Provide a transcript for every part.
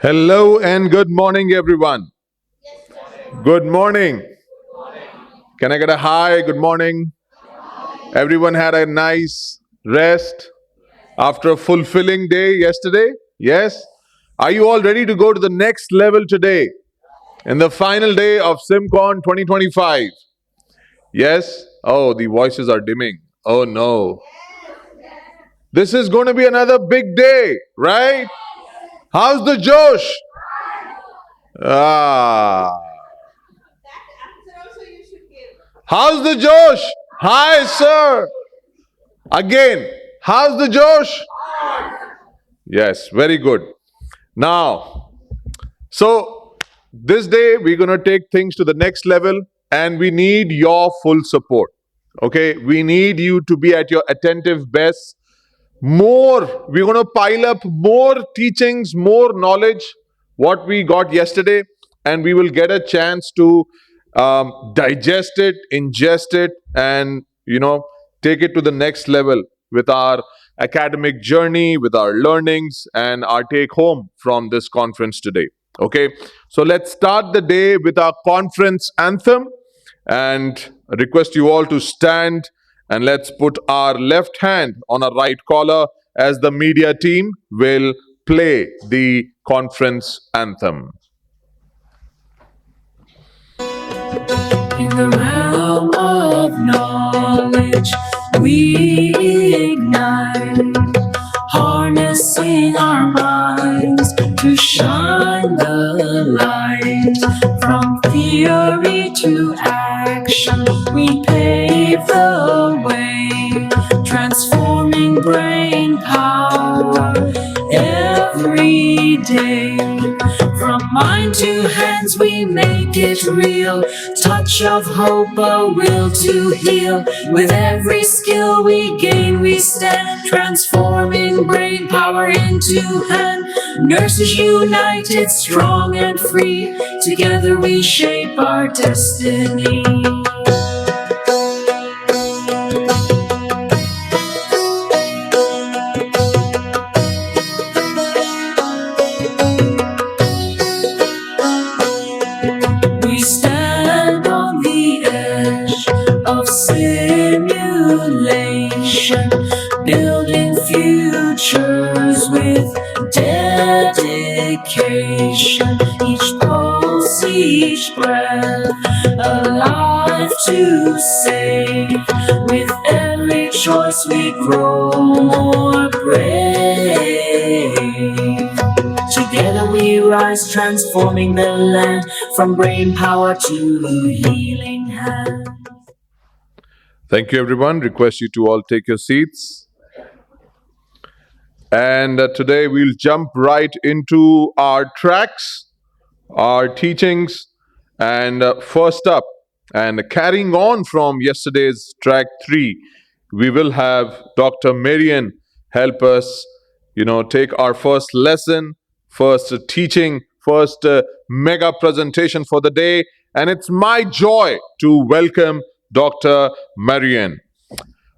Hello and good morning, everyone. Good morning. Can I get a hi? Good morning. Everyone had a nice rest after a fulfilling day yesterday? Yes? Are you all ready to go to the next level today in the final day of SiMCON 2025? Yes? Oh, the voices are dimming. Oh no. This is going to be another big day, right? How's the Josh? Ah. How's the Josh? Hi, sir. Again, how's the Josh? Yes, very good. Now, so this day we're going to take things to the next level and we need your full support. Okay, we need you to be at your attentive best. We're going to pile up more teachings, more knowledge, what we got yesterday, and we will get a chance to digest it, ingest it, and take it to the next level with our academic journey, with our learnings, and our take home from this conference today. Okay, so let's start the day with our conference anthem and request you all to stand, and let's put our left hand on our right collar as the media team will play the conference anthem. In the realm of knowledge, we ignite, harnessing our minds to shine the light. From theory to action, we pave the way, transforming brain power every day. From mind to hands, we make it real. Touch of hope, a will to heal. With every skill we gain, we stand, transforming brain power into hand. Nurses united, strong and free. Together we shape our destiny. We stand on the edge of simulation, building futures with dedication. Each pulse, each breath, a life to save. With every choice we grow more brave. Together we rise, transforming the land from brain power to healing hand. Thank you, everyone. Request you to all take your seats. And today we'll jump right into our tracks, our teachings, and first up, and carrying on from yesterday's track 3, we will have Dr. Marian help us, take our first lesson, first teaching, first mega presentation for the day. And it's my joy to welcome Dr. Marian.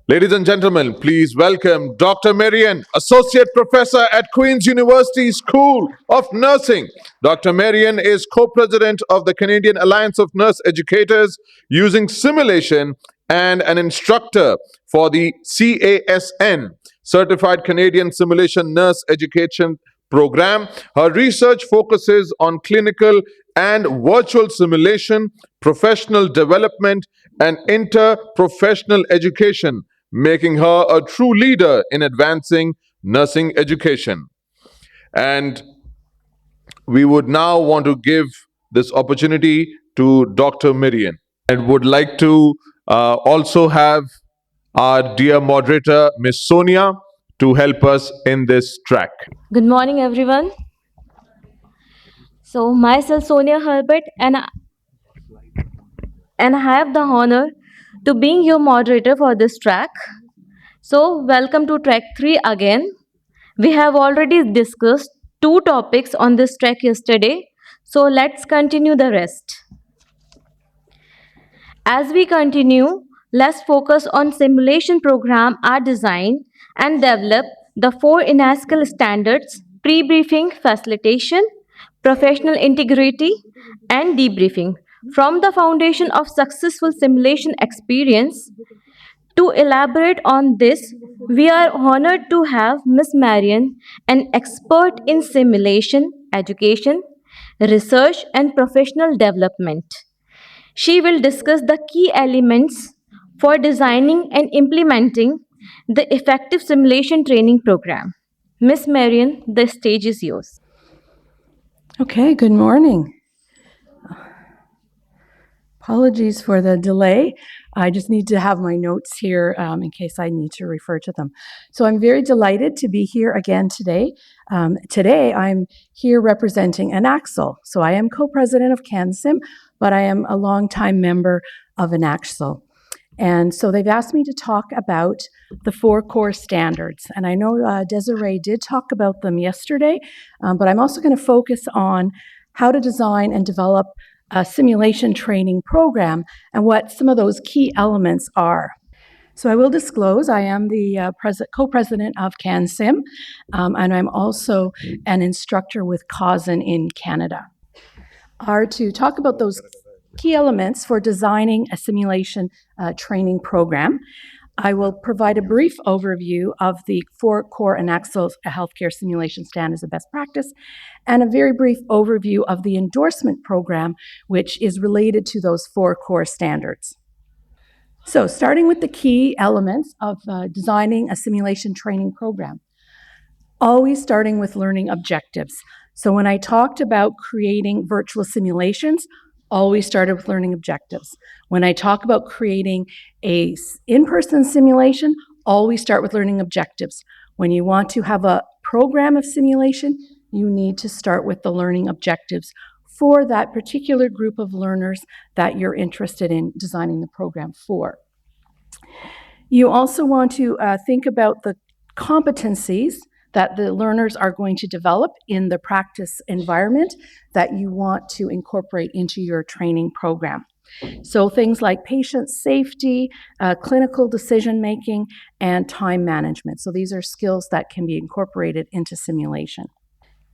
Ladies and gentlemen, please welcome Dr. Marian, Associate Professor at Queen's University School of Nursing. Dr. Marian is co-president of the Canadian Alliance of Nurse Educators using simulation and an instructor for the CASN, Certified Canadian Simulation Nurse Education Program. Her research focuses on clinical and virtual simulation, professional development, and interprofessional education, making her a true leader in advancing nursing education. And we would now want to give this opportunity to Dr. Marian. And would like to also have our dear moderator, Miss Sonia, to help us in this track. Good morning, everyone. So, myself, Sonia Herbert, and I have the honor to being your moderator for this track. So, welcome to track 3 again. We have already discussed 2 topics on this track yesterday. So, let's continue the rest. As we continue, let's focus on simulation program are designed and develop the 4 INACSL standards: pre-briefing, facilitation, professional integrity, and debriefing. From the foundation of successful simulation experience, to elaborate on this, we are honored to have Ms. Marian, an expert in simulation, education, research, and professional development. She will discuss the key elements for designing and implementing the effective simulation training program. Ms. Marian, the stage is yours. Okay, good morning. Apologies for the delay. I just need to have my notes here in case I need to refer to them. So I'm very delighted to be here again today. Today I'm here representing INACSL. So I am co-president of CanSim, but I am a longtime member of INACSL. And so they've asked me to talk about the 4 core standards. And I know Desiree did talk about them yesterday, but I'm also going to focus on how to design and develop a simulation training program and what some of those key elements are. So I will disclose I am the co-president of CanSim, and I'm also an instructor with Causin in Canada. Are to talk about those key elements for designing a simulation training program. I will provide a brief overview of the 4 core INACSL healthcare simulation standards of best practice, and a very brief overview of the endorsement program, which is related to those 4 core standards. So starting with the key elements of designing a simulation training program, always starting with learning objectives. So when I talked about creating virtual simulations, always started with learning objectives. When I talk about creating a in-person simulation, always start with learning objectives. When you want to have a program of simulation, you need to start with the learning objectives for that particular group of learners that you're interested in designing the program for. You also want to think about the competencies that the learners are going to develop in the practice environment that you want to incorporate into your training program. So things like patient safety, clinical decision-making, and time management. So these are skills that can be incorporated into simulation.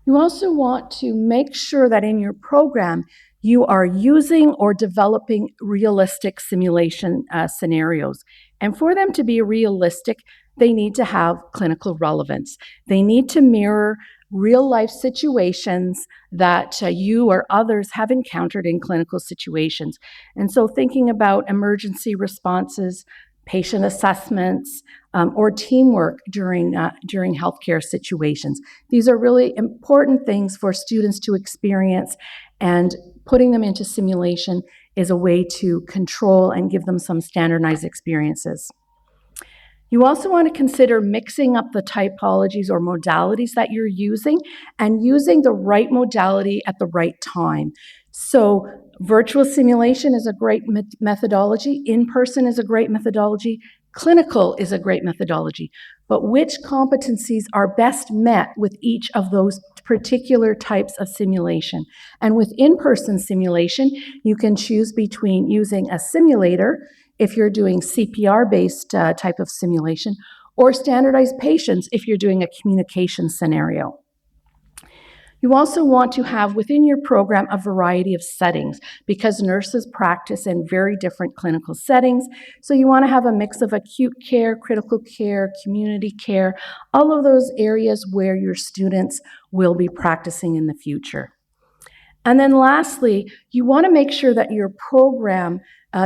You also want to make sure that in your program, you are using or developing realistic simulation scenarios. And for them to be realistic, they need to have clinical relevance. They need to mirror real-life situations that you or others have encountered in clinical situations. And so thinking about emergency responses, patient assessments, or teamwork during healthcare situations. These are really important things for students to experience, and putting them into simulation is a way to control and give them some standardized experiences. You also want to consider mixing up the typologies or modalities that you're using and using the right modality at the right time. So virtual simulation is a great methodology, in-person is a great methodology, clinical is a great methodology, but which competencies are best met with each of those particular types of simulation? And with in-person simulation, you can choose between using a simulator if you're doing CPR-based type of simulation, or standardized patients if you're doing a communication scenario. You also want to have within your program a variety of settings because nurses practice in very different clinical settings. So you want to have a mix of acute care, critical care, community care, all of those areas where your students will be practicing in the future. And then lastly, you want to make sure that your program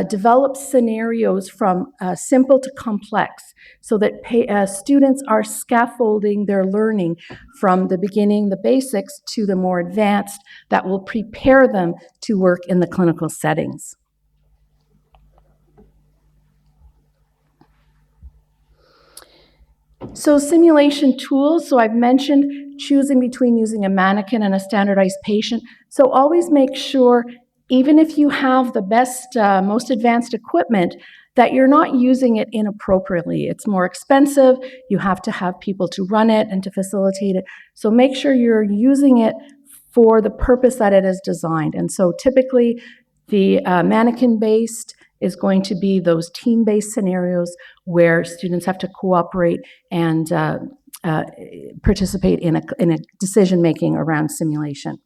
develops scenarios from simple to complex so that students are scaffolding their learning from the beginning, the basics, to the more advanced that will prepare them to work in the clinical settings. So simulation tools, so I've mentioned choosing between using a mannequin and a standardized patient. So always make sure, even if you have the best, most advanced equipment, that you're not using it inappropriately. It's more expensive, you have to have people to run it and to facilitate it. So make sure you're using it for the purpose that it is designed. And so typically the mannequin-based is going to be those team-based scenarios where students have to cooperate and participate in a decision-making around simulation.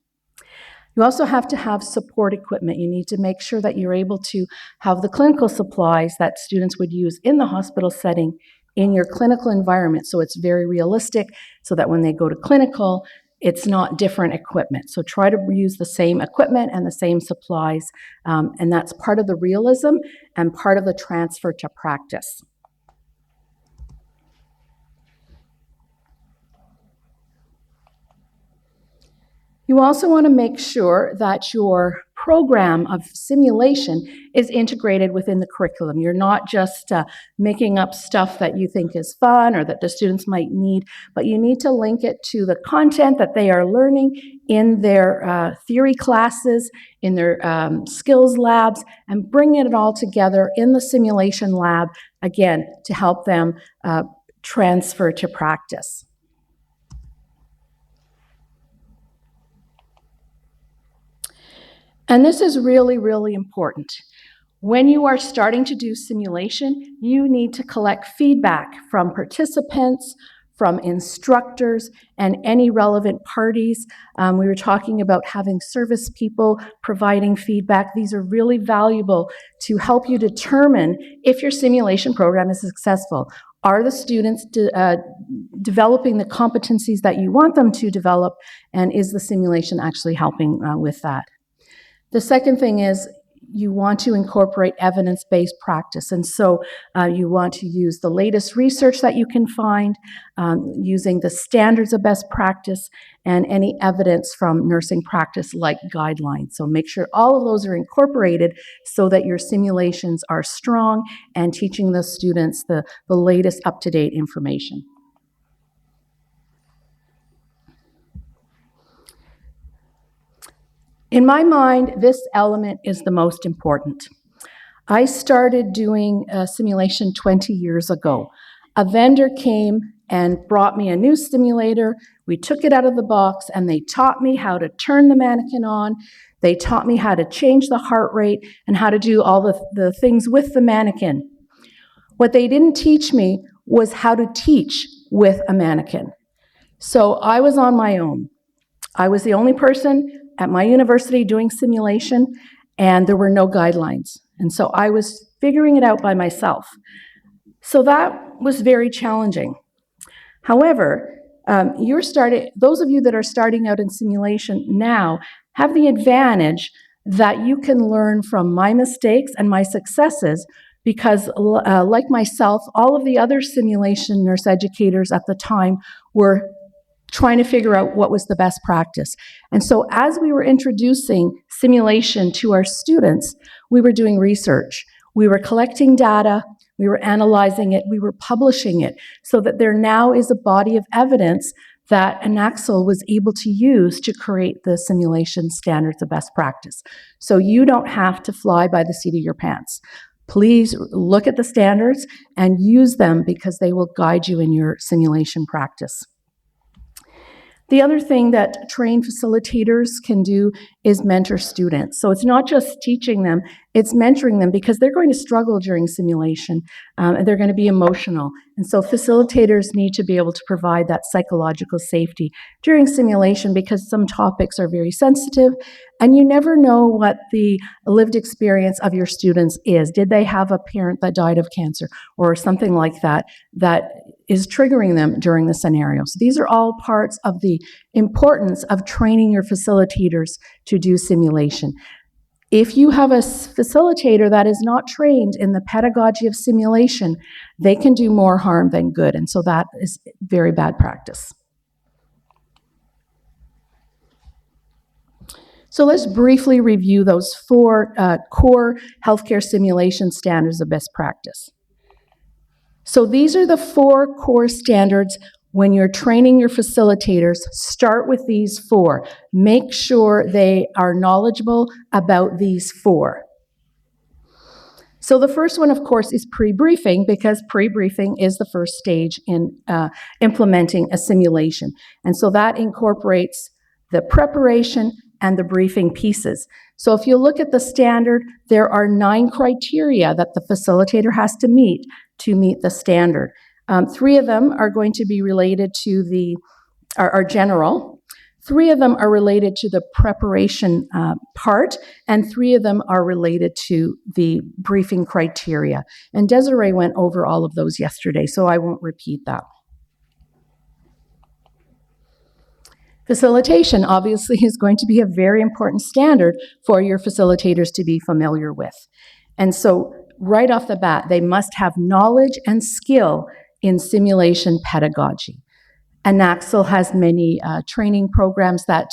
You also have to have support equipment. You need to make sure that you're able to have the clinical supplies that students would use in the hospital setting in your clinical environment, so it's very realistic, so that when they go to clinical, it's not different equipment. So try to use the same equipment and the same supplies, and that's part of the realism and part of the transfer to practice. You also want to make sure that your program of simulation is integrated within the curriculum. You're not just making up stuff that you think is fun or that the students might need, but you need to link it to the content that they are learning in their theory classes, in their skills labs, and bring it all together in the simulation lab, again, to help them transfer to practice. And this is really, really important. When you are starting to do simulation, you need to collect feedback from participants, from instructors, and any relevant parties. We were talking about having service people providing feedback. These are really valuable to help you determine if your simulation program is successful. Are the students developing the competencies that you want them to develop, and is the simulation actually helping with that? The second thing is you want to incorporate evidence-based practice. And so you want to use the latest research that you can find, using the standards of best practice and any evidence from nursing practice like guidelines. So make sure all of those are incorporated so that your simulations are strong and teaching the students the latest up-to-date information. In my mind, this element is the most important. I started doing simulation 20 years ago. A vendor came and brought me a new simulator. We took it out of the box and they taught me how to turn the mannequin on. They taught me how to change the heart rate and how to do all the things with the mannequin. What they didn't teach me was how to teach with a mannequin. So I was on my own. I was the only person at my university doing simulation, and there were no guidelines. And so I was figuring it out by myself. So that was very challenging. However, those of you that are starting out in simulation now have the advantage that you can learn from my mistakes and my successes, because like myself, all of the other simulation nurse educators at the time were trying to figure out what was the best practice. And so as we were introducing simulation to our students, we were doing research. We were collecting data, we were analyzing it, we were publishing it, so that there now is a body of evidence that INACSL was able to use to create the simulation standards of best practice. So you don't have to fly by the seat of your pants. Please look at the standards and use them, because they will guide you in your simulation practice. The other thing that trained facilitators can do is mentor students. So it's not just teaching them, it's mentoring them, because they're going to struggle during simulation, and they're going to be emotional. And so facilitators need to be able to provide that psychological safety during simulation, because some topics are very sensitive, and you never know what the lived experience of your students is. Did they have a parent that died of cancer or something like that that is triggering them during the scenario? So these are all parts of the importance of training your facilitators to do simulation. If you have a facilitator that is not trained in the pedagogy of simulation, they can do more harm than good, and so that is very bad practice. So let's briefly review those 4 core healthcare simulation standards of best practice. So these are the 4 core standards. When you're training your facilitators, start with these 4. Make sure they are knowledgeable about these 4. So the first one, of course, is pre-briefing, because pre-briefing is the first stage in implementing a simulation. And so that incorporates the preparation and the briefing pieces. So if you look at the standard, there are 9 criteria that the facilitator has to meet the standard. 3 of them are going to be related to are general. 3 of them are related to the preparation part, and 3 of them are related to the briefing criteria. And Desiree went over all of those yesterday, so I won't repeat that. Facilitation, obviously, is going to be a very important standard for your facilitators to be familiar with. And so, right off the bat, they must have knowledge and skill in simulation pedagogy. INACSL has many training programs that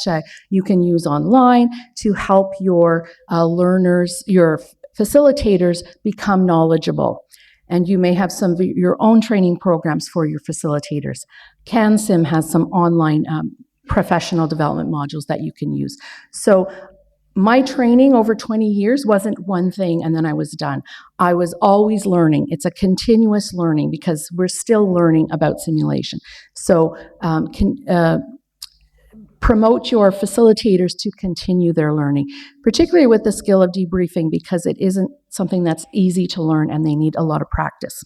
you can use online to help your learners, your facilitators, become knowledgeable. And you may have some of your own training programs for your facilitators. CanSim has some online professional development modules that you can use. So my training over 20 years wasn't one thing and then I was done. I was always learning. It's a continuous learning because we're still learning about simulation. So promote your facilitators to continue their learning, particularly with the skill of debriefing, because it isn't something that's easy to learn and they need a lot of practice.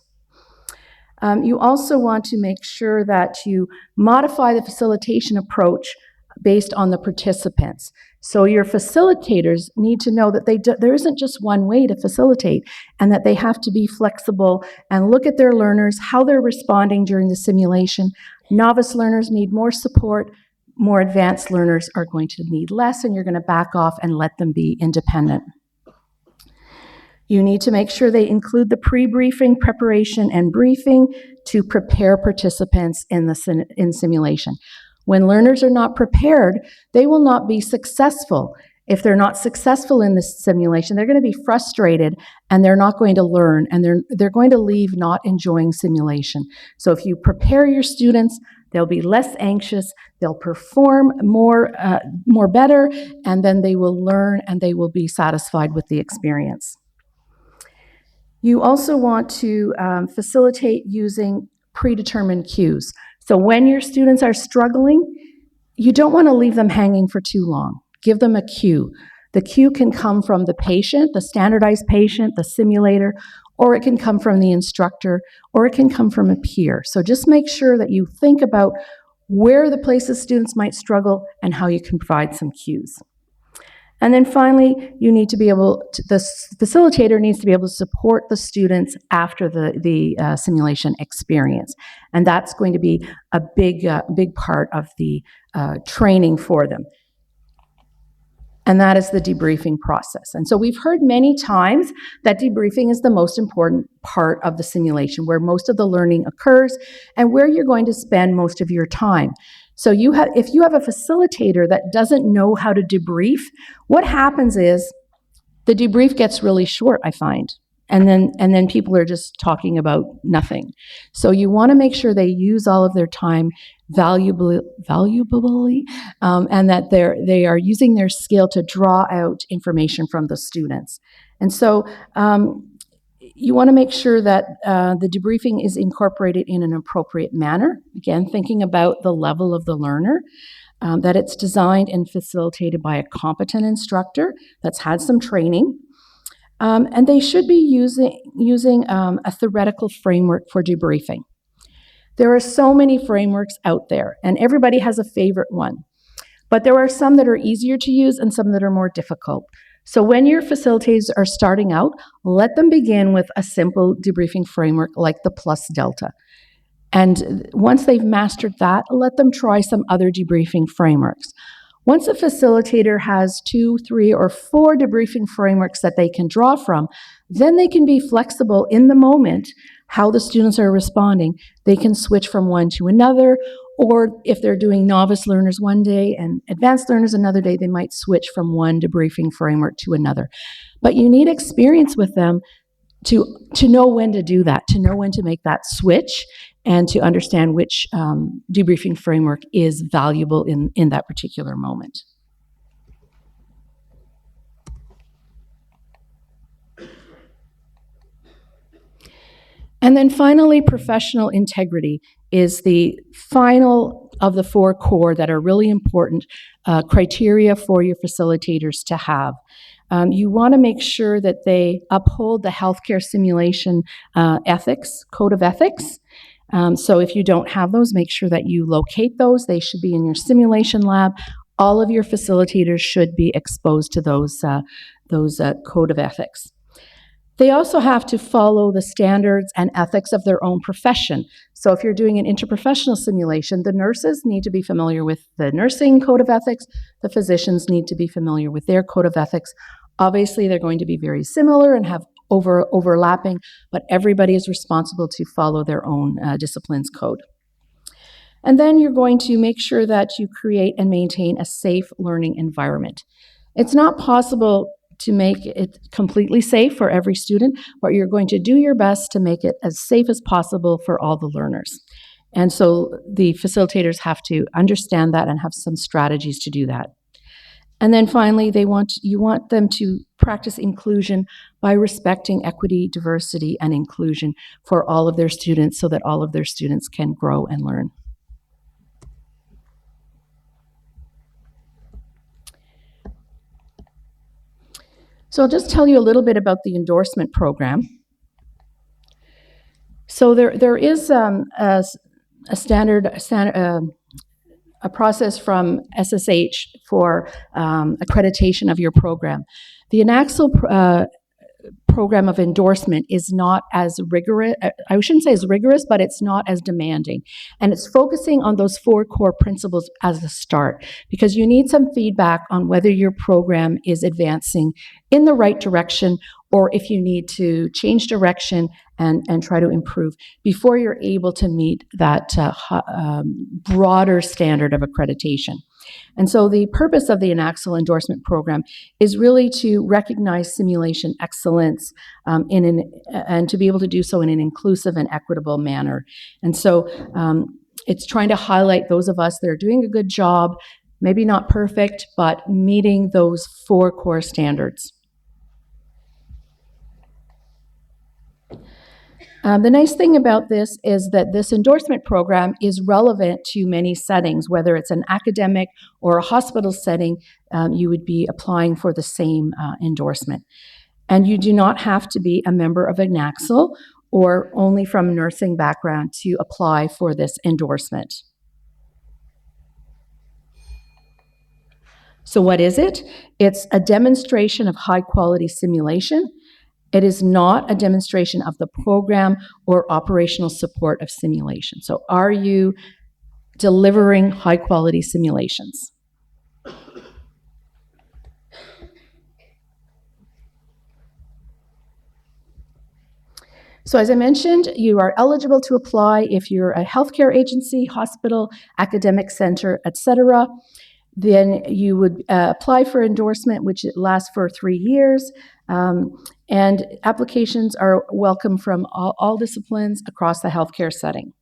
You also want to make sure that you modify the facilitation approach based on the participants. So your facilitators need to know that there isn't just one way to facilitate, and that they have to be flexible and look at their learners, how they're responding during the simulation. Novice learners need more support. More advanced learners are going to need less, and you're going to back off and let them be independent. You need to make sure they include the pre-briefing, preparation, and briefing to prepare participants in simulation. When learners are not prepared, they will not be successful. If they're not successful in this simulation, they're going to be frustrated and they're not going to learn, and they're going to leave not enjoying simulation. So if you prepare your students, they'll be less anxious, they'll perform more better, and then they will learn and they will be satisfied with the experience. You also want to facilitate using predetermined cues. So when your students are struggling, you don't want to leave them hanging for too long. Give them a cue. The cue can come from the patient, the standardized patient, the simulator, or it can come from the instructor, or it can come from a peer. So just make sure that you think about where the places students might struggle and how you can provide some cues. And then finally, you need to be able to, the facilitator needs to be able to support the students after the simulation experience. And that's going to be a big part of the training for them. And that is the debriefing process. And so we've heard many times that debriefing is the most important part of the simulation, where most of the learning occurs and where you're going to spend most of your time. So if you have a facilitator that doesn't know how to debrief, what happens is the debrief gets really short, I find. And then people are just talking about nothing. So you want to make sure they use all of their time valuably, and that they are using their skill to draw out information from the students. And so you want to make sure that the debriefing is incorporated in an appropriate manner. Again, thinking about the level of the learner, that it's designed and facilitated by a competent instructor that's had some training. And they should be using a theoretical framework for debriefing. There are so many frameworks out there, and everybody has a favorite one. But there are some that are easier to use and some that are more difficult. So when your facilitators are starting out, let them begin with a simple debriefing framework like the plus delta. And once they've mastered that, let them try some other debriefing frameworks. Once a facilitator has 2, 3, or 4 debriefing frameworks that they can draw from, then they can be flexible in the moment how the students are responding. They can switch from one to another, or if they're doing novice learners one day and advanced learners another day, they might switch from one debriefing framework to another. But you need experience with them to know when to do that, to know when to make that switch, and to understand which debriefing framework is valuable in that particular moment. And then finally, professional integrity is the final of the 4 core that are really important criteria for your facilitators to have. You want to make sure that they uphold the healthcare simulation ethics, code of ethics. So if you don't have those, make sure that you locate those. They should be in your simulation lab all of your facilitators should be exposed to those code of ethics. They also have to follow the standards and ethics of their own profession. So if you're doing an interprofessional simulation, the nurses need to be familiar with the nursing code of ethics, the physicians need to be familiar with their code of ethics. Obviously, they're going to be very similar and have overlapping, but everybody is responsible to follow their own discipline's code. And then you're going to make sure that you create and maintain a safe learning environment. It's not possible to make it completely safe for every student, but you're going to do your best to make it as safe as possible for all the learners. And so the facilitators have to understand that and have some strategies to do that. And then finally, you want them to practice inclusion by respecting equity, diversity, and inclusion for all of their students so that all of their students can grow and learn. So I'll just tell you a little bit about the endorsement program. So there is a process from SSH for accreditation of your program. The INACSL program of endorsement is not as rigorous, I shouldn't say as rigorous, but it's not as demanding. And it's focusing on those 4 core principles as a start, because you need some feedback on whether your program is advancing in the right direction or if you need to change direction and try to improve before you're able to meet that broader standard of accreditation. And so the purpose of the INACSL endorsement program is really to recognize simulation excellence and to be able to do so in an inclusive and equitable manner. And so it's trying to highlight those of us that are doing a good job, maybe not perfect, but meeting those 4 core standards. The nice thing about this is that this endorsement program is relevant to many settings, whether it's an academic or a hospital setting, you would be applying for the same endorsement. And you do not have to be a member of INACSL or only from a nursing background to apply for this endorsement. So what is it? It's a demonstration of high-quality simulation. It is not a demonstration of the program or operational support of simulation. So are you delivering high-quality simulations? So as I mentioned, you are eligible to apply if you're a healthcare agency, hospital, academic center, etc. Then you would apply for endorsement, which lasts for 3 years. And applications are welcome from all disciplines across the healthcare setting.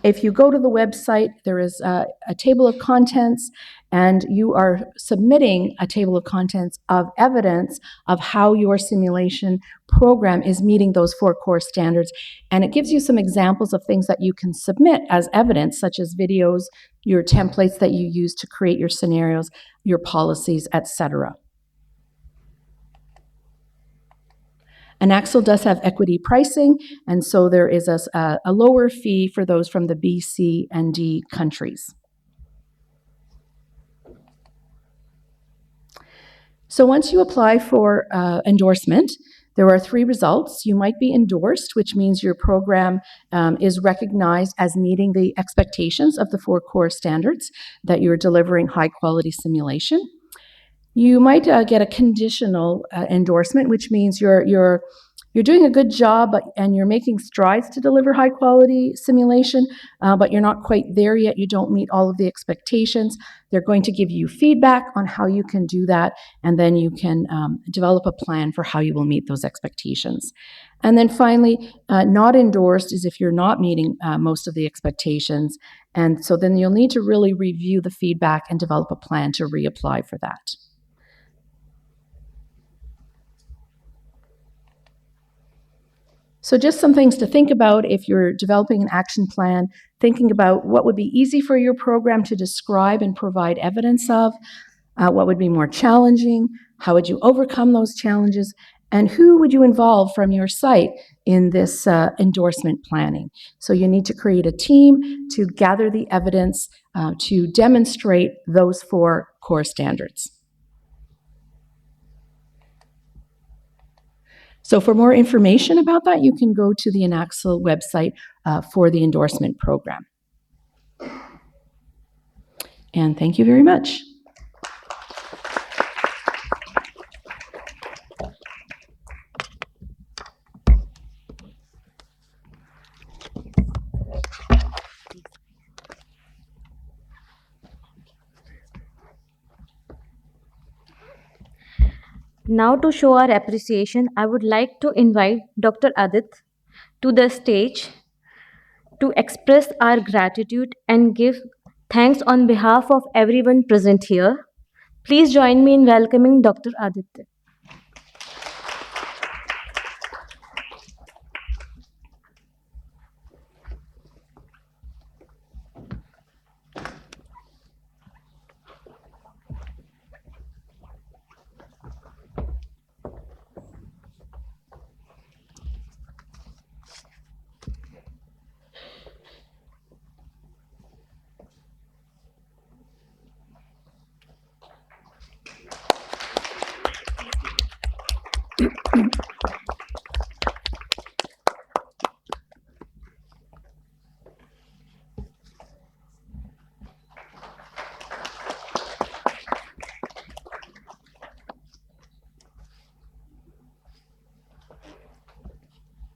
If you go to the website, there is a table of contents, and you are submitting a table of contents of evidence of how your simulation program is meeting those 4 core standards. And it gives you some examples of things that you can submit as evidence, such as videos, your templates that you use to create your scenarios, your policies, etc. INACSL does have equity pricing, and so there is a lower fee for those from the B, C, and D countries. So once you apply for endorsement, there are 3 results. You might be endorsed, which means your program is recognized as meeting the expectations of the 4 core standards, that you're delivering high-quality simulation. You might get a conditional endorsement, which means you're doing a good job and you're making strides to deliver high quality simulation, but you're not quite there yet. You don't meet all of the expectations. They're going to give you feedback on how you can do that, and then you can develop a plan for how you will meet those expectations. And then finally, not endorsed is if you're not meeting most of the expectations, and so then you'll need to really review the feedback and develop a plan to reapply for that. So just some things to think about if you're developing an action plan, thinking about what would be easy for your program to describe and provide evidence of, what would be more challenging, how would you overcome those challenges, And who would you involve from your site in this endorsement planning? So you need to create a team to gather the evidence to demonstrate those 4 core standards. So for more information about that, you can go to the INACSL website for the endorsement program. And thank you very much. Now, to show our appreciation, I would like to invite Dr. Adit to the stage to express our gratitude and give thanks on behalf of everyone present here. Please join me in welcoming Dr. Aditya.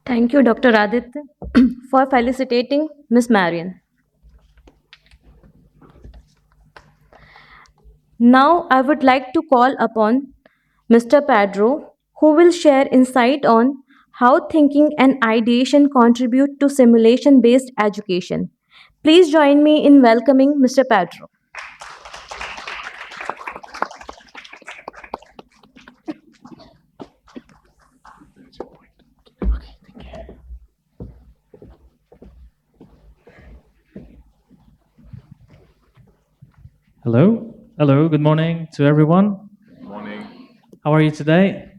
Thank you, Dr. Aditya, for felicitating Miss Marion. Now, I would like to call upon Mr. Pedro, who will share insight on how thinking and ideation contribute to simulation based education. Please join me in welcoming Mr. Pedro. Hello. Hello. Good morning to everyone. Morning. How are you today?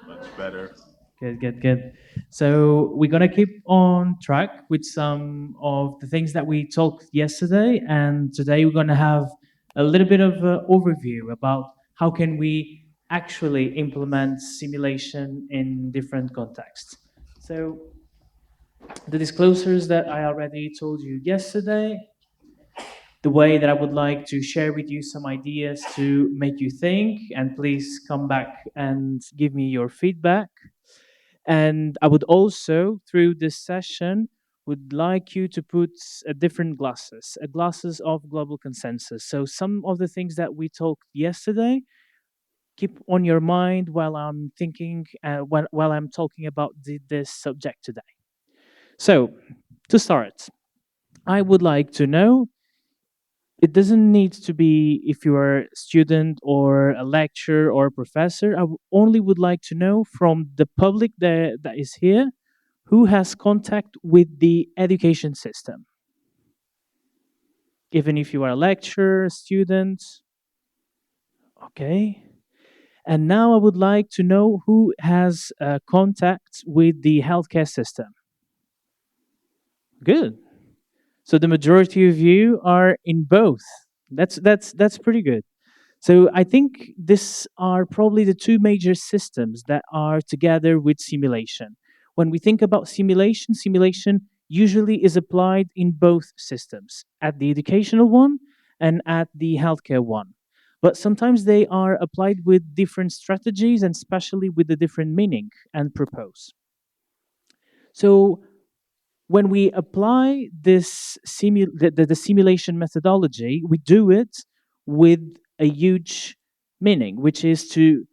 Much better. Good. So we're gonna keep on track with some of the things that we talked yesterday, and today we're gonna have a little bit of an overview about how can we actually implement simulation in different contexts. So the disclosures that I already told you yesterday, the way that I would like to share with you some ideas to make you think, and please come back and give me your feedback. And I would also, through this session, would like you to put different glasses of global consensus. So some of the things that we talked yesterday, keep on your mind while I'm thinking, while I'm talking about this subject today. So to start, I would like to know, it doesn't need to be if you are a student or a lecturer or a professor. Only would like to know from the public that is here, who has contact with the education system. Even if you are a lecturer, student. Okay. And now I would like to know who has contact with the healthcare system. Good. So the majority of you are in both. That's pretty good. So I think these are probably the 2 major systems that are together with simulation. When we think about simulation, simulation usually is applied in both systems, at the educational one and at the healthcare one. But sometimes they are applied with different strategies and especially with a different meaning and purpose. So when we apply this the simulation methodology, we do it with a huge meaning, which is to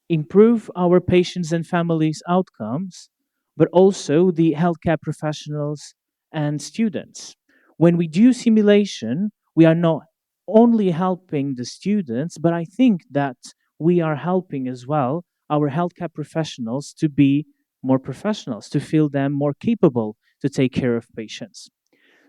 improve our patients' and families' outcomes, but also the healthcare professionals and students. When we do simulation, we are not only helping the students, but I think that we are helping as well our healthcare professionals to be more professionals, to feel them more capable to take care of patients.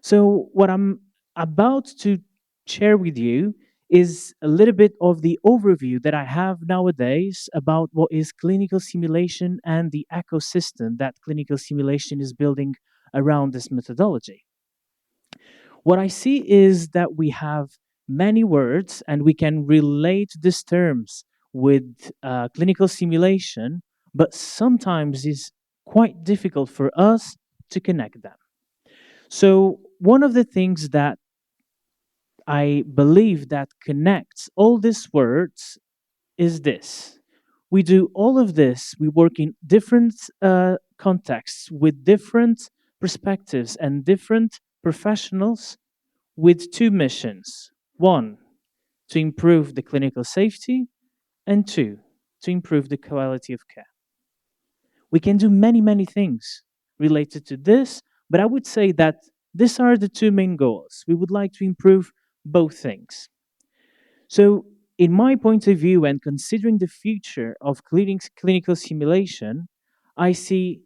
So, what I'm about to share with you is a little bit of the overview that I have nowadays about what is clinical simulation and the ecosystem that clinical simulation is building around this methodology. What I see is that we have many words and we can relate these terms with clinical simulation, but sometimes it's quite difficult for us to connect them. So, one of the things that I believe that connects all these words is this. We do all of this, we work in different contexts with different perspectives and different professionals with two missions. One, to improve the clinical safety, and two, to improve the quality of care. We can do many, many things related to this, but I would say that these are the two main goals. We would like to improve both things. So, in my point of view, and considering the future of clinical simulation, I see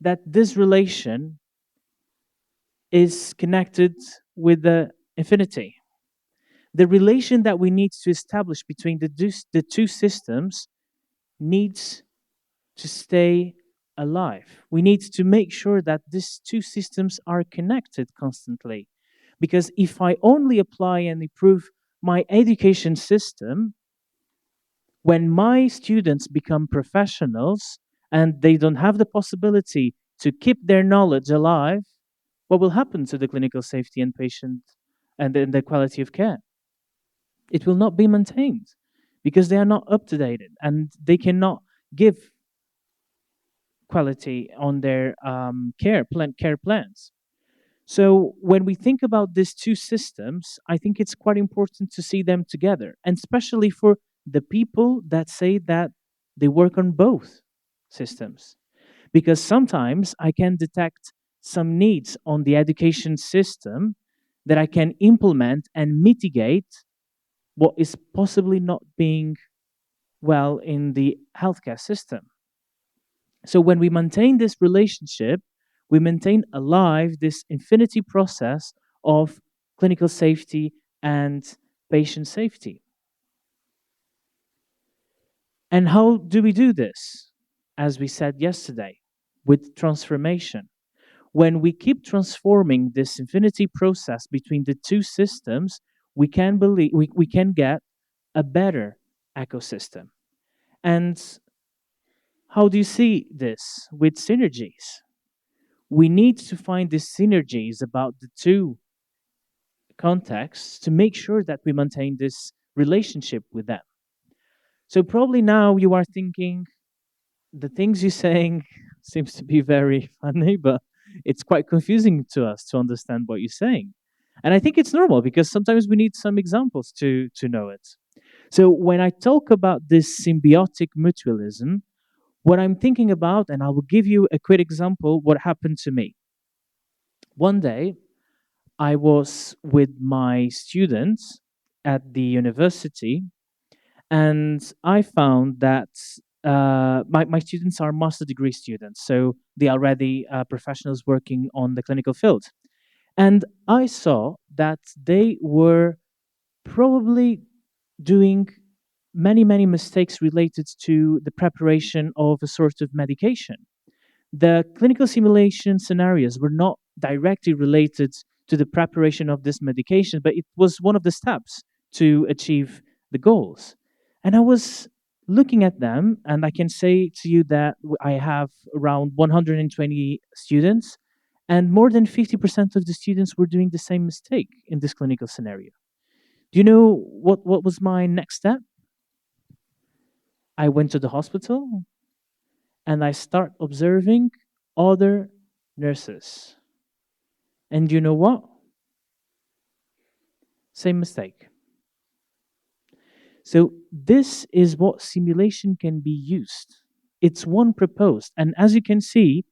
that this relation is connected with the infinity. The relation that we need to establish between the two systems needs to stay alive. We need to make sure that these two systems are connected constantly. Because if I only apply and improve my education system, when my students become professionals and they don't have the possibility to keep their knowledge alive, what will happen to the clinical safety and patient and the quality of care? It will not be maintained because they are not up to date and they cannot give quality on their care plans. So when we think about these two systems, I think it's quite important to see them together, and especially for the people that say that they work on both systems. Because sometimes I can detect some needs on the education system that I can implement and mitigate what is possibly not being well in the healthcare system. So when we maintain this relationship, we maintain alive this infinity process of clinical safety and patient safety. And how do we do this? As we said yesterday, with transformation. When we keep transforming this infinity process between the two systems, we can we can get a better ecosystem. And how do you see this with synergies? We need to find the synergies about the two contexts to make sure that we maintain this relationship with them. So probably now you are thinking the things you're saying seems to be very funny, but it's quite confusing to us to understand what you're saying. And I think it's normal because sometimes we need some examples to know it. So when I talk about this symbiotic mutualism, what I'm thinking about, and I will give you a quick example, what happened to me. One day, I was with my students at the university, and I found that my students are master degree students, so they are already professionals working on the clinical field. And I saw that they were probably doing many, many mistakes related to the preparation of a sort of medication. The clinical simulation scenarios were not directly related to the preparation of this medication, but it was one of the steps to achieve the goals. And I was looking at them, and I can say to you that I have around 120 students, and more than 50% of the students were doing the same mistake in this clinical scenario. Do you know what was my next step? I went to the hospital and I start observing other nurses. And you know what? Same mistake. So this is what simulation can be used. It's one proposed. And as you can see,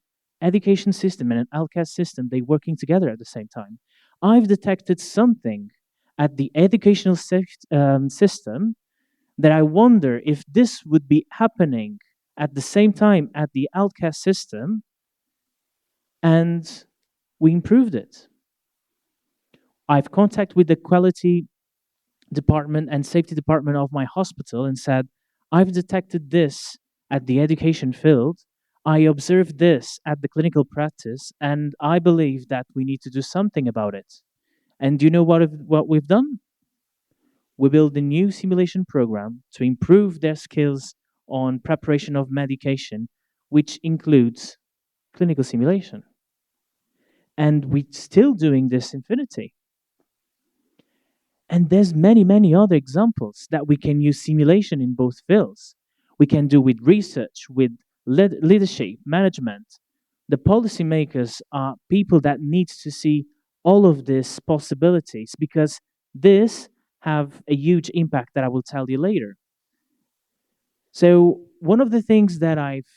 education system and an LCAS system, they working together at the same time. I've detected something at the educational system that I wonder if this would be happening at the same time at the LCAS system, and we improved it. I've contact with the quality department and safety department of my hospital and said, I've detected this at the education field. I observed this at the clinical practice, and I believe that we need to do something about it. And do you know what we've done? We built a new simulation program to improve their skills on preparation of medication, which includes clinical simulation. And we're still doing this infinity. And there's many other examples that we can use simulation in both fields. We can do with research, with leadership, management. The policymakers are people that need to see all of these possibilities because this have a huge impact that I will tell you later. So one of the things that I've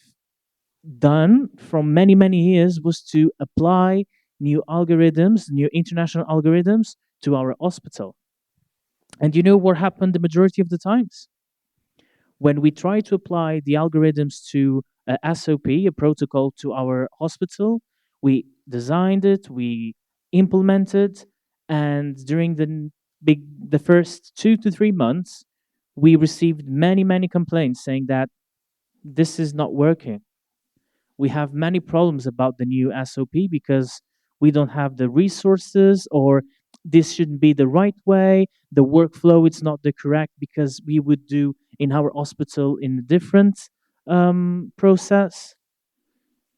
done from many years was to apply new algorithms, new international algorithms to our hospital. And you know what happened the majority of the times? When we try to apply the algorithms to a SOP, a protocol to our hospital, we designed it, we implemented, and during the first 2 to 3 months, we received many complaints saying that this is not working. We have many problems about the new SOP because we don't have the resources, or this shouldn't be the right way. The workflow is not the correct because we would do in our hospital in a different process.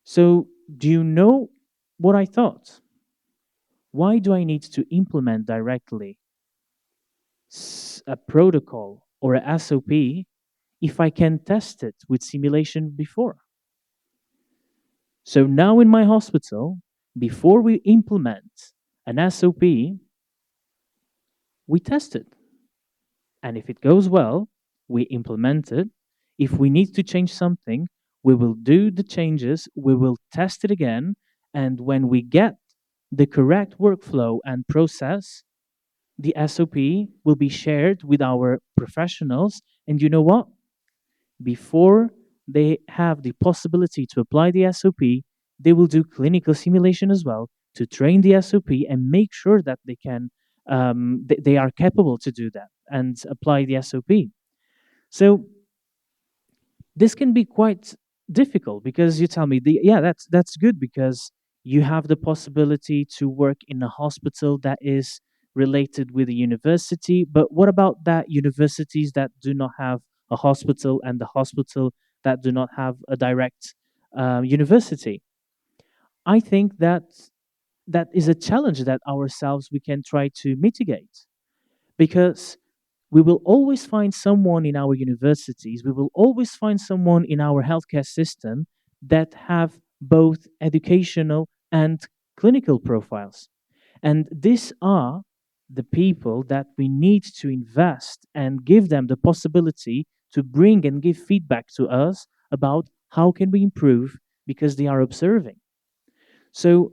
So, do you know what I thought? Why do I need to implement directly a protocol or a SOP if I can test it with simulation before? So now in my hospital, before we implement an SOP, we test it. And if it goes well, we implement it. If we need to change something, we will do the changes, we will test it again. And when we get the correct workflow and process, the SOP will be shared with our professionals. And you know what? Before they have the possibility to apply the SOP, they will do clinical simulation as well to train the SOP and make sure that they are capable to do that and apply the SOP. So this can be quite difficult because you tell me, yeah, that's good because you have the possibility to work in a hospital that is related with a university. But what about that universities that do not have a hospital and the hospital that do not have a direct university? I think that that is a challenge that ourselves we can try to mitigate because we will always find someone in our universities, we will always find someone in our healthcare system that have both educational and clinical profiles. And these are the people that we need to invest and give them the possibility to bring and give feedback to us about how can we improve because they are observing. So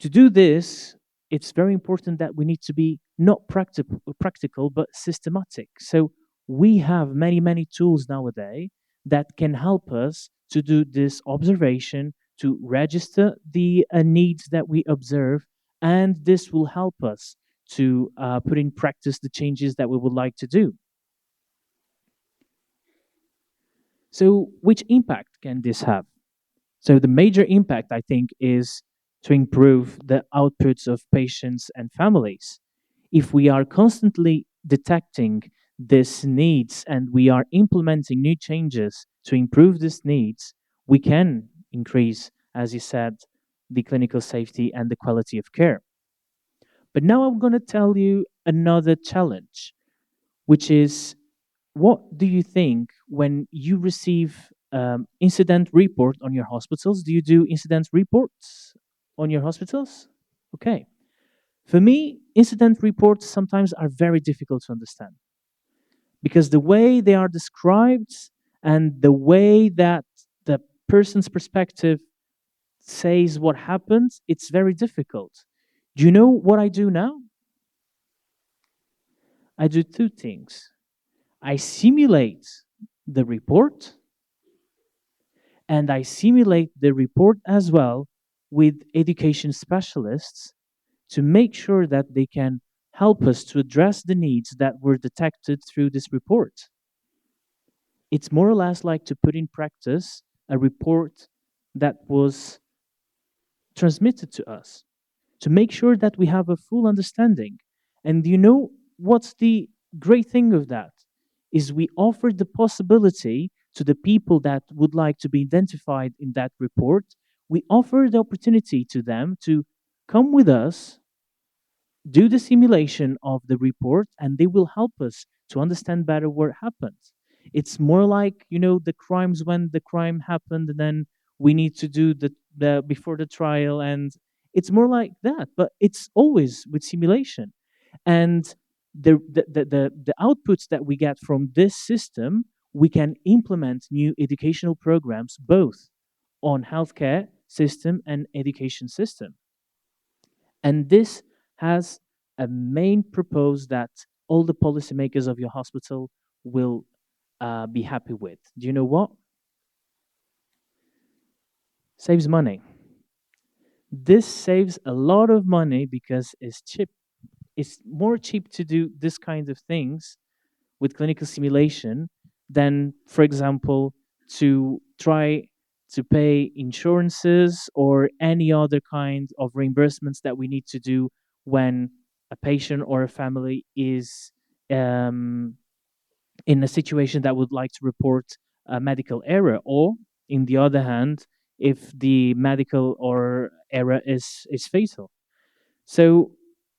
to do this, it's very important that we need to be not practical but systematic. So we have many tools nowadays that can help us to do this observation, to register the needs that we observe, and this will help us to put in practice the changes that we would like to do. So, which impact can this have? So the major impact, I think, is to improve the outputs of patients and families. If we are constantly detecting these needs and we are implementing new changes to improve these needs, we can increase, as you said, the clinical safety and the quality of care. But now I'm going to tell you another challenge, which is what do you think when you receive incident report on your hospitals? Do you do incident reports on your hospitals? Okay. For me, incident reports sometimes are very difficult to understand because the way they are described and the way that the person's perspective says what happens, it's very difficult. Do you know what I do now? I do two things. I simulate the report and I simulate the report as well with education specialists to make sure that they can help us to address the needs that were detected through this report. It's more or less like to put in practice a report that was transmitted to us, to make sure that we have a full understanding. And you know what's the great thing of that? Is we offer the possibility to the people that would like to be identified in that report, we offer the opportunity to them to come with us, do the simulation of the report, and they will help us to understand better what happened. It's more like, the crimes when the crime happened, and then we need to do the before the trial, and it's more like that, but it's always with simulation. And the outputs that we get from this system, we can implement new educational programs both on healthcare system and education system. And this has a main purpose that all the policymakers of your hospital will be happy with. Do you know what? Saves money. This saves a lot of money because it's cheap. It's more cheap to do this kind of things with clinical simulation than, for example, to try to pay insurances or any other kind of reimbursements that we need to do when a patient or a family is um, in a situation that would like to report a medical error, or in the other hand, if the medical or error is fatal. So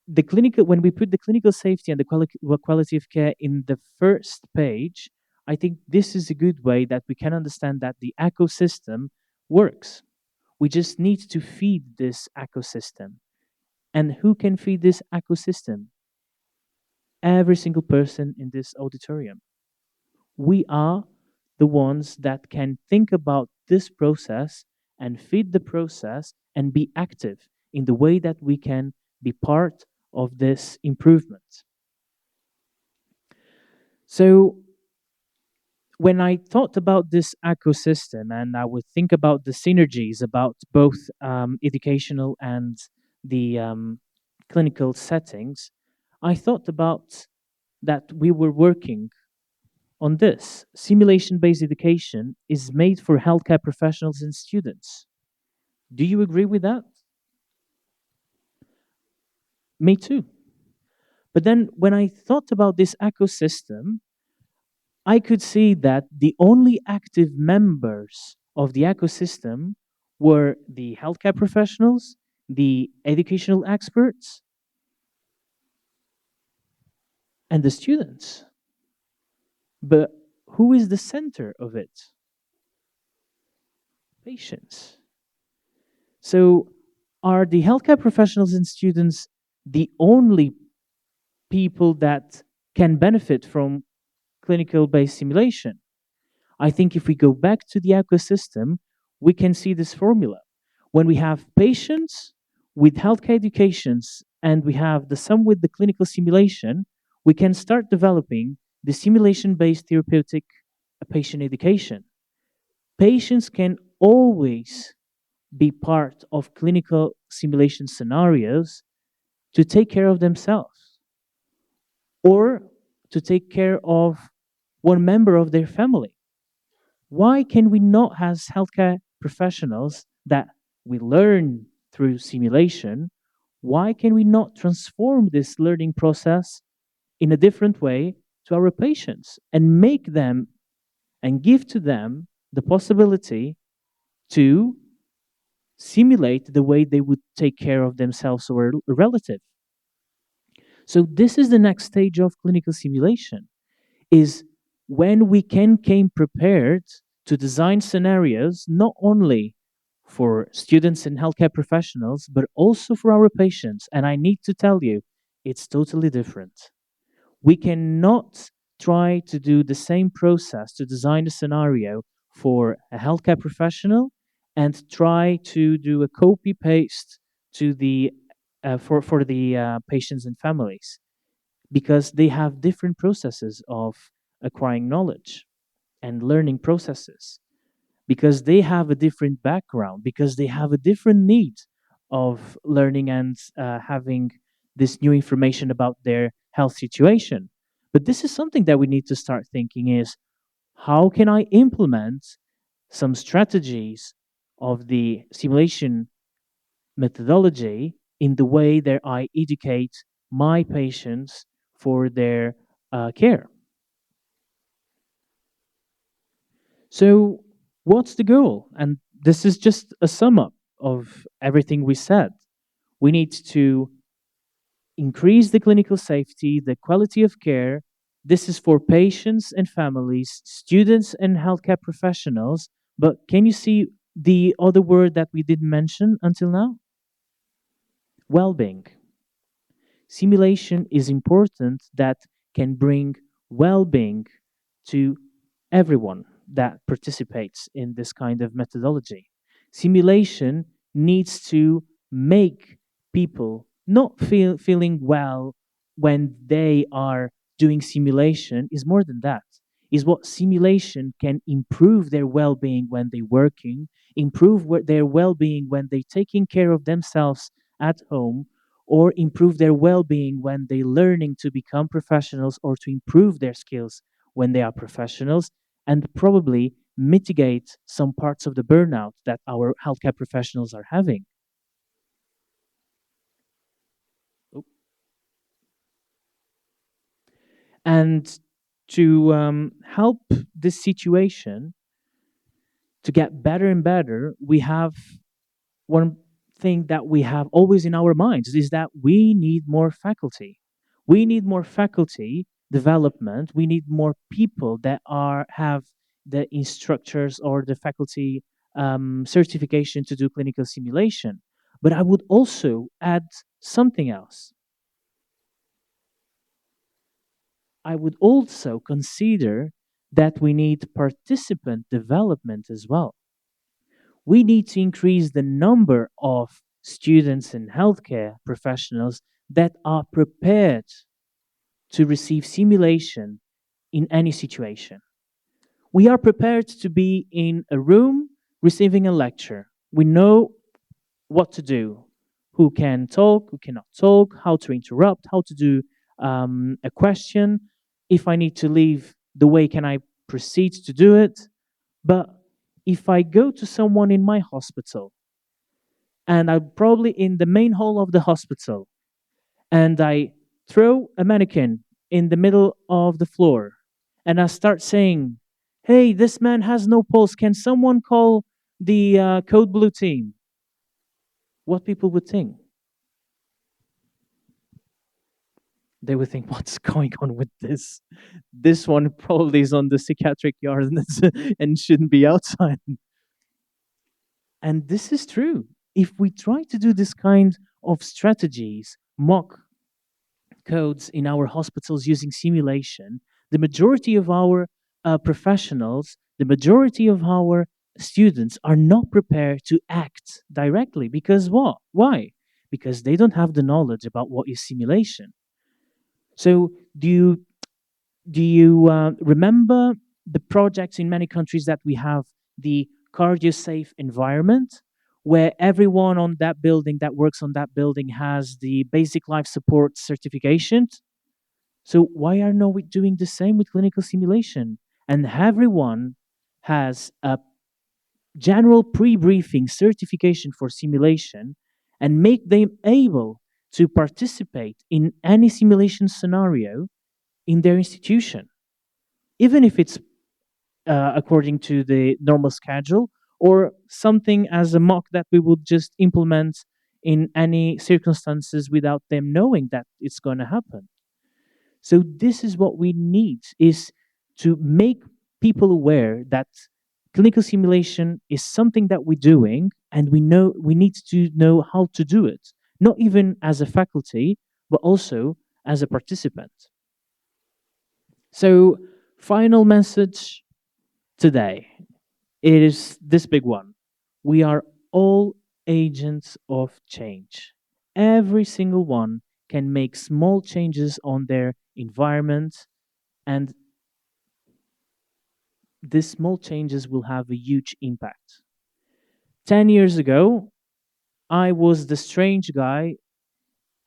the clinical, when we put the clinical safety and the quality of care in the first page, I think this is a good way that we can understand that the ecosystem works. We just need to feed this ecosystem. And who can feed this ecosystem? Every single person in this auditorium. We are the ones that can think about this process and feed the process and be active in the way that we can be part of this improvement. So, when I thought about this ecosystem and I would think about the synergies about both educational and the clinical settings, I thought about that we were working on this. Simulation based education is made for healthcare professionals and students. Do you agree with that? Me too. But then when I thought about this ecosystem, I could see that the only active members of the ecosystem were the healthcare professionals, the educational experts, and the students. But who is the center of it? Patients. So, are the healthcare professionals and students the only people that can benefit from clinical based simulation? I think if we go back to the ecosystem, we can see this formula. When we have patients with healthcare educations and we have the sum with the clinical simulation, we can start developing the simulation based therapeutic patient education. Patients can always be part of clinical simulation scenarios to take care of themselves or to take care of one member of their family. Why can we not, as healthcare professionals that we learn through simulation, why can we not transform this learning process in a different way to our patients and make them and give to them the possibility to simulate the way they would take care of themselves or a relative? So this is the next stage of clinical simulation, is when we can came prepared to design scenarios not only for students and healthcare professionals, but also for our patients. And I need to tell you, it's totally different. We cannot try to do the same process to design a scenario for a healthcare professional and try to do a copy paste to the for the patients and families, because they have different processes of acquiring knowledge and learning processes, because they have a different background, because they have a different need of learning and having this new information about their health situation. But this is something that we need to start thinking is how can I implement some strategies of the simulation methodology in the way that I educate my patients for their care. So, what's the goal? And this is just a sum up of everything we said. We need to increase the clinical safety, the quality of care. This is for patients and families, students and healthcare professionals. But can you see the other word that we didn't mention until now? Well being. Simulation is important that can bring well being to everyone that participates in this kind of methodology. Simulation needs to make people not feeling well when they are doing simulation is more than that. Is what simulation can improve their well-being when they're working, improve their well-being when they're taking care of themselves at home, or improve their well-being when they're learning to become professionals or to improve their skills when they are professionals, and probably mitigate some parts of the burnout that our healthcare professionals are having. And to help this situation to get better and better, we have one thing that we have always in our minds is that we need more faculty. We need more faculty development. We need more people that are have the instructors or the faculty certification to do clinical simulation. But I would also add something else. I would also consider that we need participant development as well. We need to increase the number of students and healthcare professionals that are prepared to receive simulation in any situation. We are prepared to be in a room receiving a lecture. We know what to do, who can talk, who cannot talk, how to interrupt, how to do a question. If I need to leave, the way can I proceed to do it? But if I go to someone in my hospital and I'm probably in the main hall of the hospital and I throw a mannequin in the middle of the floor and I start saying, hey, this man has no pulse. Can someone call the Code Blue team? What people would think? They would think, what's going on with this? This one probably is on the psychiatric yard and shouldn't be outside. And this is true. If we try to do this kind of strategies, mock codes in our hospitals using simulation, the majority of our professionals, the majority of our students are not prepared to act directly. Because what? Why? Because they don't have the knowledge about what is simulation. So, do you remember the projects in many countries that we have the cardio safe environment where everyone on that building that works on that building has the basic life support certification? So why are not we doing the same with clinical simulation? And everyone has a general pre-briefing certification for simulation and make them able to participate in any simulation scenario in their institution, even if it's according to the normal schedule or something as a mock that we would just implement in any circumstances without them knowing that it's going to happen. So this is what we need is to make people aware that clinical simulation is something that we're doing and we need to know how to do it, not even as a faculty, but also as a participant. So final message today, it is this big one. We are all agents of change. Every single one can make small changes on their environment, and these small changes will have a huge impact. 10 years ago, I was the strange guy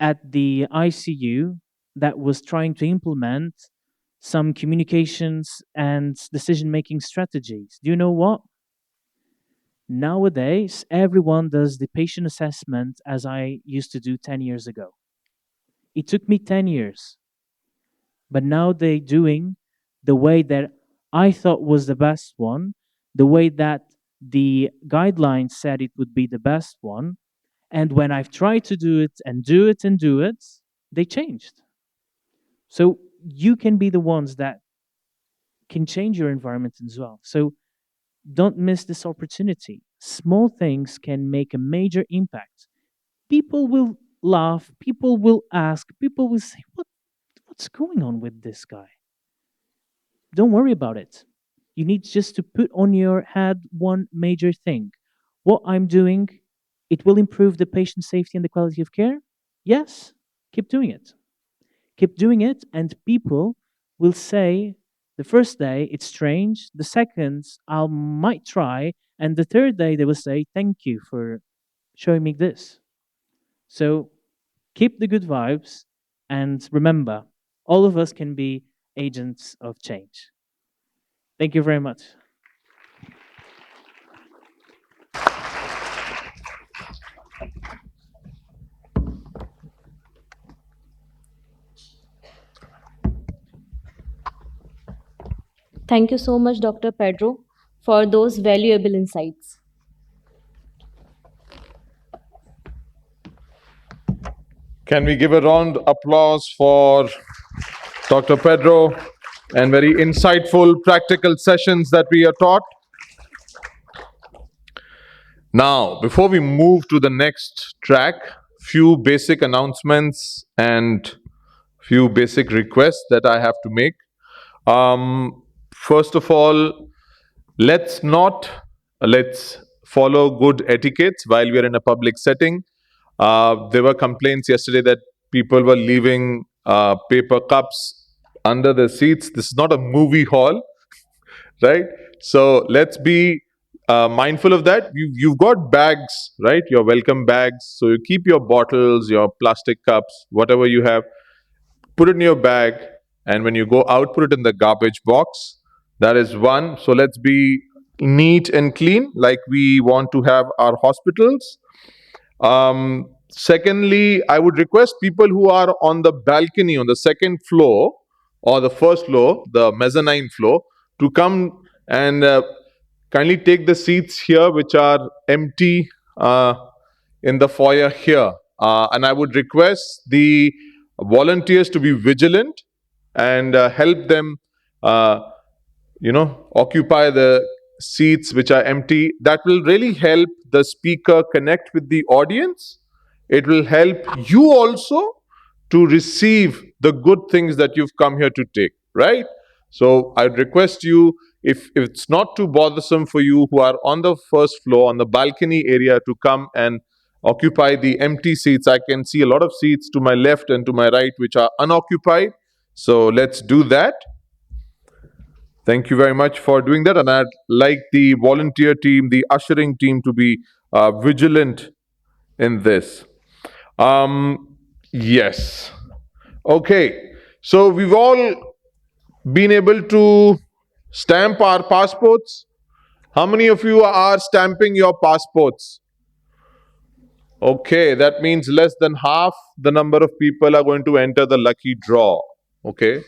at the ICU that was trying to implement some communications and decision making strategies. Do you know what? Nowadays, everyone does the patient assessment as I used to do 10 years ago. It took me 10 years, but now they're doing the way that I thought was the best one, the way that the guidelines said it would be the best one. And when I've tried to do it and do it and do it, they changed. So you can be the ones that can change your environment as well. So don't miss this opportunity. Small things can make a major impact. People will laugh, people will ask, people will say, what's going on with this guy? Don't worry about it. You need just to put on your head one major thing. What I'm doing, it will improve the patient safety and the quality of care? Yes, keep doing it. Keep doing it, and people will say the first day it's strange, the second I might try, and the third day they will say thank you for showing me this. So keep the good vibes, and remember, all of us can be agents of change. Thank you very much. Thank you so much, Dr. Pedro, for those valuable insights. Can we give a round applause for Dr. Pedro and very insightful practical sessions that we are taught? Now, before we move to the next track, few basic announcements and few basic requests that I have to make. First of all, let's follow good etiquettes while we are in a public setting. There were complaints yesterday that people were leaving paper cups under the seats. This is not a movie hall, right? So let's be mindful of that. You've got bags, right? Your welcome bags. So you keep your bottles, your plastic cups, whatever you have, put it in your bag. And when you go out, put it in the garbage box. That is one. So let's be neat and clean like we want to have our hospitals. Secondly, I would request people who are on the balcony on the second floor or the first floor, the mezzanine floor, to come and kindly take the seats here which are empty in the foyer here. And I would request the volunteers to be vigilant and help them, occupy the seats which are empty. That will really help the speaker connect with the audience. It will help you also to receive the good things that you've come here to take, right? So I'd request you, if it's not too bothersome for you who are on the first floor, on the balcony area, to come and occupy the empty seats. I can see a lot of seats to my left and to my right which are unoccupied. So let's do that. Thank you very much for doing that. And I'd like the volunteer team, the ushering team, to be vigilant in this. Yes. Okay. So we've all been able to stamp our passports. How many of you are stamping your passports? Okay, that means less than half the number of people are going to enter the lucky draw. Okay.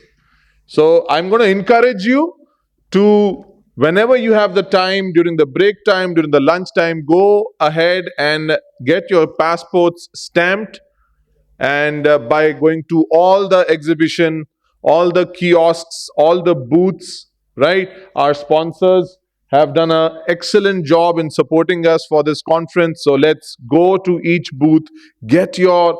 So I'm going to encourage you to, whenever you have the time, during the break time, during the lunch time, go ahead and get your passports stamped. And by going to all the exhibition, all the kiosks, all the booths, right? Our sponsors have done an excellent job in supporting us for this conference. So let's go to each booth, get your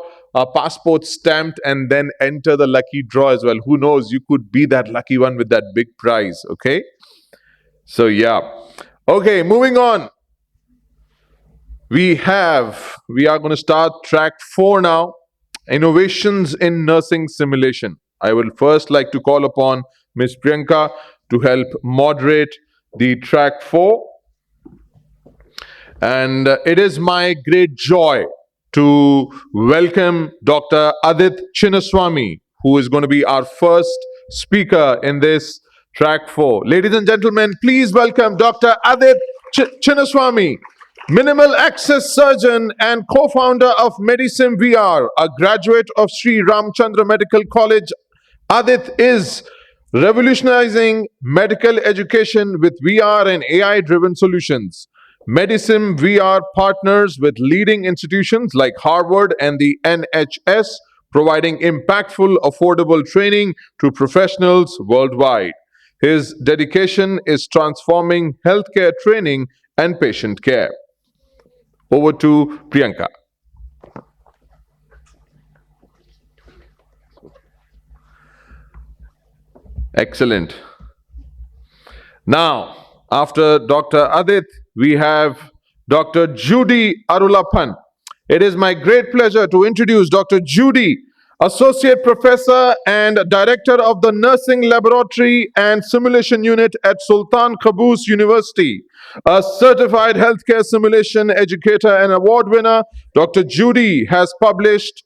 passport stamped, and then enter the lucky draw as well. Who knows? You could be that lucky one with that big prize. Okay. So yeah. Okay, moving on. We are going to start track 4 now. Innovations in nursing simulation. I will first like to call upon Ms. Priyanka to help moderate the track 4. And it is my great joy to welcome Dr. Adit Chinnaswamy, who is going to be our first speaker in this track 4. Ladies and gentlemen, please welcome Dr. Adit Chinnaswamy, minimal access surgeon and co-founder of Medicine VR, a graduate of Sri Ramchandra Medical College. Adit is revolutionizing medical education with VR and AI driven solutions. Medicine VR partners with leading institutions like Harvard and the NHS, providing impactful, affordable training to professionals worldwide. His dedication is transforming healthcare training and patient care. Over to Priyanka. Excellent. Now, after Dr. Adit, we have Dr. Judy Arulappan. It is my great pleasure to introduce Dr. Judy, Associate Professor and Director of the Nursing Laboratory and Simulation Unit at Sultan Qaboos University. A certified healthcare simulation educator and award winner, Dr. Judy has published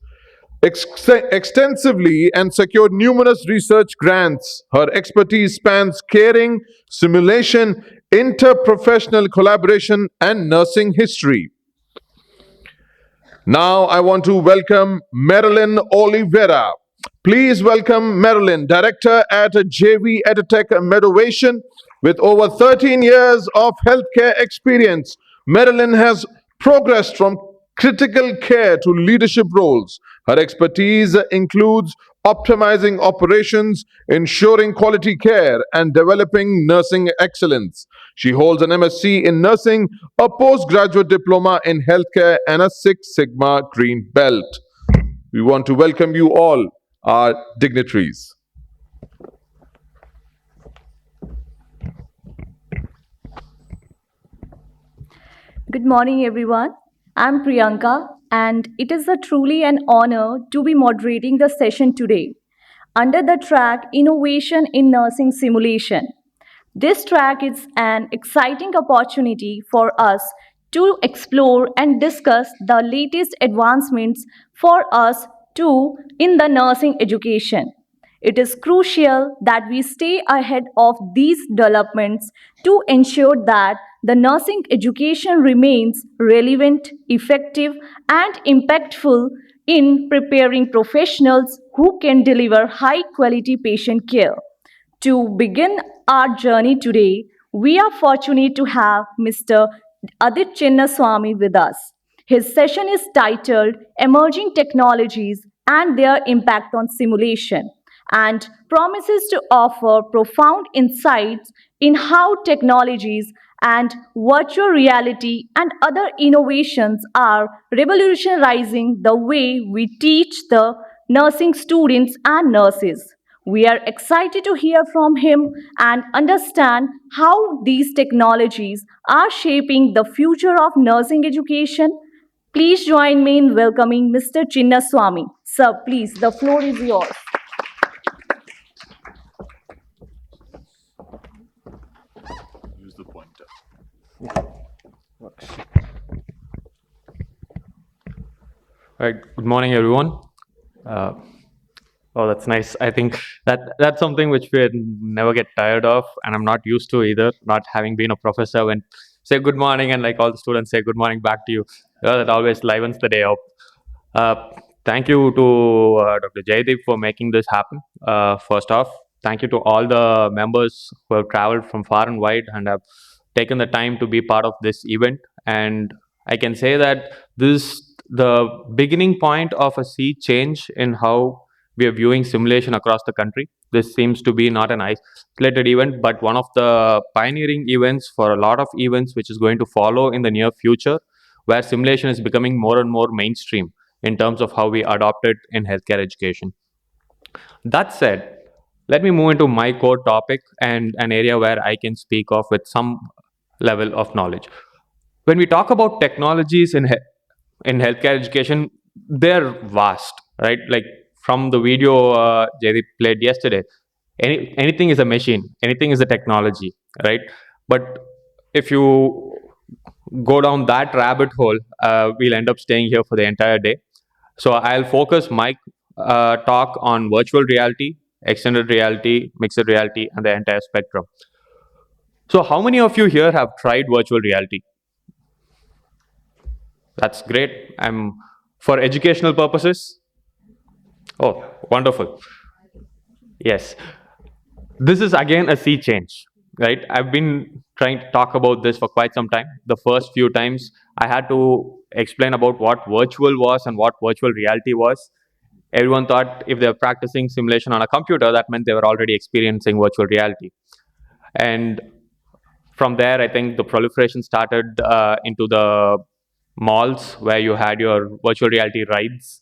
extensively and secured numerous research grants. Her expertise spans caring, simulation, interprofessional collaboration, and nursing history. Now I want to welcome Marilyn Oliveira. Please welcome Marilyn, Director at JV EdTech Medovation. With over 13 years of healthcare experience, Marilyn has progressed from critical care to leadership roles. Her expertise includes optimizing operations, ensuring quality care, and developing nursing excellence. She holds an MSc in nursing, a postgraduate diploma in healthcare, and a Six Sigma Green Belt. We want to welcome you all, our dignitaries. Good morning, everyone. I'm Priyanka, and it is a truly an honor to be moderating the session today under the track Innovation in Nursing Simulation. This track is an exciting opportunity for us to explore and discuss the latest advancements for us too in the nursing education. It is crucial that we stay ahead of these developments to ensure that the nursing education remains relevant, effective, and impactful in preparing professionals who can deliver high quality patient care. To begin our journey today, we are fortunate to have Mr. Adit Chinnaswamy with us. His session is titled Emerging Technologies and Their Impact on Simulation and promises to offer profound insights in how technologies and virtual reality and other innovations are revolutionizing the way we teach the nursing students and nurses. We are excited to hear from him and understand how these technologies are shaping the future of nursing education. Please join me in welcoming Mr. Chinnaswamy. Sir, please, the floor is yours. Use the pointer. All right. Good morning, everyone. Oh, that's nice. I think that's something which we never get tired of, and I'm not used to either. Not having been a professor, when say good morning and like all the students say good morning back to you, that always livens the day up. Thank you to Dr. Jaydeep for making this happen. First off, thank you to all the members who have traveled from far and wide and have taken the time to be part of this event. And I can say that this the beginning point of a sea change in how we are viewing simulation across the country. This seems to be not an isolated event, but one of the pioneering events for a lot of events which is going to follow in the near future, where simulation is becoming more and more mainstream in terms of how we adopt it in healthcare education. That said, let me move into my core topic and an area where I can speak of with some level of knowledge. When we talk about technologies in healthcare education, they're vast, right? Like from the video Jaydeep played yesterday, anything is a machine, anything is a technology, right? But if you go down that rabbit hole, we'll end up staying here for the entire day. So I'll focus my talk on virtual reality, extended reality, mixed reality, and the entire spectrum. So how many of you here have tried virtual reality? That's great. I'm for educational purposes. Oh, wonderful. Yes. This is again a sea change, right? I've been trying to talk about this for quite some time. The first few times I had to explain about what virtual was and what virtual reality was. Everyone thought if they were practicing simulation on a computer, that meant they were already experiencing virtual reality. And from there, I think the proliferation started into the malls where you had your virtual reality rides,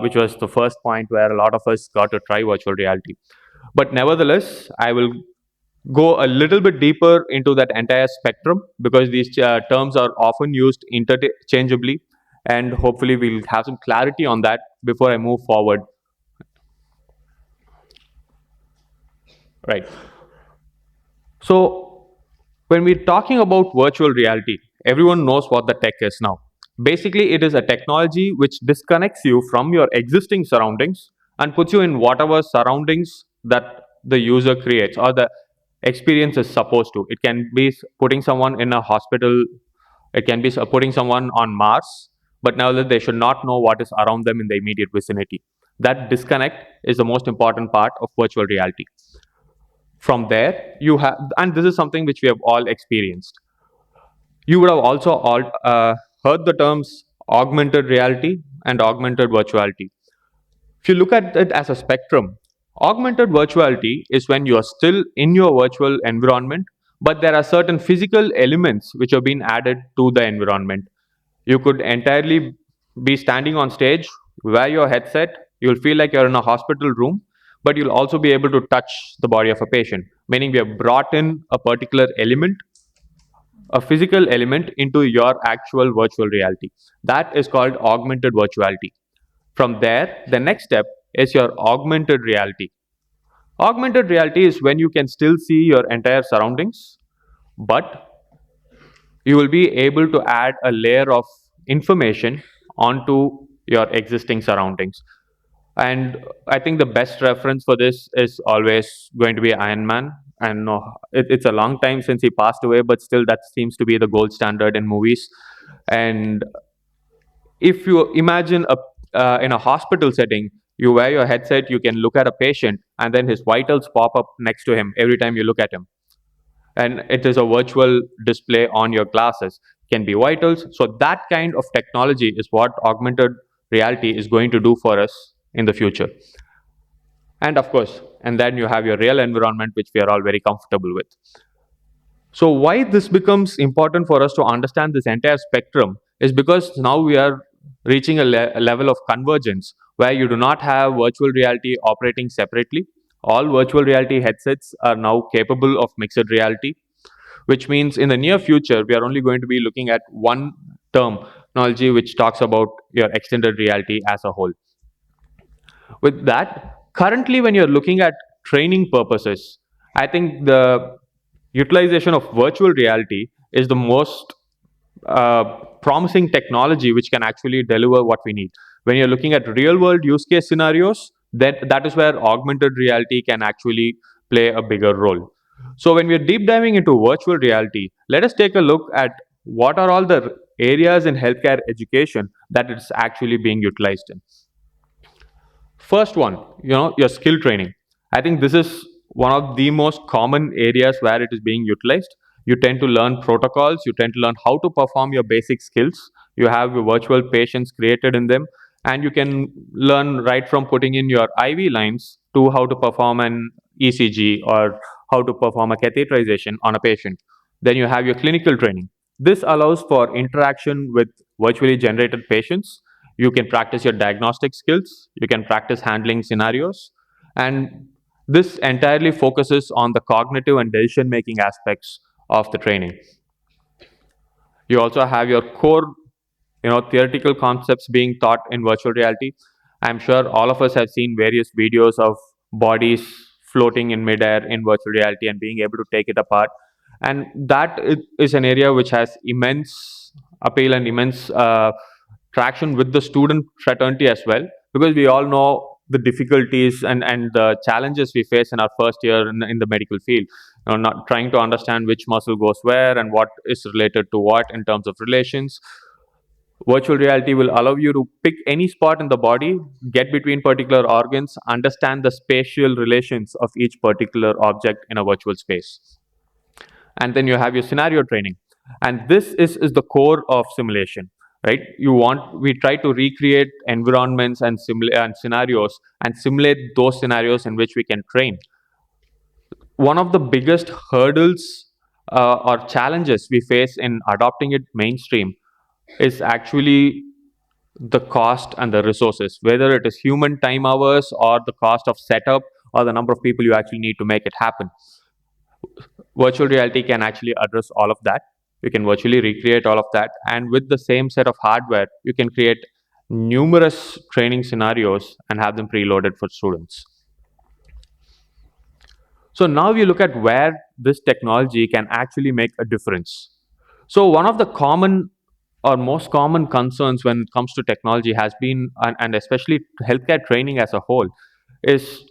which was the first point where a lot of us got to try virtual reality. But nevertheless, I will go a little bit deeper into that entire spectrum because these terms are often used interchangeably, and hopefully we'll have some clarity on that before I move forward. Right. So when we're talking about virtual reality, everyone knows what the tech is now. Basically, it is a technology which disconnects you from your existing surroundings and puts you in whatever surroundings that the user creates or the experience is supposed to. It can be putting someone in a hospital, it can be putting someone on Mars, but now that they should not know what is around them in the immediate vicinity. That disconnect is the most important part of virtual reality. From there, you have, and this is something which we have all experienced. You would have also all heard the terms augmented reality and augmented virtuality. If you look at it as a spectrum, augmented virtuality is when you are still in your virtual environment, but there are certain physical elements which have been added to the environment. You could entirely be standing on stage, wear your headset, you'll feel like you're in a hospital room, but you'll also be able to touch the body of a patient, meaning we have brought in a particular element, a physical element into your actual virtual reality. That is called augmented virtuality. From there, the next step is your augmented reality. Augmented reality is when you can still see your entire surroundings, but you will be able to add a layer of information onto your existing surroundings. And I think the best reference for this is always going to be Iron Man. And it's a long time since he passed away, but still that seems to be the gold standard in movies. And if you imagine in a hospital setting, you wear your headset, you can look at a patient, and then his vitals pop up next to him every time you look at him. And it is a virtual display on your glasses, can be vitals. So that kind of technology is what augmented reality is going to do for us in the future. And of course, and then you have your real environment, which we are all very comfortable with. So why this becomes important for us to understand this entire spectrum is because now we are reaching a level of convergence where you do not have virtual reality operating separately. All virtual reality headsets are now capable of mixed reality, which means in the near future, we are only going to be looking at one terminology which talks about your extended reality as a whole. With that, currently, when you're looking at training purposes, I think the utilization of virtual reality is the most promising technology which can actually deliver what we need. When you're looking at real world use case scenarios, that is where augmented reality can actually play a bigger role. So when we're deep diving into virtual reality, let us take a look at what are all the areas in healthcare education that it's actually being utilized in. First one, your skill training. I think this is one of the most common areas where it is being utilized. You tend to learn protocols, you tend to learn how to perform your basic skills. You have your virtual patients created in them, and you can learn right from putting in your IV lines to how to perform an ECG or how to perform a catheterization on a patient. Then you have your clinical training. This allows for interaction with virtually generated patients. You can practice your diagnostic skills, you can practice handling scenarios, and this entirely focuses on the cognitive and decision making aspects of the training. You also have your core theoretical concepts being taught in virtual reality. I'm sure all of us have seen various videos of bodies floating in midair in virtual reality and being able to take it apart. And that is an area which has immense appeal and immense traction with the student fraternity as well, because we all know the difficulties and the challenges we face in our first year in the medical field. Not trying to understand which muscle goes where and what is related to what in terms of relations. Virtual reality will allow you to pick any spot in the body, get between particular organs, understand the spatial relations of each particular object in a virtual space. And then you have your scenario training. And this is the core of simulation, right? We try to recreate environments and scenarios and simulate those scenarios in which we can train. One of the biggest hurdles or challenges we face in adopting it mainstream is actually the cost and the resources, whether it is human time hours or the cost of setup or the number of people you actually need to make it happen. Virtual reality can actually address all of that. You can virtually recreate all of that, and with the same set of hardware, you can create numerous training scenarios and have them preloaded for students. So now we look at where this technology can actually make a difference. So one of the common or most common concerns when it comes to technology has been, and especially healthcare training as a whole, is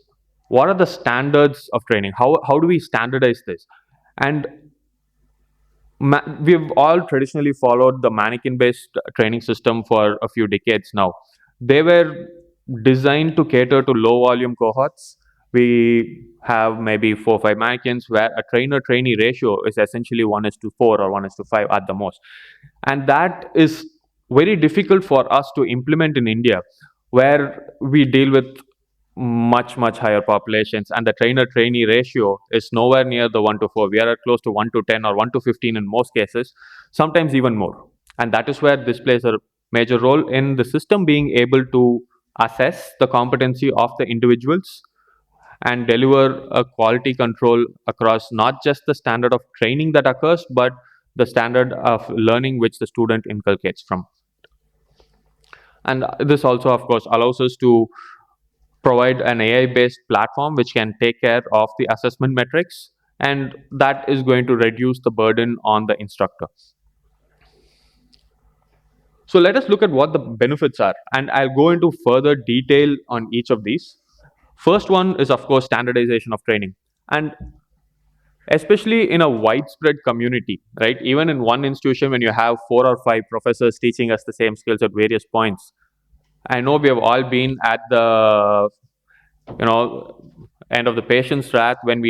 what are the standards of training? How do we standardize this? And we've all traditionally followed the mannequin based training system for a few decades now. They were designed to cater to low volume cohorts. We have maybe 4 or 5 mannequins where a trainer trainee ratio is essentially 1:4 or 1:5 at the most. And that is very difficult for us to implement in India, where we deal with much higher populations, and the trainer trainee ratio is nowhere near the 1:4. We are at close to 1:10 or 1:15 in most cases, sometimes even more. And that is where this plays a major role in the system being able to assess the competency of the individuals and deliver a quality control across not just the standard of training that occurs, but the standard of learning which the student inculcates from. And this also, of course, allows us to provide an AI based platform which can take care of the assessment metrics, and that is going to reduce the burden on the instructor. So let us look at what the benefits are, and I'll go into further detail on each of these. First one is, of course, standardization of training. And especially in a widespread community, right? Even in one institution, when you have 4 or 5 professors teaching us the same skills at various points, I know we have all been at the end of the patient's wrath when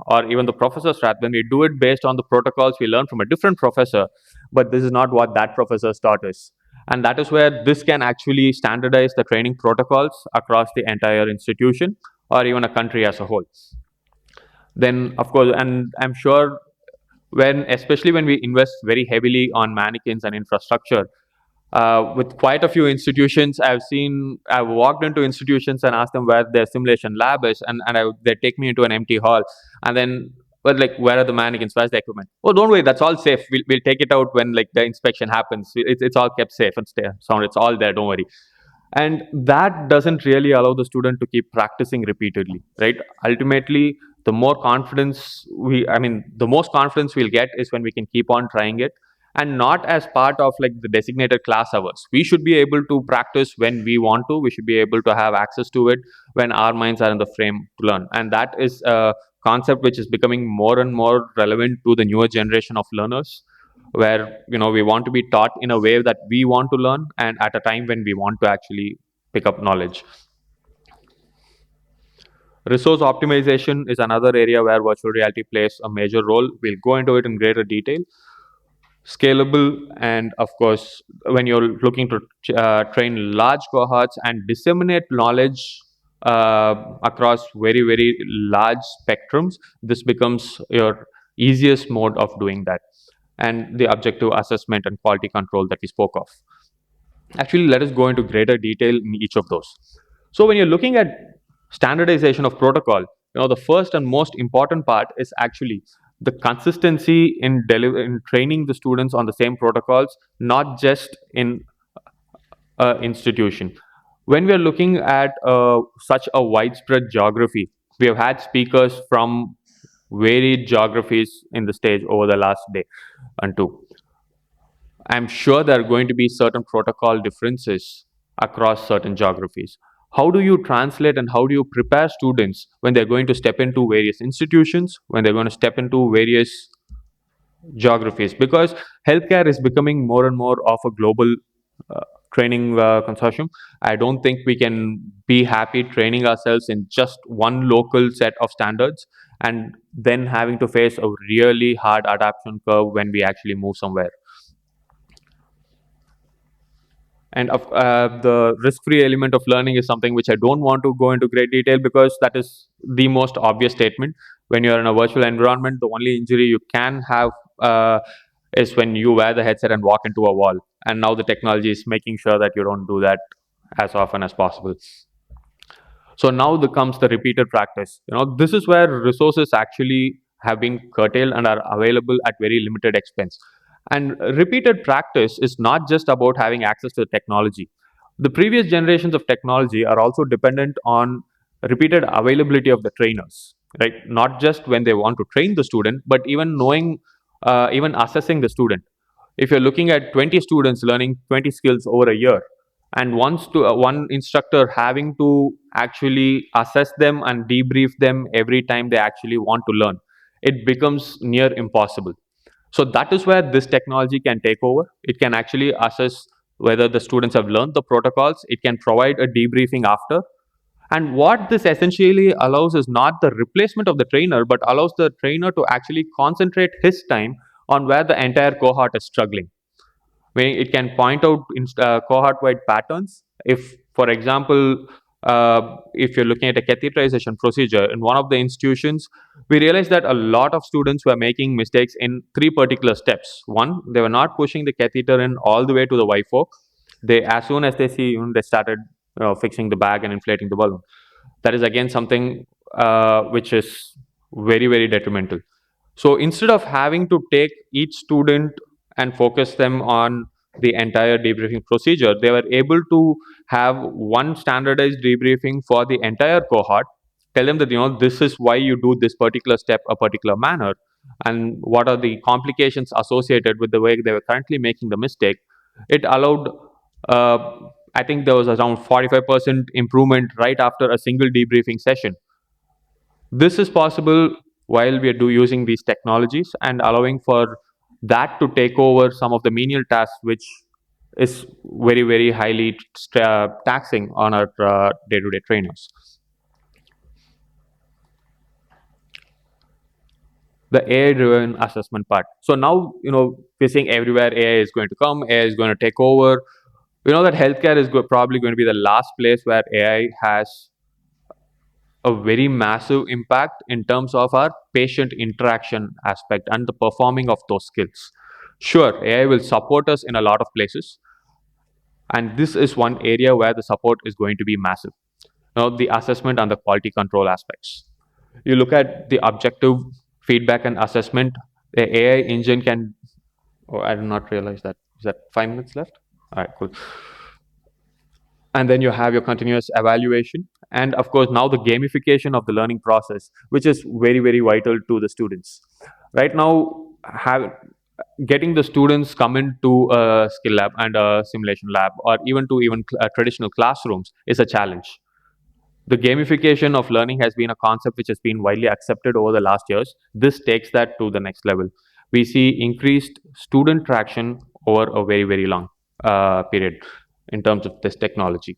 or even the professor's wrath, when we do it based on the protocols we learn from a different professor, but this is not what that professor taught us. And that is where this can actually standardize the training protocols across the entire institution or even a country as a whole. Then, of course, and I'm sure especially when we invest very heavily on mannequins and infrastructure, with quite a few institutions, I've walked into institutions and asked them where their simulation lab is, and they take me into an empty hall, and then, well, like, where are the mannequins? Where's the equipment? Oh, don't worry, that's all safe. We'll take it out when like the inspection happens. It's all kept safe and sound. It's all there. Don't worry. And that doesn't really allow the student to keep practicing repeatedly, right? Ultimately, the most confidence we'll get is when we can keep on trying it, and not as part of like the designated class hours. We should be able to practice when we want to. We should be able to have access to it when our minds are in the frame to learn. And that is a concept which is becoming more and more relevant to the newer generation of learners, where we want to be taught in a way that we want to learn and at a time when we want to actually pick up knowledge. Resource optimization is another area where virtual reality plays a major role. We'll go into it in greater detail. Scalable, and of course, when you're looking to train large cohorts and disseminate knowledge across very large spectrums, this becomes your easiest mode of doing that. And the objective assessment and quality control that we spoke of. Actually, let us go into greater detail in each of those. So when you're looking at standardization of protocol, the first and most important part is actually the consistency in training the students on the same protocols, not just in an institution. When we are looking at such a widespread geography, we have had speakers from varied geographies in the stage over the last day and two. I'm sure there are going to be certain protocol differences across certain geographies. How do you translate and how do you prepare students when they're going to step into various institutions, when they're going to step into various geographies? Because healthcare is becoming more and more of a global uh, training consortium. I don't think we can be happy training ourselves in just one local set of standards and then having to face a really hard adaptation curve when we actually move somewhere. And the risk-free element of learning is something which I don't want to go into great detail because that is the most obvious statement. When you're in a virtual environment, the only injury you can have is when you wear the headset and walk into a wall. And now the technology is making sure that you don't do that as often as possible. So now comes the repeated practice. This is where resources actually have been curtailed and are available at very limited expense. And repeated practice is not just about having access to the technology. The previous generations of technology are also dependent on repeated availability of the trainers, right? Not just when they want to train the student, but even knowing, even assessing the student. If you're looking at 20 students learning 20 skills over a year, and one instructor having to actually assess them and debrief them every time they actually want to learn, it becomes near impossible. So that is where this technology can take over. It can actually assess whether the students have learned the protocols. It can provide a debriefing after. And what this essentially allows is not the replacement of the trainer, but allows the trainer to actually concentrate his time on where the entire cohort is struggling. Meaning it can point out cohort-wide patterns. If, for example, if you're looking at a catheterization procedure in one of the institutions, we realized that a lot of students were making mistakes in three particular steps. One, they were not pushing the catheter in all the way to the Y fork. As soon as they see, they started fixing the bag and inflating the balloon. That is again something which is very, very detrimental. So instead of having to take each student and focus them on the entire debriefing procedure, they were able to have one standardized debriefing for the entire cohort, tell them that this is why you do this particular step a particular manner, and what are the complications associated with the way they were currently making the mistake. It allowed, uh, I think there was around 45% improvement right after a single debriefing session. This is possible while we are using these technologies and allowing for that to take over some of the menial tasks, which is very, very highly taxing on our day-to-day trainers. The AI-driven assessment part. So now, we're seeing everywhere AI is going to come, AI is going to take over. We know that healthcare is probably going to be the last place where AI has a very massive impact in terms of our patient interaction aspect and the performing of those skills. Sure, AI will support us in a lot of places, and this is one area where the support is going to be massive. Now, the assessment and the quality control aspects. You look at the objective feedback and assessment, the AI engine can. Oh, I did not realize that. Is that 5 minutes left? All right, cool. And then you have your continuous evaluation, and of course now the gamification of the learning process, which is very, very vital to the students right now. Getting the students come into a skill lab and a simulation lab, or even to traditional classrooms, is a challenge. The gamification of learning has been a concept which has been widely accepted over the last years. This takes that to the next level. We see increased student traction over a very, very long period in terms of this technology.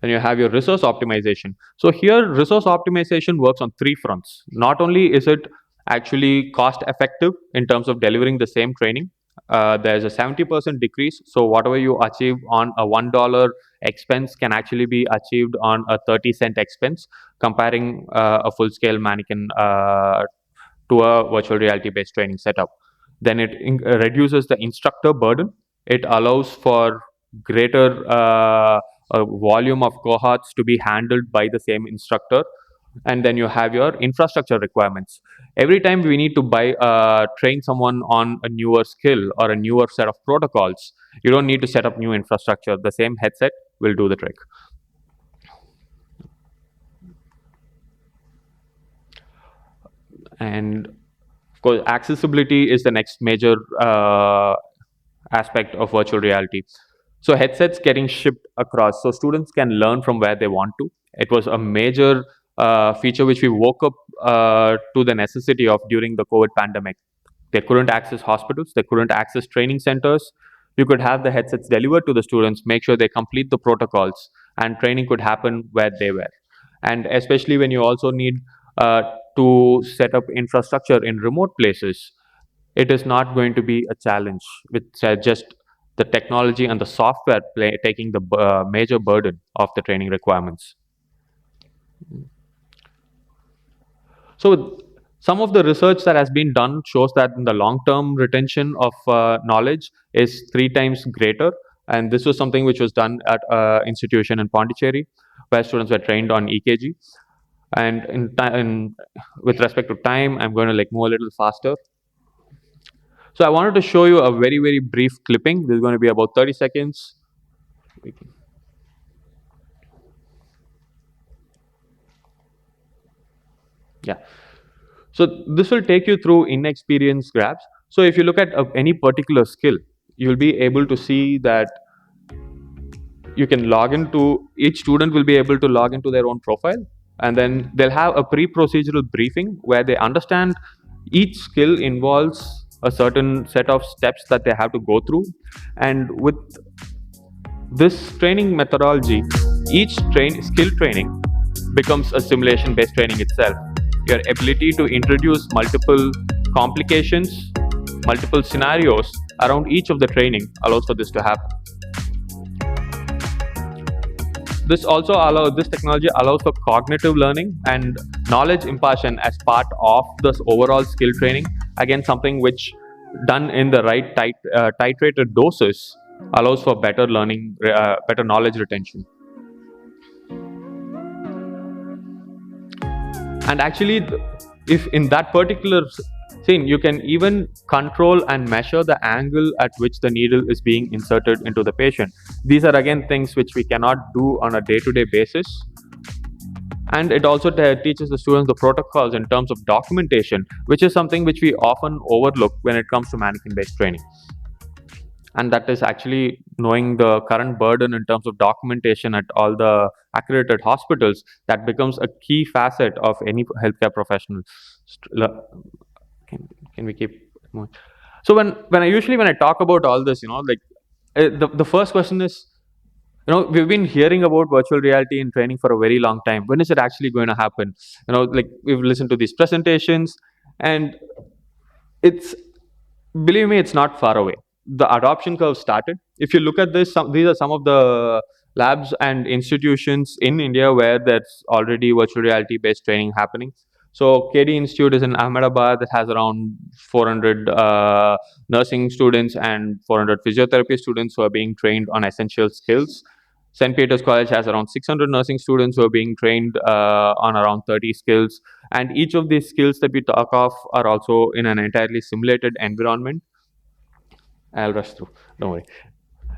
Then you have your resource optimization. So here, resource optimization works on three fronts. Not only is it actually cost effective in terms of delivering the same training, there's a 70% decrease. So whatever you achieve on a $1 expense can actually be achieved on a 30-cent expense, comparing a full-scale mannequin to a virtual reality-based training setup. Then it reduces the instructor burden. It allows for greater volume of cohorts to be handled by the same instructor. And then you have your infrastructure requirements. Every time we need to train someone on a newer skill or a newer set of protocols, you don't need to set up new infrastructure. The same headset will do the trick. And of course, accessibility is the next major aspect of virtual reality. So headsets getting shipped across, so students can learn from where they want to. It was a major feature which we woke up to the necessity of during the COVID pandemic. They couldn't access hospitals, they couldn't access training centers. You could have the headsets delivered to the students, make sure they complete the protocols, and training could happen where they were. And especially when you also need to set up infrastructure in remote places, it is not going to be a challenge with just the technology and the software taking the major burden of the training requirements. So some of the research that has been done shows that the long-term retention of knowledge is 3 times greater. And this was something which was done at an institution in Pondicherry, where students were trained on EKG. And with respect to time, I'm going to move a little faster. So I wanted to show you a very, very brief clipping. This is going to be about 30 seconds. Yeah. So this will take you through in-experience graphs. So if you look at any particular skill, you'll be able to see that you can log into, each student will be able to log into their own profile, and then they'll have a pre-procedural briefing where they understand each skill involves a certain set of steps that they have to go through. And with this training methodology, each skill training becomes a simulation-based training itself. Your ability to introduce multiple complications, multiple scenarios around each of the training allows for this to happen. This technology allows for cognitive learning and knowledge impartation as part of this overall skill training. Again, something which done in the right titrated doses allows for better learning, better knowledge retention. And actually, if in that particular scene, you can even control and measure the angle at which the needle is being inserted into the patient. These are again things which we cannot do on a day-to-day basis. And it also teaches the students the protocols in terms of documentation, which is something which we often overlook when it comes to mannequin-based training. And that is actually knowing the current burden in terms of documentation at all the accredited hospitals. That becomes a key facet of any healthcare professional. Can we keep moving? So when I talk about all this, the first question is, we've been hearing about virtual reality in training for a very long time. When is it actually going to happen? We've listened to these presentations, and believe me, it's not far away. The adoption curve started. If you look at this, these are some of the labs and institutions in India where there's already virtual reality based training happening. So KD Institute is in Ahmedabad. It has around 400 nursing students and 400 physiotherapy students who are being trained on essential skills. St. Peter's College has around 600 nursing students who are being trained on around 30 skills. And each of these skills that we talk of are also in an entirely simulated environment. I'll rush through, don't worry.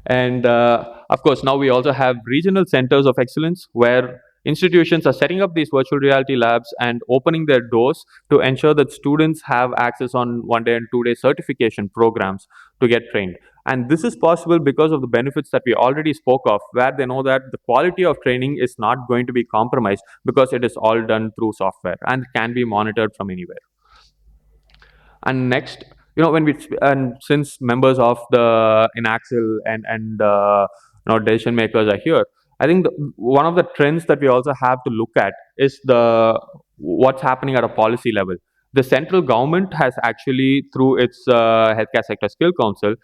And of course, now we also have regional centers of excellence where institutions are setting up these virtual reality labs and opening their doors to ensure that students have access on 1-day and 2-day certification programs to get trained. And this is possible because of the benefits that we already spoke of, where they know that the quality of training is not going to be compromised because it is all done through software and can be monitored from anywhere. And next, since members of the INACSL and decision makers are here, I think one of the trends that we also have to look at is what's happening at a policy level. The central government has actually, through its Healthcare Sector Skill Council,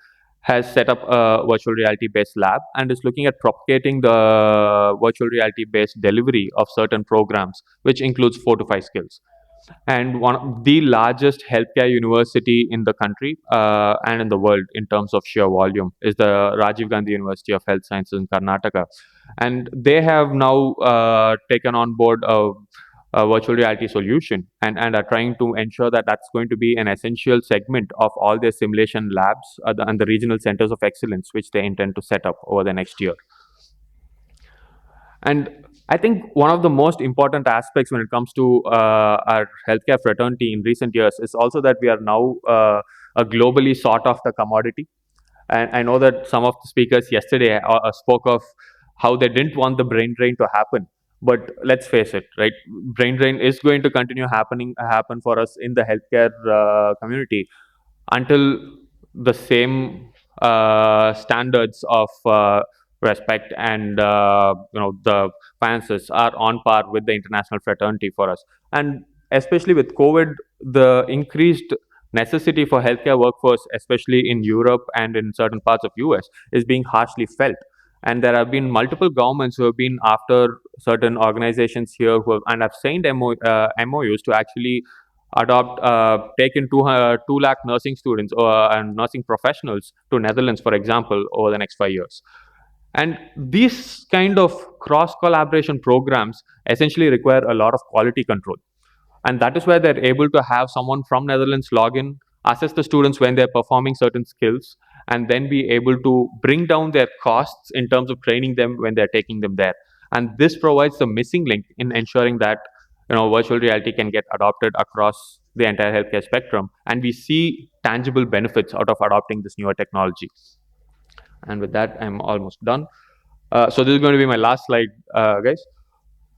has set up a virtual reality-based lab and is looking at propagating the virtual reality-based delivery of certain programs, which includes 4 to 5 skills. And one of the largest healthcare university in the country and in the world in terms of sheer volume is the Rajiv Gandhi University of Health Sciences in Karnataka. And they have now taken on board a virtual reality solution and are trying to ensure that that's going to be an essential segment of all their simulation labs and the regional centers of excellence, which they intend to set up over the next year. And I think one of the most important aspects when it comes to our healthcare fraternity in recent years is also that we are now a globally sought after commodity. And I know that some of the speakers yesterday spoke of how they didn't want the brain drain to happen. But let's face it, right? Brain drain is going to continue happen for us in the healthcare community until the same standards of respect and the finances are on par with the international fraternity for us. And especially with COVID, the increased necessity for healthcare workforce, especially in Europe and in certain parts of US, is being harshly felt. And there have been multiple governments who have been after certain organizations here who have, and have signed MOUs to actually take in 2 lakh nursing students and nursing professionals to Netherlands, for example, over the next 5 years. And these kind of cross collaboration programs essentially require a lot of quality control. And that is where they're able to have someone from Netherlands log in, assess the students when they're performing certain skills, and then be able to bring down their costs in terms of training them when they're taking them there. And this provides the missing link in ensuring that virtual reality can get adopted across the entire healthcare spectrum, and we see tangible benefits out of adopting this newer technology. And with that, I'm almost done. So this is going to be my last slide, guys.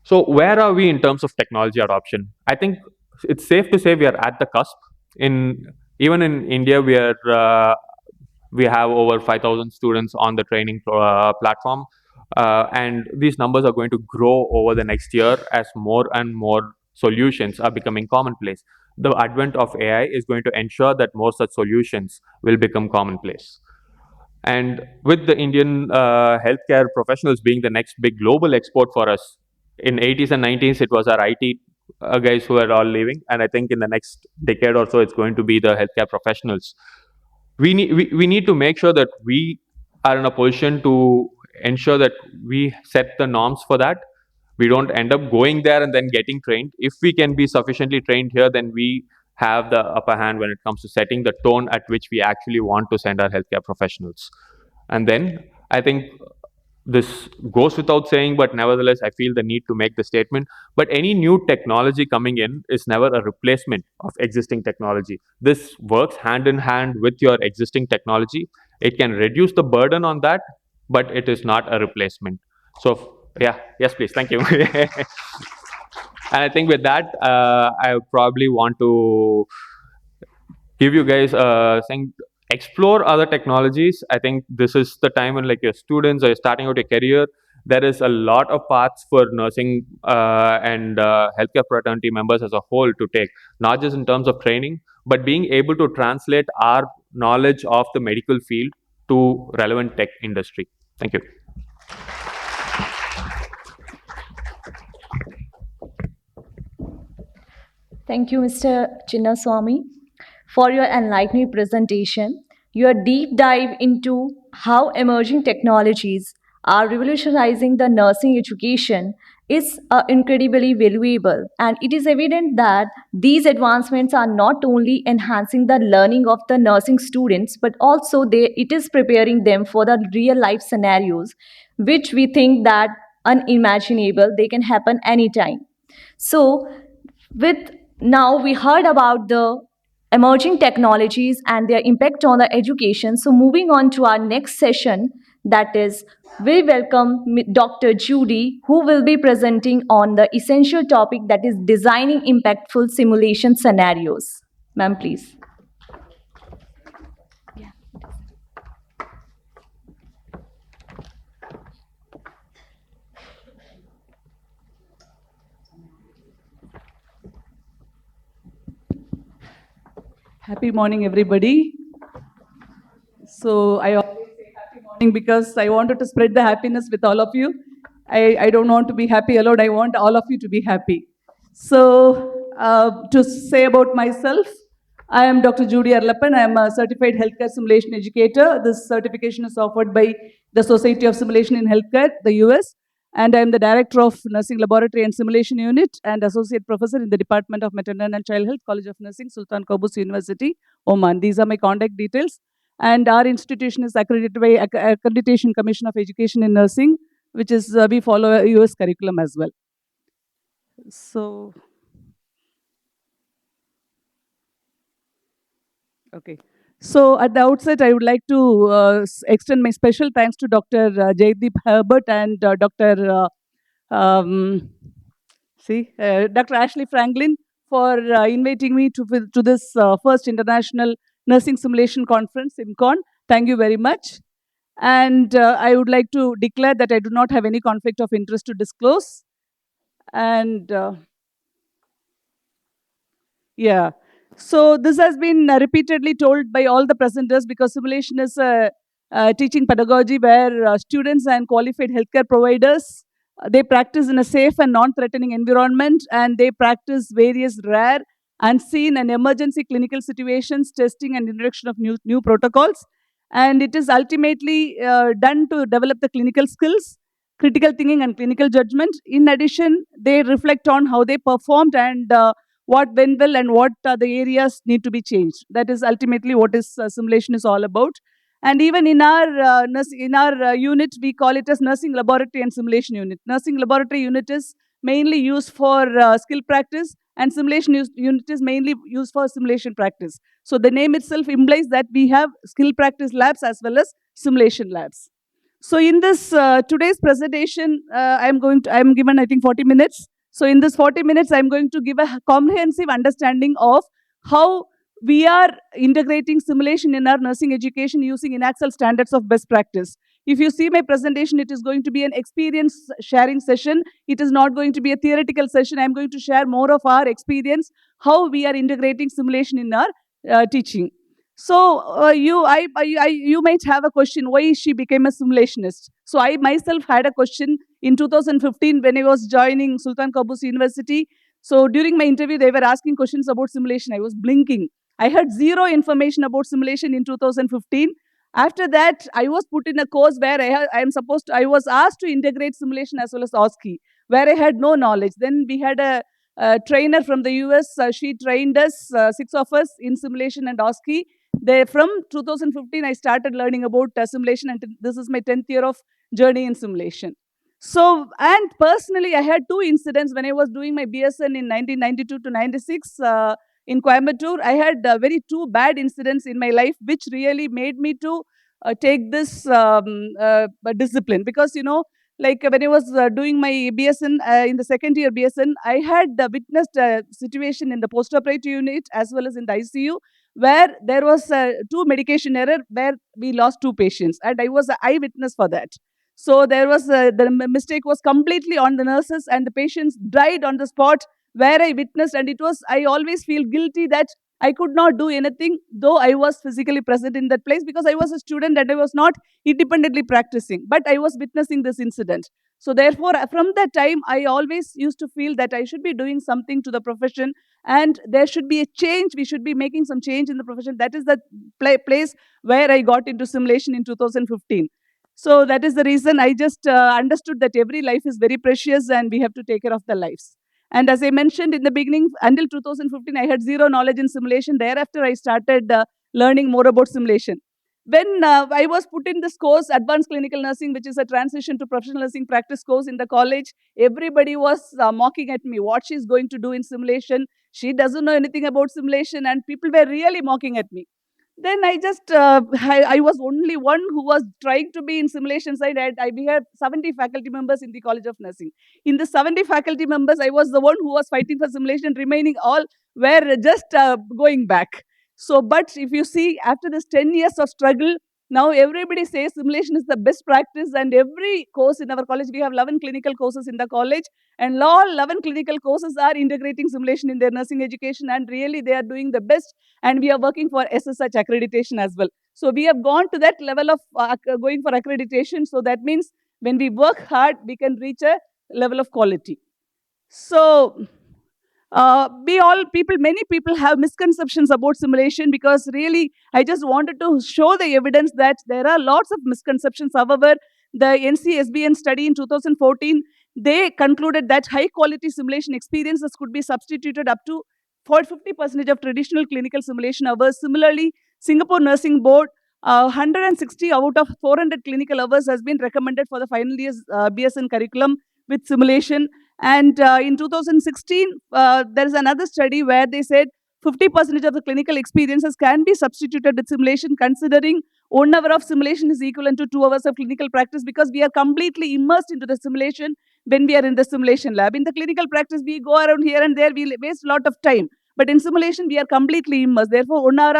So where are we in terms of technology adoption? I think it's safe to say we are at the cusp. Even in India, we have over 5,000 students on the training platform, and these numbers are going to grow over the next year as more and more solutions are becoming commonplace. The advent of AI is going to ensure that more such solutions will become commonplace. And with the Indian healthcare professionals being the next big global export for us, in 80s and 90s, it was our IT guys who are all leaving. And I think in the next decade or so, it's going to be the healthcare professionals. We need to make sure that we are in a position to ensure that we set the norms for that. We don't end up going there and then getting trained. If we can be sufficiently trained here, then we have the upper hand when it comes to setting the tone at which we actually want to send our healthcare professionals. And then I think this goes without saying, but nevertheless, I feel the need to make the statement. But any new technology coming in is never a replacement of existing technology. This works hand in hand with your existing technology. It can reduce the burden on that, but it is not a replacement. So, yeah, yes, please, thank you. And I think with that, I probably want to give you guys saying explore other technologies. I think this is the time when like your students are starting out a career. There is a lot of paths for nursing and healthcare fraternity members as a whole to take, not just in terms of training, but being able to translate our knowledge of the medical field to relevant tech industry. Thank you. Thank you, Mr. Chinnaswamy, for your enlightening presentation. Your deep dive into how emerging technologies are revolutionizing the nursing education is incredibly valuable, and it is evident that these advancements are not only enhancing the learning of the nursing students, but also it is preparing them for the real life scenarios which we think that unimaginable, they can happen anytime. So with now we heard about the emerging technologies and their impact on the education. So moving on to our next session, that is, we welcome Dr. Judy, who will be presenting on the essential topic, that is designing impactful simulation scenarios. Ma'am, please. Happy morning, everybody. So I always say happy morning because I wanted to spread the happiness with all of you. I don't want to be happy alone. I want all of you to be happy. So to say about myself, I am Dr. Judy Arlappan. I am a certified healthcare simulation educator. This certification is offered by the Society of Simulation in Healthcare, the US. And I am the director of Nursing Laboratory and Simulation Unit and associate professor in the Department of Maternal and Child Health, College of Nursing, Sultan Qaboos University, Oman. These are my contact details. And our institution is accredited by Accreditation Commission of Education in Nursing, which is we follow a US curriculum as well. So, okay. So at the outset, I would like to extend my special thanks to Dr. Jaydeep Herbert and Dr. Dr. Ashley Franklin for inviting me to this first International Nursing Simulation Conference, SiMCON. Thank you very much. And I would like to declare that I do not have any conflict of interest to disclose. And yeah. So this has been repeatedly told by all the presenters because simulation is a teaching pedagogy where students and qualified healthcare providers, they practice in a safe and non-threatening environment, and they practice various rare, unseen and emergency clinical situations, testing and introduction of new protocols. And it is ultimately done to develop the clinical skills, critical thinking and clinical judgment. In addition, they reflect on how they performed and what went well and what the areas need to be changed. That is ultimately what is simulation is all about. And even in our unit, we call it as nursing laboratory and simulation unit. Nursing laboratory unit is mainly used for skill practice, and simulation unit is mainly used for simulation practice. So the name itself implies that we have skill practice labs as well as simulation labs. So in this today's presentation, I'm given I think 40 minutes. So in this 40 minutes, I'm going to give a comprehensive understanding of how we are integrating simulation in our nursing education using INACSL standards of best practice. If you see my presentation, it is going to be an experience sharing session. It is not going to be a theoretical session. I'm going to share more of our experience, how we are integrating simulation in our teaching. So you might have a question, why she became a simulationist? So I myself had a question in 2015 when I was joining Sultan Qaboos University. So during my interview, they were asking questions about simulation. I was blinking. I had zero information about simulation in 2015. After that, I was put in a course where I was asked to integrate simulation as well as OSCE, where I had no knowledge. Then we had a trainer from the US. She trained us, 6 of us, in simulation and OSCE. From 2015, I started learning about simulation, and this is my 10th year of journey in simulation. So, and personally, I had 2 incidents when I was doing my BSN in 1992 to 96 in Coimbatore. I had very 2 bad incidents in my life, which really made me to take this discipline. Because, like when I was doing my BSN in the second year BSN, I had witnessed a situation in the post-operative unit as well as in the ICU where there was 2 medication error where we lost 2 patients, and I was an eyewitness for that. So there was the mistake was completely on the nurses, and the patients died on the spot where I witnessed, and I always feel guilty that I could not do anything, though I was physically present in that place because I was a student and I was not independently practicing, but I was witnessing this incident. So therefore, from that time, I always used to feel that I should be doing something to the profession and there should be a change. We should be making some change in the profession. That is the place where I got into simulation in 2015. So that is the reason I just understood that every life is very precious and we have to take care of the lives. And as I mentioned in the beginning, until 2015, I had zero knowledge in simulation. Thereafter, I started learning more about simulation. When I was put in this course, Advanced Clinical Nursing, which is a transition to professional nursing practice course in the college, everybody was mocking at me what she's going to do in simulation. She doesn't know anything about simulation, and people were really mocking at me. Then I was only one who was trying to be in simulation side. We had 70 faculty members in the College of Nursing. In the 70 faculty members, I was the one who was fighting for simulation, remaining all were just going back. So, but if you see, after this 10 years of struggle, now everybody says simulation is the best practice, and every course in our college, we have 11 clinical courses in the college, and all 11 clinical courses are integrating simulation in their nursing education, and really they are doing the best, and we are working for SSH accreditation as well. So we have gone to that level of going for accreditation. So that means when we work hard, we can reach a level of quality. So many people have misconceptions about simulation, because really I just wanted to show the evidence that there are lots of misconceptions. However, the NCSBN study in 2014, they concluded that high quality simulation experiences could be substituted up to for 50% of traditional clinical simulation hours. Similarly, Singapore Nursing Board 160 out of 400 clinical hours has been recommended for the final year's BSN curriculum with simulation. And in 2016, there is another study where they said 50% of the clinical experiences can be substituted with simulation, considering 1 hour of simulation is equivalent to 2 hours of clinical practice, because we are completely immersed into the simulation when we are in the simulation lab. In the clinical practice, we go around here and there, we waste a lot of time. But in simulation, we are completely immersed. Therefore, 1 hour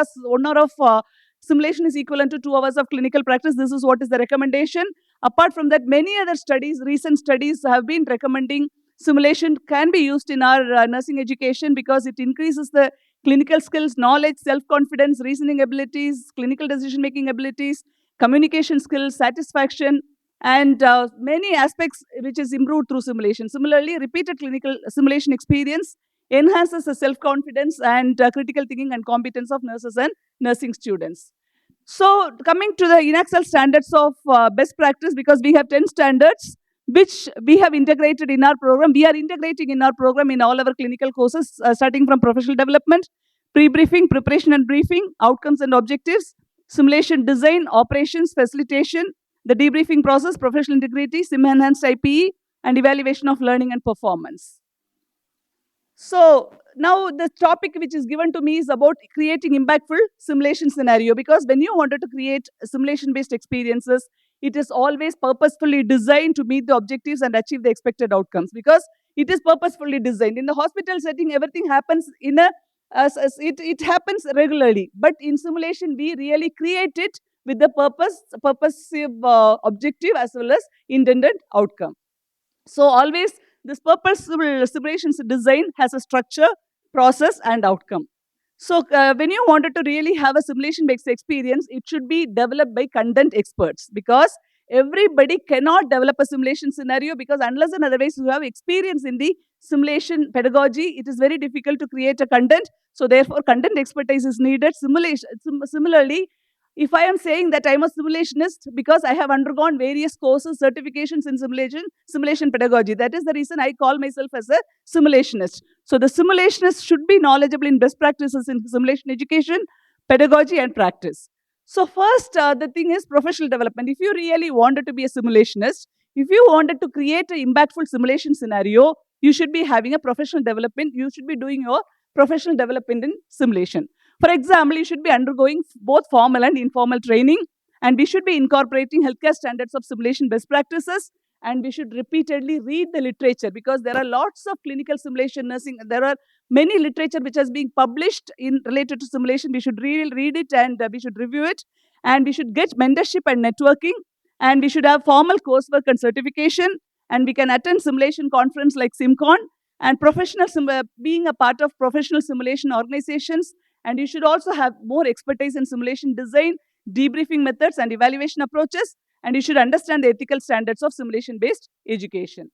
of simulation is equivalent to 2 hours of clinical practice. This is what is the recommendation. Apart from that, many other studies, recent studies, have been recommending simulation can be used in our nursing education because it increases the clinical skills, knowledge, self-confidence, reasoning abilities, clinical decision-making abilities, communication skills, satisfaction, and many aspects which is improved through simulation. Similarly, repeated clinical simulation experience enhances the self-confidence and critical thinking and competence of nurses and nursing students. So coming to the INACSL standards of best practice, because we have 10 standards which we have integrated in our program. We are integrating in our program in all our clinical courses, starting from professional development, pre-briefing, preparation and briefing, outcomes and objectives, simulation design, operations, facilitation, the debriefing process, professional integrity, sim-enhanced IPE, and evaluation of learning and performance. So now the topic which is given to me is about creating impactful simulation scenario, because when you wanted to create simulation-based experiences, it is always purposefully designed to meet the objectives and achieve the expected outcomes, because it is purposefully designed. In the hospital setting, everything happens in a it happens regularly, but in simulation we really create it with the purposive objective as well as intended outcome. So always this purposeful simulations design has a structure, process, and outcome. So when you wanted to really have a simulation-based experience, it should be developed by content experts, because everybody cannot develop a simulation scenario, because unless and otherwise you have experience in the simulation pedagogy, it is very difficult to create a content. So therefore, content expertise is needed. Similarly, if I am saying that I'm a simulationist because I have undergone various courses, certifications in simulation pedagogy, that is the reason I call myself as a simulationist. So the simulationist should be knowledgeable in best practices in simulation education, pedagogy, and practice. So first, the thing is professional development. If you really wanted to be a simulationist, if you wanted to create an impactful simulation scenario, you should be having a professional development. You should be doing your professional development in simulation. For example, you should be undergoing both formal and informal training, and we should be incorporating healthcare standards of simulation best practices, and we should repeatedly read the literature, because there are lots of clinical simulation nursing. There are many literature which has been published in related to simulation. We should read it, and we should review it, and we should get mentorship and networking, and we should have formal coursework and certification, and we can attend simulation conference like SiMCON, and being a part of professional simulation organizations. And you should also have more expertise in simulation design, debriefing methods, and evaluation approaches. And you should understand the ethical standards of simulation-based education.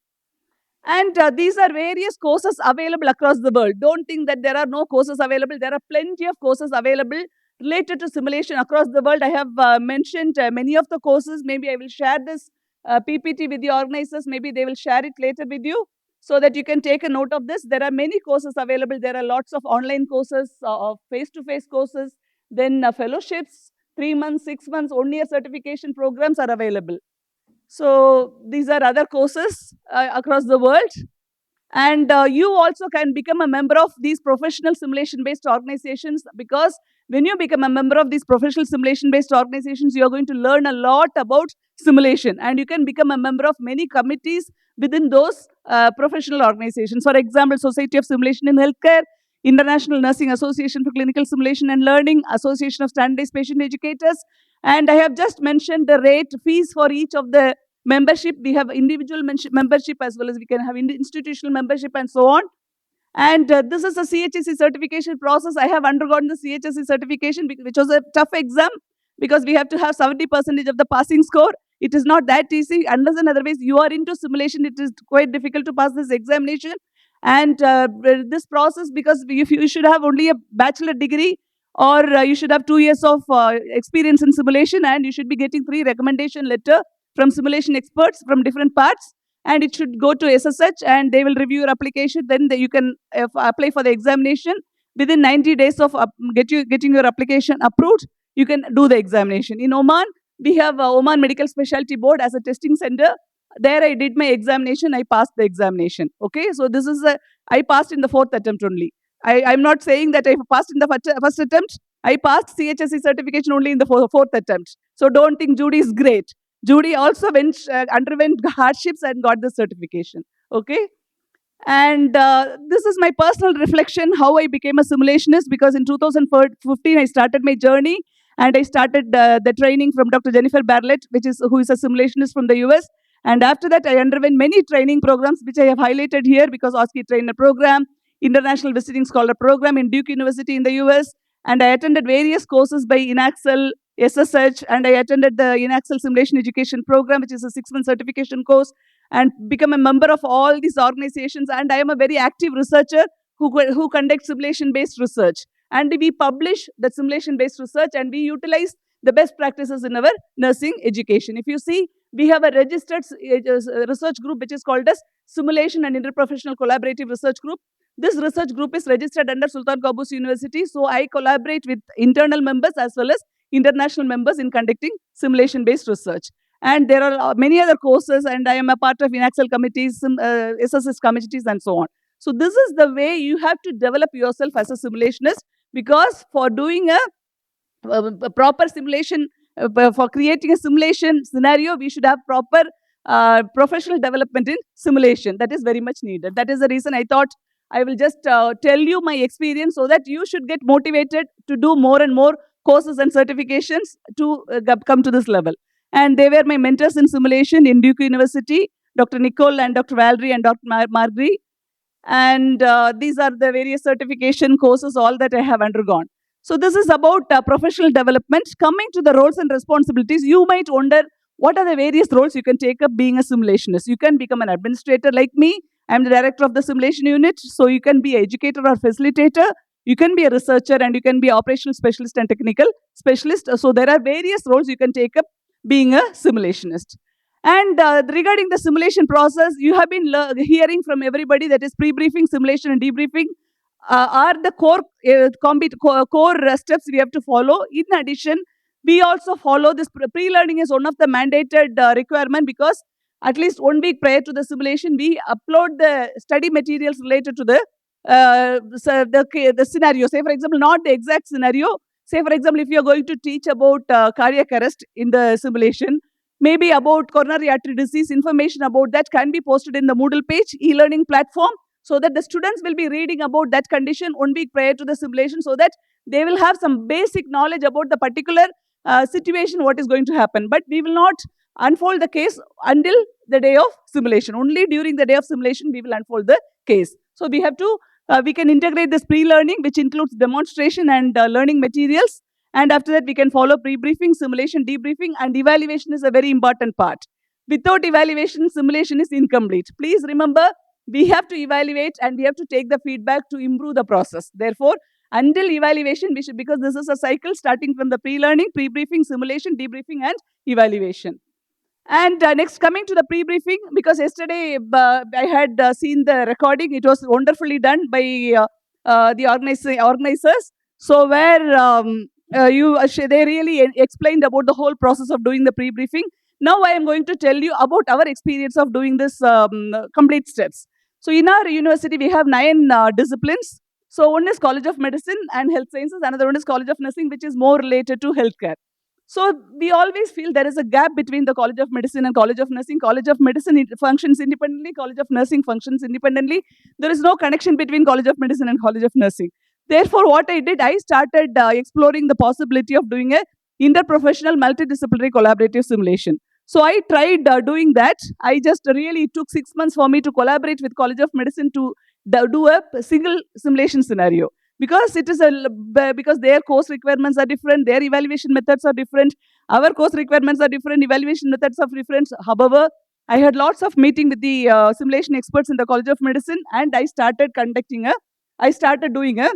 And these are various courses available across the world. Don't think that there are no courses available. There are plenty of courses available related to simulation across the world. I have mentioned many of the courses. Maybe I will share this PPT with the organizers. Maybe they will share it later with you, so that you can take a note of this. There are many courses available. There are lots of online courses, face-to-face courses, then fellowships, 3 months, 6 months, 1 year certification programs are available. So these are other courses across the world. And you also can become a member of these professional simulation-based organizations, because when you become a member of these professional simulation-based organizations, you are going to learn a lot about simulation, and you can become a member of many committees within those professional organizations. For example, Society of Simulation in Healthcare, International Nursing Association for Clinical Simulation and Learning, Association of Standardized Patient Educators. And I have just mentioned the rate fees for each of the membership. We have individual membership, as well as we can have institutional membership, and so on. And this is a CHSE certification process. I have undergone the CHSE certification, which was a tough exam, because we have to have 70% of the passing score. It is not that easy. Unless and otherwise you are into simulation, it is quite difficult to pass this examination. And this process, because you should have only a bachelor degree, or you should have 2 years of experience in simulation, and you should be getting 3 recommendation letter from simulation experts from different parts, and it should go to SSH, and they will review your application. Then you can apply for the examination within 90 days of getting your application approved. you can do the examination. In Oman, we have Oman Medical Specialty Board as a testing center. There I did my examination, I passed the examination. Okay, so this is I passed in the 4th attempt only. I'm not saying that I passed in the first attempt. I passed CHSE certification only in the 4th attempt. So don't think Judy is great. Judy also underwent hardships and got the certification. Okay. And this is my personal reflection how I became a simulationist, because in 2015 I started my journey and I started the training from Dr. Jennifer Bartlett, who is a simulationist from the US. And after that, I underwent many training programs, which I have highlighted here, because OSCE Trainer Program, International Visiting Scholar Program in Duke University in the US, and I attended various courses by INACSL, SSH, and I attended the INACSL Simulation Education Program, which is a 6-month certification course, and become a member of all these organizations. And I am a very active researcher who conducts simulation-based research. And we publish the simulation-based research, and we utilize the best practices in our nursing education. If you see, we have a registered research group which is called as Simulation and Interprofessional Collaborative Research Group. This research group is registered under Sultan Qaboos University, so I collaborate with internal members as well as international members in conducting simulation-based research. And there are many other courses, and I am a part of INACSL committees, SSS committees, and so on. So this is the way you have to develop yourself as a simulationist, because for doing a proper simulation, for creating a simulation scenario, we should have proper professional development in simulation. That is very much needed. That is the reason I thought I will just tell you my experience, so that you should get motivated to do more and more courses and certifications to come to this level. And they were my mentors in simulation in Duke University, Dr. Nicole and Dr. Valerie and Dr. Marguerite. And these are the various certification courses, all that I have undergone. So this is about professional development. Coming to the roles and responsibilities, you might wonder, what are the various roles you can take up being a simulationist? You can become an administrator like me. I'm the director of the simulation unit. So you can be an educator or facilitator. You can be a researcher, and you can be operational specialist and technical specialist. So there are various roles you can take up being a simulationist. And regarding the simulation process, you have been hearing from everybody that is pre-briefing, simulation, and debriefing are the core steps we have to follow. In addition, we also follow this pre-learning is one of the mandated requirement, because at least 1 week prior to the simulation, we upload the study materials related to the scenario. Say, for example, not the exact scenario. Say, for example, if you are going to teach about cardiac arrest in the simulation, maybe about coronary artery disease, information about that can be posted in the Moodle page, e-learning platform, so that the students will be reading about that condition 1 week prior to the simulation, so that they will have some basic knowledge about the particular situation, what is going to happen. But we will not unfold the case until the day of simulation. Only during the day of simulation, we will unfold the case. So we have to, we can integrate this pre-learning, which includes demonstration and learning materials. And after that, we can follow pre-briefing, simulation, debriefing, and evaluation is a very important part. Without evaluation, simulation is incomplete. Please remember, we have to evaluate and we have to take the feedback to improve the process. Therefore, until evaluation, we should, because this is a cycle starting from the pre-learning, pre-briefing, simulation, debriefing, and evaluation. And next, coming to the pre-briefing, because yesterday I had seen the recording. It was wonderfully done by the organizers. So where they really explained about the whole process of doing the pre-briefing. Now I am going to tell you about our experience of doing this complete steps. So in our university, we have 9 disciplines. So one is College of Medicine and Health Sciences, another one is College of Nursing, which is more related to healthcare. So we always feel there is a gap between the College of Medicine and College of Nursing. College of Medicine functions independently, College of Nursing functions independently. There is no connection between College of Medicine and College of Nursing. Therefore, what I did, I started exploring the possibility of doing a interprofessional multidisciplinary collaborative simulation. So I tried doing that. I just really took 6 months for me to collaborate with College of Medicine to do a single simulation scenario. Because it is because their course requirements are different, their evaluation methods are different, our course requirements are different, evaluation methods are different. However, I had lots of meeting with the simulation experts in the College of Medicine, and I started doing a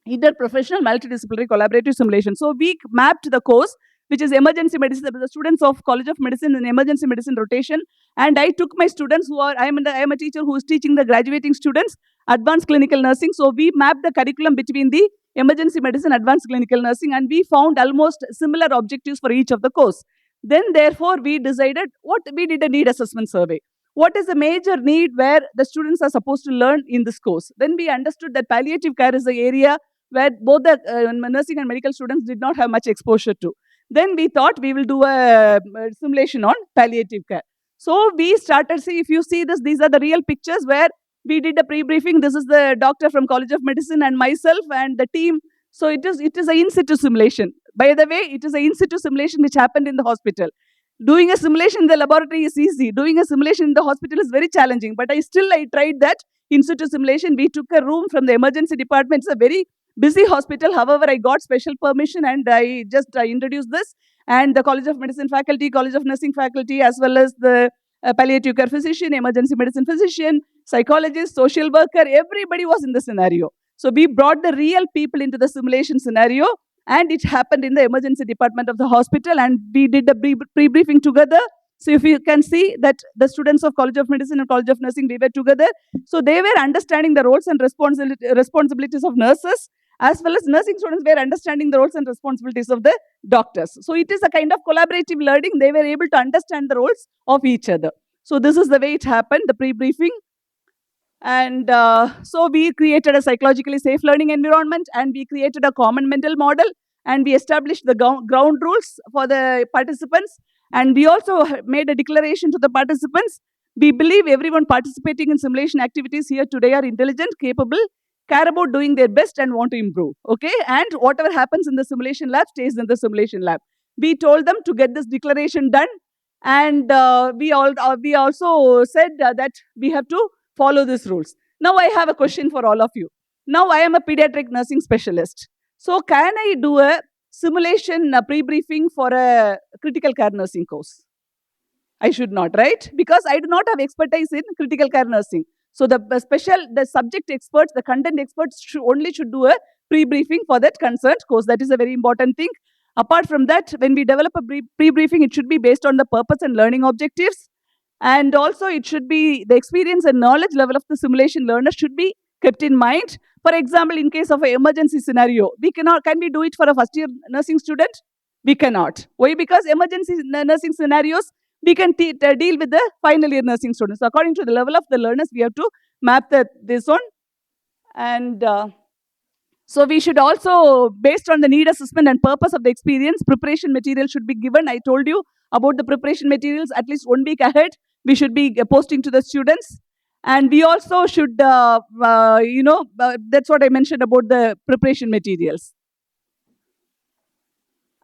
interprofessional multidisciplinary collaborative simulation. So we mapped the course which is emergency medicine, the students of College of Medicine and emergency medicine rotation. And I took my students I am a teacher who is teaching the graduating students advanced clinical nursing. So we mapped the curriculum between the emergency medicine, advanced clinical nursing, and we found almost similar objectives for each of the course. Then, therefore, we decided we did a need assessment survey. What is the major need where the students are supposed to learn in this course? Then we understood that palliative care is the area where both the nursing and medical students did not have much exposure to. Then we thought we will do a simulation on palliative care. So we started, see, if you see this, these are the real pictures where we did a pre-briefing. This is the doctor from College of Medicine and myself and the team. So it is an in situ simulation. By the way, it is an in situ simulation which happened in the hospital. Doing a simulation in the laboratory is easy. Doing a simulation in the hospital is very challenging. But I tried that in situ simulation. We took a room from the emergency department. It's a very busy hospital. However, I got special permission and I introduced this. And the College of Medicine faculty, College of Nursing faculty, as well as the palliative care physician, emergency medicine physician, psychologist, social worker, everybody was in the scenario. So we brought the real people into the simulation scenario, and it happened in the emergency department of the hospital, and we did a pre-briefing together. So if you can see that the students of College of Medicine and College of Nursing, we were together. So they were understanding the roles and responsibilities of nurses, as well as nursing students were understanding the roles and responsibilities of the doctors. So it is a kind of collaborative learning. They were able to understand the roles of each other. So this is the way it happened, the pre-briefing. And so we created a psychologically safe learning environment, and we created a common mental model, and we established the ground rules for the participants. And we also made a declaration to the participants. We believe everyone participating in simulation activities here today are intelligent, capable, care about doing their best, and want to improve. Okay? And whatever happens in the simulation lab stays in the simulation lab. We told them to get this declaration done. And we also said that we have to follow these rules. Now I have a question for all of you. Now I am a pediatric nursing specialist. So can I do a simulation pre-briefing for a critical care nursing course? I should not, right? Because I do not have expertise in critical care nursing. So the subject experts, the content experts should do a pre-briefing for that concerned course. That is a very important thing. Apart from that, when we develop a pre-briefing, it should be based on the purpose and learning objectives. And also it should be the experience and knowledge level of the simulation learner should be kept in mind. For example, in case of an emergency scenario, can we do it for a first year nursing student? We cannot. Why? Because emergency nursing scenarios, we can deal with the final year nursing students. So according to the level of the learners, we have to map this one. And so we should also, based on the need assessment and purpose of the experience, preparation material should be given. I told you about the preparation materials at least 1 week ahead. We should be posting to the students. And we also should, that's what I mentioned about the preparation materials.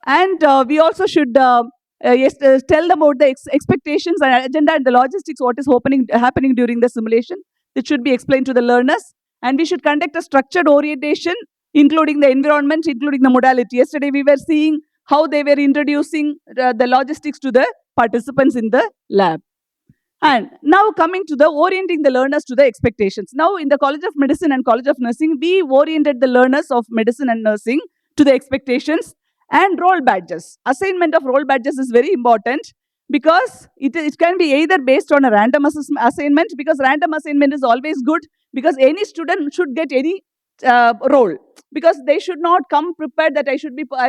And we also should tell them about the expectations and agenda and the logistics, what is happening during the simulation. It should be explained to the learners. And we should conduct a structured orientation, including the environment, including the modality. Yesterday, we were seeing how they were introducing the logistics to the participants in the lab. And now coming to the orienting the learners to the expectations. Now in the College of Medicine and College of Nursing, we oriented the learners of medicine and nursing to the expectations and role badges. Assignment of role badges is very important because it can be either based on a random assignment, because random assignment is always good, because any student should get any role, because they should not come prepared that I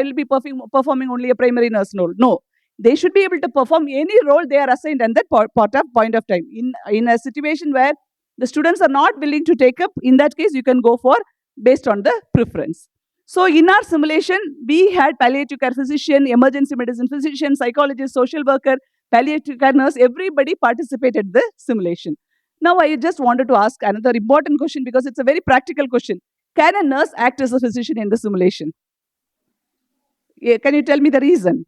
will be performing only a primary nurse role. No. They should be able to perform any role they are assigned at that point of time. In a situation where the students are not willing to take up, in that case, you can go for based on the preference. So in our simulation, we had palliative care physician, emergency medicine physician, psychologist, social worker, palliative care nurse, everybody participated in the simulation. Now I just wanted to ask another important question because it's a very practical question. Can a nurse act as a physician in the simulation? Yeah, can you tell me the reason?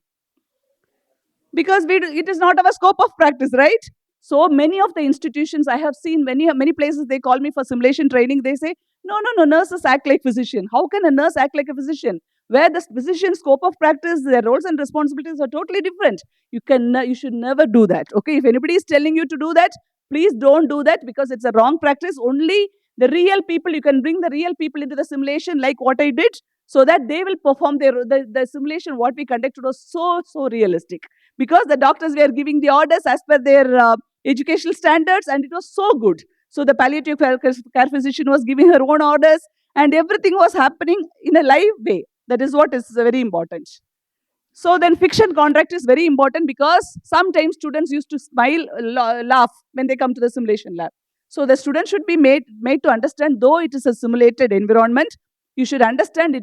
Because it is not our scope of practice, right? So many of the institutions I have seen, many places they call me for simulation training. They say, no, nurses act like physician. How can a nurse act like a physician? Where the physician's scope of practice, their roles and responsibilities are totally different. You should never do that. Okay, if anybody is telling you to do that, please don't do that because it's a wrong practice. Only the real people, you can bring the real people into the simulation like what I did. so that they will perform the simulation. What we conducted was so realistic, because the doctors were giving the orders as per their educational standards, and it was so good. So the palliative care physician was giving her own orders, and everything was happening in a live way. That is what is very important. So then fiction contract is very important, because sometimes students used to smile, laugh when they come to the simulation lab. So the student should be made to understand, though it is a simulated environment, you should understand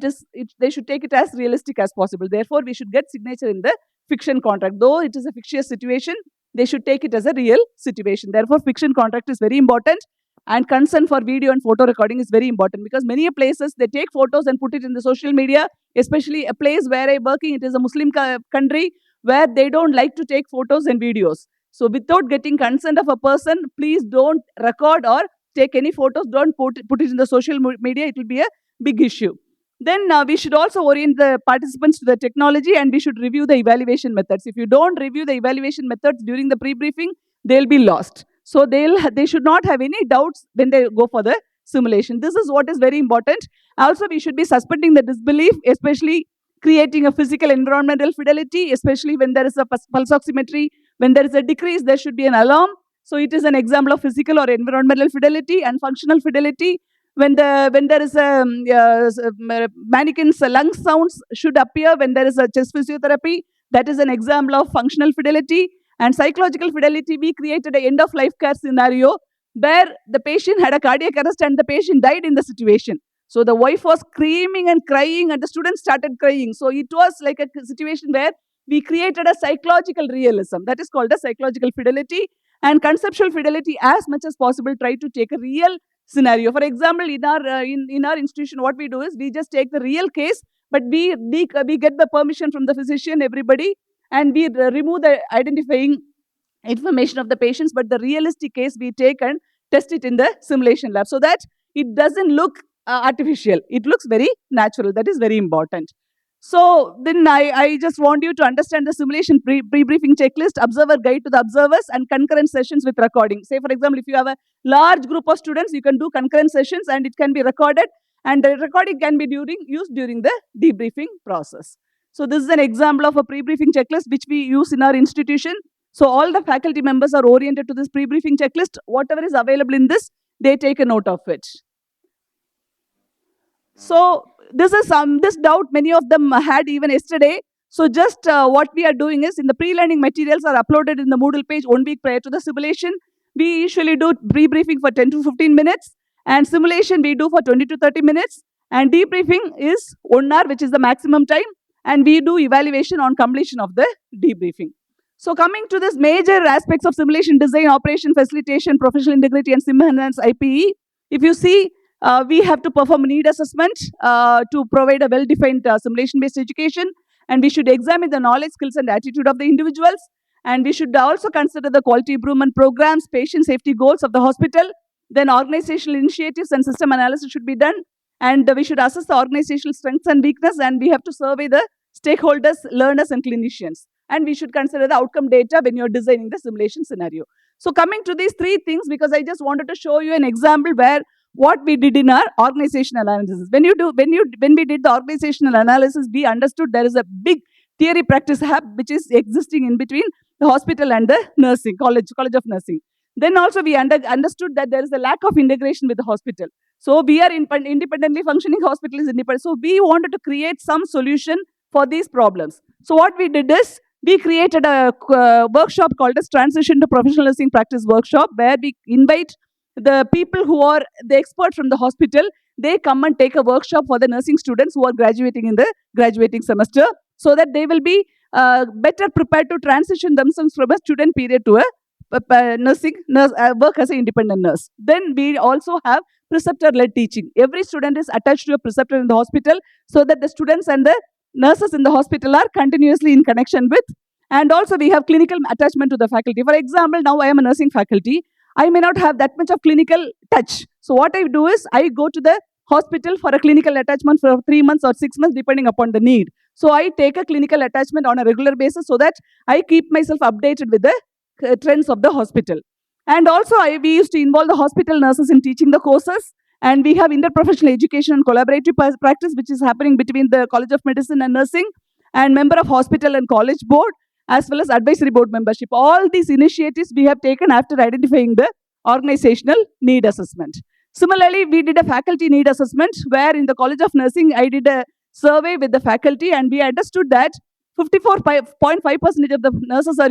they should take it as realistic as possible. Therefore, we should get signature in the fiction contract. Though it is a fictitious situation, they should take it as a real situation. Therefore, fiction contract is very important. And consent for video and photo recording is very important, because many places they take photos and put it in the social media, especially a place where I'm working, it is a Muslim country where they don't like to take photos and videos. So without getting consent of a person, please don't record or take any photos, don't put it in the social media, it will be a big issue. Then we should also orient the participants to the technology, and we should review the evaluation methods. If you don't review the evaluation methods during the pre-briefing, they'll be lost. So they should not have any doubts when they go for the simulation. This is what is very important. Also, we should be suspending the disbelief, especially creating a physical environmental fidelity, especially when there is a pulse oximetry. When there is a decrease, there should be an alarm. So it is an example of physical or environmental fidelity and functional fidelity. When there is a mannequin's lung sounds should appear when there is a chest physiotherapy, that is an example of functional fidelity. And psychological fidelity, we created an end-of-life care scenario where the patient had a cardiac arrest and the patient died in the situation. So the wife was screaming and crying, and the students started crying. So it was like a situation where we created a psychological realism. That is called a psychological fidelity. And conceptual fidelity, as much as possible, try to take a real scenario. For example, in our institution, what we do is we just take the real case, but we get the permission from the physician, everybody, and we remove the identifying information of the patients, but the realistic case we take and test it in the simulation lab, so that it doesn't look artificial. It looks very natural. That is very important. So then I just want you to understand the simulation pre-briefing checklist, observer guide to the observers, and concurrent sessions with recording. Say, for example, if you have a large group of students, you can do concurrent sessions and it can be recorded, and the recording can be used during the debriefing process. So this is an example of a pre-briefing checklist which we use in our institution. So all the faculty members are oriented to this pre-briefing checklist. Whatever is available in this, they take a note of it. So this doubt many of them had even yesterday. So just what we are doing is, in the pre-learning materials are uploaded in the Moodle page 1 week prior to the simulation. We usually do pre-briefing for 10 to 15 minutes, and simulation we do for 20 to 30 minutes, and debriefing is 1 hour, which is the maximum time, and we do evaluation on completion of the debriefing. So coming to this major aspects of simulation design, operation, facilitation, professional integrity, and SiMCON IPE, if you see, we have to perform a need assessment to provide a well-defined simulation-based education, and we should examine the knowledge, skills, and attitude of the individuals, and we should also consider the quality improvement programs, patient safety goals of the hospital. Then organizational initiatives and system analysis should be done, and we should assess the organizational strengths and weakness, and we have to survey the stakeholders, learners, and clinicians. And we should consider the outcome data when you're designing the simulation scenario. So coming to these three things, because I just wanted to show you an example where what we did in our organizational analysis. When we did the organizational analysis, we understood there is a big theory practice hub which is existing in between the hospital and the nursing college of nursing. Then also we understood that there is a lack of integration with the hospital. So we are independently functioning, hospital is independent. So we wanted to create some solution for these problems. So what we did is, we created a workshop called as Transition to Professional Nursing Practice Workshop, where we invite the people who are the expert from the hospital. They come and take a workshop for the nursing students who are graduating in the graduating semester, so that they will be better prepared to transition themselves from a student period to a work as an independent nurse. Then we also have preceptor-led teaching. Every student is attached to a preceptor in the hospital, so that the students and the nurses in the hospital are continuously in connection with. And also we have clinical attachment to the faculty. For example, now I am a nursing faculty. I may not have that much of clinical touch. So what I do is, I go to the hospital for a clinical attachment for 3 months or 6 months, depending upon the need. So I take a clinical attachment on a regular basis, so that I keep myself updated with the trends of the hospital. And also we used to involve the hospital nurses in teaching the courses, And we have interprofessional education and collaborative practice, which is happening between the College of Medicine and Nursing and member of hospital and college board, as well as advisory board membership. All these initiatives we have taken after identifying the organizational need assessment. Similarly, we did a faculty need assessment where in the College of Nursing, I did a survey with the faculty and we understood that 54.5% of the nurses are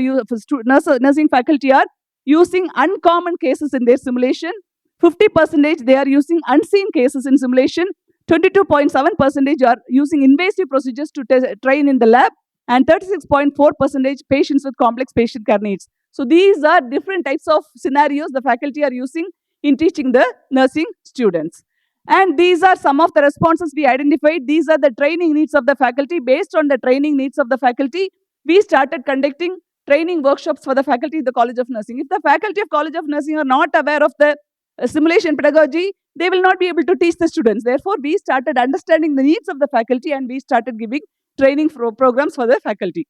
nursing faculty are using uncommon cases in their simulation. 50% they are using unseen cases in simulation. 22.7% are using invasive procedures to train in the lab, and 36.4% patients with complex patient care needs. So these are different types of scenarios the faculty are using in teaching the nursing students. And these are some of the responses we identified. These are the training needs of the faculty. Based on the training needs of the faculty, we started conducting training workshops for the faculty in the College of Nursing. If the faculty of College of Nursing are not aware of the simulation pedagogy, they will not be able to teach the students. Therefore, we started understanding the needs of the faculty and we started giving training programs for the faculty.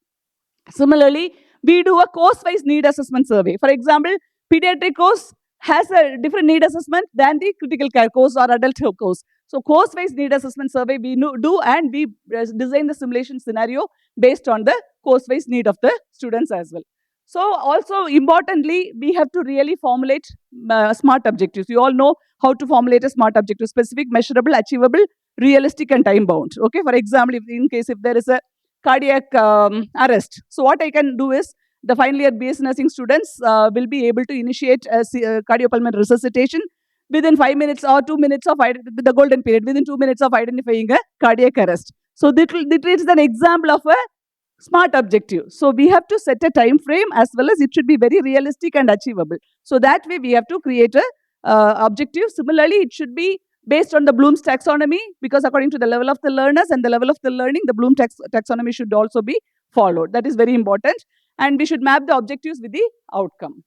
Similarly, we do a course-wise need assessment survey. For example, pediatric course has a different need assessment than the critical care course or adult health course. So course-wise need assessment survey we do, and we design the simulation scenario based on the course-wise need of the students as well. So also importantly, we have to really formulate SMART objectives. You all know how to formulate a SMART objective: specific, measurable, achievable, realistic, and time-bound. Okay, for example, if there is a cardiac arrest, so what I can do is the final year BS nursing students will be able to initiate cardiopulmonary resuscitation within 5 minutes or 2 minutes of the golden period, within 2 minutes of identifying a cardiac arrest. So this is an example of a SMART objective. So we have to set a time frame as well as it should be very realistic and achievable. So that way we have to create a objective. Similarly, it should be based on the Bloom's taxonomy, because according to the level of the learners and the level of the learning, the Bloom taxonomy should also be followed. That is very important. And we should map the objectives with the outcome.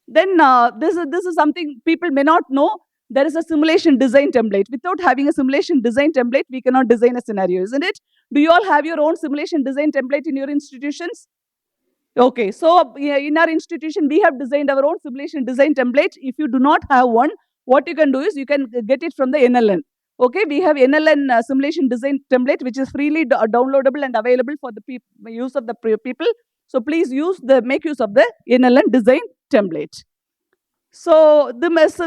Then this is something people may not know. There is a simulation design template. Without having a simulation design template, we cannot design a scenario, isn't it? Do you all have your own simulation design template in your institutions? Okay, so in our institution, we have designed our own simulation design template. If you do not have one, what you can do is you can get it from the NLN. Okay, we have NLN simulation design template, which is freely downloadable and available for the use of the people. So please make use of the NLN design template. So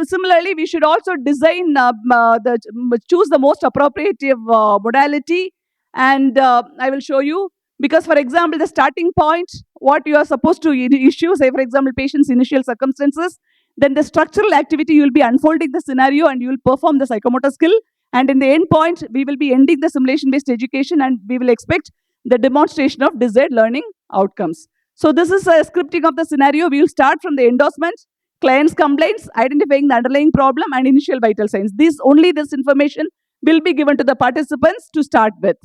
similarly, we should also design, choose the most appropriate modality, and I will show you. Because, for example, the starting point, what you are supposed to issue, say, for example, patient's initial circumstances, then the structural activity, you will be unfolding the scenario and you will perform the psychomotor skill. And in the end point, we will be ending the simulation-based education and we will expect the demonstration of desired learning outcomes. So this is a scripting of the scenario. We will start from the endorsement, client's complaints, identifying the underlying problem, and initial vital signs. This information will be given to the participants to start with.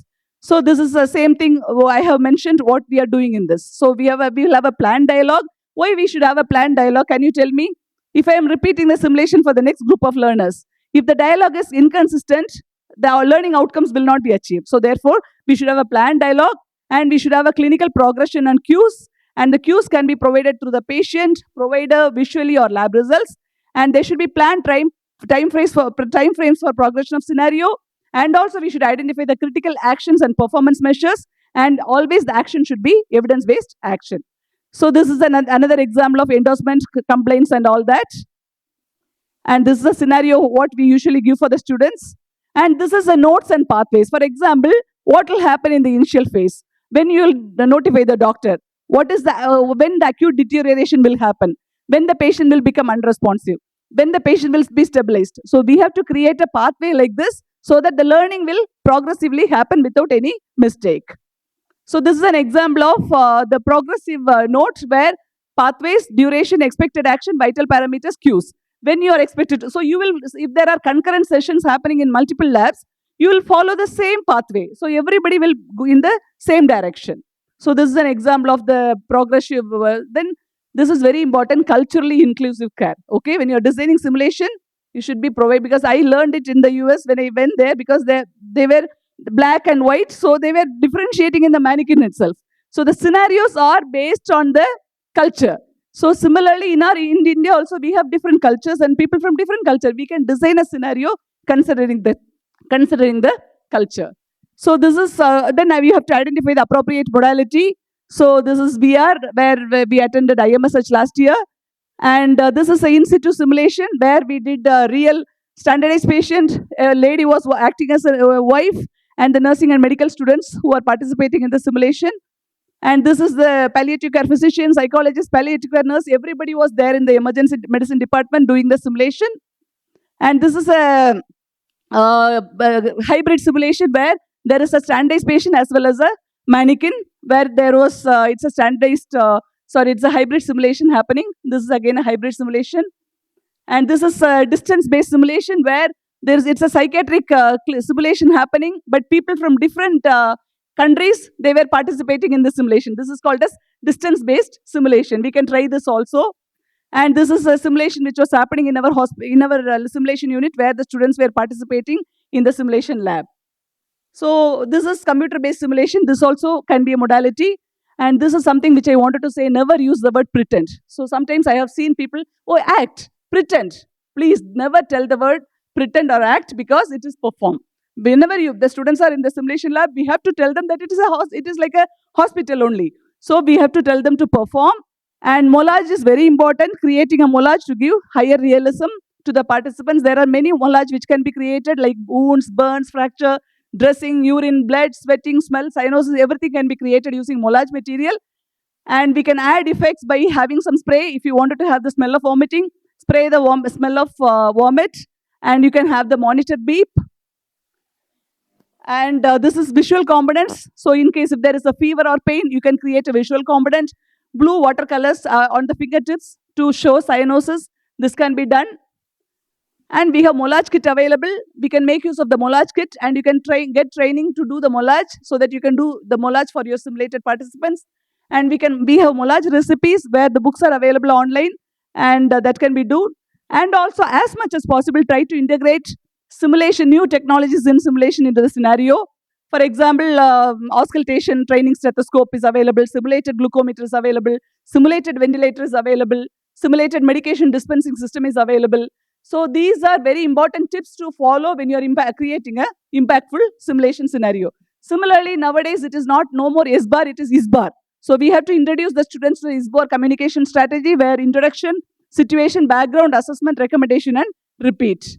So this is the same thing I have mentioned what we are doing in this. So we will have a planned dialogue. Why we should have a planned dialogue? Can you tell me? If I am repeating the simulation for the next group of learners, if the dialogue is inconsistent, the learning outcomes will not be achieved. So therefore, we should have a planned dialogue and we should have a clinical progression and cues. And the cues can be provided through the patient, provider, visually, or lab results. And there should be planned time frames for progression of scenario. And also we should identify the critical actions and performance measures. And always the action should be evidence-based action. So this is another example of endorsement, complaints, and all that. And this is a scenario what we usually give for the students. And this is the notes and pathways. For example, what will happen in the initial phase? When you will notify the doctor, what is when the acute deterioration will happen? When the patient will become unresponsive? When the patient will be stabilized? So we have to create a pathway like this so that the learning will progressively happen without any mistake. So this is an example of the progressive note where pathways, duration, expected action, vital parameters, cues. When you are expected to, so you will, if there are concurrent sessions happening in multiple labs, you will follow the same pathway. So everybody will go in the same direction. So this is an example of the progressive, then this is very important, culturally inclusive care. Okay, when you're designing simulation, you should be provided, because I learned it in the US when I went there, because they were black and white, so they were differentiating in the mannequin itself. So the scenarios are based on the culture. So similarly, in India also we have different cultures and people from different culture. We can design a scenario considering the culture. So this is then we have to identify the appropriate modality. So this is VR where we attended IMSH last year, and this is a in situ simulation where we did a real standardized patient. A lady was acting as a wife, and the nursing and medical students who are participating in the simulation. And this is the palliative care physician, psychologist, palliative care nurse. Everybody was there in the emergency medicine department doing the simulation. And this is a hybrid simulation where there is a standardized patient as well as a mannequin, where there was it's a standardized it's a hybrid simulation happening. This is again a hybrid simulation. And this is a distance-based simulation where it's a psychiatric simulation happening, but people from different countries, they were participating in the simulation. This is called as distance-based simulation. We can try this also. And this is a simulation which was happening in our simulation unit where the students were participating in the simulation lab. So this is computer-based simulation. This also can be a modality. And this is something which I wanted to say, never use the word pretend. So sometimes I have seen people, act, pretend. Please never tell the word pretend or act because it is perform. Whenever the students are in the simulation lab, we have to tell them that it is like a hospital only. So we have to tell them to perform. And mollage is very important, creating a mollage to give higher realism to the participants. There are many mollage which can be created like wounds, burns, fracture, dressing, urine, blood, sweating, smell, cyanosis, everything can be created using mollage material. And we can add effects by having some spray. If you wanted to have the smell of vomiting, spray the smell of vomit, and you can have the monitor beep. And this is visual components. So in case if there is a fever or pain, you can create a visual component. Blue watercolors on the fingertips to show cyanosis. This can be done. And we have mollage kit available. We can make use of the mollage kit, and you can get training to do the mollage so that you can do the mollage for your simulated participants. And we have mollage recipes where the books are available online, and that can be done. And also, as much as possible, try to integrate simulation, new technologies in simulation into the scenario. For example, auscultation training stethoscope is available, simulated glucometer is available, simulated ventilator is available, simulated medication dispensing system is available. So these are very important tips to follow when you're creating an impactful simulation scenario. Similarly, nowadays it is no more S-bar, it is IS-bar. So we have to introduce the students to IS-bar communication strategy where introduction, situation, background, assessment, recommendation, and repeat.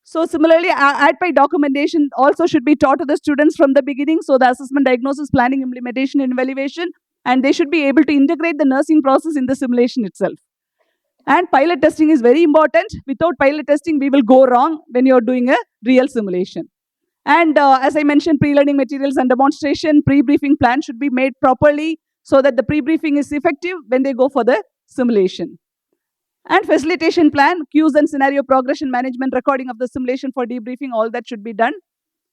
So similarly, ADPI documentation also should be taught to the students from the beginning. So the assessment, diagnosis, planning, implementation, and evaluation, and they should be able to integrate the nursing process in the simulation itself. And pilot testing is very important. Without pilot testing, we will go wrong when you're doing a real simulation. And as I mentioned, pre-learning materials and demonstration, pre-briefing plan should be made properly so that the pre-briefing is effective when they go for the simulation. And facilitation plan, cues and scenario progression management, recording of the simulation for debriefing, all that should be done.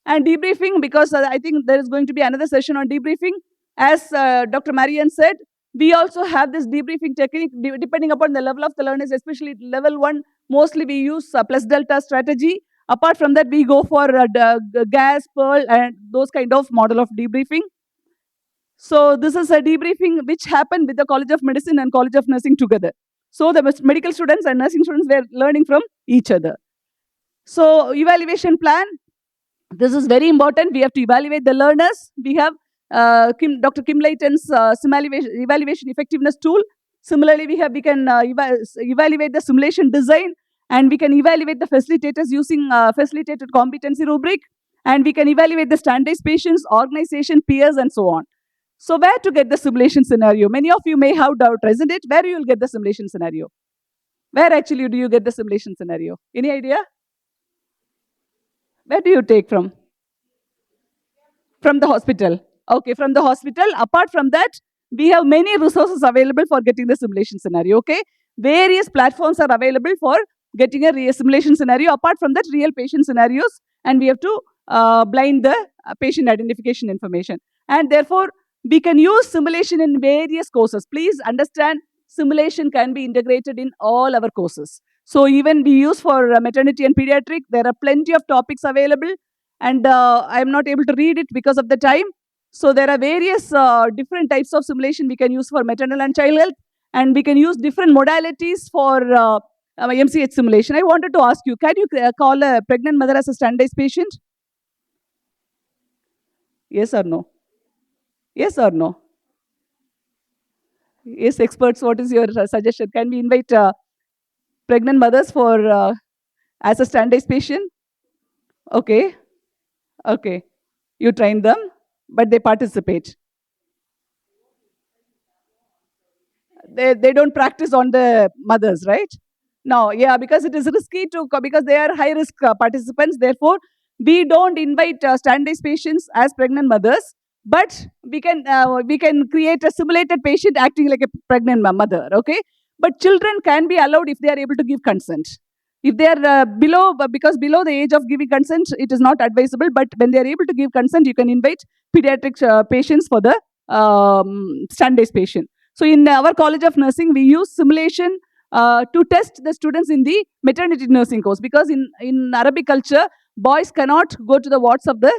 And debriefing, because I think there is going to be another session on debriefing. As Dr. Marian said, we also have this debriefing technique depending upon the level of the learners, especially level 1. Mostly we use plus delta strategy. Apart from that, we go for gas, pearl, and those kind of model of debriefing. So this is a debriefing which happened with the College of Medicine and College of Nursing together. So the medical students and nursing students were learning from each other. So evaluation plan, this is very important. We have to evaluate the learners. We have Dr. Kim Layton's evaluation effectiveness tool. Similarly, we can evaluate the simulation design, and we can evaluate the facilitators using facilitated competency rubric, and we can evaluate the standardized patients, organization, peers, and so on. So where to get the simulation scenario? Many of you may have doubt, isn't it? Where you will get the simulation scenario? Where actually do you get the simulation scenario? Any idea? Where do you take from? From the hospital. Okay, from the hospital. Apart from that, we have many resources available for getting the simulation scenario, okay? Various platforms are available for getting a real simulation scenario. Apart from that, real patient scenarios, and we have to blind the patient identification information. And therefore, we can use simulation in various courses. Please understand, simulation can be integrated in all our courses. So even we use for maternity and pediatric, there are plenty of topics available, and I am not able to read it because of the time. So there are various different types of simulation we can use for maternal and child health, and we can use different modalities for MCH simulation. I wanted to ask you, can you call a pregnant mother as a standardized patient? Yes or no? Yes or no? Yes, experts, what is your suggestion? Can we invite pregnant mothers for as a standardized patient? Okay, okay. You train them, but they participate. They don't practice on the mothers, right? No, yeah, because it is risky to, because they are high risk participants. Therefore, we don't invite standardized patients as pregnant mothers, but we can create a simulated patient acting like a pregnant mother, okay? But children can be allowed if they are able to give consent. If they are because below the age of giving consent, it is not advisable. But when they are able to give consent, you can invite pediatric patients for the standardized patient. So in our College of Nursing, we use simulation to test the students in the maternity nursing course, because in Arabic culture, boys cannot go to the wards of the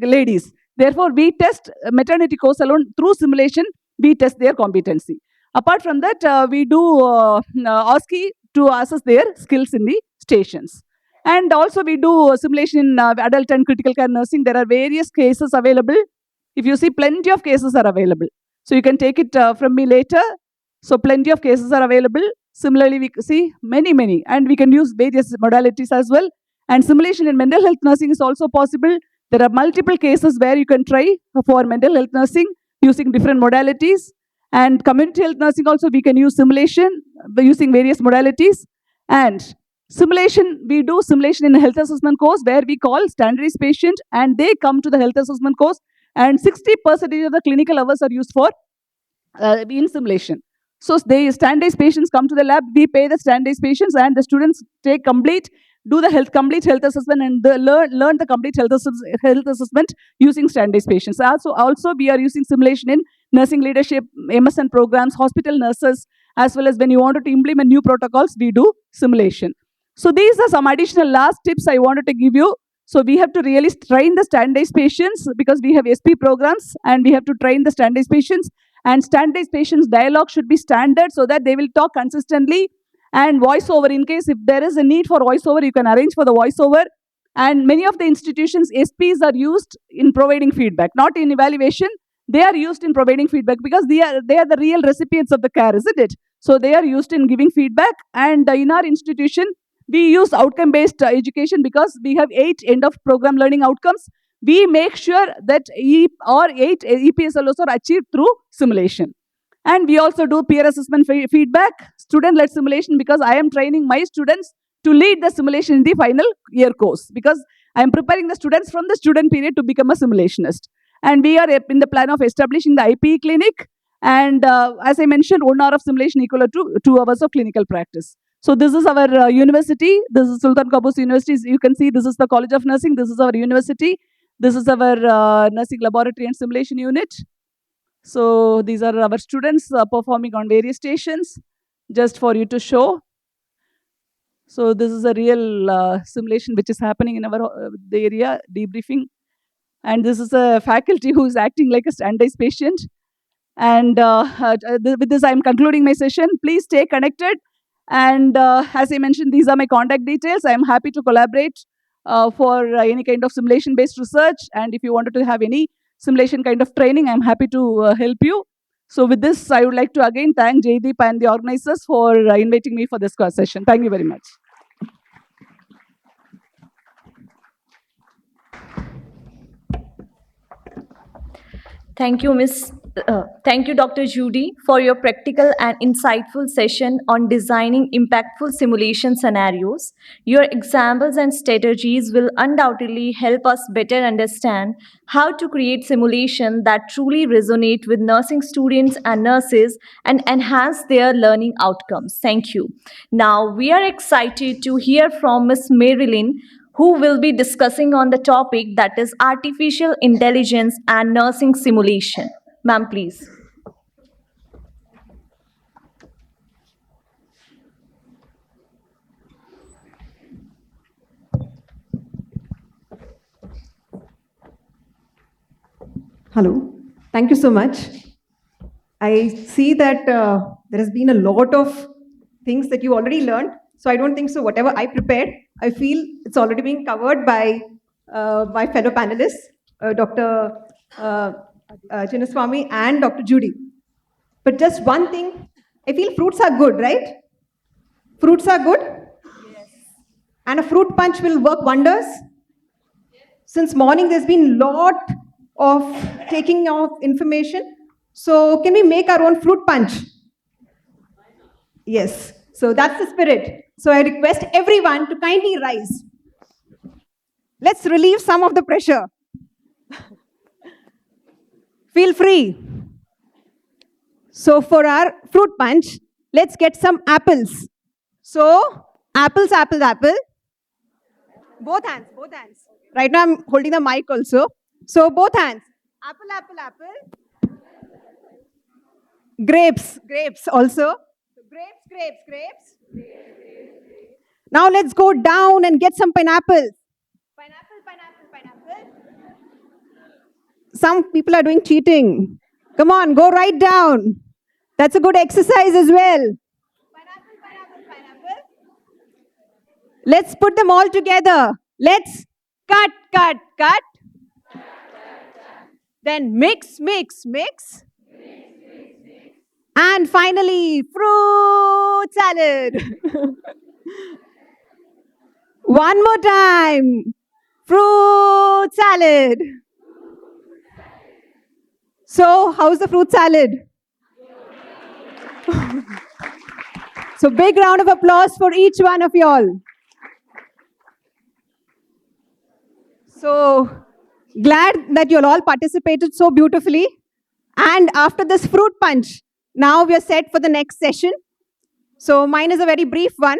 ladies. Therefore, we test maternity course alone through simulation. We test their competency. Apart from that, we do OSCE to assess their skills in the stations. And also we do simulation in adult and critical care nursing. There are various cases available. If you see, plenty of cases are available. So you can take it from me later. So plenty of cases are available. Similarly, we see many, and we can use various modalities as well. And simulation in mental health nursing is also possible. There are multiple cases where you can try for mental health nursing using different modalities. And community health nursing also, we can use simulation by using various modalities. And simulation, we do simulation in a health assessment course where we call standardized patient, and they come to the health assessment course, and 60% of the clinical hours are used for in simulation. So the standardized patients come to the lab, we pay the standardized patients, and the students do the complete health assessment, and learn the complete health assessment using standardized patients. Also we are using simulation in nursing leadership, MSN programs, hospital nurses, as well as when you wanted to implement new protocols, we do simulation. So these are some additional last tips I wanted to give you. So we have to really train the standardized patients, because we have SP programs, and we have to train the standardized patients. And standardized patients' dialogue should be standard so that they will talk consistently. And voiceover, in case if there is a need for voiceover, you can arrange for the voiceover. And many of the institutions, SPs are used in providing feedback, not in evaluation. They are used in providing feedback because they are the real recipients of the care, isn't it? So they are used in giving feedback. And in our institution, we use outcome-based education because we have 8 end-of-program learning outcomes. We make sure that 8 EPSLOs are achieved through simulation. And we also do peer assessment feedback, student-led simulation, because I am training my students to lead the simulation in the final year course, because I am preparing the students from the student period to become a simulationist. And we are in the plan of establishing the IPE clinic. And as I mentioned, 1 hour of simulation equal to 2 hours of clinical practice. So this is our university. This is Sultan Qaboos University. You can see this is the College of Nursing. This is our university. This is our nursing laboratory and simulation unit. So these are our students performing on various stations, just for you to show. So this is a real simulation which is happening in our the area, debriefing. And this is a faculty who is acting like a standardized patient. And with this, I'm concluding my session. Please stay connected. And as I mentioned, these are my contact details. I'm happy to collaborate for any kind of simulation-based research. And if you wanted to have any simulation kind of training, I'm happy to help you. So with this, I would like to again thank Jaydeep and the organizers for inviting me for this session. Thank you very much. Thank you, Thank you, Dr. Judy, for your practical and insightful session on designing impactful simulation scenarios. Your examples and strategies will undoubtedly help us better understand how to create simulation that truly resonate with nursing students and nurses and enhance their learning outcomes. Thank you. Now, we are excited to hear from Ms. Marilyn, who will be discussing on the topic that is artificial intelligence and nursing simulation. Ma'am, please. Hello. Thank you so much. I see that there has been a lot of things that you already learned. So I don't think so. Whatever I prepared, I feel it's already being covered by my fellow panelists, Dr. Chinnaswamy and Dr. Judy. But just one thing, I feel fruits are good, right? Fruits are good? Yes. And a fruit punch will work wonders? Since morning, there's been lot of taking of information. So can we make our own fruit punch? Yes. So that's the spirit. So I request everyone to kindly rise. Let's relieve some of the pressure. Feel free. So for our fruit punch, let's get some apples. So apples, apple, apple. Both hands, both hands. Right now I'm holding the mic also. So both hands. Apple, apple, apple. Grapes, grapes also. Grapes, grapes, grapes. Now let's go down and get some pineapples. Pineapple, pineapple, pineapple. Some people are doing cheating. Come on, go right down. That's a good exercise as well. Pineapple, pineapple, pineapple. Let's put them all together. Let's cut, cut, cut. Then mix, mix, mix. And finally, fruit salad. One more time. Fruit salad. So, how's the fruit salad? So, big round of applause for each one of y'all. So, glad that you all participated so beautifully. And after this fruit punch, now we are set for the next session. So, mine is a very brief one.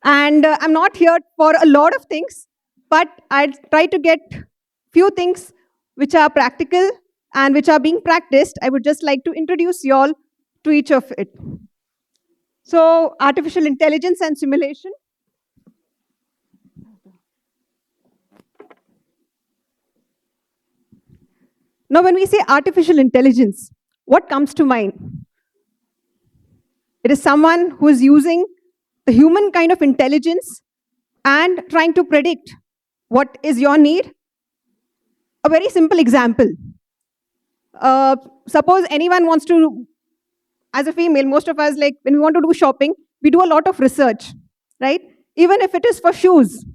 And I'm not here for a lot of things, but I'll try to get few things which are practical and which are being practiced. I would just like to introduce you all to each of it. So, artificial intelligence and simulation. Now, when we say artificial intelligence, what comes to mind? It is someone who is using the human kind of intelligence and trying to predict what is your need. A very simple example. Suppose anyone wants to, as a female, most of us, like when we want to do shopping, we do a lot of research, right? Even if it is for shoes,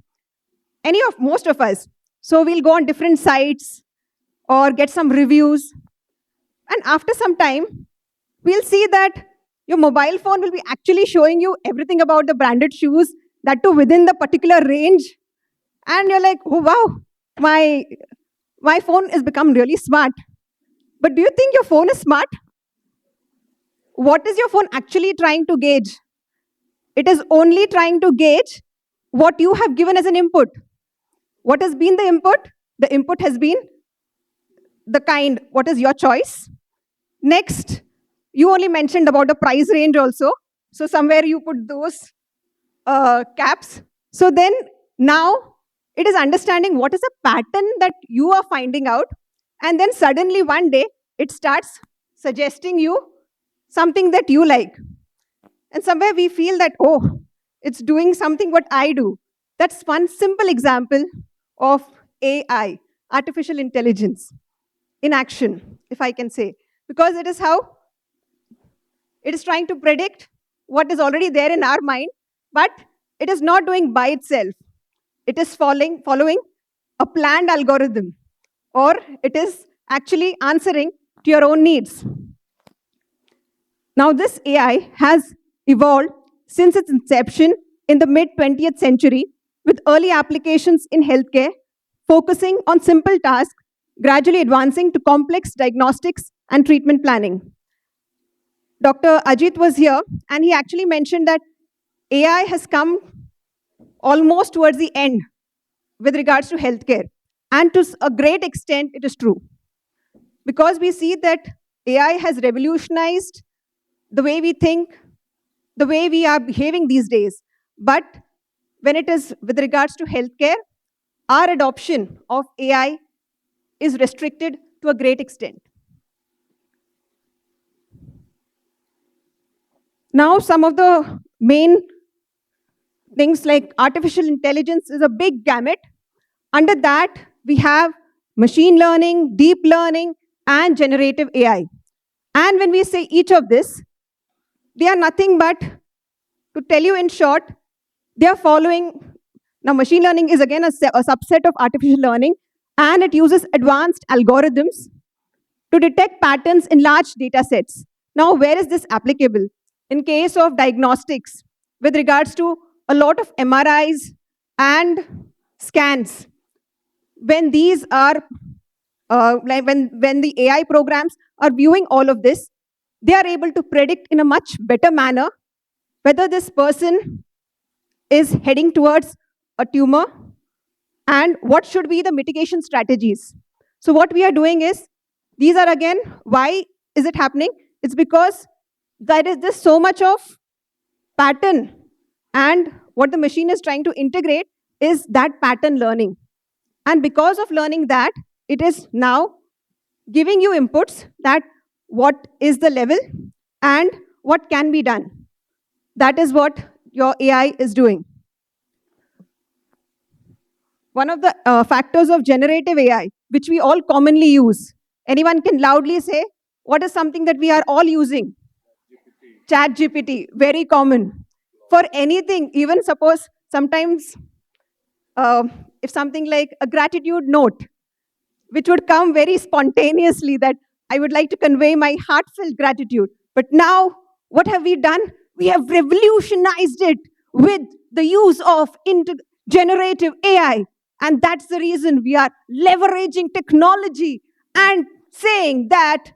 most of us. So we'll go on different sites or get some reviews. And after some time, we'll see that your mobile phone will be actually showing you everything about the branded shoes, that too within the particular range. And you're like, oh wow, my phone has become really smart. But do you think your phone is smart? What is your phone actually trying to gauge? It is only trying to gauge what you have given as an input. What has been the input? The input has been the kind, what is your choice? Next, you only mentioned about the price range also. So somewhere you put those caps. So then now it is understanding what is a pattern that you are finding out. And then suddenly one day it starts suggesting you something that you like. And somewhere we feel that, oh, it's doing something what I do. That's one simple example of AI, artificial intelligence, in action, if I can say. Because it is how it is trying to predict what is already there in our mind, but it is not doing by itself. It is following a planned algorithm, or it is actually answering to your own needs. Now, this AI has evolved since its inception in the mid-20th century, with early applications in healthcare, focusing on simple tasks, gradually advancing to complex diagnostics and treatment planning. Dr. Ajit was here, and he actually mentioned that AI has come almost towards the end with regards to healthcare. And to a great extent, it is true. Because we see that AI has revolutionized the way we think, the way we are behaving these days. But when it is with regards to healthcare, our adoption of AI is restricted to a great extent. Now, some of the main things like artificial intelligence is a big gamut. Under that, we have machine learning, deep learning, and generative AI. And when we say each of this, they are nothing but, to tell you in short, they are following. Now, machine learning is again a subset of artificial learning, and it uses advanced algorithms to detect patterns in large data sets. Now, where is this applicable? In case of diagnostics, with regards to a lot of MRIs and scans, when these are when the AI programs are viewing all of this, they are able to predict in a much better manner whether this person is heading towards a tumor and what should be the mitigation strategies. So what we are doing is, these are again, why is it happening? It's because there is just so much of pattern, and what the machine is trying to integrate is that pattern learning. And because of learning that, it is now giving you inputs that what is the level and what can be done. That is what your AI is doing. One of the factors of generative AI, which we all commonly use, anyone can loudly say, what is something that we are all using? Chat GPT, very common. For anything, even suppose sometimes if something like a gratitude note, which would come very spontaneously, that I would like to convey my heartfelt gratitude. But now, what have we done? We have revolutionized it with the use of generative AI. And that's the reason we are leveraging technology and saying that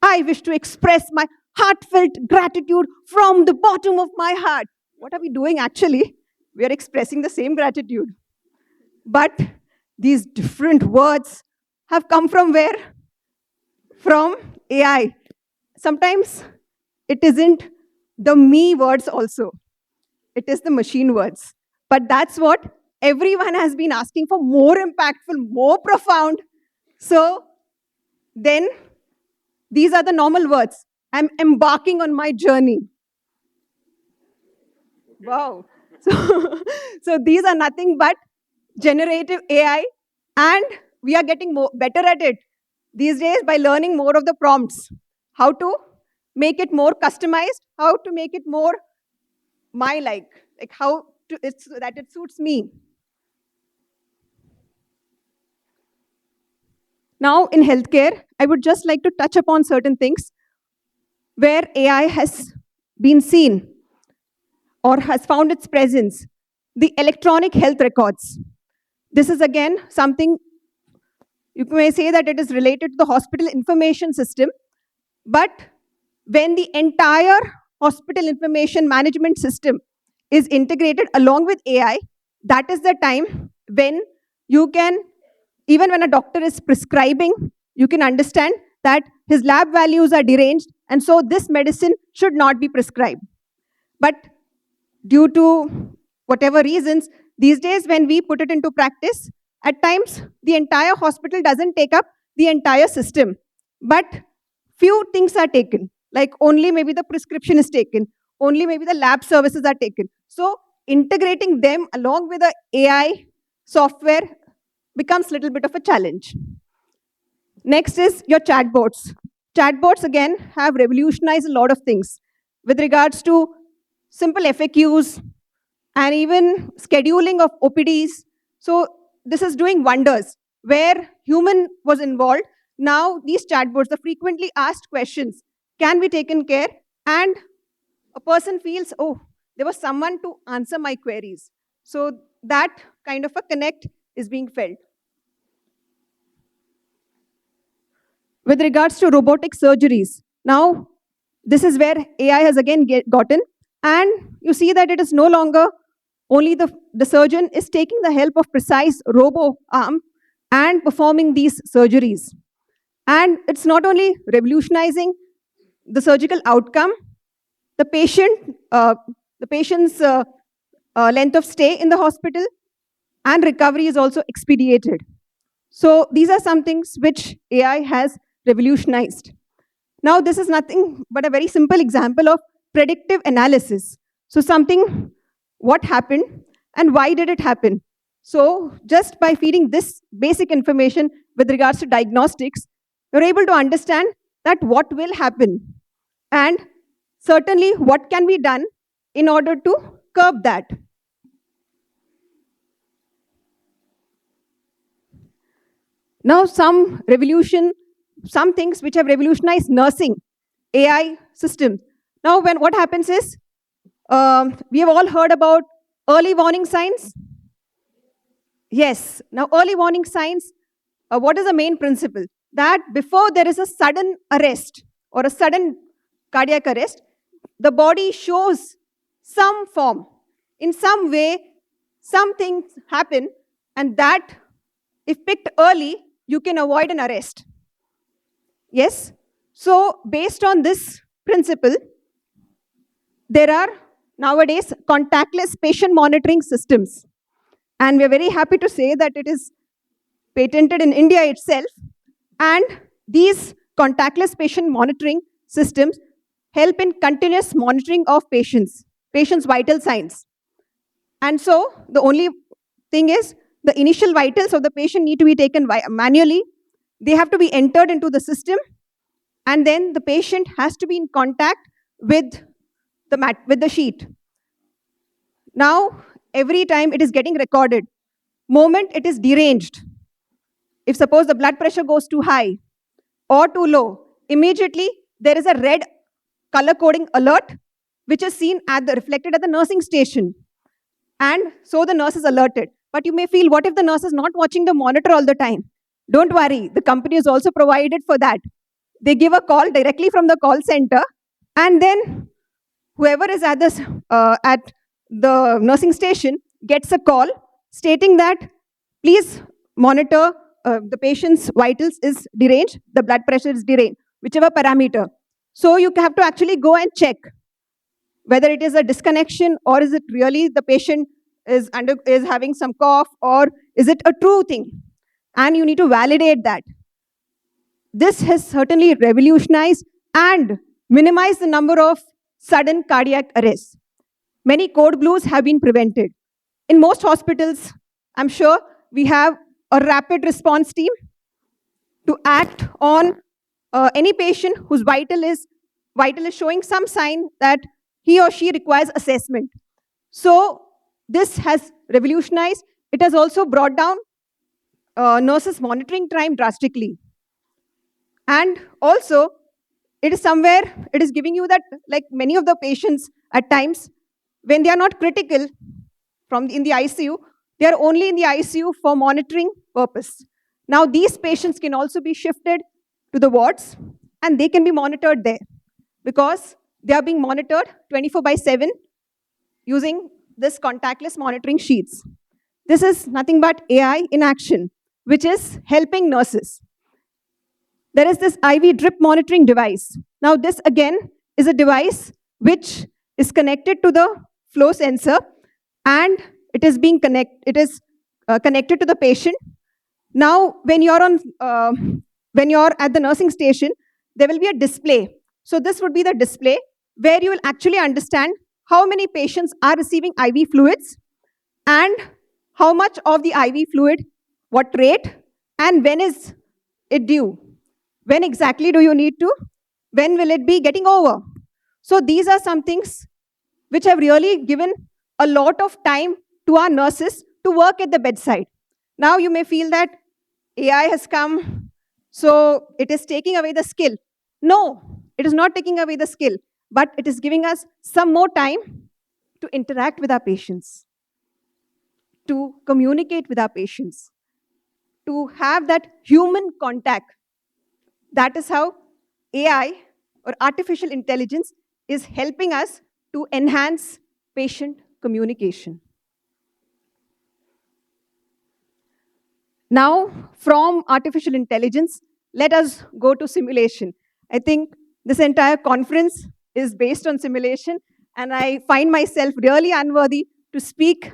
I wish to express my heartfelt gratitude from the bottom of my heart. What are we doing actually? We are expressing the same gratitude. But these different words have come from where? From AI. Sometimes it isn't the me words also. It is the machine words. But that's what everyone has been asking for, more impactful, more profound. So then these are the normal words. I'm embarking on my journey. Wow. So these are nothing but generative AI, and we are getting better at it these days by learning more of the prompts. How to make it more customized, how to make it more like how to, that it suits me. Now, in healthcare, I would just like to touch upon certain things where AI has been seen or has found its presence. The electronic health records. This is again something, you may say that it is related to the hospital information system, but when the entire hospital information management system is integrated along with AI, that is the time when you can, even when a doctor is prescribing, you can understand that his lab values are deranged, and so this medicine should not be prescribed. But due to whatever reasons, these days when we put it into practice, at times the entire hospital doesn't take up the entire system, but few things are taken, like only maybe the prescription is taken, only maybe the lab services are taken. So integrating them along with the AI software becomes a little bit of a challenge. Next is your chatbots. Chatbots again have revolutionized a lot of things with regards to simple FAQs and even scheduling of OPDs. So this is doing wonders. Where human was involved, now these chatbots, the frequently asked questions, can be taken care, and a person feels, oh, there was someone to answer my queries. So that kind of a connect is being felt. With regards to robotic surgeries, now this is where AI has again gotten, and you see that it is no longer only the surgeon is taking the help of precise robo arm and performing these surgeries. And it's not only revolutionizing the surgical outcome, the patient's length of stay in the hospital and recovery is also expedited. So these are some things which AI has revolutionized. Now, this is nothing but a very simple example of predictive analysis. So something, what happened and why did it happen? So just by feeding this basic information with regards to diagnostics, you're able to understand that what will happen and certainly what can be done in order to curb that. Now, some things which have revolutionized nursing, AI systems. Now, what happens is, we have all heard about early warning signs. Yes. Now, early warning signs, what is the main principle? That before there is a sudden arrest or a sudden cardiac arrest, the body shows some form. In some way, some things happen, and that, if picked early, you can avoid an arrest. Yes? So, based on this principle, there are nowadays contactless patient monitoring systems. And we are very happy to say that it is patented in India itself. And these contactless patient monitoring systems help in continuous monitoring of patients' vital signs. And so the only thing is, the initial vitals of the patient need to be taken manually. They have to be entered into the system, and then the patient has to be in contact with the sheet. Now, every time it is getting recorded. Moment it is deranged, if suppose the blood pressure goes too high or too low, immediately there is a red color coding alert which is seen reflected at the nursing station. And so the nurse is alerted. But you may feel, what if the nurse is not watching the monitor all the time? Don't worry, the company is also provided for that. They give a call directly from the call center, and then whoever is at the nursing station gets a call stating that, please monitor the patient's vitals is deranged, the blood pressure is deranged, whichever parameter. So you have to actually go and check whether it is a disconnection, or is it really the patient is having some cough, or is it a true thing? And you need to validate that. This has certainly revolutionized and minimized the number of sudden cardiac arrests. Many code blues have been prevented. In most hospitals, I'm sure we have a rapid response team to act on any patient whose vital is showing some sign that he or she requires assessment. So this has revolutionized. It has also brought down nurses' monitoring time drastically. And also, it is giving you that, like many of the patients at times, when they are not critical in the ICU, they are only in the ICU for monitoring purpose. Now, these patients can also be shifted to the wards, and they can be monitored there because they are being monitored 24/7 using this contactless monitoring sheets. This is nothing but AI in action, which is helping nurses. There is this IV drip monitoring device. Now, this again is a device which is connected to the flow sensor, and it is connected to the patient. Now, when you're at the nursing station, there will be a display. So this would be the display where you will actually understand how many patients are receiving IV fluids and how much of the IV fluid, what rate, and when is it due. When exactly do you need to? When will it be getting over? So these are some things which have really given a lot of time to our nurses to work at the bedside. Now you may feel that AI has come, so it is taking away the skill. No, it is not taking away the skill, but it is giving us some more time to interact with our patients, to communicate with our patients, to have that human contact. That is how AI or artificial intelligence is helping us to enhance patient communication. Now, from artificial intelligence, let us go to simulation. I think this entire conference is based on simulation, and I find myself really unworthy to speak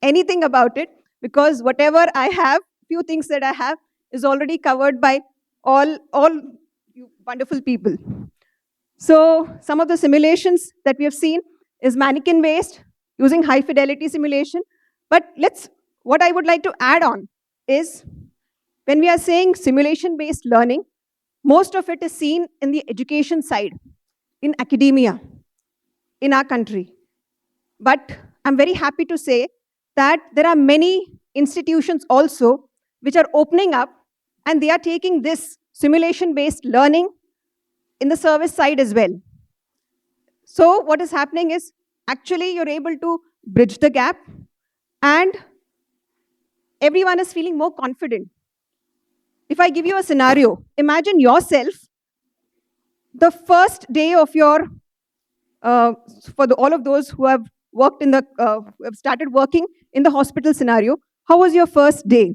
anything about it, because whatever I have, few things that I have, is already covered by all you wonderful people. So some of the simulations that we have seen is mannequin-based, using high-fidelity simulation. But what I would like to add on is, when we are saying simulation-based learning, most of it is seen in the education side, in academia, in our country. But I'm very happy to say that there are many institutions also which are opening up, and they are taking this simulation-based learning in the service side as well. So what is happening is, actually you're able to bridge the gap, and everyone is feeling more confident. If I give you a scenario, imagine yourself the first day of your, all of those who have worked in the, who have started working in the hospital scenario, how was your first day?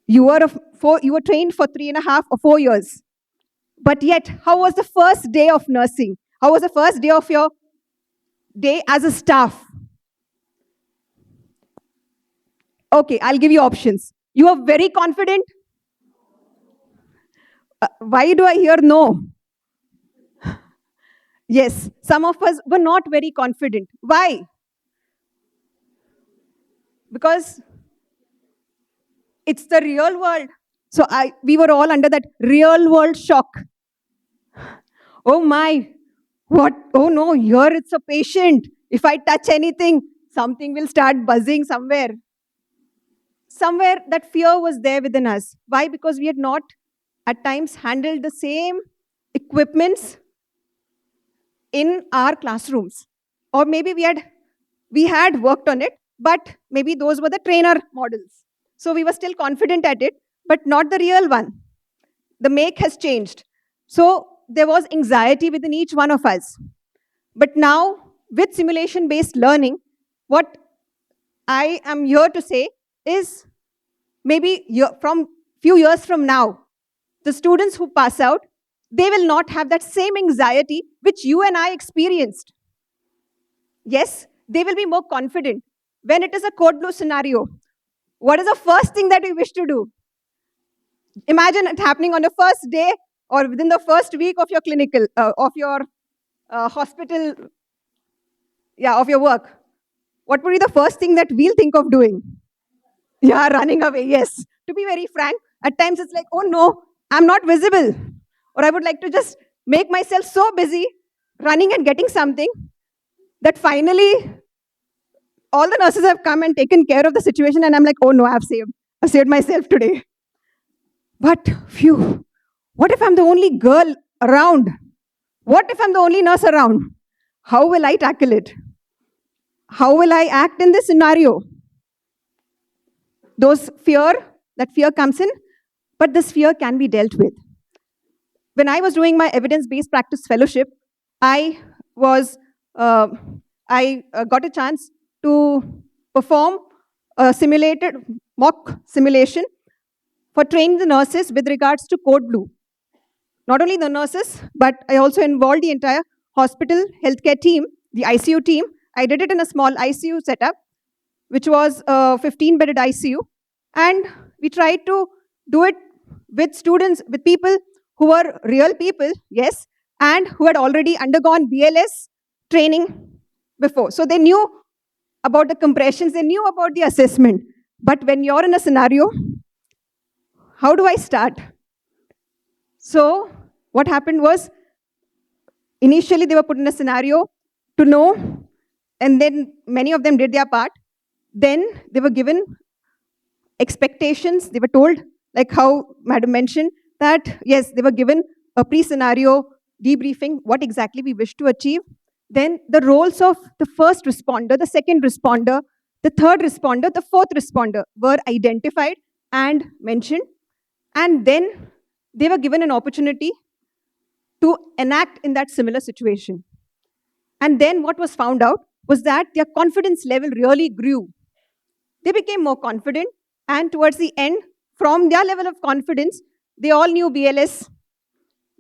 You were trained for 3.5 or 4 years. But yet, how was the first day of nursing? How was the first day of your day as a staff? Okay, I'll give you options. You are very confident. Why do I hear no? Yes, some of us were not very confident. Why? Because it's the real world. So we were all under that real world shock. Oh my, what? Oh no, here it's a patient. If I touch anything, something will start buzzing somewhere. Somewhere that fear was there within us. Why? Because we had not at times handled the same equipments in our classrooms. Or maybe we had worked on it, but maybe those were the trainer models. So we were still confident at it, but not the real one. The make has changed. So there was anxiety within each one of us. But now, with simulation-based learning, what I am here to say is, maybe from few years from now, the students who pass out, they will not have that same anxiety which you and I experienced. Yes, they will be more confident. When it is a code blue scenario, what is the first thing that we wish to do? Imagine it happening on the first day or within the first week of your clinical, of your hospital, of your work. What would be the first thing that we'll think of doing? Yeah, running away, yes. To be very frank, at times it's like, oh no, I'm not visible. Or I would like to just make myself so busy running and getting something that finally all the nurses have come and taken care of the situation, and I'm like, oh no, I've saved myself today. But phew, what if I'm the only girl around? What if I'm the only nurse around? How will I tackle it? How will I act in this scenario? That fear comes in, but this fear can be dealt with. When I was doing my evidence-based practice fellowship, I got a chance to perform a simulated mock simulation for training the nurses with regards to code blue. Not only the nurses, but I also involved the entire hospital healthcare team, the ICU team. I did it in a small ICU setup, which was a 15-bedded ICU. And we tried to do it with students, with people who were real people, yes, and who had already undergone BLS training before. So they knew about the compressions, they knew about the assessment. But when you're in a scenario, how do I start? So what happened was, initially they were put in a scenario to know, and then many of them did their part. Then they were given expectations. They were told, like how Madam mentioned, that yes, they were given a pre-scenario debriefing, what exactly we wish to achieve. Then the roles of the first responder, the second responder, the third responder, the fourth responder were identified and mentioned. And then they were given an opportunity to enact in that similar situation. And then what was found out was that their confidence level really grew. They became more confident, and towards the end, from their level of confidence, they all knew BLS.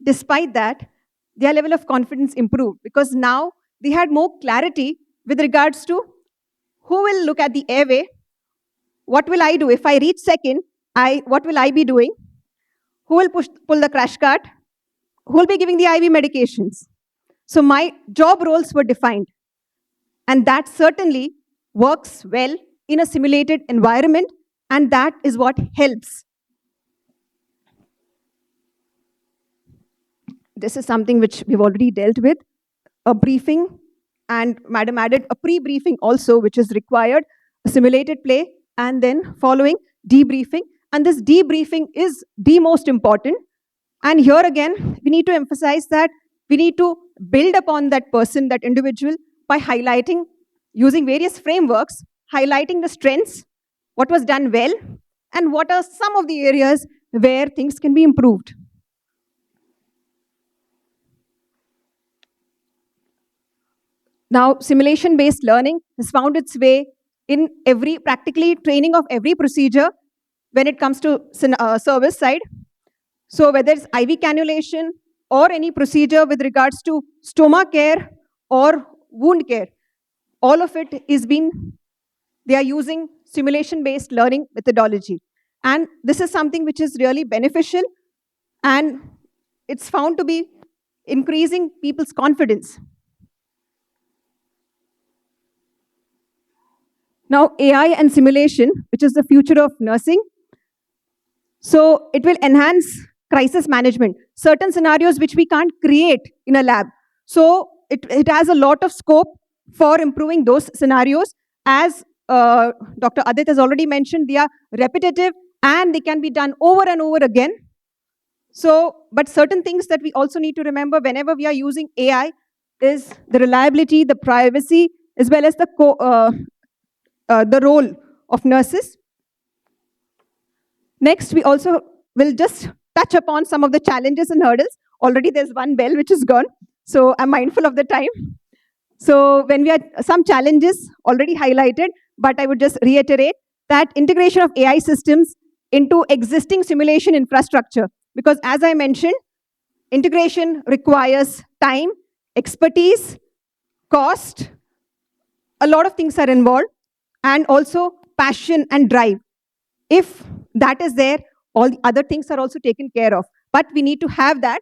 Despite that, their level of confidence improved, because now they had more clarity with regards to who will look at the airway, what will I do? If I reach second, what will I be doing? Who will pull the crash cart? who will be giving the IV medications. So my job roles were defined. And that certainly works well in a simulated environment, and that is what helps. This is something which we've already dealt with, a briefing, and Madam added a pre-briefing also, which is required, a simulated play, and then following debriefing. And this debriefing is the most important. And here again, we need to emphasize that we need to build upon that person, that individual, by highlighting, using various frameworks, highlighting the strengths, what was done well, and what are some of the areas where things can be improved. Now, simulation-based learning has found its way in practically training of every procedure when it comes to service side. So whether it's IV cannulation or any procedure with regards to stoma care or wound care, all of it is they are using simulation-based learning methodology. And this is something which is really beneficial, and it's found to be increasing people's confidence. Now, AI and simulation, which is the future of nursing. So it will enhance crisis management, certain scenarios which we can't create in a lab. So it has a lot of scope for improving those scenarios. As Dr. Adit has already mentioned, they are repetitive and they can be done over and over again. So, but certain things that we also need to remember whenever we are using AI is the reliability, the privacy, as well as the role of nurses. Next, we also will just touch upon some of the challenges and hurdles. Already there's one bell which is gone, so I'm mindful of the time. So when we had some challenges already highlighted, but I would just reiterate that integration of AI systems into existing simulation infrastructure, because as I mentioned, integration requires time, expertise, cost, a lot of things are involved, and also passion and drive. If that is there, all the other things are also taken care of. But we need to have that.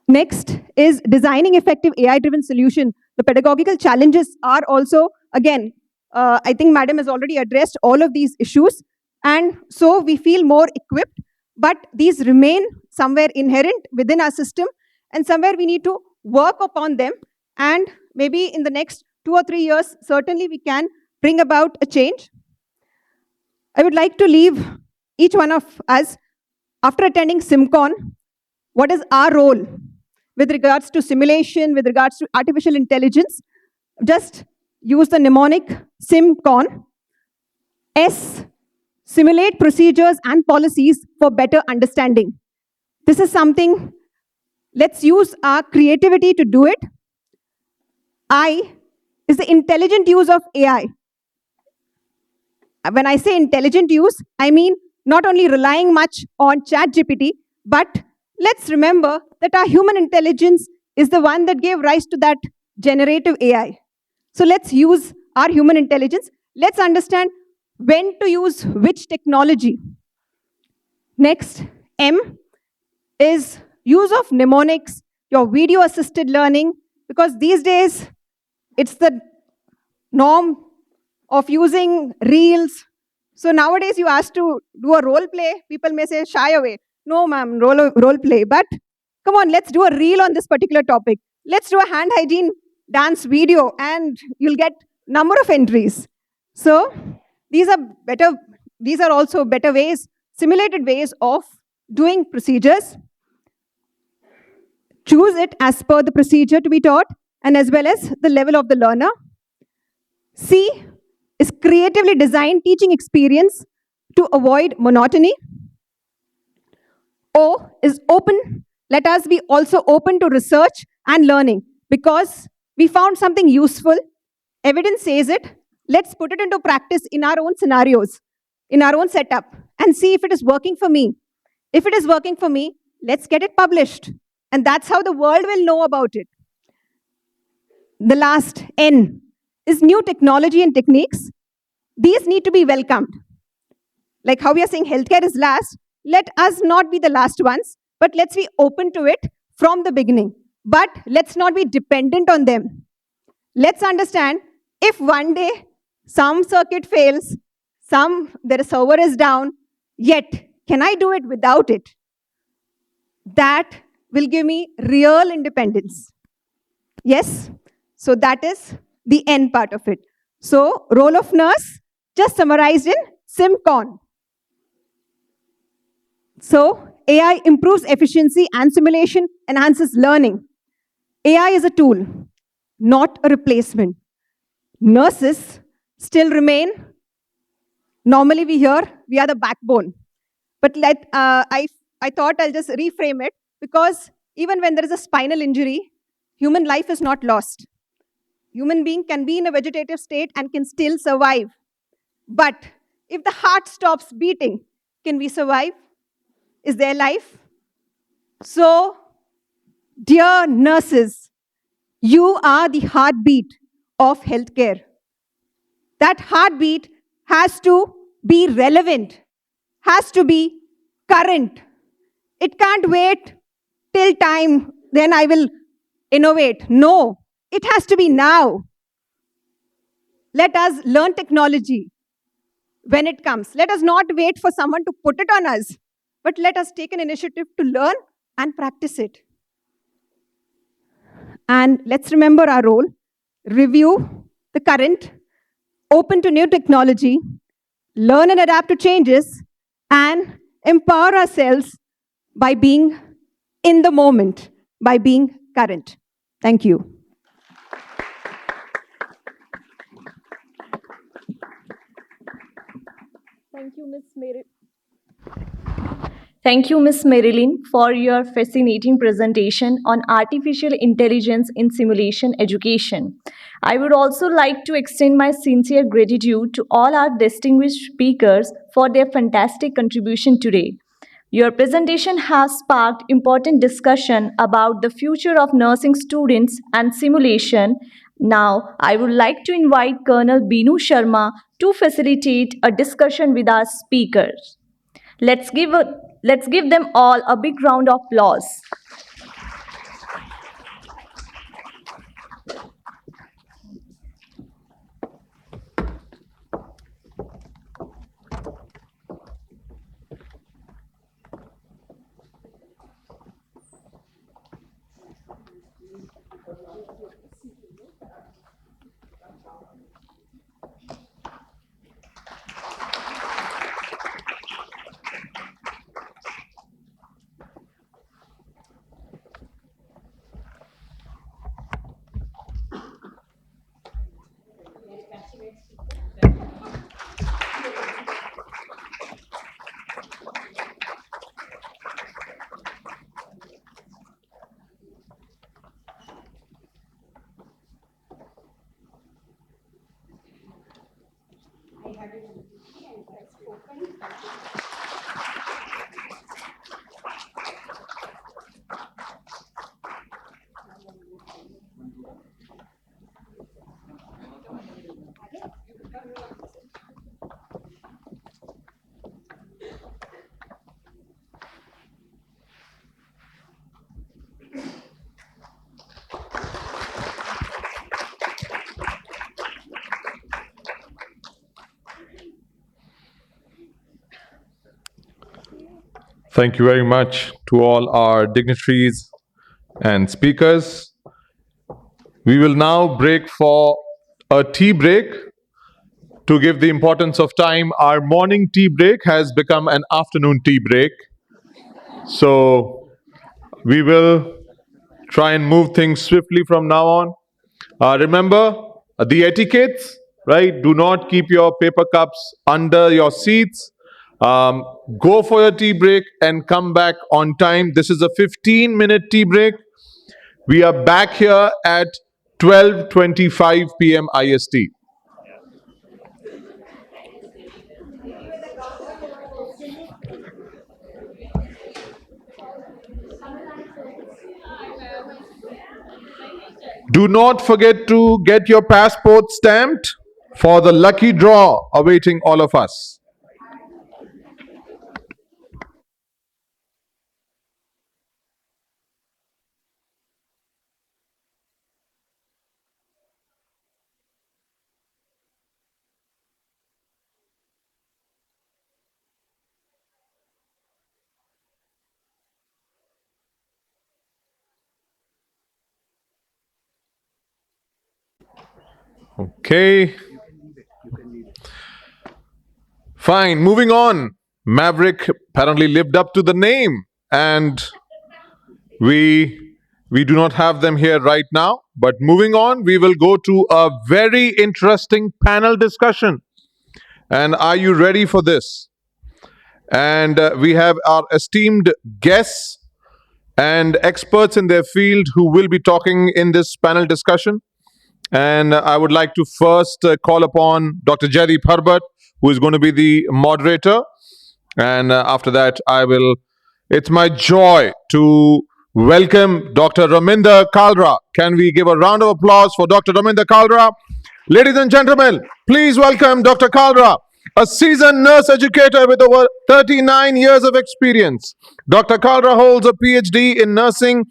Next is designing effective AI-driven solution. The pedagogical challenges are also, again, I think Madam has already addressed all of these issues. And so we feel more equipped, but these remain somewhere inherent within our system, and somewhere we need to work upon them. And maybe in the next 2 or 3 years, certainly we can bring about a change. I would like to leave each one of us, after attending SiMCON, what is our role with regards to simulation, with regards to artificial intelligence. Just use the mnemonic SiMCON. S, simulate procedures and policies for better understanding. This is something, let's use our creativity to do it. I is the intelligent use of AI. When I say intelligent use, I mean not only relying much on ChatGPT, but let's remember that our human intelligence is the one that gave rise to that generative AI. So let's use our human intelligence. Let's understand when to use which technology. Next, M is use of mnemonics, your video-assisted learning, because these days, it's the norm of using reels. So nowadays, you ask to do a role play, people may say, shy away. No, ma'am, role play. But come on, let's do a reel on this particular topic. Let's do a hand hygiene dance video, and you'll get number of entries. So these are also better ways, simulated ways of doing procedures. Choose it as per the procedure to be taught, and as well as the level of the learner. C is creatively designed teaching experience to avoid monotony. O is open. Let us be also open to research and learning, because we found something useful. Evidence says it. Let's put it into practice in our own scenarios, in our own setup, and see if it is working for me. If it is working for me, let's get it published. And that's how the world will know about it. The last, N, is new technology and techniques. These need to be welcomed. Like how we are saying healthcare is last, let us not be the last ones, but let's be open to it from the beginning. But let's not be dependent on them. Let's understand, if one day some circuit fails, their server is down, yet can I do it without it? That will give me real independence. Yes? So that is the end part of it. So role of nurse, just summarized in SiMCON. So AI improves efficiency and simulation, enhances learning. AI is a tool, not a replacement. Nurses still remain, normally we hear, we are the backbone. But I thought I'll just reframe it, because even when there is a spinal injury, human life is not lost. Human being can be in a vegetative state and can still survive. But if the heart stops beating, can we survive? Is there life? So, dear nurses, you are the heartbeat of healthcare. That heartbeat has to be relevant, has to be current. It can't wait till time, then I will innovate. No, it has to be now. Let us learn technology when it comes. Let us not wait for someone to put it on us, but let us take an initiative to learn and practice it. And let's remember our role, review the current, open to new technology, learn and adapt to changes, and empower ourselves by being in the moment, by being current. Thank you. Thank you, Ms. Marilyn, for your fascinating presentation on artificial intelligence in simulation education. I would also like to extend my sincere gratitude to all our distinguished speakers for their fantastic contribution today. Your presentation has sparked important discussion about the future of nursing students and simulation. Now, I would like to invite Colonel Binu Sharma to facilitate a discussion with our speakers. Let's give them all a big round of applause. Thank you very much to all our dignitaries and speakers. We will now break for a tea break. To give the importance of time, our morning tea break has become an afternoon tea break. So we will try and move things swiftly from now on. Remember the etiquettes, right? Do not keep your paper cups under your seats. Go for your tea break and come back on time. This is a 15-minute tea break. We are back here at 12:25 p.m. IST. Do not forget to get your passport stamped for the lucky draw awaiting all of us. Okay. Fine. Moving on. Maverick apparently lived up to the name, and we do not have them here right now. But moving on, we will go to a very interesting panel discussion. And are you ready for this? And we have our esteemed guests and experts in their field who will be talking in this panel discussion. And I would like to first call upon Dr. Jaideep Harbert, who is going to be the moderator. And after that, it's my joy to welcome Dr. Raminder Kalra. Can we give a round of applause for Dr. Raminder Kalra? Ladies and gentlemen, please welcome Dr. Kalra, a seasoned nurse educator with over 39 years of experience. Dr. Kalra holds a PhD in nursing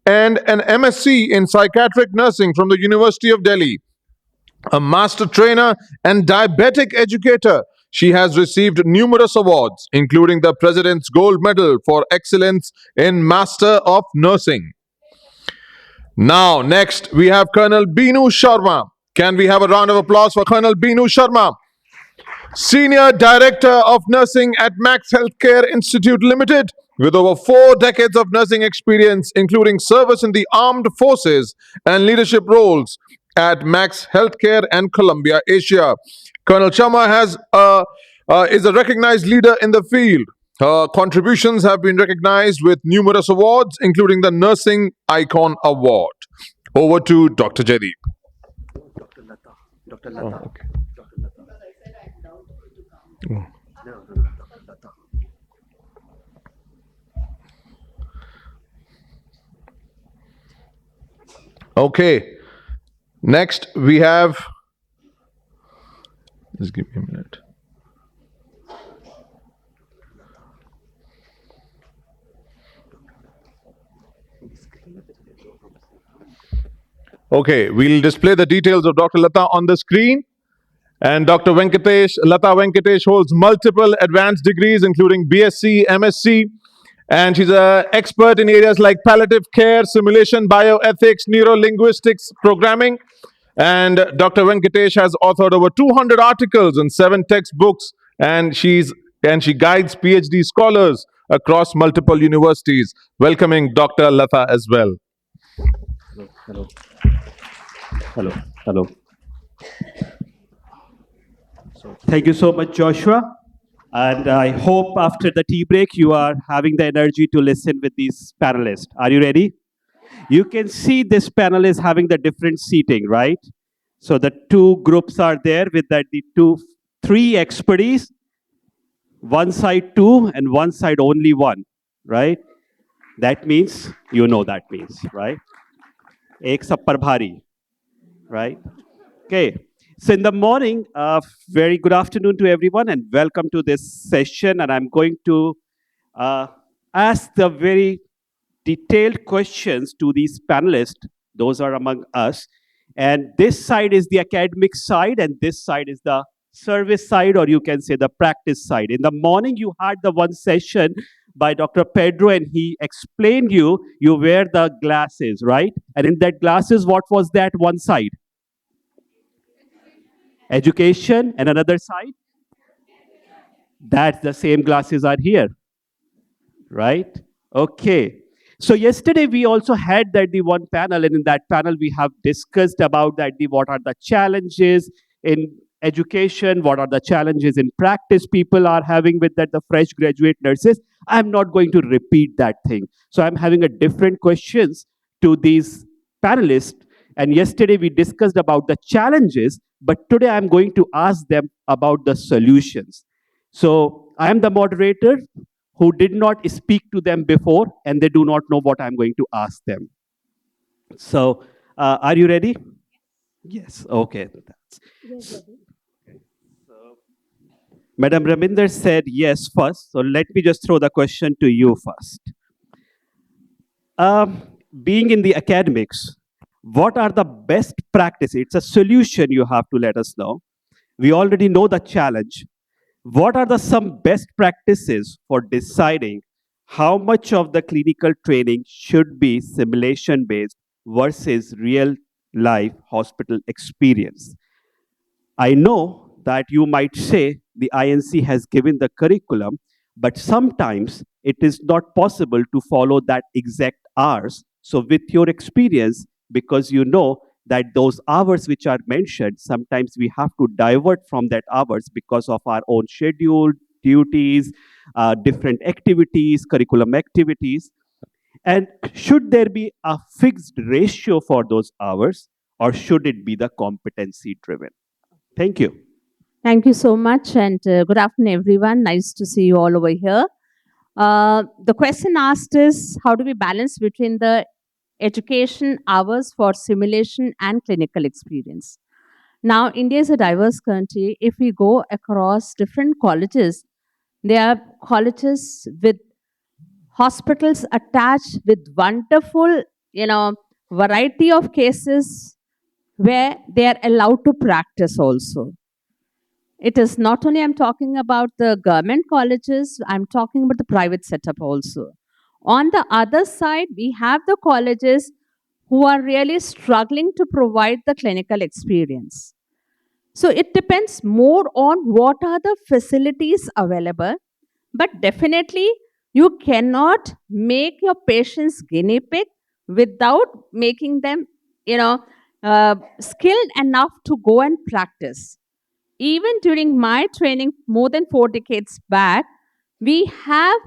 and an MSc in psychiatric nursing from the University of Delhi. A master trainer and diabetic educator, she has received numerous awards, including the President's Gold Medal for Excellence in Master of Nursing. Now, next, we have Colonel Binu Sharma. Can we have a round of applause for Colonel Binu Sharma? Senior Director of Nursing at Max Healthcare Institute Limited, with over 4 decades of nursing experience, including service in the armed forces and leadership roles at Max Healthcare and Columbia Asia. Colonel Sharma is a recognized leader in the field. Her contributions have been recognized with numerous awards, including the Nursing Icon Award. Over to Dr. Jaideep. Dr. Lata. Oh, okay. Okay. Next, we have. Just give me a minute. Okay, we'll display the details of Dr. Lata on the screen. And Dr. Lata Venkatesh holds multiple advanced degrees, including BSc, MSc, and she's an expert in areas like palliative care, simulation, bioethics, neuro-linguistics, programming. And Dr. Venkatesh has authored over 200 articles and 7 textbooks, and she guides PhD scholars across multiple universities. Welcoming Dr. Lata as well. Hello. Thank you so much, Joshua. And I hope after the tea break, you are having the energy to listen with these panelists. Are you ready? You can see this panel is having the different seating, right? So the 2 groups are there with the 3 expertise, one side 2 and one side only 1, right? That means, that means, right? Ek sab par bhari, right? Okay. So in the morning, very good afternoon to everyone and welcome to this session. And I'm going to ask the very detailed questions to these panelists. Those are among us. And this side is the academic side and this side is the service side, or you can say the practice side. In the morning, you had the one session by Dr. Pedro and he explained you wear the glasses, right? And in that glasses, what was that one side? Education, and another side? That's the same glasses are here, right? Okay. So yesterday we also had the one panel, and in that panel we have discussed about what are the challenges in education, what are the challenges in practice people are having with the fresh graduate nurses. I'm not going to repeat that thing. So I'm having a different questions to these panelists. And yesterday we discussed about the challenges, but today I'm going to ask them about the solutions. So I am the moderator who did not speak to them before, and they do not know what I'm going to ask them. So are you ready? Yes. Okay. Yes, so, Madam Raminder said yes first. So let me just throw the question to you first. Being in the academics, what are the best practices? It's a solution you have to let us know. We already know the challenge. What are some best practices for deciding how much of the clinical training should be simulation-based versus real-life hospital experience? I know that you might say the INC has given the curriculum, but sometimes it is not possible to follow that exact hours. So, with your experience, because you know that those hours which are mentioned, sometimes we have to divert from that hours because of our own schedule, duties, different activities, curriculum activities. And should there be a fixed ratio for those hours, or should it be the competency driven? Thank you. Thank you so much, and good afternoon, everyone. Nice to see you all over here. The question asked is, how do we balance between the education hours for simulation and clinical experience? Now, India is a diverse country. If we go across different colleges, there are colleges with hospitals attached with wonderful, variety of cases where they are allowed to practice also. It is not only I'm talking about the government colleges, I'm talking about the private setup also. On the other side, we have the colleges who are really struggling to provide the clinical experience. So it depends more on what are the facilities available, but definitely you cannot make your patients guinea pig without making them, skilled enough to go and practice. Even during my training more than 4 decades back, we have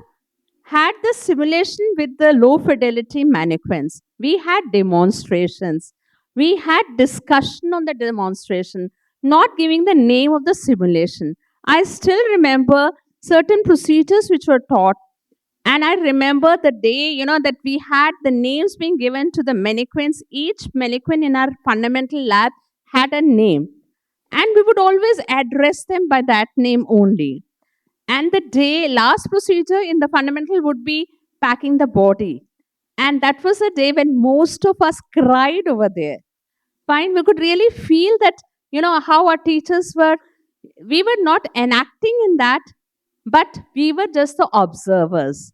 had the simulation with the low fidelity mannequins. We had demonstrations. We had discussion on the demonstration, not giving the name of the simulation. I still remember certain procedures which were taught. And I remember the day, that we had the names being given to the mannequins. Each mannequin in our fundamental lab had a name. And we would always address them by that name only. And the last procedure in the fundamental would be packing the body. And that was a day when most of us cried over there. Fine, we could really feel that, how our teachers we were not enacting in that, but we were just the observers.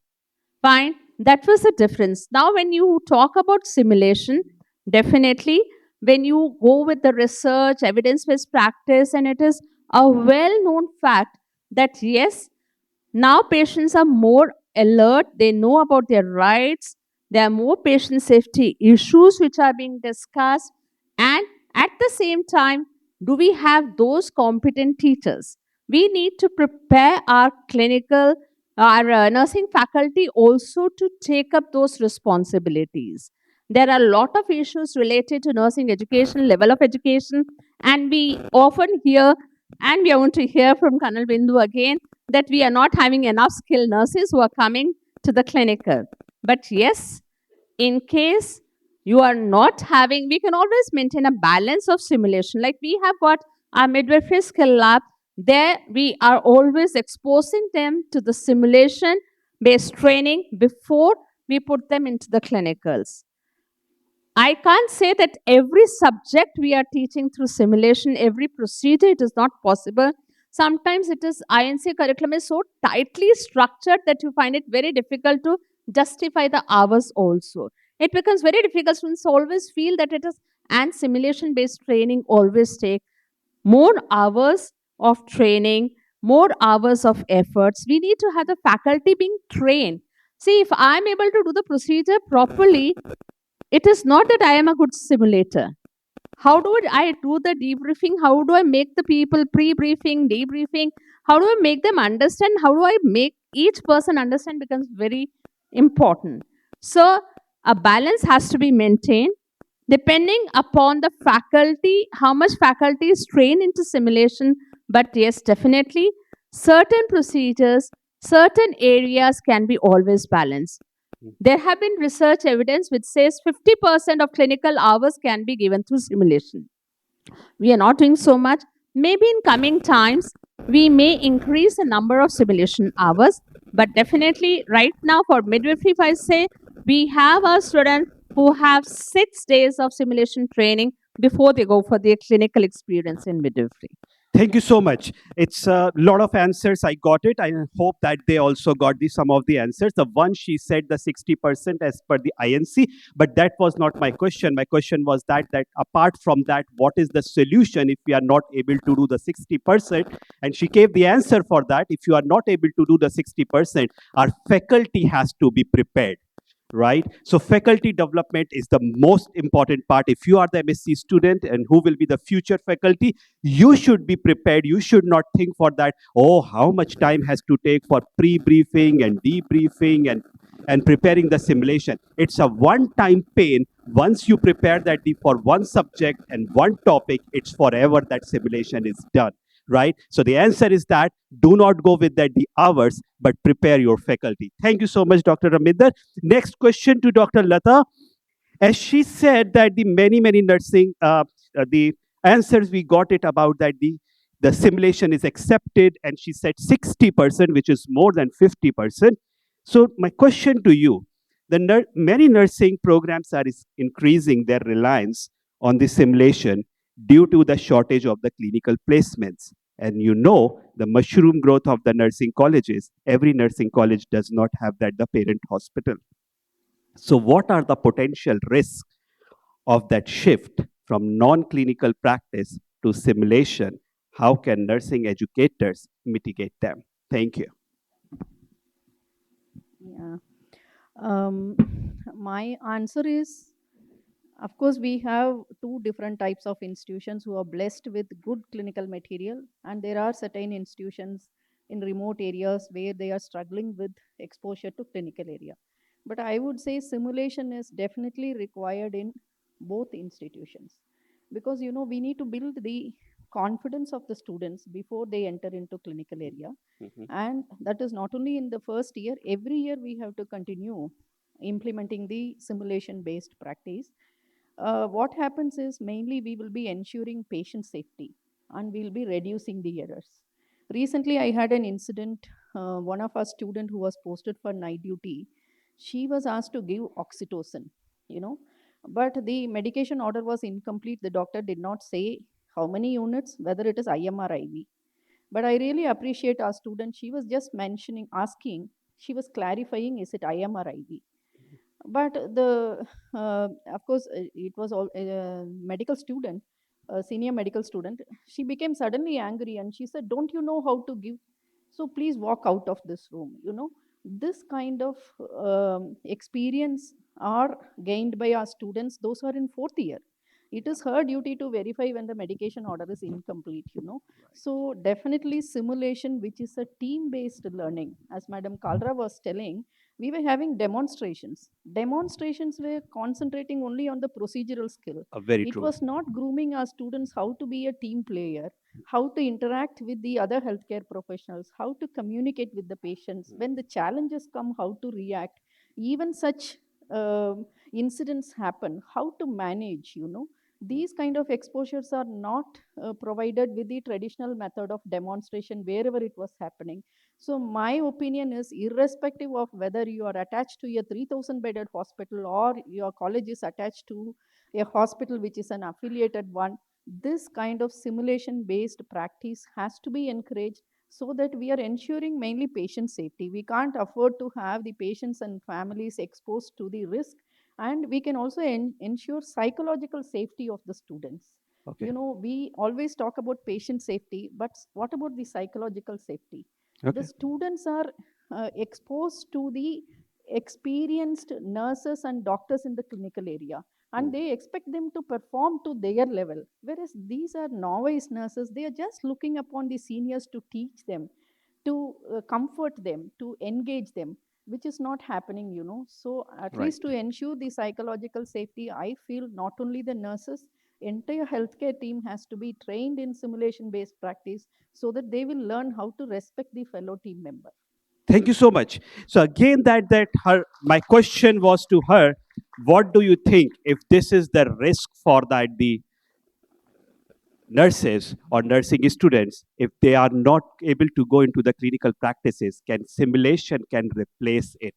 Fine, that was the difference. Now, when you talk about simulation, definitely when you go with the research, evidence based practice, and it is a well known fact that yes, now patients are more alert, they know about their rights, there are more patient safety issues which are being discussed, and at the same time, do we have those competent teachers? We need to prepare our nursing faculty also to take up those responsibilities. There are a lot of issues related to nursing education, level of education, and we often hear, and we are going to hear from Colonel Bindu again, that we are not having enough skilled nurses who are coming to the clinical. But yes, in case you are not having, we can always maintain a balance of simulation. Like we have got our midwifery skill lab, there we are always exposing them to the simulation based training before we put them into the clinicals. I can't say that every subject we are teaching through simulation, every procedure, it is not possible. Sometimes it is INC curriculum is so tightly structured that you find it very difficult to justify the hours also. It becomes very difficult. Students always feel that it is, and simulation based training always take more hours of training, more hours of efforts. We need to have the faculty being trained. See, if I'm able to do the procedure properly, it is not that I am a good simulator. How do I do the debriefing? How do I make the people pre-briefing, debriefing? How do I make them understand? How do I make each person understand becomes very important. So a balance has to be maintained depending upon the faculty, how much faculty is trained into simulation. But yes, definitely certain procedures, certain areas can be always balanced. There have been research evidence which says 50% of clinical hours can be given through simulation. We are not doing so much. Maybe in coming times, we may increase the number of simulation hours, but definitely right now for midwifery, if I say, we have a student who have 6 days of simulation training before they go for their clinical experience in midwifery. Thank you so much. It's a lot of answers. I got it. I hope that they also got some of the answers. The one she said the 60% as per the INC, but that was not my question. My question was that apart from that, what is the solution if we are not able to do the 60%? And she gave the answer for that. If you are not able to do the 60%, our faculty has to be prepared. Right? So faculty development is the most important part. If you are the MSc student and who will be the future faculty, you should be prepared. You should not think for that, oh, how much time has to take for pre-briefing and debriefing and preparing the simulation. It's a one-time pain. Once you prepare that for one subject and one topic, it's forever that simulation is done. Right? So the answer is that do not go with that the hours, but prepare your faculty. Thank you so much, Dr. Raminder. Next question to Dr. Lata. As she said that the many nursing, the answers we got it about that the simulation is accepted, and she said 60%, which is more than 50%. So my question to you, many nursing programs are increasing their reliance on the simulation due to the shortage of the clinical placements. And you know the mushroom growth of the nursing colleges. Every nursing college does not have that the parent hospital. So what are the potential risks of that shift from non-clinical practice to simulation? How can nursing educators mitigate them? Thank you. Yeah. My answer is, of course, we have two different types of institutions who are blessed with good clinical material, and there are certain institutions in remote areas where they are struggling with exposure to clinical area. But I would say simulation is definitely required in both institutions, because we need to build the confidence of the students before they enter into clinical area. And that is not only in the first year, every year we have to continue implementing the simulation based practice. What happens is mainly we will be ensuring patient safety and we'll be reducing the errors. Recently, I had an incident. One of our student who was posted for night duty, she was asked to give oxytocin, but the medication order was incomplete. The doctor did not say how many units, whether it is IM or IV. But I really appreciate our student. She was just asking, she was clarifying, is it IM or IV? But of course, it was all medical student, a senior medical student. She became suddenly angry and she said, don't you know how to give? So please walk out of this room. This kind of experience are gained by our students, those who are in fourth year. It is her duty to verify when the medication order is incomplete. So definitely simulation, which is a team based learning, as Madam Kalra was telling, we were having demonstrations. Demonstrations were concentrating only on the procedural skill. Very It true. was not grooming our students how to be a team player, how to interact with the other healthcare professionals, how to communicate with the patients, when the challenges come, how to react. Even such incidents happen, how to manage. These kind of exposures are not provided with the traditional method of demonstration wherever it was happening. So my opinion is, irrespective of whether you are attached to a 3,000 bedded hospital or your college is attached to a hospital which is an affiliated one, this kind of simulation based practice has to be encouraged, so that we are ensuring mainly patient safety. We can't afford to have the patients and families exposed to the risk, and we can also ensure psychological safety of the students. Okay. We always talk about patient safety, but what about the psychological safety? Okay. The students are exposed to the experienced nurses and doctors in the clinical area, and they expect them to perform to their level, whereas these are novice nurses. They are just looking upon the seniors to teach them, to comfort them, to engage them, which is not happening. So at least to ensure the psychological safety, I feel not only the nurses, entire healthcare team has to be trained in simulation based practice, so that they will learn how to respect the fellow team member. Thank you so much. So again, my question was to her, what do you think if this is the risk for the nurses or nursing students, if they are not able to go into the clinical practices, can simulation can replace it?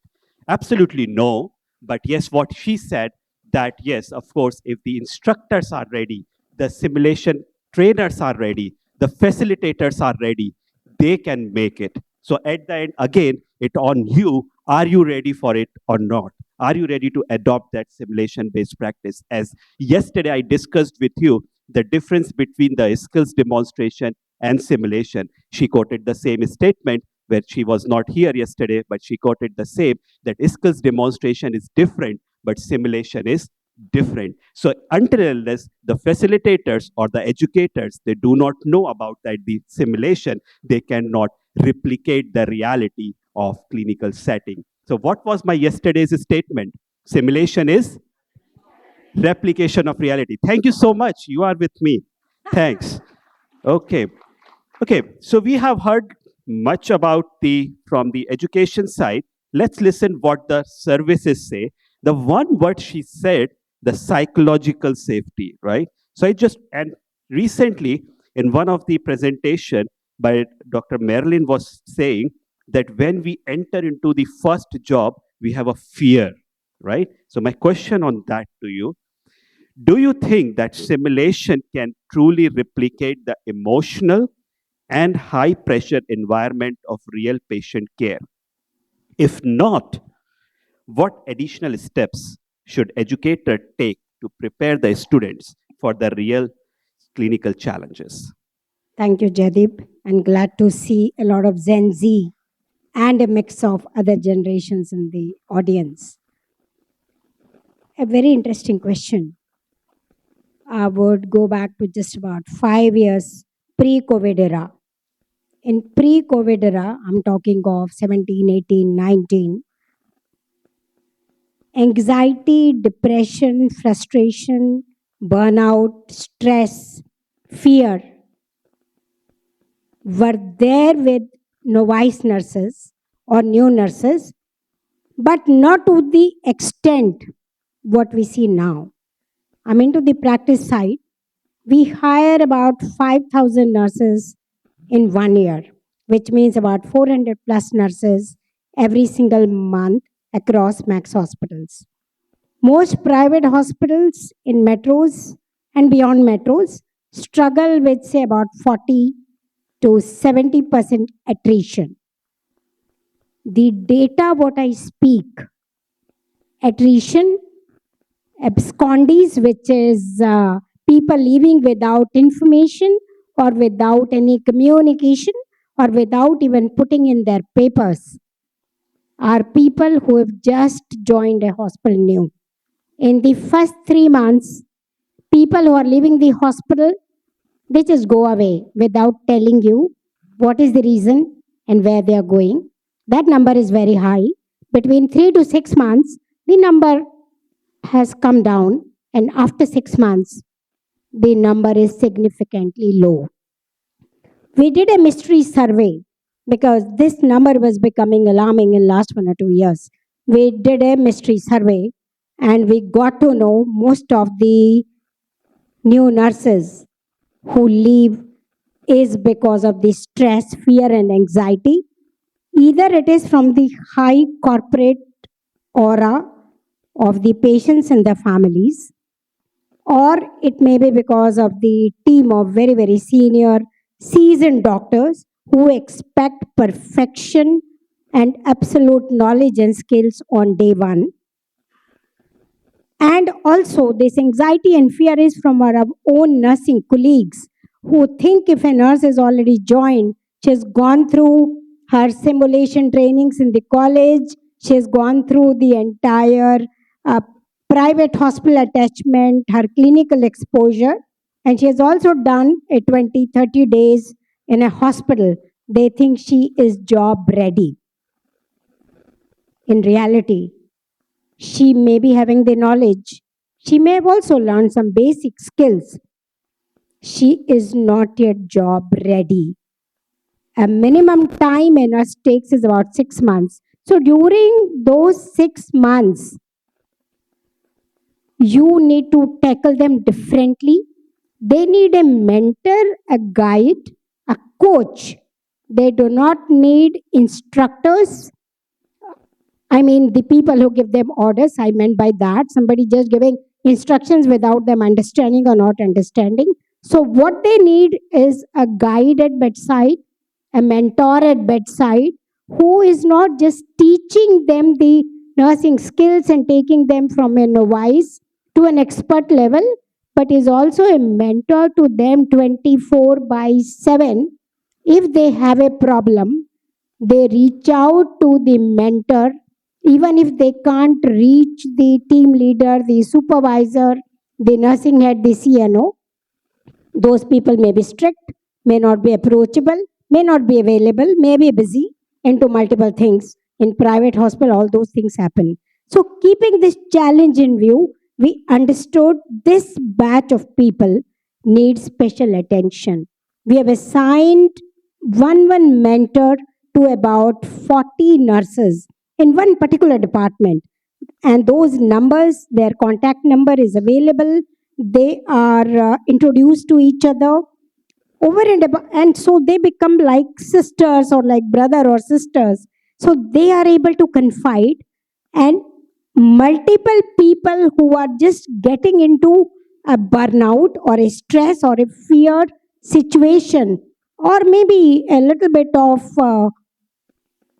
Absolutely no. But yes, what she said, that yes, of course, if the instructors are ready, the simulation trainers are ready, the facilitators are ready. They can make it. So at the end, again, it on you. Are you ready for it or not? Are you ready to adopt that simulation-based practice? As yesterday I discussed with you the difference between the skills demonstration and simulation. She quoted the same statement where she was not here yesterday, but she quoted the same, that skills demonstration is different, but simulation is different. So until and unless the facilitators or the educators, they do not know about that the simulation, they cannot replicate the reality of clinical setting. So what was my yesterday's statement? Simulation is replication of reality. Thank you so much. You are with me. Thanks. Okay. Okay. So we have heard much about from the education side. Let's listen what the services say. The one word she said, the psychological safety, right? So and recently in one of the presentation by Dr. Marilyn was saying that when we enter into the first job, we have a fear, right? So my question on that to you, do you think that simulation can truly replicate the emotional and high pressure environment of real patient care? If not, what additional steps should educators take to prepare the students for the real clinical challenges? Thank you, Jadip, and glad to see a lot of Gen Z and a mix of other generations in the audience. A very interesting question. I would go back to just about 5 years pre-COVID era. In pre-COVID era, I'm talking of 17, 18, 19, anxiety, depression, frustration, burnout, stress, fear were there with novice nurses or new nurses, but not to the extent what we see now. I mean, to the practice side, we hire about 5,000 nurses in 1 year, which means about 400 plus nurses every single month across max hospitals. Most private hospitals in metros and beyond metros struggle with, say, about 40 to 70% attrition. The data what I speak, attrition, abscondees, which is people leaving without information or without any communication or without even putting in their papers, are people who have just joined a hospital new. In the first 3 months, people who are leaving the hospital, they just go away without telling you what is the reason and where they are going. That number is very high. Between 3 to 6 months, the number has come down, and after 6 months, the number is significantly low. We did a mystery survey because this number was becoming alarming in last 1 or 2 years. We did a mystery survey and we got to know most of the new nurses who leave is because of the stress, fear, and anxiety. Either it is from the high corporate aura of the patients and their families, or it may be because of the team of very, very senior, seasoned doctors who expect perfection and absolute knowledge and skills on day one. And also, this anxiety and fear is from our own nursing colleagues who think if a nurse has already joined, she has gone through her simulation trainings in the college, she has gone through the entire private hospital attachment, her clinical exposure, and she has also done a 20, 30 days in a hospital. They think she is job ready. In reality, she may be having the knowledge. She may have also learned some basic skills. She is not yet job ready. A minimum time a nurse takes is about 6 months. So during those 6 months, you need to tackle them differently. They need a mentor, a guide, a coach. They do not need instructors. I mean, the people who give them orders, I meant by that, somebody just giving instructions without them understanding or not understanding. So, what they need is a guide at bedside, a mentor at bedside who is not just teaching them the nursing skills and taking them from a novice to an expert level, but is also a mentor to them 24 by 7. If they have a problem, they reach out to the mentor, even if they can't reach the team leader, the supervisor, the nursing head, the CNO. Those people may be strict, may not be approachable, may not be available, may be busy into multiple things. In private hospital, all those things happen. So keeping this challenge in view, we understood this batch of people needs special attention. We have assigned one mentor to about 40 nurses in one particular department, and those numbers, their contact number is available. They are introduced to each other over and above, and so they become like sisters or like brother or sisters. So they are able to confide, and multiple people who are just getting into a burnout or a stress or a feared situation, or maybe a little bit of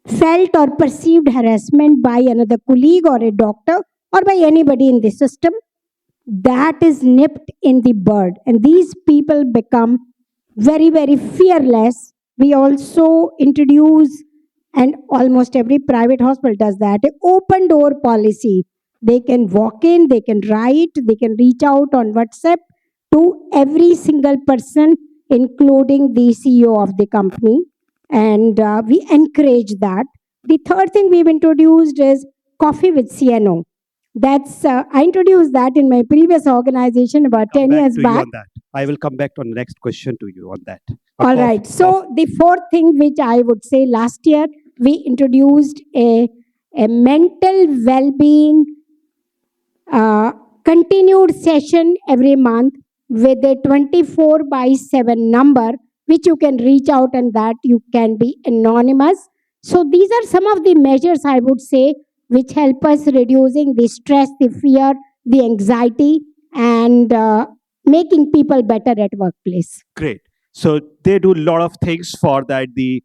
felt or perceived harassment by another colleague or a doctor or by anybody in the system, that is nipped in the bud, and these people become very fearless. We also introduce, and almost every private hospital does that, an open door policy. They can walk in, they can write, they can reach out on WhatsApp to every single person, including the CEO of the company, and we encourage that. The third thing we've introduced is coffee with CNO. That's I introduced that in my previous organization about 10 years to back. you on that. I will come back on the next question to you on that. All right. So the fourth thing which I would say, last year we introduced a mental well-being continued session every month with a 24 by 7 number which you can reach out, and that you can be anonymous. So these are some of the measures, I would say, which help us reducing the stress, the fear, the anxiety, and making people better at workplace. Great. So they do a lot of things for that. The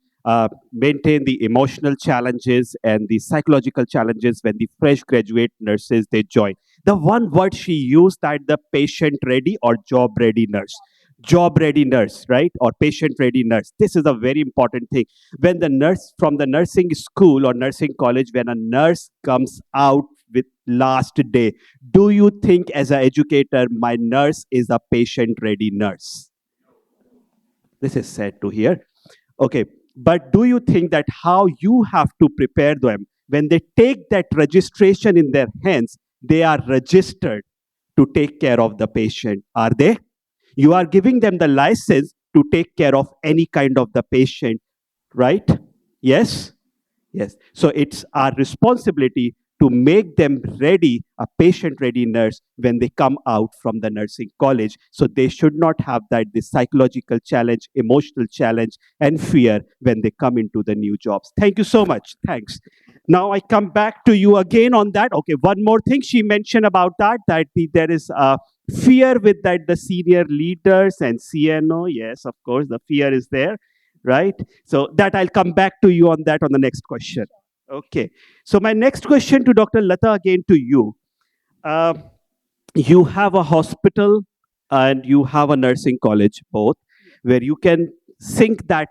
maintain the emotional challenges and the psychological challenges when the fresh graduate nurses they join. The one word she used, that the patient ready or job ready nurse. Job ready nurse, right? Or patient ready nurse. This is a very important thing. When the nurse from the nursing school or nursing college, when a nurse comes out with last day, do you think as an educator, my nurse is a patient ready nurse? This is sad to hear. Okay, but do you think that how you have to prepare them when they take that registration in their hands, they are registered to take care of the patient? Are they? You are giving them the license to take care of any kind of the patient, right? Yes? Yes. So it's our responsibility to make them ready, a patient ready nurse, when they come out from the nursing college. So they should not have that this psychological challenge, emotional challenge, and fear when they come into the new jobs. Thank you so much. Thanks. Now I come back to you again on that. Okay, one more thing she mentioned about that, there is a fear with that the senior leaders and CNO. Yes, of course, the fear is there, right? So that I'll come back to you on that on the next question. Okay. So my next question to Dr. Lata, again to you. You have a hospital and you have a nursing college, both, where you can sync that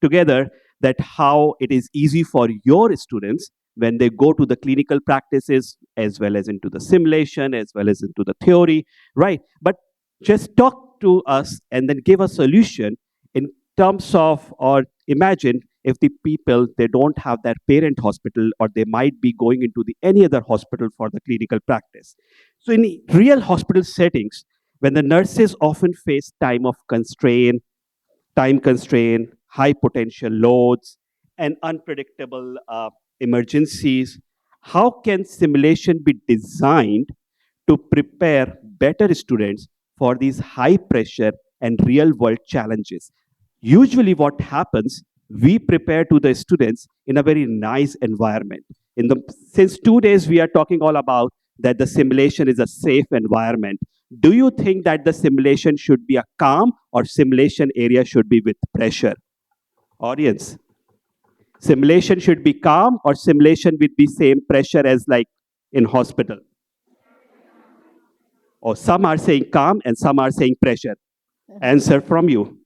together, that how it is easy for your students when they go to the clinical practices as well as into the simulation as well as into the theory, right? But just talk to us and then give a solution in terms of, or imagine if the people, they don't have their parent hospital, or they might be going into the any other hospital for the clinical practice. So in real hospital settings, when the nurses often face time constraint, high potential loads, and unpredictable emergencies, how can simulation be designed to prepare better students for these high pressure and real world challenges? Usually what happens, we prepare to the students in a very nice environment. Since 2 days, we are talking all about that the simulation is a safe environment. Do you think that the simulation should be a calm or simulation area should be with pressure? Audience, simulation should be calm or simulation with the same pressure as like in hospital? Or some are saying calm and some are saying pressure. Answer from you.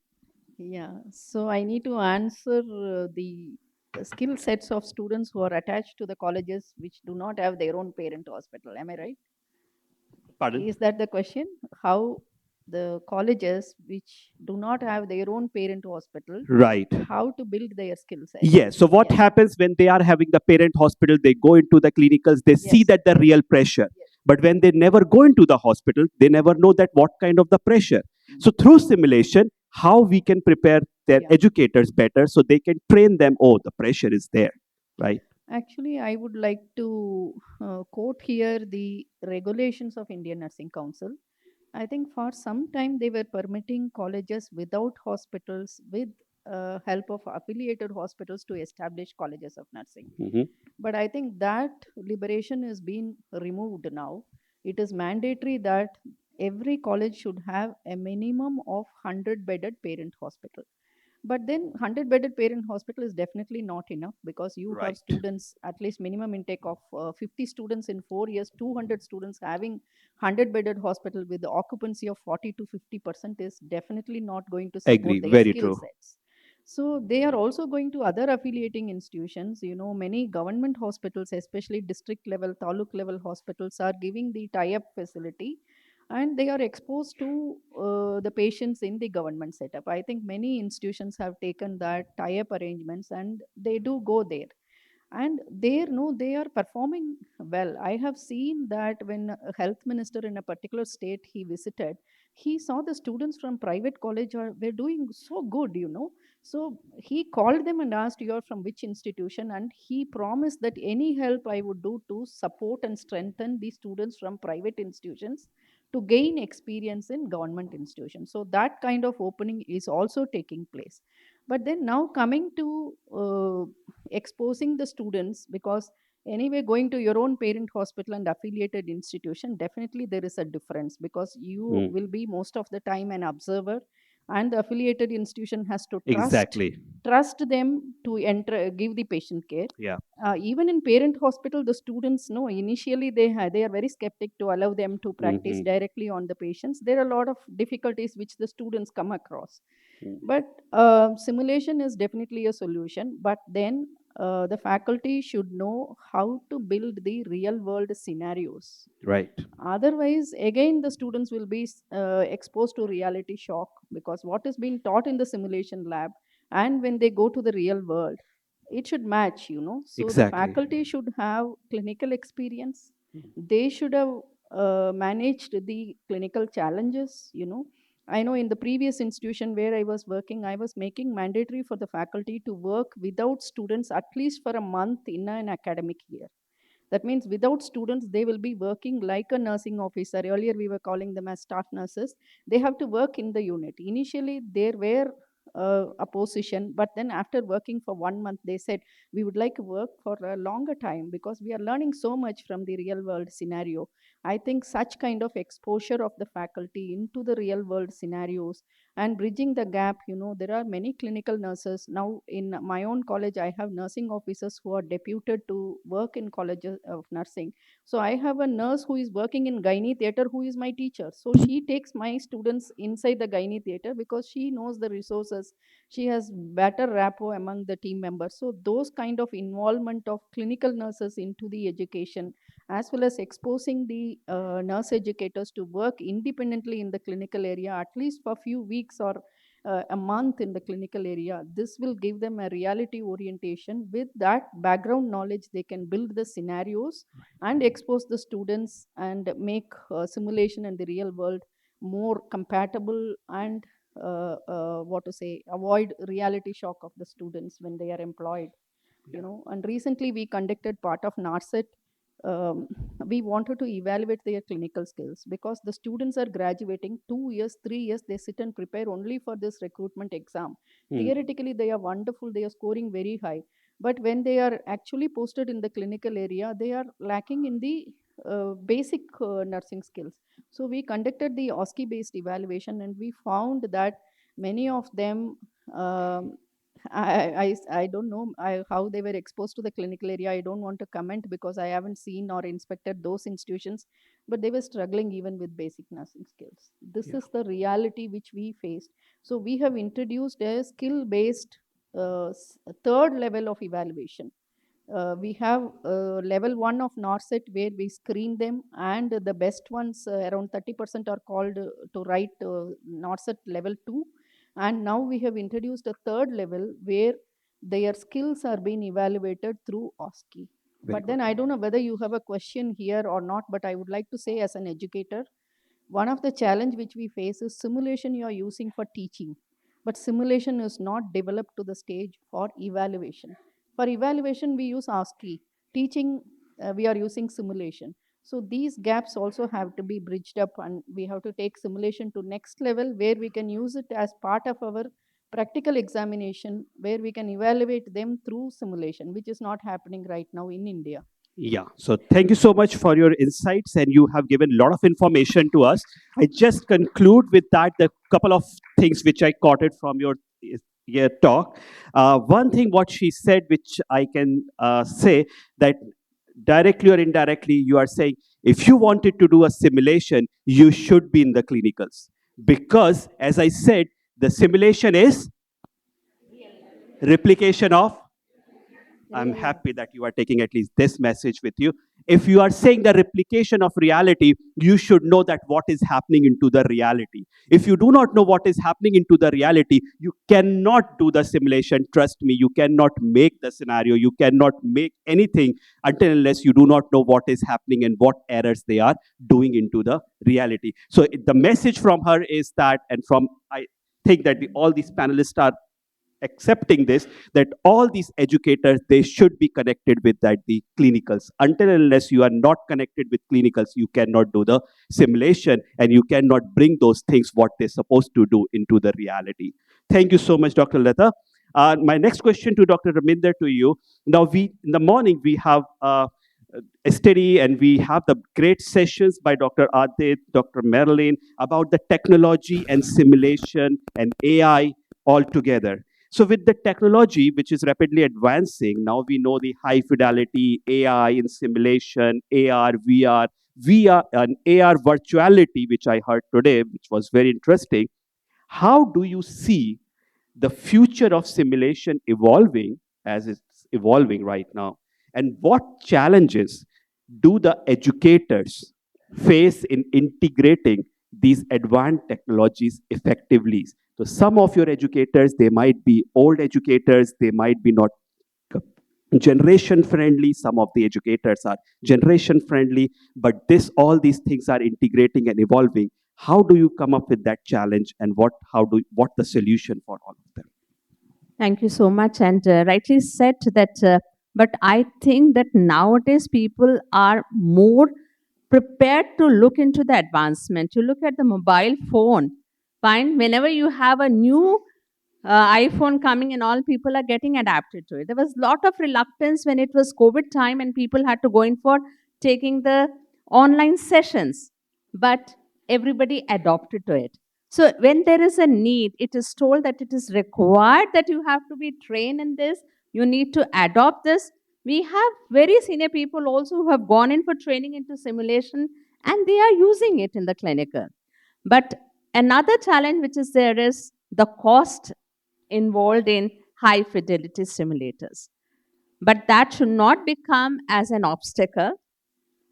Yeah, so I need to answer the skill sets of students who are attached to the colleges which do not have their own parent hospital. Am I right? Pardon? Is that the question? How the colleges which do not have their own parent hospital, Right. how to build their skill set? Yes. So what Yes. happens when they are having the parent hospital, they go into the clinicals, they see Yes. that the real pressure. Yes. But when they never go into the hospital, they never know that what kind of the pressure. So through simulation, how we can prepare their Yeah. educators better so they can train them, oh, the pressure is there, right? Actually, I would like to quote here the regulations of Indian Nursing Council. I think for some time they were permitting colleges without hospitals, with help of affiliated hospitals to establish colleges of nursing. Mhm. But I think that liberation is being removed now. It is mandatory that every college should have a minimum of 100 bedded parent hospital. But then 100 bedded parent hospital is definitely not enough because you have Right. students, at least minimum intake of 50 students in 4 years, 200 students having 100 bedded hospital with the occupancy of 40 to 50% is definitely not going to Agree. support their Very skill true. sets. So they are also going to other affiliating institutions. You know, many government hospitals, especially district level, taluk level hospitals, are giving the tie-up facility and they are exposed to the patients in the government setup. I think many institutions have taken that tie-up arrangements and they do go there. And there, no, they are performing well. I have seen that when a health minister in a particular state he visited, he saw the students from private college were doing so good, you know. So he called them and asked, "You are from which institution?" And he promised that any help I would do to support and strengthen the students from private institutions to gain experience in government institutions. So that kind of opening is also taking place. But then now coming to exposing the students, because anyway going to your own parent hospital and affiliated institution, definitely there is a difference because you Mm. will be most of the time an observer and the affiliated institution has to Exactly. trust them to enter give the patient care. Yeah. Even in parent hospital, the students know initially they are very skeptic to allow them to practice Mhm. directly on the patients. There are a lot of difficulties which the students come across. Mm. But simulation is definitely a solution. But then the faculty should know how to build the real world scenarios. Right. Otherwise, again, the students will be exposed to reality shock because what is being taught in the simulation lab and when they go to the real world, it should match, you know. So the Exactly. faculty should have clinical experience. They should have managed the clinical challenges, you know. I know in the previous institution where I was working, I was making mandatory for the faculty to work without students at least for a month in an academic year. That means without students, they will be working like a nursing officer. Earlier, we were calling them as staff nurses. They have to work in the unit. Initially, there were a position, but then after working for 1 month, they said, we would like to work for a longer time because we are learning so much from the real world scenario. I think such kind of exposure of the faculty into the real world scenarios and bridging the gap, you know, there are many clinical nurses now in my own college. I have nursing officers who are deputed to work in colleges of nursing. So I have a nurse who is working in gynae theater who is my teacher, so she takes my students inside the gynae theater because she knows the resources, she has better rapport among the team members. So those kind of involvement of clinical nurses into the education as well as exposing the nurse educators to work independently in the clinical area at least for a few weeks or a month in the clinical area. This will give them a reality orientation. With that background knowledge, they can build the scenarios and expose the students and make simulation and the real world more compatible and what to say, avoid reality shock of the students when they are employed. You know, and recently we conducted part of narset. um, we wanted to evaluate their clinical skills because the students are graduating 2 years 3 years, they sit and prepare only for this recruitment exam. Mm. Theoretically they are wonderful, they are scoring very high, but when they are actually posted in the clinical area, they are lacking in the basic nursing skills. So we conducted the OSCE based evaluation and we found that many of them, I don't know how they were exposed to the clinical area. I don't want to comment because I haven't seen or inspected those institutions, but they were struggling even with basic nursing skills. This is the reality which we faced. So we have introduced a skill based third level of evaluation. We have level 1 of NORCET where we screen them, and the best ones, around 30% are called to write NORCET level 2. And now we have introduced a third level where their skills are being evaluated through OSCE. But then I don't know whether you have a question here or not, but I would like to say as an educator, one of the challenge which we face is simulation you are using for teaching, but simulation is not developed to the stage for evaluation. For evaluation, we use ASCII. Teaching, we are using simulation. So these gaps also have to be bridged up, and we have to take simulation to next level where we can use it as part of our practical examination, where we can evaluate them through simulation, which is not happening right now in India. Yeah, so thank you so much for your insights, and you have given a lot of information to us. I just conclude with that the couple of things which I caught it from your talk. One thing what she said, which I can say that directly or indirectly, you are saying if you wanted to do a simulation, you should be in the clinicals, because as I said, the simulation is replication of. I'm happy that you are taking at least this message with you. If you are saying the replication of reality, you should know that what is happening into the reality. If you do not know what is happening into the reality, you cannot do the simulation. Trust me, you cannot make the scenario. You cannot make anything until unless you do not know what is happening and what errors they are doing into the reality. So the message from her is that, and from I think that all these panelists are accepting this, that all these educators, they should be connected with that the clinicals. Until and unless you are not connected with clinicals, you cannot do the simulation, and you cannot bring those things what they're supposed to do into the reality. Thank you so much, Dr. Lata. My next question to Dr. Raminder, to you. Now, in the morning, we have a study, and we have the great sessions by Dr. Adit, Dr. Marilyn, about the technology and simulation and AI all together. So with the technology, which is rapidly advancing, now we know the high fidelity AI in simulation, AR, VR, and AR virtuality, which I heard today, which was very interesting. How do you see the future of simulation evolving as it's evolving right now? And what challenges do the educators face in integrating these advanced technologies effectively? So some of your educators, they might be old educators, they might be not generation friendly. Some of the educators are generation friendly, but all these things are integrating and evolving. How do you come up with that challenge, and what the solution for all of them? Thank you so much, and rightly said that. But I think that nowadays people are more prepared to look into the advancement. You look at the mobile phone. Fine, whenever you have a new iPhone coming and all, people are getting adapted to it. There was a lot of reluctance when it was COVID time and people had to go in for taking the online sessions, but everybody adopted to it. So when there is a need, it is told that it is required that you have to be trained in this, you need to adopt this. We have very senior people also who have gone in for training into simulation, and they are using it in the clinical. But another challenge which is there is the cost involved in high fidelity simulators. But that should not become as an obstacle.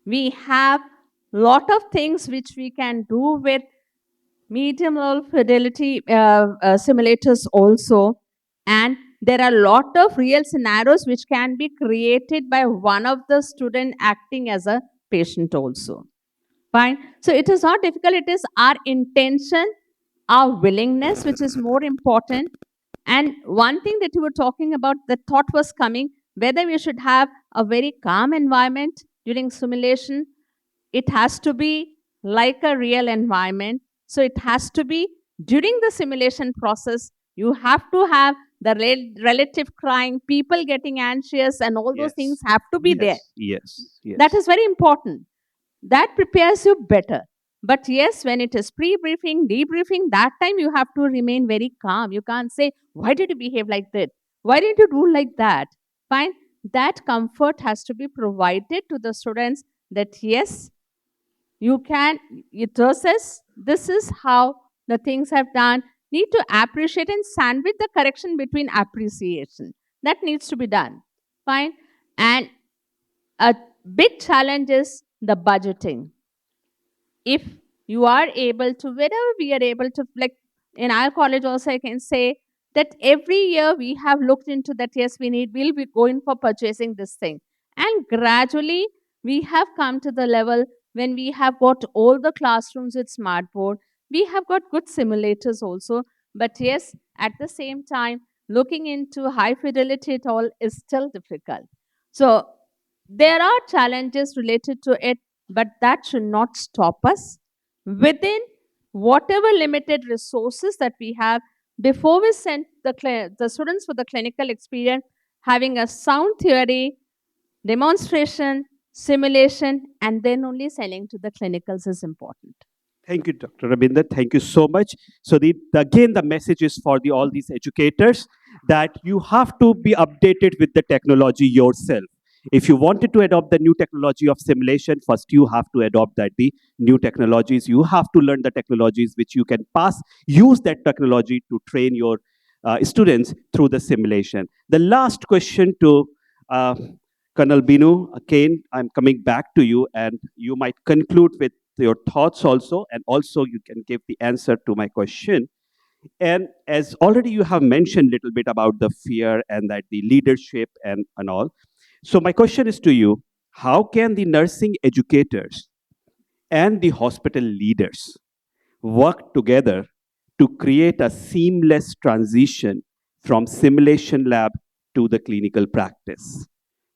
We have lot of things which we can do with medium low fidelity simulators also. And there are a lot of real scenarios which can be created by one of the student acting as a patient also. Fine. So it is not difficult. It is our intention, our willingness, which is more important. And one thing that you were talking about, the thought was coming, whether we should have a very calm environment during simulation. It has to be like a real environment. So it has to be during the simulation process, you have to have the relative crying, people getting anxious, and all those things have to be there. Yes. That is very important. That prepares you better. But yes, when it is pre-briefing, debriefing, that time you have to remain very calm. You can't say, why did you behave like that? Why didn't you do like that? Fine. That comfort has to be provided to the students that yes, you can, it process, this is how the things have done. Need to appreciate and sandwich the correction between appreciation. That needs to be done. Fine. And a big challenge is the budgeting. If you are able to, wherever we are able to, like in our college also, I can say that every year we have looked into that, yes, we'll be going for purchasing this thing. And gradually we have come to the level when we have got all the classrooms with smart board. We have got good simulators also. But yes, at the same time, looking into high fidelity at all is still difficult. So there are challenges related to it, but that should not stop us within whatever limited resources that we have. Before we send the students for the clinical experience, having a sound theory, demonstration, simulation, and then only sending to the clinicals is important. Thank you, Dr. Rabinder. Thank you so much. So again, the message is for all these educators that you have to be updated with the technology yourself. If you wanted to adopt the new technology of simulation, first you have to adopt the new technologies. You have to learn the technologies which you can use that technology to train your students through the simulation. The last question to Colonel Binu, again, I'm coming back to you, and you might conclude with your thoughts also, and also you can give the answer to my question. And as already you have mentioned a little bit about the fear and that the leadership and all. So my question is to you, how can the nursing educators and the hospital leaders work together to create a seamless transition from simulation lab to the clinical practice,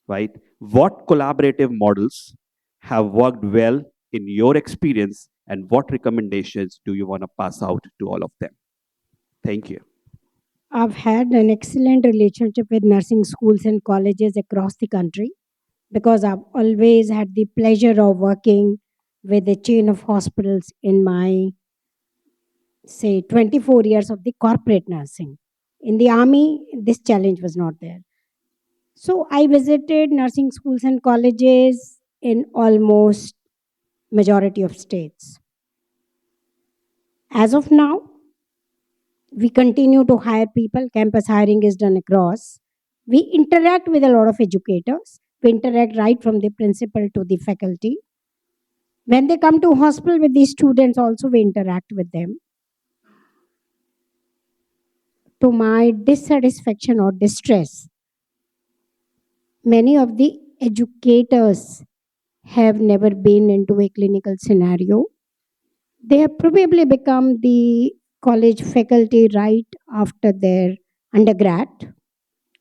right? What collaborative models have worked well in your experience, and what recommendations do you want to pass out to all of them? Thank you. I've had an excellent relationship with nursing schools and colleges across the country because I've always had the pleasure of working with a chain of hospitals in my, say, 24 years of the corporate nursing. In the army, this challenge was not there. So I visited nursing schools and colleges in almost majority of states. As of now, we continue to hire people. Campus hiring is done across. We interact with a lot of educators. We interact right from the principal to the faculty. When they come to hospital with the students also, we interact with them. To my dissatisfaction or distress, many of the educators have never been into a clinical scenario. They have probably become the college faculty right after their undergrad.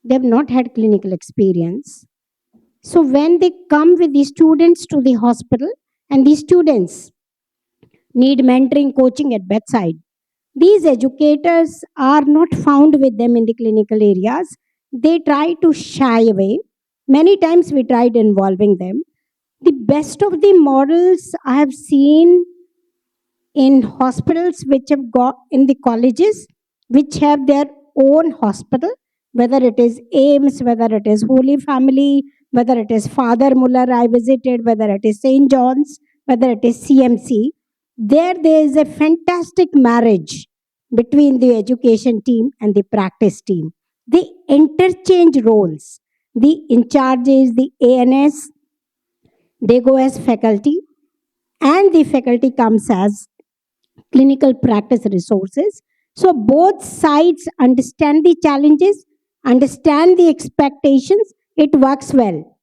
They have not had clinical experience. So when they come with the students to the hospital and the students need mentoring, coaching at bedside, these educators are not found with them in the clinical areas. They try to shy away. Many times we tried involving them. The best of the models I have seen in hospitals which have got in the colleges, which have their own hospital, whether it is AIMS, whether it is Holy Family, whether it is Father Muller I visited, whether it is St. John's, whether it is CMC, there is a fantastic marriage between the education team and the practice team. They interchange roles. The in charges, the ANS, they go as faculty, and the faculty comes as clinical practice resources. So both sides understand the challenges, understand the expectations, it works well.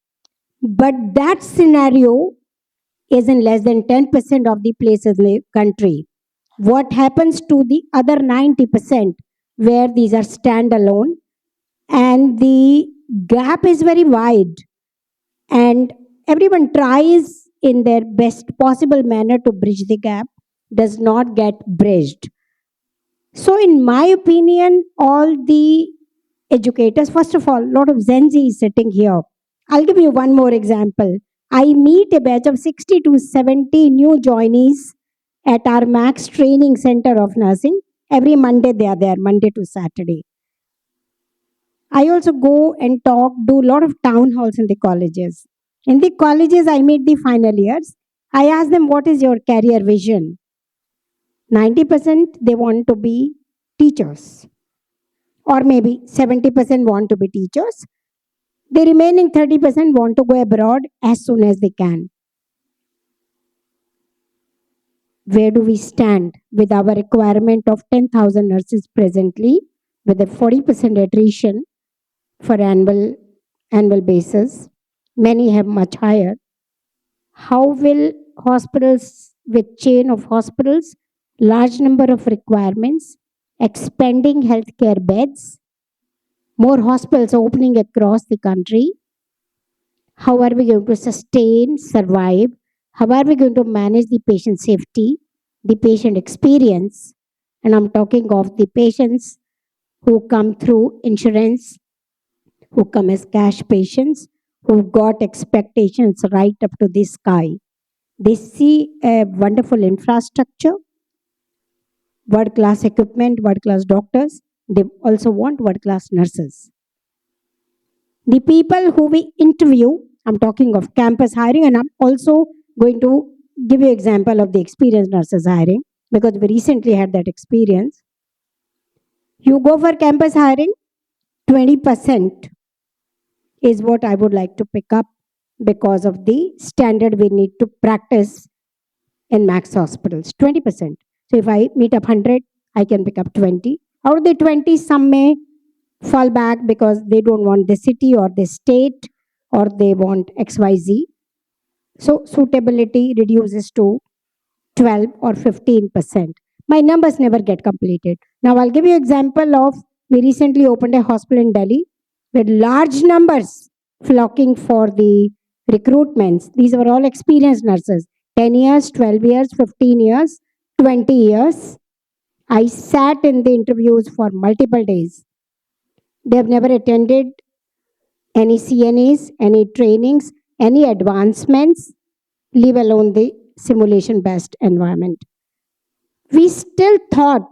But that scenario is in less than 10% of the places in the country. What happens to the other 90% where these are standalone and the gap is very wide, and everyone tries in their best possible manner to bridge the gap, does not get bridged. So, in my opinion, all the educators, first of all, a lot of Gen Z is sitting here. I'll give you one more example. I meet a batch of 60 to 70 new joinees at our Max Training Center of Nursing. Every Monday they are there, Monday to Saturday. I also go and talk, do a lot of town halls in the colleges. In the colleges, I meet the final years. I ask them, what is your career vision? 90% they want to be teachers, or maybe 70% want to be teachers. The remaining 30% want to go abroad as soon as they can. Where do we stand with our requirement of 10,000 nurses presently, with a 40% attrition for annual basis? Many have much higher. How will hospitals with chain of hospitals, large number of requirements, expanding healthcare beds, more hospitals opening across the country? How are we going to sustain, survive? How are we going to manage the patient safety, the patient experience? And I'm talking of the patients who come through insurance, who come as cash patients, who've got expectations right up to the sky. They see a wonderful infrastructure, world-class equipment, world-class doctors. They also want world-class nurses. The people who we interview, I'm talking of campus hiring, and I'm also going to give you example of the experienced nurses hiring, because we recently had that experience. You go for campus hiring, 20% is what I would like to pick up because of the standard we need to practice in max hospitals, 20%. So if I meet up 100, I can pick up 20. Out of the 20, some may fall back because they don't want the city or the state, or they want XYZ. So suitability reduces to 12 or 15%. My numbers never get completed. Now I'll give you an example of, we recently opened a hospital in Delhi with large numbers flocking for the recruitments. These were all experienced nurses, 10 years, 12 years, 15 years, 20 years. I sat in the interviews for multiple days. They have never attended any CNAs, any trainings, any advancements, leave alone the simulation-based environment. We still thought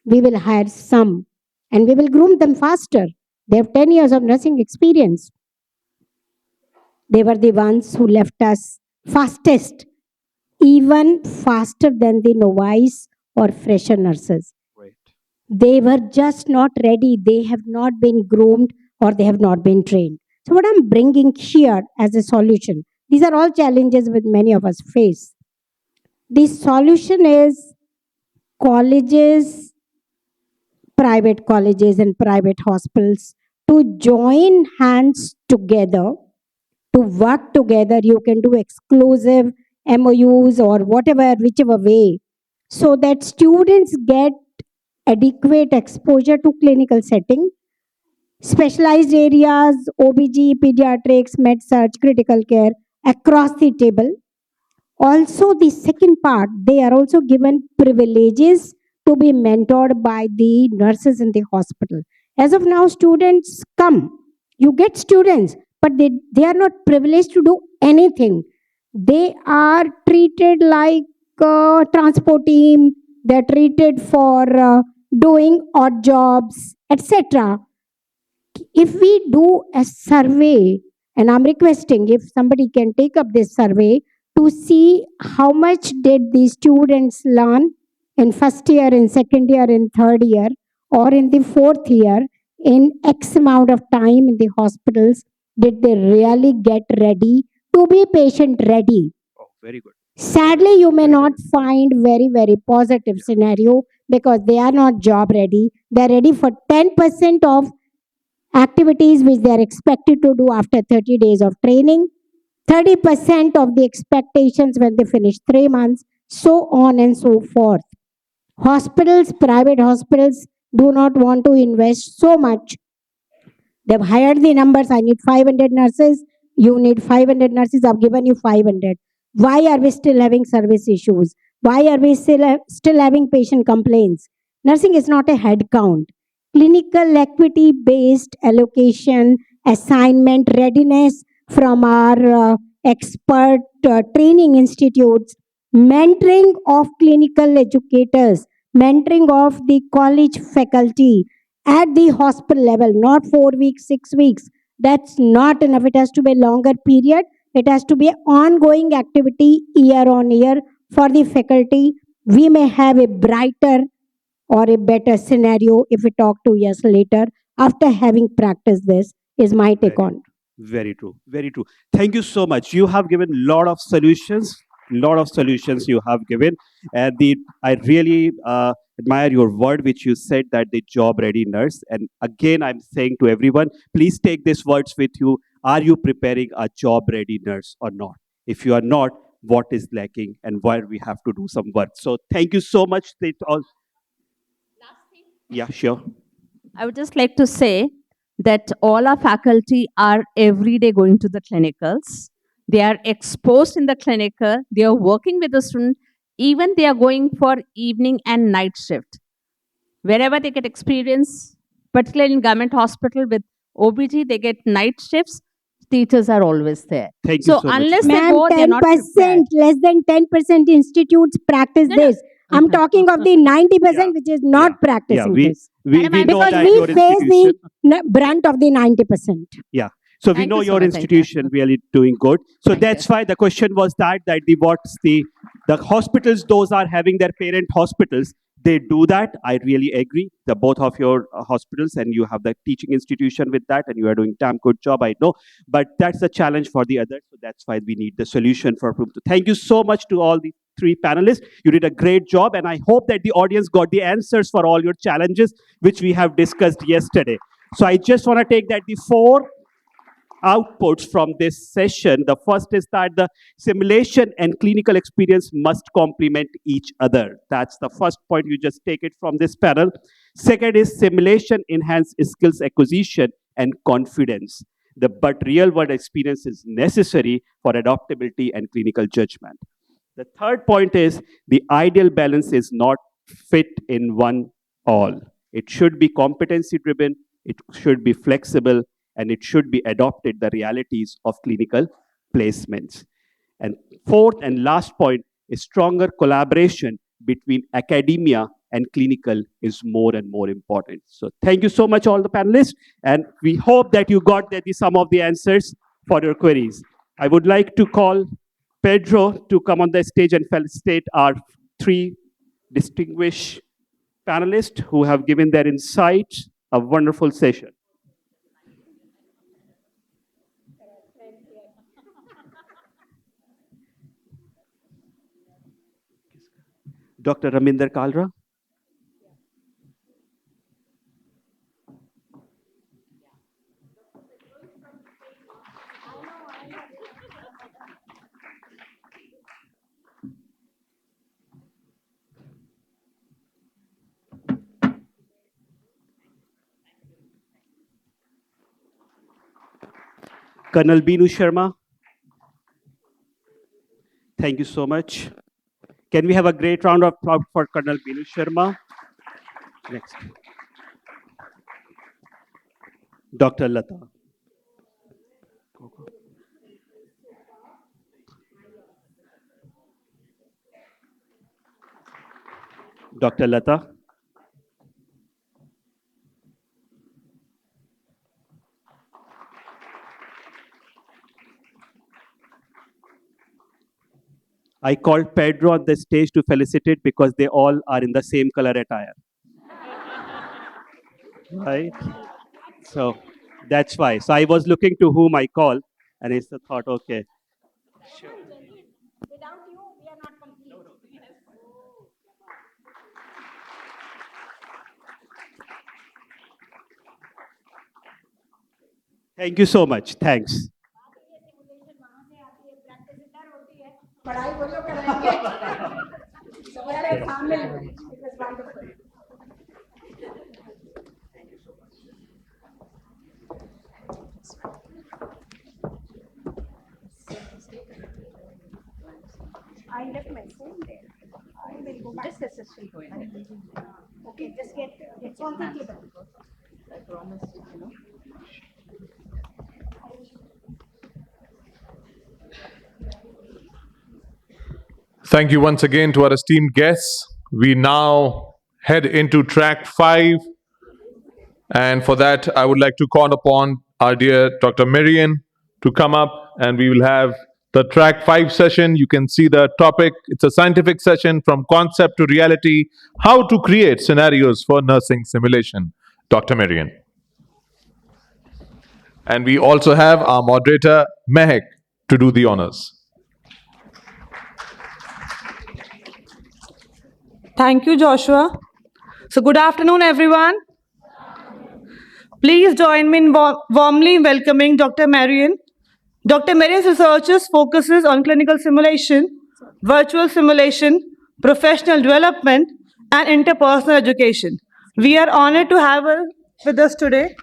we will hire some and we will groom them faster. They have 10 years of nursing experience. They were the ones who left us fastest, even faster than the novice or fresher nurses. They were just not ready. They have not been groomed or they have not been trained. So what I'm bringing here as a solution, these are all challenges which many of us face. The solution is colleges, private colleges and private hospitals to join hands together, to work together. You can do exclusive MOUs or whatever, whichever way, so that students get adequate exposure to clinical setting, specialized areas, OBG, pediatrics, med surg, critical care, across the table. Also, the second part, they are also given privileges to be mentored by the nurses in the hospital. As of now, students come, you get students, but they are not privileged to do anything. They are treated like transport team, they're treated for doing odd jobs, etc. If we do a survey, and I'm requesting if somebody can take up this survey to see how much did the students learn in first year, in second year, in third year, or in the fourth year, in X amount of time in the hospitals, did they really get ready to be patient ready? Oh, very good. Sadly, you may not find very, very positive scenario because they are not job ready. They are ready for 10% of activities which they are expected to do after 30 days of training, 30% of the expectations when they finish 3 months, so on and so forth. Hospitals, private hospitals do not want to invest so much. They've hired the numbers, I need 500 nurses, you need 500 nurses, I've given you 500. Why are we still having service issues? Why are we still having patient complaints? Nursing is not a head count. Clinical equity based allocation, assignment, readiness from our expert training institutes, mentoring of clinical educators, mentoring of the college faculty at the hospital level, not 4 weeks, 6 weeks. That's not enough. It has to be a longer period. It has to be an ongoing activity year on year for the faculty. We may have a brighter or a better scenario if we talk 2 years later after having practiced this, is my take on. Very true. Very true. Thank you so much. You have given lot of solutions you have given. And I really admire your word, which you said that the job ready nurse. And again, I'm saying to everyone, please take these words with you. Are you preparing a job ready nurse or not? If you are not, what is lacking and where we have to do some work. So thank you so much. Yeah, sure. I would just like to say that all our faculty are every day going to the clinicals. They are exposed in the clinical. They are working with the student. Even they are going for evening and night shift. Wherever they get experience, particularly in government hospital with OBG, they get night shifts. Teachers are always there. Thank you So so much. unless they Ma'am, go, they are not 10%, prepared. less than 10% institutes practice No, no. this. I'm talking of the 90% which is not practicing we this. we Madam, we I'm know Because that we your face the institution. brunt of the 90%. Yeah. So we Thank know you so your much. Thank you. institution really doing good. So Thank that's why the question was that the what's the hospitals, those are having their parent hospitals. They do that. I really agree. The both of your hospitals, and you have the teaching institution with that, and you are doing damn good job. I know, but that's a challenge for the others. So that's why we need the solution for. Thank you so much to all the three panelists. You did a great job, and I hope that the audience got the answers for all your challenges, which we have discussed yesterday. So I just want to take that the four outputs from this session. The first is that the simulation and clinical experience must complement each other. That's the first point. You just take it from this panel. Second is simulation enhance skills acquisition and confidence. But real world experience is necessary for adaptability and clinical judgment. The third point is the ideal balance is not fit in one all. It should be competency driven, it should be flexible, and it should be adopted the realities of clinical placements. And fourth and last point is stronger collaboration between academia and clinical is more and more important. So thank you so much, all the panelists, and we hope that you got some of the answers for your queries. I would like to call Pedro to come on the stage and felicitate our three distinguished panelists who have given their insights. A wonderful session. Dr. Raminder Kalra. Colonel Binu Sharma. Thank you so much. Can we have a great round of applause for Colonel Binu Sharma? Next. Dr. Lata. Dr. Lata. I called Pedro on the stage to felicitate because they all are in the same color attire. Right? So that's why. So I was looking to whom I call, and I thought, okay. Sure. Without you, we are not complete. Thank you so much. Thanks. पढ़ाई वो लोग कराएंगे हमारे सामने it was wonderful. I left my phone there. I will go back. Just still going. Okay, just get comfortable. I promised, you know. Thank you once again to our esteemed guests. We now head into track 5. And for that, I would like to call upon our dear Dr. Marian to come up, and we will have the track 5 session. You can see the topic. It's a scientific session from concept to reality, how to create scenarios for nursing simulation. Dr. Marian. And we also have our moderator, Mehek, to do the honors. Thank you, Joshua. So, good afternoon, everyone. Please join me in warmly welcoming Dr. Marian. Dr. Marian's research focuses on clinical simulation, virtual simulation, professional development, and interpersonal education. We are honored to have her with us today.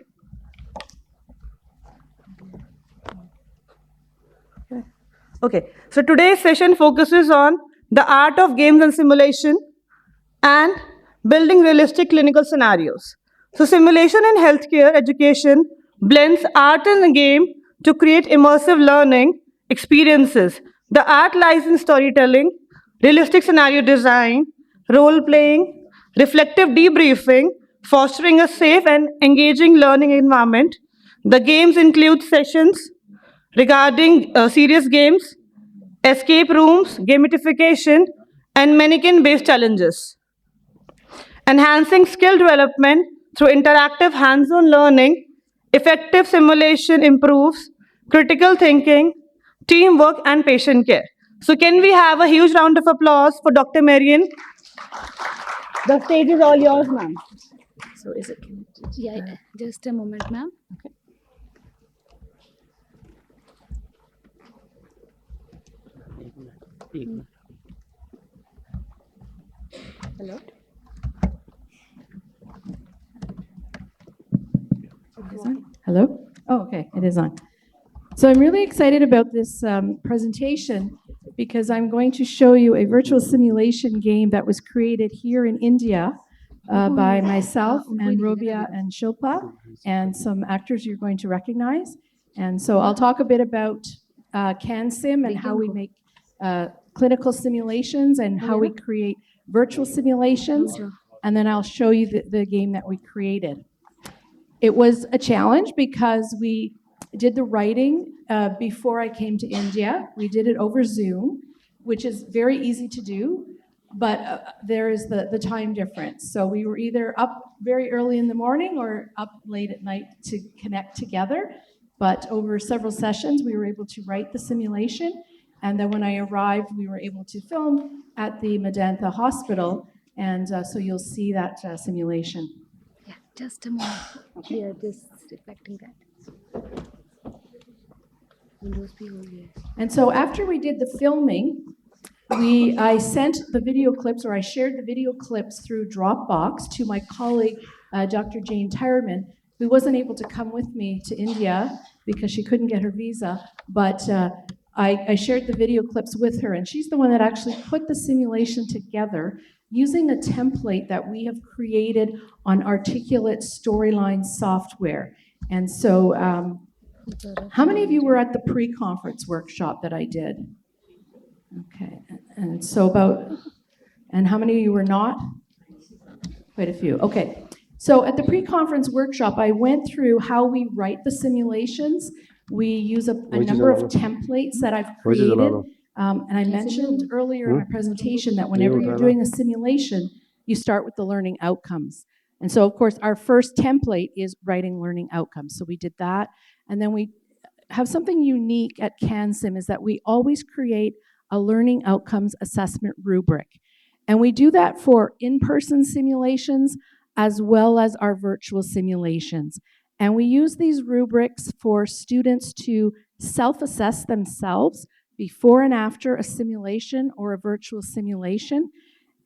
Okay, so today's session focuses on the art of games and simulation and building realistic clinical scenarios. So simulation in healthcare education blends art and game to create immersive learning experiences. The art lies in storytelling, realistic scenario design, role-playing, reflective debriefing, fostering a safe and engaging learning environment. The games include sessions regarding serious games, escape rooms, gamification, and mannequin-based challenges. Enhancing skill development through interactive hands-on learning, effective simulation improves critical thinking, teamwork, and patient care. So can we have a huge round of applause for Dr. Marian? The stage is all yours, ma'am. So is it connected? Yeah, just a moment, ma'am. Okay. Hello? Hello? Oh, okay, it is on. So I'm really excited about this presentation because I'm going to show you a virtual simulation game that was created here in India by myself and Robia and Shilpa and some actors you're going to recognize. And so I'll talk a bit about CanSim and how we make clinical simulations and how we create virtual simulations. And then I'll show you the game that we created. It was a challenge because we did the writing before I came to India. We did it over Zoom, which is very easy to do, but there is the time difference. So we were either up very early in the morning or up late at night to connect together. But over several sessions, we were able to write the simulation. And then when I arrived, we were able to film at the Vidyanta hospital. And so you'll see that simulation. Yeah, just a moment. We are just reflecting that. And so after we did the filming, I sent the video clips, or I shared the video clips through Dropbox to my colleague, Dr. Jane Tyerman, who wasn't able to come with me to India because she couldn't get her visa, but I shared the video clips with her, and she's the one that actually put the simulation together using a template that we have created on Articulate Storyline software. And so how many of you were at the pre-conference workshop that I did? Okay, and so and how many of you were not? Quite a few, okay. So at the pre-conference workshop, I went through how we write the simulations. We use a number of templates that I've created. And I mentioned earlier in my presentation that whenever you're doing a simulation, you start with the learning outcomes. And so, of course, our first template is writing learning outcomes. So we did that. And then we have something unique at CanSim is that we always create a learning outcomes assessment rubric. And we do that for in-person simulations as well as our virtual simulations. And we use these rubrics for students to self-assess themselves before and after a simulation or a virtual simulation.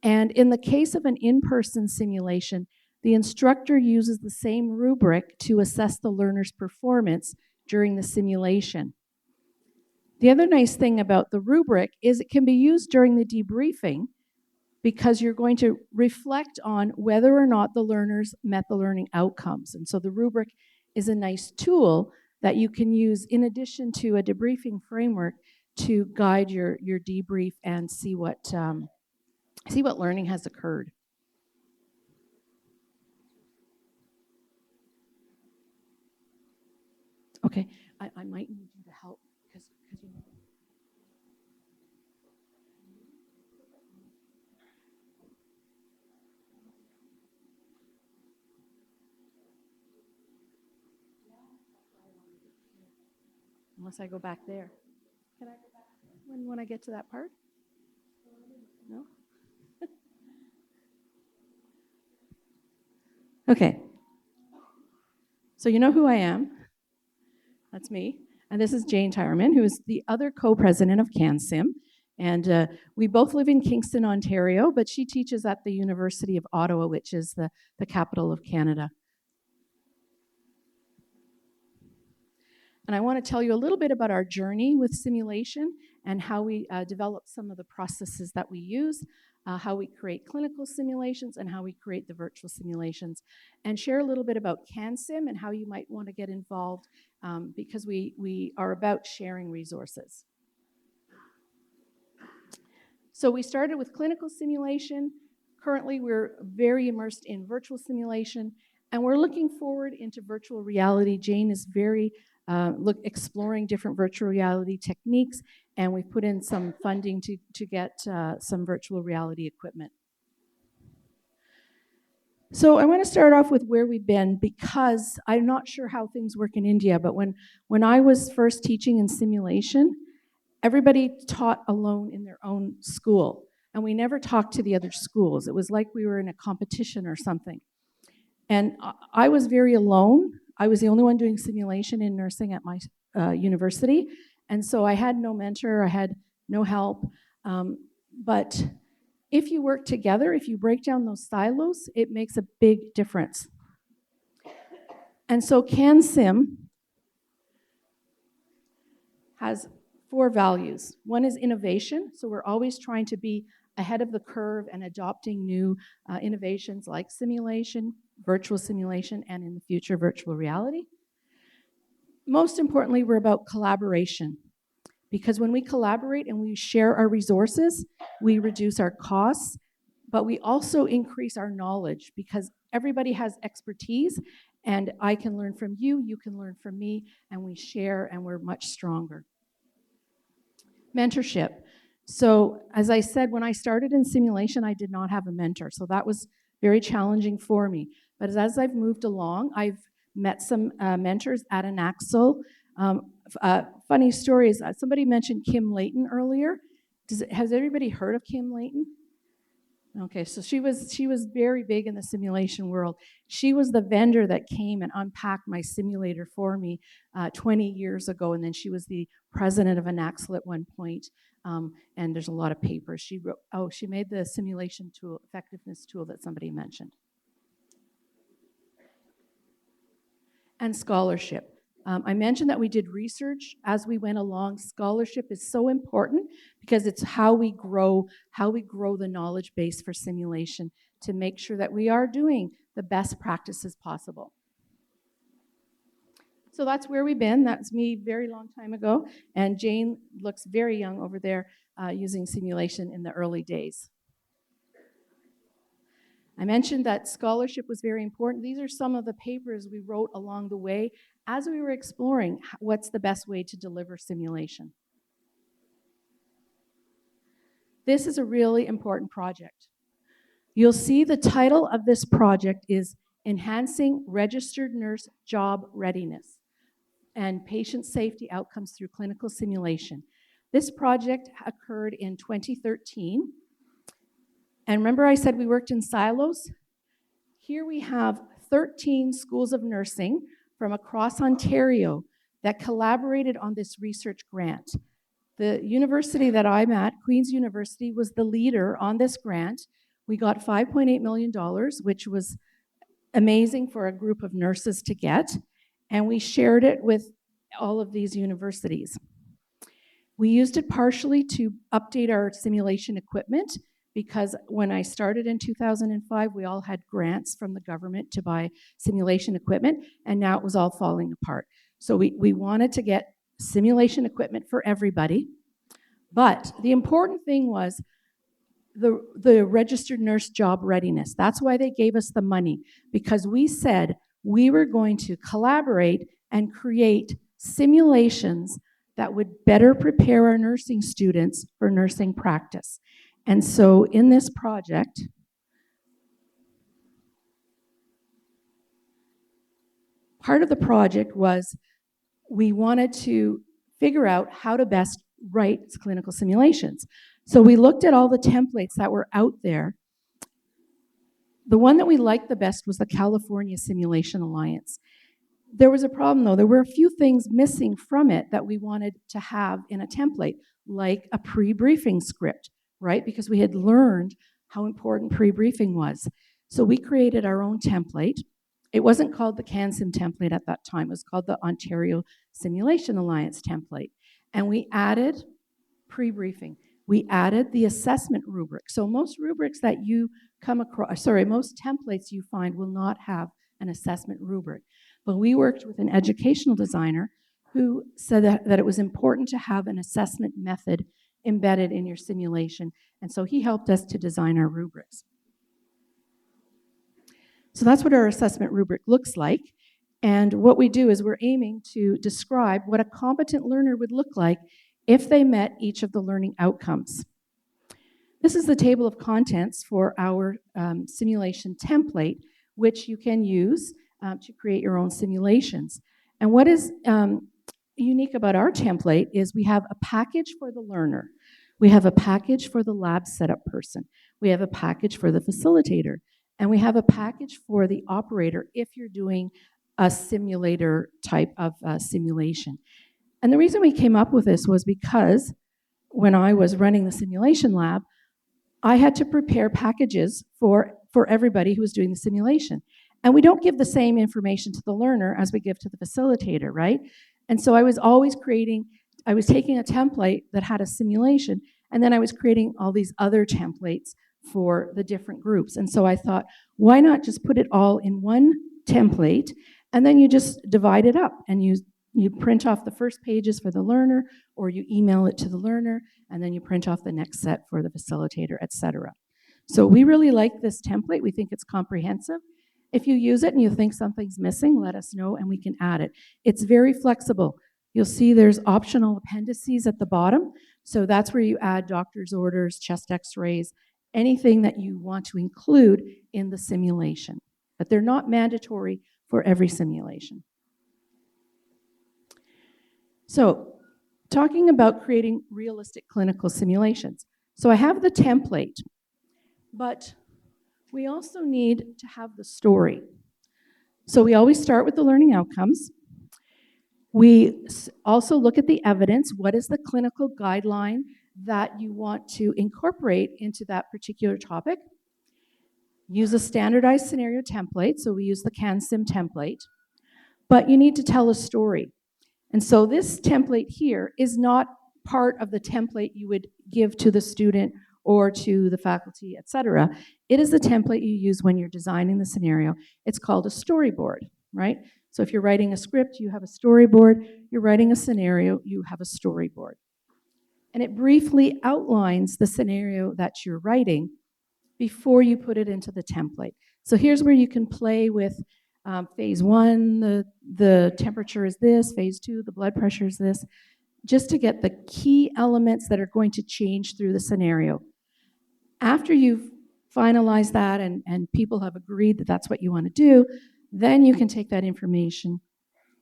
And in the case of an in-person simulation, the instructor uses the same rubric to assess the learner's performance during the simulation. The other nice thing about the rubric is it can be used during the debriefing because you're going to reflect on whether or not the learners met the learning outcomes. And so the rubric is a nice tool that you can use in addition to a debriefing framework to guide your debrief and see what learning has occurred. Okay, I might need you to help because you know. Unless I go back there. Can I go back when I get to that part? No? Okay. So you know who I am. That's me. And this is Jane Tyerman, who is the other co-president of CanSim. And we both live in Kingston, Ontario, but she teaches at the University of Ottawa, which is the capital of Canada. And I want to tell you a little bit about our journey with simulation and how we develop some of the processes that we use, how we create clinical simulations, and how we create the virtual simulations, and share a little bit about CanSim and how you might want to get involved because we are about sharing resources. So we started with clinical simulation. Currently, we're very immersed in virtual simulation, and we're looking forward into virtual reality. Jane is very exploring different virtual reality techniques, and we've put in some funding to get some virtual reality equipment. So I want to start off with where we've been because I'm not sure how things work in India, but when I was first teaching in simulation, everybody taught alone in their own school, and we never talked to the other schools. It was like we were in a competition or something. And I was very alone. I was the only one doing simulation in nursing at my university, and so I had no mentor, I had no help. But if you work together, if you break down those silos, it makes a big difference. And so CanSim has 4 values. One is innovation, so we're always trying to be ahead of the curve and adopting new innovations like simulation, virtual simulation, and in the future, virtual reality. Most importantly, we're about collaboration, because when we collaborate and we share our resources, we reduce our costs, but we also increase our knowledge because everybody has expertise, and I can learn from you, you can learn from me, and we share and we're much stronger. Mentorship. So as I said, when I started in simulation, I did not have a mentor. So that was very challenging for me. But as I've moved along, I've met some mentors at INACSL. Funny story is somebody mentioned Kim Layton earlier. Has everybody heard of Kim Layton? Okay, so she was very big in the simulation world. She was the vendor that came and unpacked my simulator for me 20 years ago, and then she was the president of INACSL at one point. And there's a lot of papers. She wrote. Oh, she made the simulation tool, effectiveness tool that somebody mentioned. And scholarship. I mentioned that we did research as we went along. Scholarship is so important because it's how we grow the knowledge base for simulation to make sure that we are doing the best practices possible. So that's where we've been. That's me very long time ago. And Jane looks very young over there using simulation in the early days. I mentioned that scholarship was very important. These are some of the papers we wrote along the way as we were exploring what's the best way to deliver simulation. This is a really important project. You'll see the title of this project is Enhancing Registered Nurse Job Readiness and Patient Safety Outcomes Through Clinical Simulation. This project occurred in 2013. And remember I said we worked in silos? Here we have 13 schools of nursing from across Ontario that collaborated on this research grant. The university that I'm at, Queen's University, was the leader on this grant. We got $5.8 million, which was amazing for a group of nurses to get, and we shared it with all of these universities. We used it partially to update our simulation equipment because when I started in 2005, we all had grants from the government to buy simulation equipment, and now it was all falling apart. So we wanted to get simulation equipment for everybody, But the important thing was the registered nurse job readiness. That's why they gave us the money, because we said we were going to collaborate and create simulations that would better prepare our nursing students for nursing practice. And so in this project, part of the project was we wanted to figure out how to best write clinical simulations. So we looked at all the templates that were out there. The one that we liked the best was the California Simulation Alliance. There was a problem, though. There were a few things missing from it that we wanted to have in a template, like a pre-briefing script, right? Because we had learned how important pre-briefing was. So we created our own template. It wasn't called the CanSim template at that time. It was called the Ontario Simulation Alliance template. And we added pre-briefing. We added the assessment rubric. So most rubrics that you come across, most templates you find will not have an assessment rubric. But we worked with an educational designer who said that it was important to have an assessment method embedded in your simulation. And so he helped us to design our rubrics. So that's what our assessment rubric looks like. And what we do is we're aiming to describe what a competent learner would look like if they met each of the learning outcomes. This is the table of contents for our simulation template, which you can use to create your own simulations. And what is unique about our template is we have a package for the learner. We have a package for the lab setup person. We have a package for the facilitator. And we have a package for the operator if you're doing a simulator type of simulation. And the reason we came up with this was because when I was running the simulation lab, I had to prepare packages for everybody who was doing the simulation. And we don't give the same information to the learner as we give to the facilitator, right? And so I was always taking a template that had a simulation, and then I was creating all these other templates for the different groups. And so I thought, why not just put it all in one template, and then you just divide it up, and you print off the first pages for the learner, or you email it to the learner, and then you print off the next set for the facilitator, etc. So we really like this template. We think it's comprehensive. If you use it and you think something's missing, let us know and we can add it. It's very flexible. You'll see there's optional appendices at the bottom. So that's where you add doctor's orders, chest x-rays, anything that you want to include in the simulation. But they're not mandatory for every simulation. So, talking about creating realistic clinical simulations. So I have the template, but we also need to have the story. So we always start with the learning outcomes. We also look at the evidence. What is the clinical guideline that you want to incorporate into that particular topic? Use a standardized scenario template. So we use the CanSim template. But you need to tell a story. And so this template here is not part of the template you would give to the student or to the faculty, etc. It is the template you use when you're designing the scenario. It's called a storyboard, right? So if you're writing a script, you have a storyboard. You're writing a scenario, you have a storyboard. And it briefly outlines the scenario that you're writing before you put it into the template. So here's where you can play with phase 1, the temperature is this, phase 2, the blood pressure is this, just to get the key elements that are going to change through the scenario. After you've finalized that and people have agreed that that's what you want to do, then you can take that information,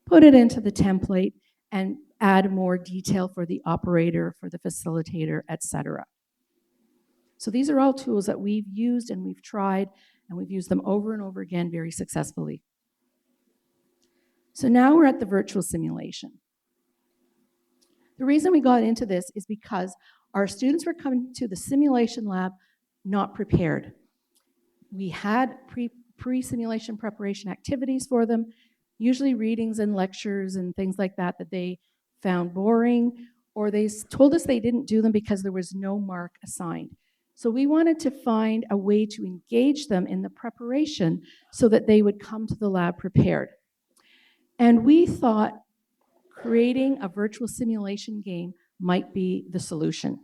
put it into the template, and add more detail for the operator, for the facilitator, etc. So these are all tools that we've used and we've tried, and we've used them over and over again very successfully. So now we're at the virtual simulation. The reason we got into this is because our students were coming to the simulation lab not prepared. We had pre-simulation preparation activities for them, usually readings and lectures and things like that that they found boring, or they told us they didn't do them because there was no mark assigned. So we wanted to find a way to engage them in the preparation so that they would come to the lab prepared. And we thought creating a virtual simulation game might be the solution.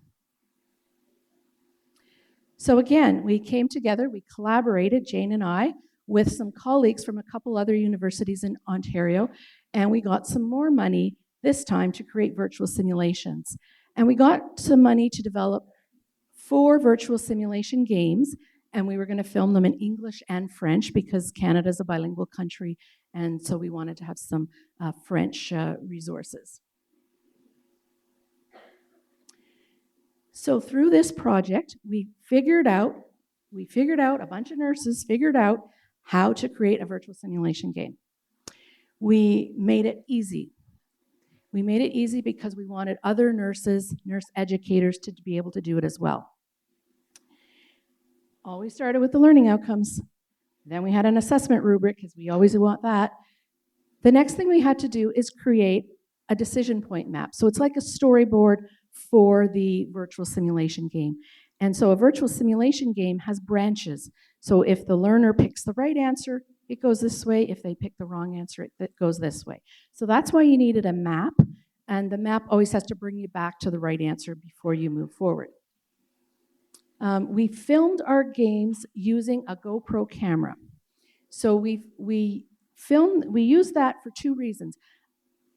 So again, we came together, we collaborated, Jane and I, with some colleagues from a couple other universities in Ontario, and we got some more money this time to create virtual simulations. And we got some money to develop 4 virtual simulation games, and we were going to film them in English and French because Canada is a bilingual country, and so we wanted to have some French resources. So through this project, a bunch of nurses figured out how to create a virtual simulation game. We made it easy. We made it easy because we wanted other nurse educators to be able to do it as well. Always started with the learning outcomes. Then we had an assessment rubric because we always want that. The next thing we had to do is create a decision point map. So it's like a storyboard for the virtual simulation game. And so a virtual simulation game has branches. So if the learner picks the right answer, it goes this way. If they pick the wrong answer, it goes this way. So that's why you needed a map, and the map always has to bring you back to the right answer before you move forward. We filmed our games using a GoPro camera. So we used that for 2 reasons.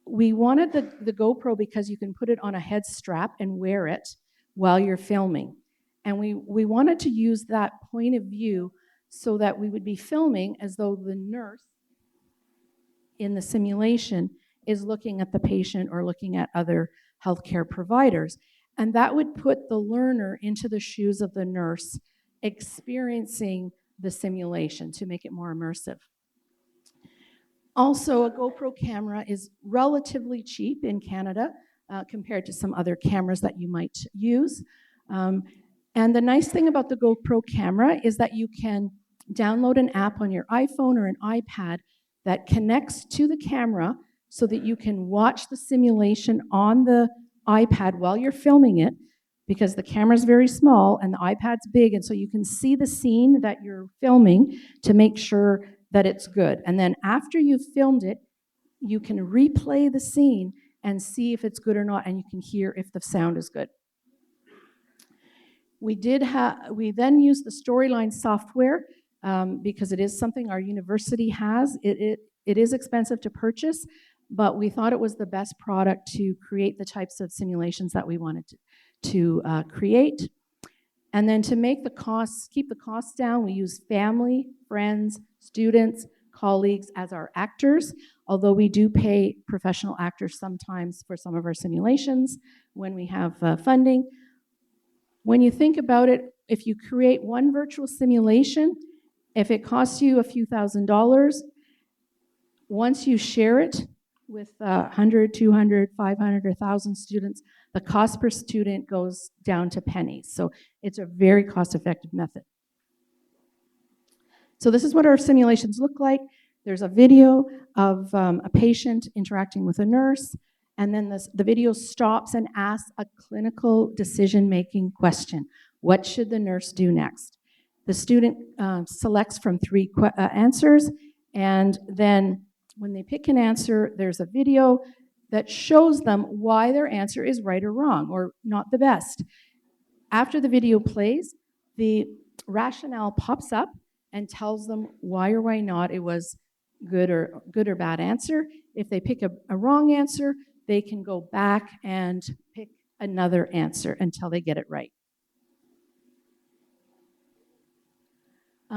We wanted the GoPro because you can put it on a head strap and wear it while you're filming. And we wanted to use that point of view so that we would be filming as though the nurse in the simulation is looking at the patient or looking at other healthcare providers. And that would put the learner into the shoes of the nurse experiencing the simulation to make it more immersive. Also, a GoPro camera is relatively cheap in Canada compared to some other cameras that you might use. And the nice thing about the GoPro camera is that you can download an app on your iPhone or an iPad that connects to the camera so that you can watch the simulation on the iPad while you're filming it, because the camera's very small and the iPad's big, and so you can see the scene that you're filming to make sure that it's good. And then after you've filmed it, you can replay the scene and see if it's good or not, and you can hear if the sound is good. We then used the Storyline software because it is something our university has. It is expensive to purchase, but we thought it was the best product to create the types of simulations that we wanted to create. And then to make keep the costs down, we use family, friends, students, colleagues as our actors, although we do pay professional actors sometimes for some of our simulations when we have funding. When you think about it, if you create one virtual simulation, if it costs you a few $1,000s, once you share it with 100, 200, 500, or 1,000 students, the cost per student goes down to pennies. So it's a very cost-effective method. So this is what our simulations look like. There's a video of a patient interacting with a nurse, and then the video stops and asks a clinical decision-making question. What should the nurse do next? The student selects from 3 answers, and then when they pick an answer, there's a video that shows them why their answer is right or wrong, or not the best. After the video plays, the rationale pops up and tells them why or why not it was good or bad answer. If they pick a wrong answer, they can go back and pick another answer until they get it right.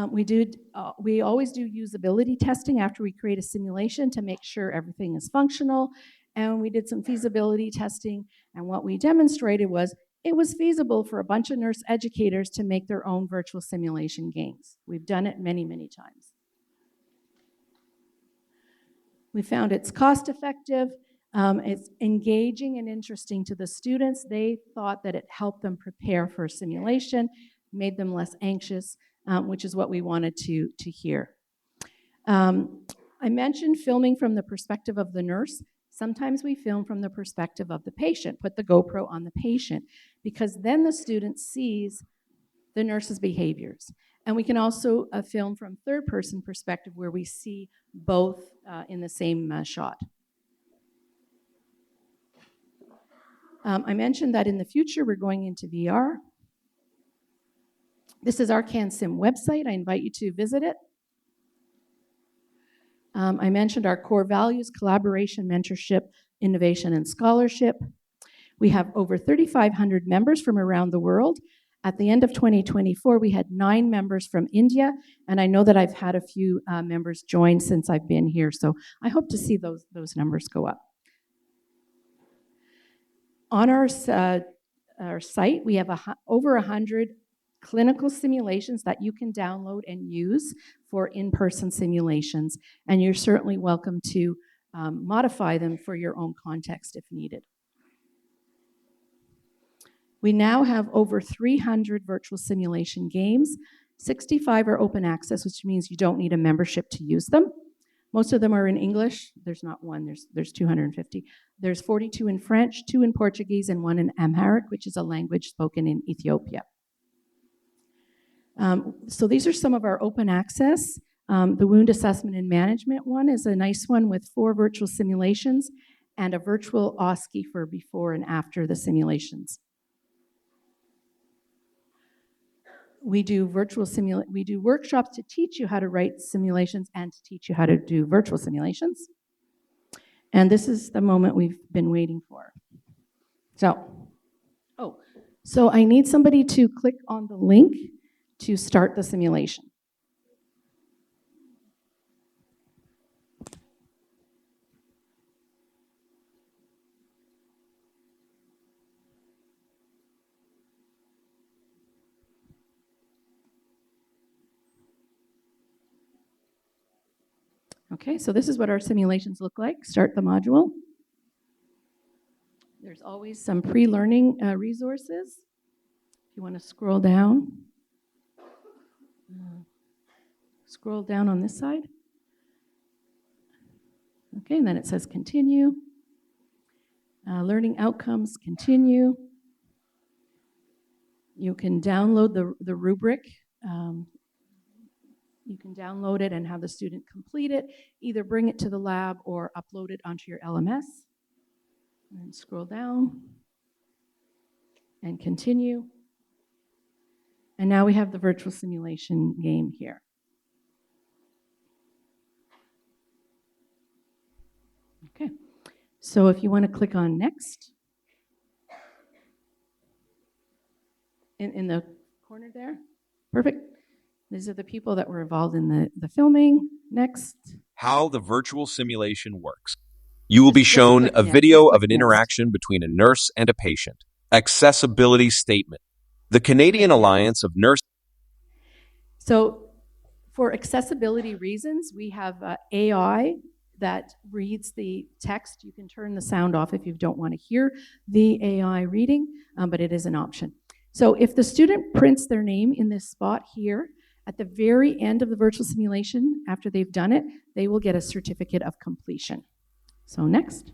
We always do usability testing after we create a simulation to make sure everything is functional. And we did some feasibility testing, and what we demonstrated was it was feasible for a bunch of nurse educators to make their own virtual simulation games. We've done it many, many times. We found it's cost-effective, it's engaging and interesting to the students. They thought that it helped them prepare for a simulation, made them less anxious, which is what we wanted to hear. I mentioned filming from the perspective of the nurse. Sometimes we film from the perspective of the patient, put the GoPro on the patient, because then the student sees the nurse's behaviors. And we can also film from third-person perspective where we see both in the same shot. I mentioned that in the future we're going into VR. This is our CanSim website. I invite you to visit it. I mentioned our core values: collaboration, mentorship, innovation, and scholarship. We have over 3,500 members from around the world. At the end of 2024, we had 9 members from India, and I know that I've had a few members join since I've been here, so I hope to see those numbers go up. On our site, we have over 100 clinical simulations that you can download and use for in-person simulations, and you're certainly welcome to modify them for your own context if needed. We now have over 300 virtual simulation games. 65 are open access, which means you don't need a membership to use them. Most of them are in English. There's not one, there's 250. There's 42 in French, 2 in Portuguese, and 1 in Amharic, which is a language spoken in Ethiopia. So these are some of our open access. The wound assessment and management one is a nice one with 4 virtual simulations and a virtual OSCE for before and after the simulations. We do workshops to teach you how to write simulations and to teach you how to do virtual simulations. And this is the moment we've been waiting for. So I need somebody to click on the link to start the simulation. Okay, so this is what our simulations look like. Start the module. There's always some pre-learning resources. If you want to scroll down. Scroll down on this side. Okay, and then it says continue. Learning outcomes, continue. You can download the rubric. You can download it and have the student complete it. Either bring it to the lab or upload it onto your LMS. And scroll down. And continue. And now we have the virtual simulation game here. Okay, so if you want to click on next, in the corner there, perfect. These are the people that were involved in the filming. Next. How the virtual simulation works. You will be shown a video of an interaction between a nurse and a patient. Accessibility statement. The Canadian Alliance of Nurses. So for accessibility reasons, we have AI that reads the text. You can turn the sound off if you don't want to hear the AI reading, but it is an option. So if the student prints their name in this spot here, at the very end of the virtual simulation, after they've done it, they will get a certificate of completion. So next.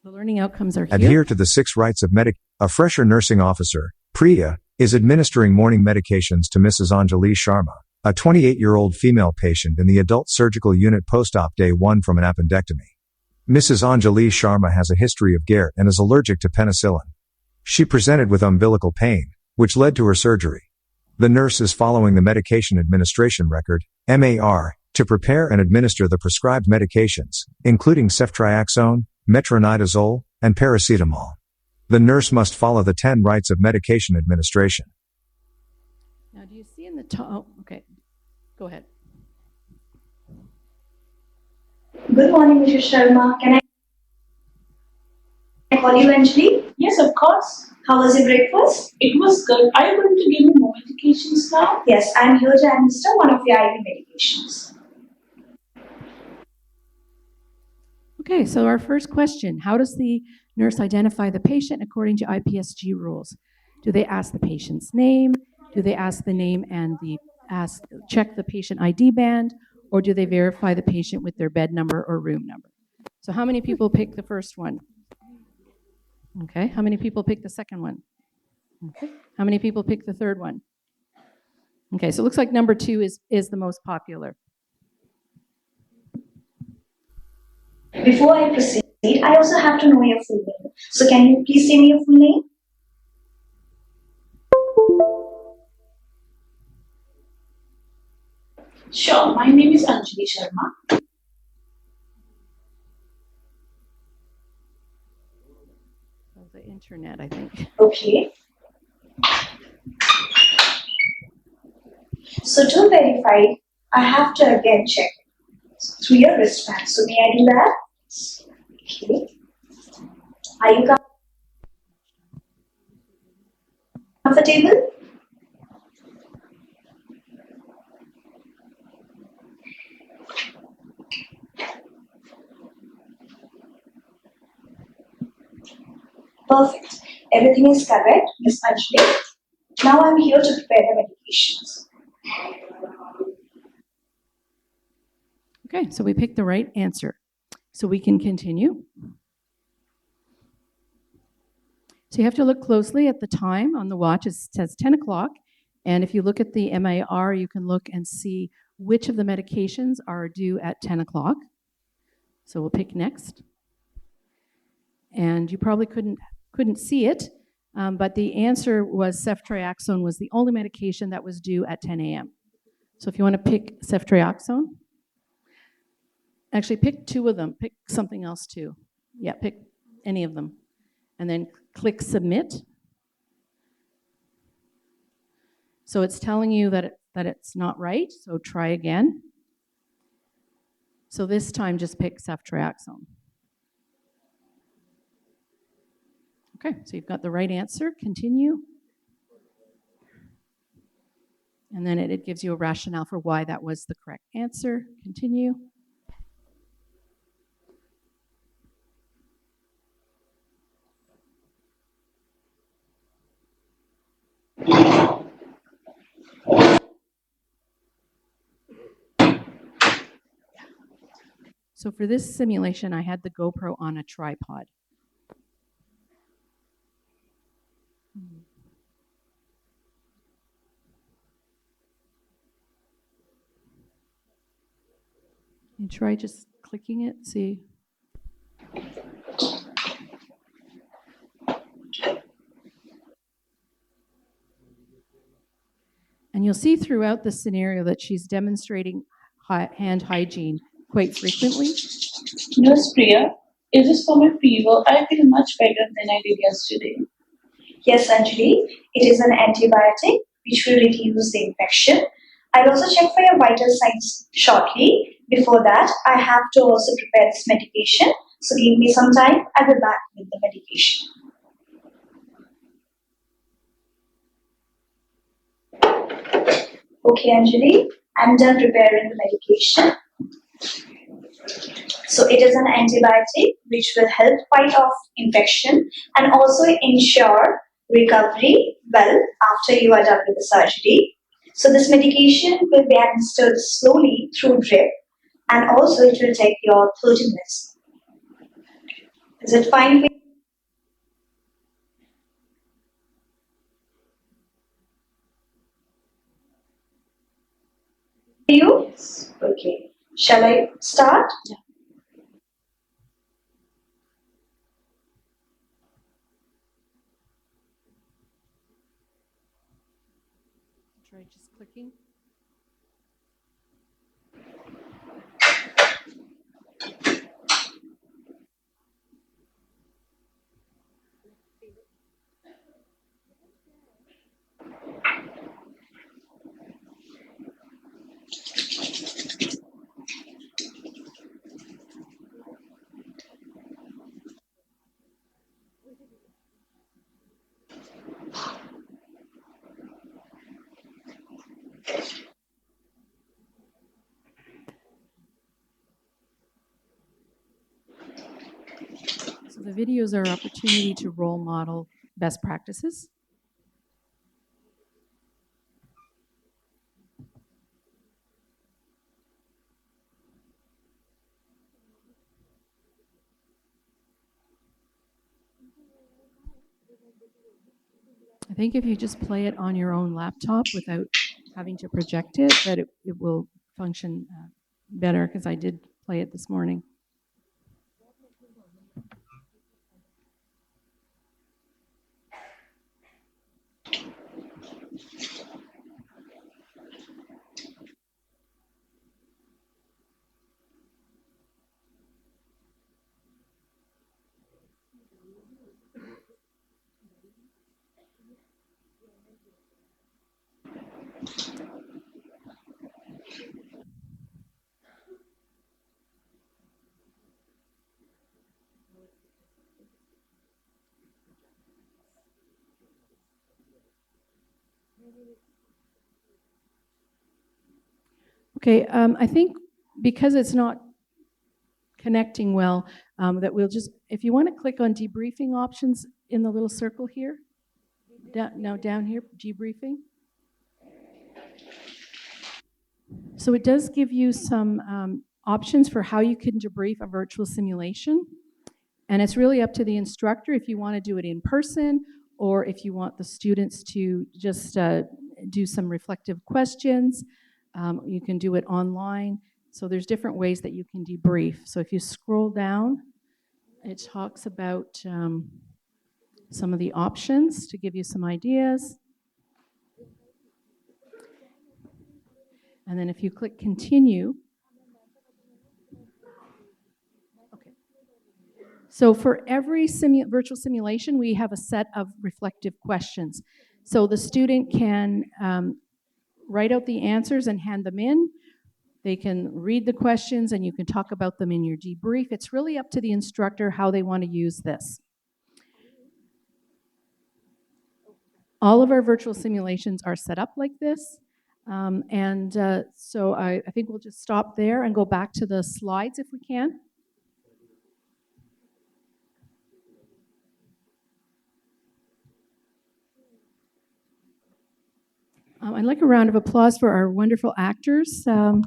The learning outcomes are here. Adhere to the 6 rights of A fresher nursing officer, Priya, is administering morning medications to Mrs. Anjali Sharma, a 28-year-old female patient in the adult surgical unit post-op day 1 from an appendectomy. Mrs. Anjali Sharma has a history of GERD and is allergic to penicillin. She presented with umbilical pain, which led to her surgery. The nurse is following the medication administration record, MAR, to prepare and administer the prescribed medications, including ceftriaxone, metronidazole, and paracetamol. The nurse must follow the 10 rights of medication administration. Now, do you see in the top? Oh, okay. Go ahead. Good morning, Mrs. Sharma. Can I call you Anjali? Yes, of course. How was your breakfast? It was good. Are you going to give me more medications now? Yes, I'm here to administer one of your IV medications. Okay, so our first question, how does the nurse identify the patient according to IPSG rules? Do they ask the patient's name? Do they ask the name and check the patient ID band? Or do they verify the patient with their bed number or room number? So how many people pick the first one? Okay, how many people pick the second one? Okay, how many people pick the third one? Okay, so it looks like number 2 is the most popular. Before I proceed, I also have to know your full name. So can you please say me your full name? Sure, my name is Anjali Sharma. The internet, I think. Okay. So to verify, I have to again check through your wristband. So may I do that? Okay. Are you comfortable? Perfect. Everything is correct, Miss Anjali. Now I'm here to prepare the medications. Okay, so we picked the right answer. So we can continue. So you have to look closely at the time on the watch. It says 10 o'clock. And if you look at the MIR, you can look and see which of the medications are due at 10 o'clock. So we'll pick next. And you probably couldn't see it, but the answer was ceftriaxone was the only medication that was due at 10 a.m. So if you want to pick ceftriaxone, actually pick two of them. Pick something else too. Yeah, pick any of them. And then click submit. So it's telling you that it's not right, so try again. So this time just pick ceftriaxone. Okay, so you've got the right answer. Continue. And then it gives you a rationale for why that was the correct answer. Continue. So for this simulation, I had the GoPro on a tripod. You try just clicking it, see. And you'll see throughout the scenario that she's demonstrating hand hygiene quite frequently. Nurse Priya, is this for my fever? I feel much better than I did yesterday. Yes, Anjali, it is an antibiotic which will reduce the infection. I'll also check for your vital signs shortly. Before that, I have to also prepare this medication. So give me some time. I'll be back with the medication. Okay, Anjali, I'm done preparing the medication. So it is an antibiotic which will help fight off infection and also ensure recovery well after you are done with the surgery. So this medication will be administered slowly through drip and also it will take your 30 minutes. Is it fine with you? Okay. Shall I start? Yeah. Try just clicking. So the videos are an opportunity to role model best practices. I think if you just play it on your own laptop without having to project it, that it will function better, because I did play it this morning. Okay, I think because it's not connecting well, that we'll just, if you want to click on debriefing options in the little circle here, down here, debriefing. So it does give you some options for how you can debrief a virtual simulation. And it's really up to the instructor if you want to do it in person or if you want the students to just do some reflective questions. You can do it online. So there's different ways that you can debrief. So if you scroll down, it talks about some of the options to give you some ideas. And then if you click continue, okay. So for every virtual simulation, we have a set of reflective questions. So the student can write out the answers and hand them in. They can read the questions and you can talk about them in your debrief. It's really up to the instructor how they want to use this. All of our virtual simulations are set up like this. So I think we'll just stop there and go back to the slides if we can. I'd like a round of applause for our wonderful actors. And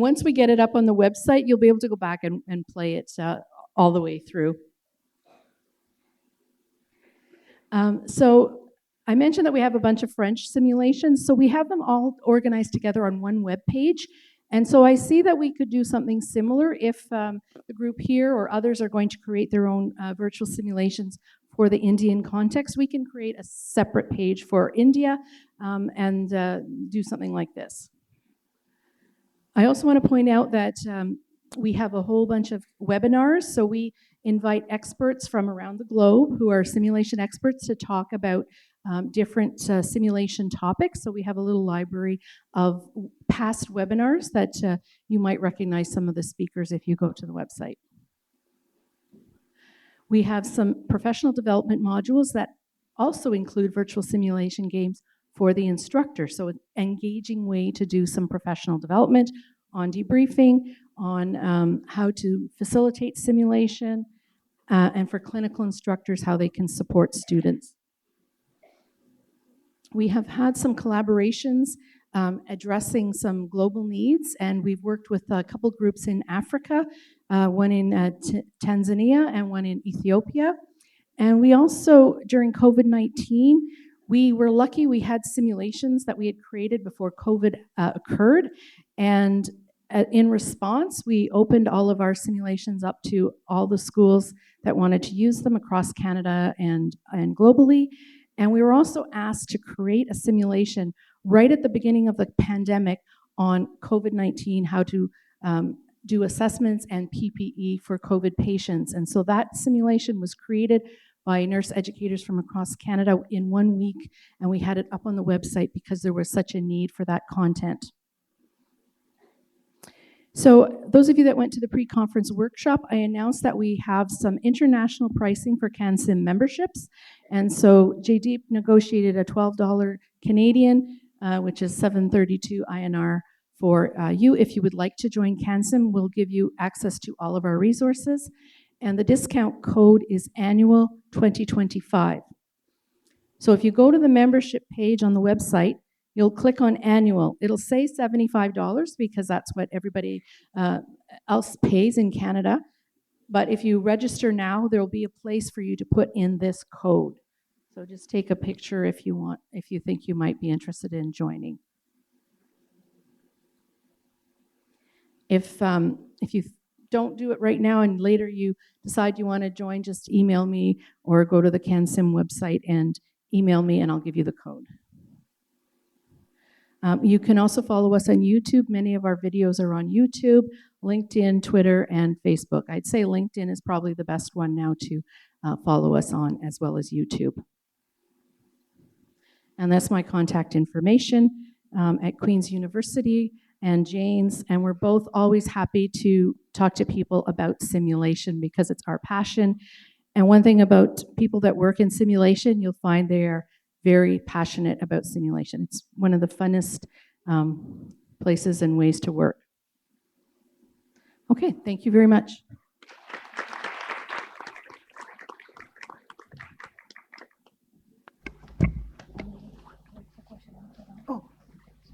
once we get it up on the website, you'll be able to go back and play it all the way through. So I mentioned that we have a bunch of French simulations. So we have them all organized together on one web page. And so I see that we could do something similar if the group here or others are going to create their own virtual simulations for the Indian context. We can create a separate page for India and do something like this. I also want to point out that we have a whole bunch of webinars. So we invite experts from around the globe who are simulation experts to talk about different simulation topics. So we have a little library of past webinars that you might recognize some of the speakers if you go to the website. We have some professional development modules that also include virtual simulation games for the instructor. So an engaging way to do some professional development on debriefing, on how to facilitate simulation, and for clinical instructors, how they can support students. We have had some collaborations addressing some global needs, and we've worked with a couple groups in Africa, one in Tanzania and one in Ethiopia. And we also, during COVID-19, we were lucky we had simulations that we had created before COVID occurred. And in response, we opened all of our simulations up to all the schools that wanted to use them across Canada and globally. And we were also asked to create a simulation right at the beginning of the pandemic on COVID-19, how to do assessments and PPE for COVID patients. And so that simulation was created by nurse educators from across Canada in 1 week, and we had it up on the website because there was such a need for that content. So those of you that went to the pre-conference workshop, I announced that we have some international pricing for CanSim memberships. And so JD negotiated a $12 Canadian, which is 732 INR for you. If you would like to join CanSim, we'll give you access to all of our resources. And the discount code is annual 2025. So if you go to the membership page on the website, you'll click on annual. It'll say $75 because that's what everybody else pays in Canada. But if you register now, there'll be a place for you to put in this code. So just take a picture if you want, if you think you might be interested in joining. If you don't do it right now and later you decide you want to join, just email me or go to the CanSim website and email me and I'll give you the code. You can also follow us on YouTube. Many of our videos are on YouTube, LinkedIn, Twitter, and Facebook. I'd say LinkedIn is probably the best one now to follow us on, as well as YouTube. And that's my contact information at Queen's University and Jane's. And we're both always happy to talk to people about simulation because it's our passion. And one thing about people that work in simulation, you'll find they're very passionate about simulation. It's one of the funnest places and ways to work. Okay, thank you very much.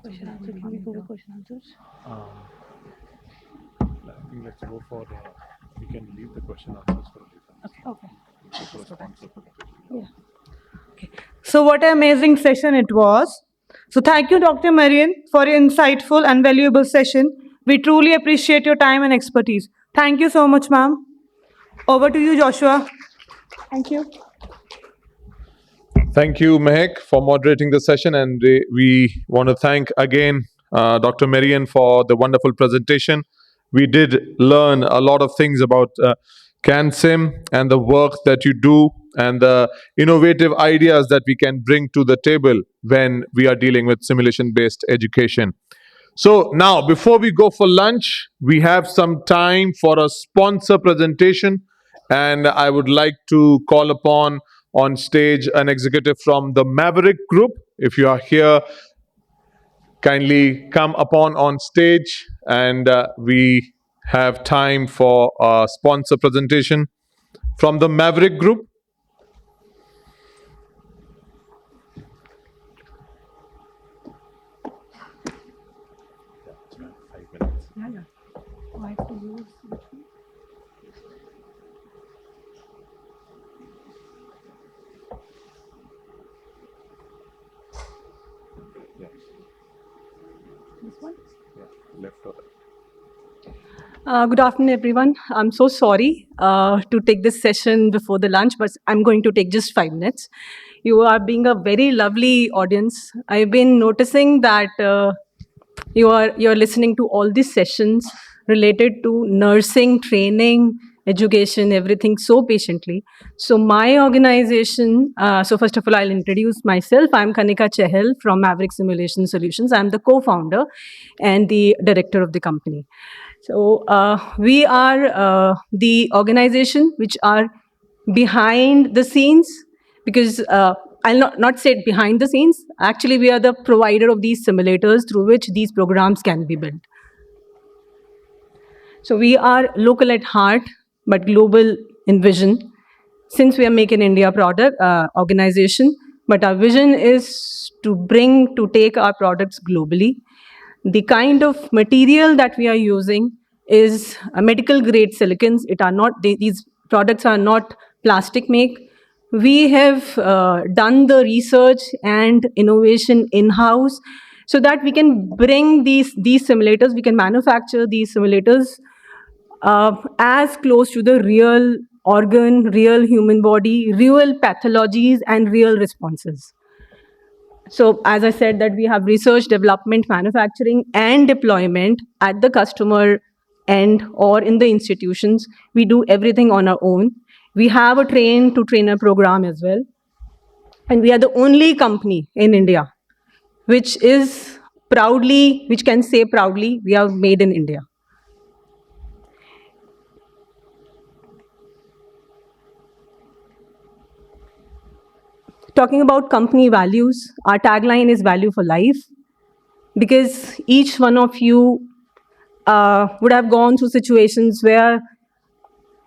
Question answer. Can we go with question answers? I think let's go for we can leave the question answers for later. Okay. Yeah. So what an amazing session it was. So thank you, Dr. Marian, for your insightful and valuable session. We truly appreciate your time and expertise. Thank you so much, ma'am. Over to you, Joshua. Thank you. Thank you, Mehek, for moderating the session. And we want to thank again Dr. Marian for the wonderful presentation. We did learn a lot of things about CanSim and the work that you do and the innovative ideas that we can bring to the table when we are dealing with simulation-based education. So now, before we go for lunch, we have some time for a sponsor presentation. And I would like to call upon on stage an executive from the Maverick Group. If you are here, kindly come upon on stage, and we have time for a sponsor presentation from the Maverick Group. I have to use which one? This one? Left or Good afternoon, everyone. I'm so sorry to take this session before the lunch, but I'm going to take just 5 minutes. You are being a very lovely audience. I've been noticing that you're listening to all these sessions related to nursing, training, education, everything so patiently. So my organization, so first of all, I'll introduce myself. I'm Kanika Chehel from Maverick Simulation Solutions. I'm the co-founder and the director of the company. So we are the organization which are behind the scenes, because I'll not say it behind the scenes. Actually, we are the provider of these simulators through which these programs can be built. So we are local at heart, but global in vision. Since we are Make in India product organization, but our vision is to take our products globally. The kind of material that we are using is a medical grade silicons. These products are not plastic make. We have done the research and innovation in-house so that we can bring these simulators, we can manufacture these simulators as close to the real organ, real human body, real pathologies, and real responses. So as I said, that we have research, development, manufacturing, and deployment at the customer end or in the institutions. We do everything on our own. We have a train-to-trainer program as well. And we are the only company in India which can say proudly, we are made in India. Talking about company values, our tagline is value for life, because each one of you would have gone through situations where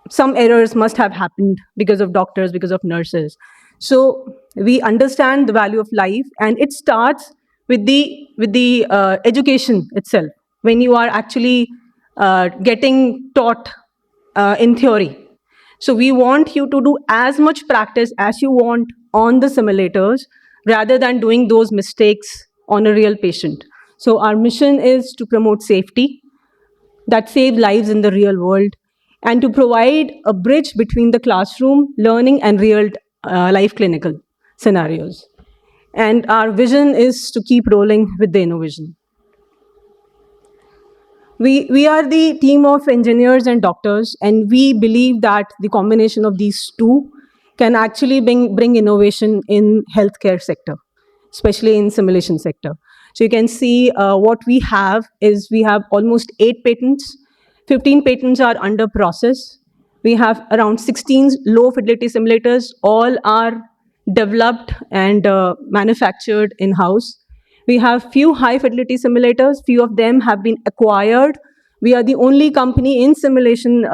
some errors must have happened because of doctors, because of nurses. So we understand the value of life, and it starts with the education itself, when you are actually getting taught in theory. So we want you to do as much practice as you want on the simulators, rather than doing those mistakes on a real patient. So our mission is to promote safety that save lives in the real world, and to provide a bridge between the classroom learning and real life clinical scenarios. And our vision is to keep rolling with the innovation. We are the team of engineers and doctors, and we believe that the combination of these two can actually bring innovation in healthcare sector. especially in simulation sector. So you can see what we have is we have almost 8 patents, 15 patents are under process. We have around 16 low fidelity simulators, all are developed and manufactured in-house. We have few high fidelity simulators, few of them have been acquired. We are the only company in simulation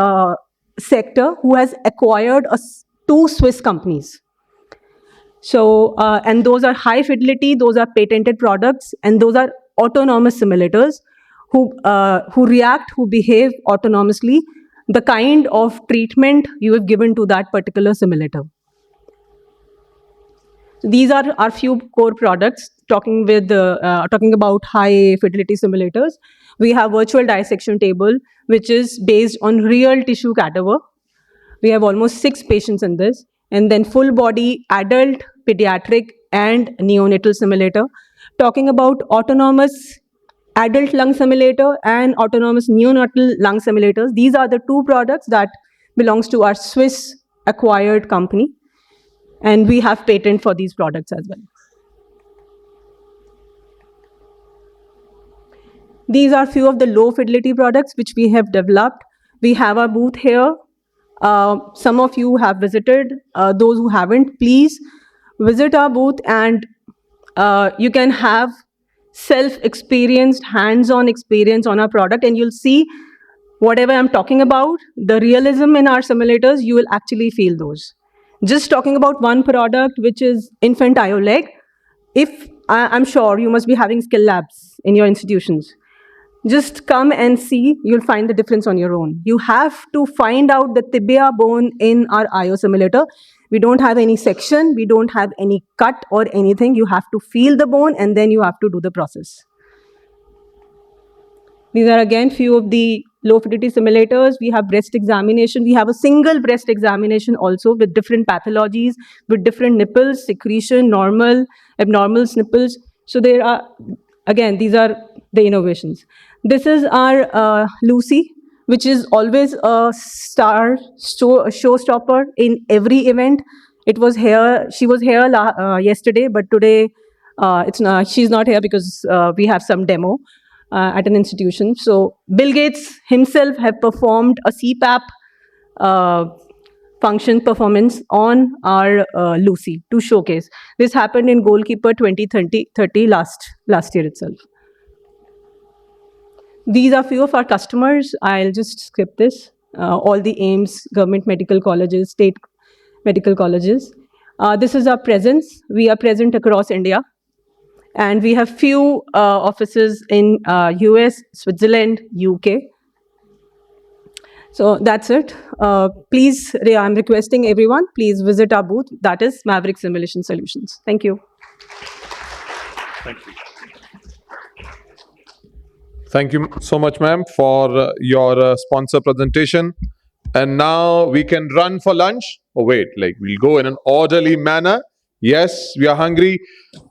sector who has acquired 2 Swiss companies. So, and those are high fidelity, those are patented products, and those are autonomous simulators who react, who behave autonomously, the kind of treatment you have given to that particular simulator. These are our few core products. Talking about high fidelity simulators, we have virtual dissection table, which is based on real tissue cadaver. We have almost 6 patients in this, and then full body adult, pediatric, and neonatal simulator. Talking about autonomous adult lung simulator and autonomous neonatal lung simulators, these are the 2 products that belongs to our Swiss acquired company, and we have patent for these products as well. These are few of the low fidelity products which we have developed. We have our booth here. Some of you have visited. Those who haven't, please visit our booth, and you can have self-experienced, hands-on experience on our product, and you'll see whatever I'm talking about, the realism in our simulators, you will actually feel those. Just talking about one product, which is infant IO leg, I'm sure you must be having skill labs in your institutions. Just come and see, you'll find the difference on your own. You have to find out the tibia bone in our IO simulator. We don't have any section, we don't have any cut or anything. You have to feel the bone and then you have to do the process. These are again few of the low fidelity simulators. We have breast examination. We have a single breast examination also with different pathologies, with different nipples, secretion, normal, abnormal nipples. So there are, again, these are the innovations. This is our Lucy, which is always a showstopper in every event. It was here, she was here yesterday, but today she's not here because we have some demo at an institution. So Bill Gates himself have performed a CPAP function performance on our Lucy to showcase. This happened in Goalkeeper 2030 last year itself. These are few of our customers. I'll just skip this. All the AIMS, government medical colleges, state medical colleges. This is our presence. We are present across India. And we have few offices in US, Switzerland, UK. So that's it. Please, I'm requesting everyone, please visit our booth. That is Maverick Simulation Solutions. Thank you. Thank you. Thank you so much, ma'am, for your sponsor presentation. And now we can run for lunch. Oh, wait, like we'll go in an orderly manner. Yes, we are hungry.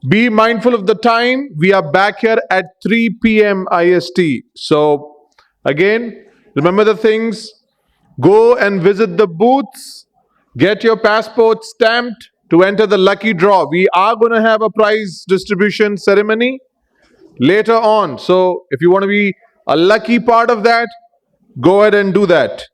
Be mindful of the time. We are back here at 3 p.m. IST. So, again, remember the things. Go and visit the booths. Get your passport stamped to enter the lucky draw. We are going to have a prize distribution ceremony later on. So if you want to be a lucky part of that, go ahead and do that.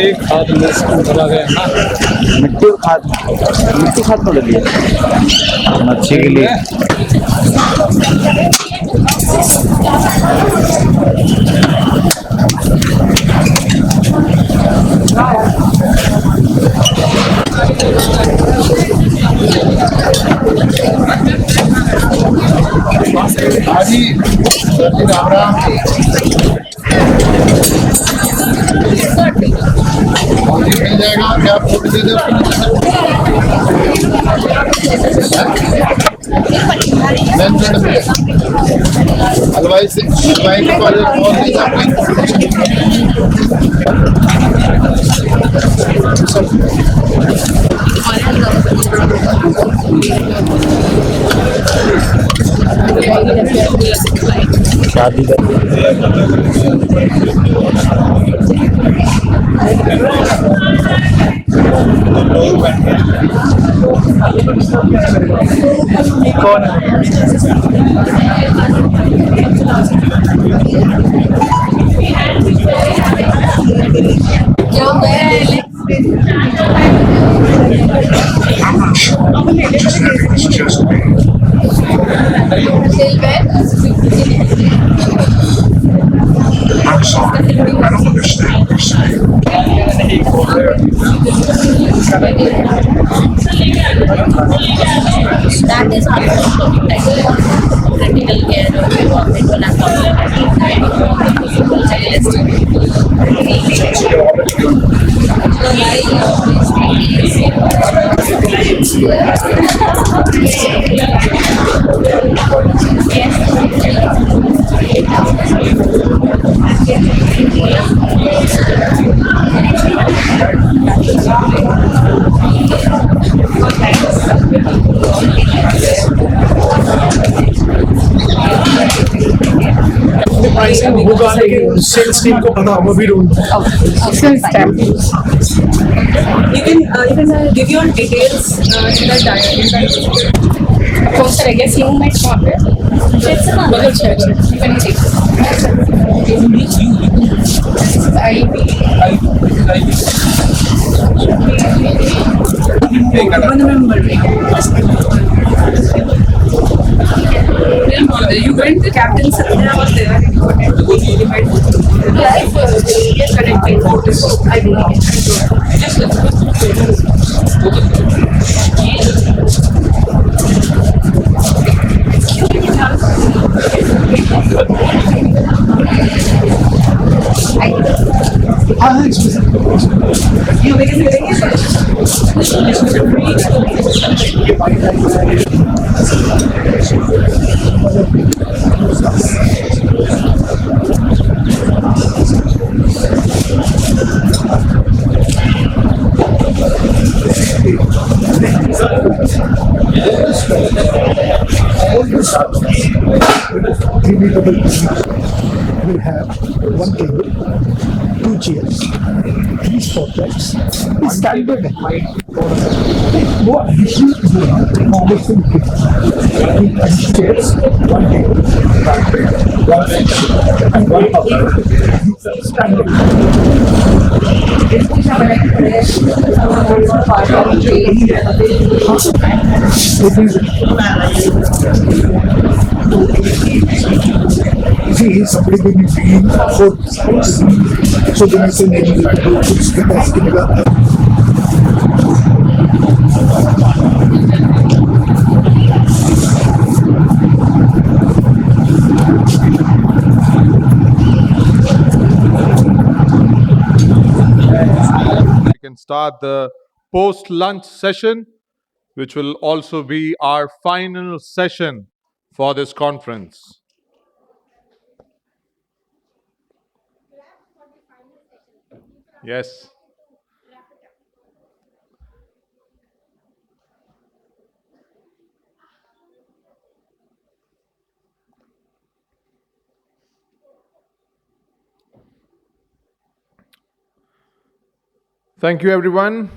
से खाद list भरा गया ना, मिट्टी खाद तो लगी है मच्छी के लिए। मिल जाएगा क्या आप फोटो दे अदरवाइज शादी कौन That is our critical care of environmental pricing होगा लेकिन सेल्स टीम को पता होगा we don't You can give your details in the diary. Of course, sir, I guess you might want it. It's a double check. You can take You went to Captain Satya was there and you wanted to be unified. Yes, connecting photos. I will have one table, two chairs, three spotlights, standard no additional chairs, one table, one and one standard. See, somebody will be paying for so then I say maybe We can start the post-lunch session, which will also be our final session for this conference. Yes. Thank you, everyone,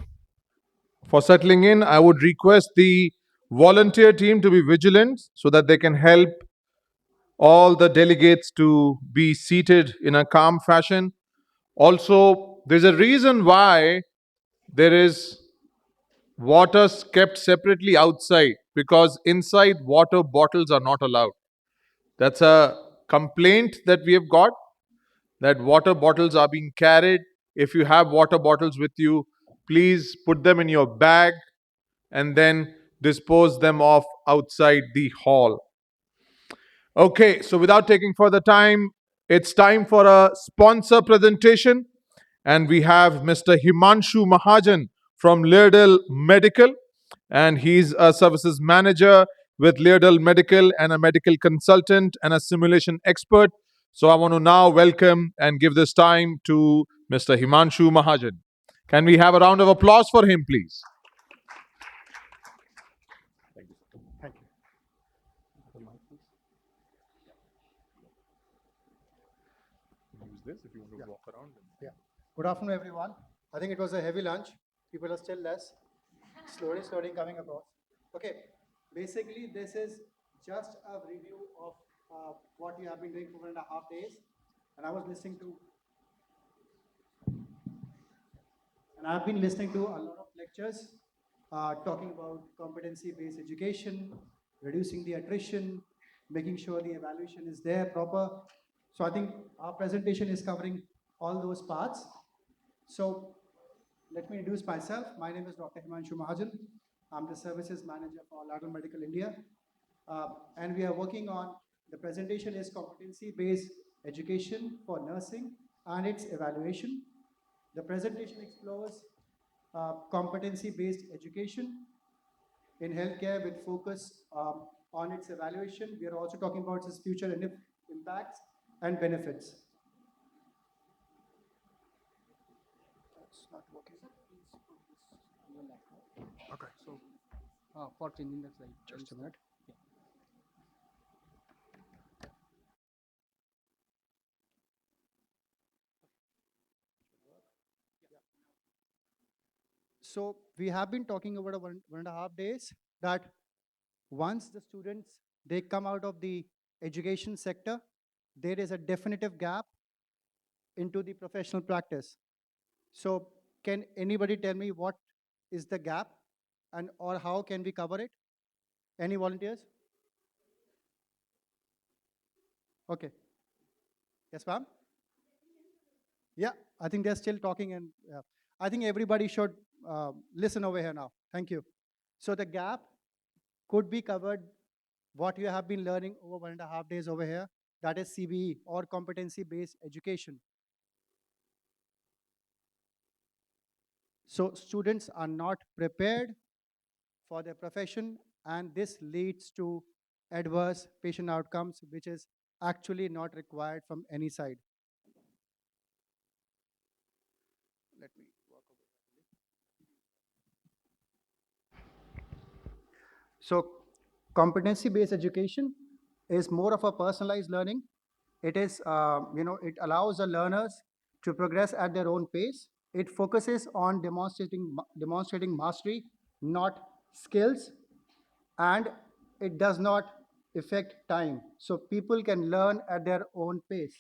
for settling in. I would request the volunteer team to be vigilant so that they can help all the delegates to be seated in a calm fashion. Also, there's a reason why there is water kept separately outside, because inside water bottles are not allowed. That's a complaint that we have got, that water bottles are being carried. If you have water bottles with you, please put them in your bag and then dispose them off outside the hall. Okay, so without taking further time, it's time for a sponsor presentation. And we have Mr. Himanshu Mahajan from Leardale Medical, and he's a services manager with Leardale Medical and a medical consultant and a simulation expert. So I want to now welcome and give this time to Mr. Himanshu Mahajan. Can we have a round of applause for him, please? Thank you. Use this if you want to walk around. Yeah. Good afternoon, everyone. I think it was a heavy lunch. People are still less. Slowly coming across. Okay. Basically, this is just a review of what you have been doing for 1.5 days. And I've been listening to a lot of lectures talking about competency-based education, reducing the attrition, making sure the evaluation is there proper. So I think our presentation is covering all those parts. So let me introduce myself. My name is Dr. Himanshu Mahajan. I'm the services manager for Leardale Medical India. And we are working on, the presentation is competency-based education for nursing and its evaluation. The presentation explores competency-based education in healthcare with focus on its evaluation. We are also talking about its future impacts and benefits. That's not working. Okay, so for changing the slide, just a minute. So we have been talking about 1.5 days that once the students, they come out of the education sector, there is a definitive gap into the professional practice. So can anybody tell me what is the gap and or how can we cover it? Any volunteers? Okay. Yes, ma'am? Yeah, I think they're still talking and I think everybody should listen over here now. Thank you. So the gap could be covered, what you have been learning over 1.5 days over here, that is CBE or competency-based education. So students are not prepared for their profession and this leads to adverse patient outcomes, which is actually not required from any side. Let me walk over. So competency-based education is more of a personalized learning. It is, it allows the learners to progress at their own pace. It focuses on demonstrating mastery, not skills, and it does not affect time. So people can learn at their own pace.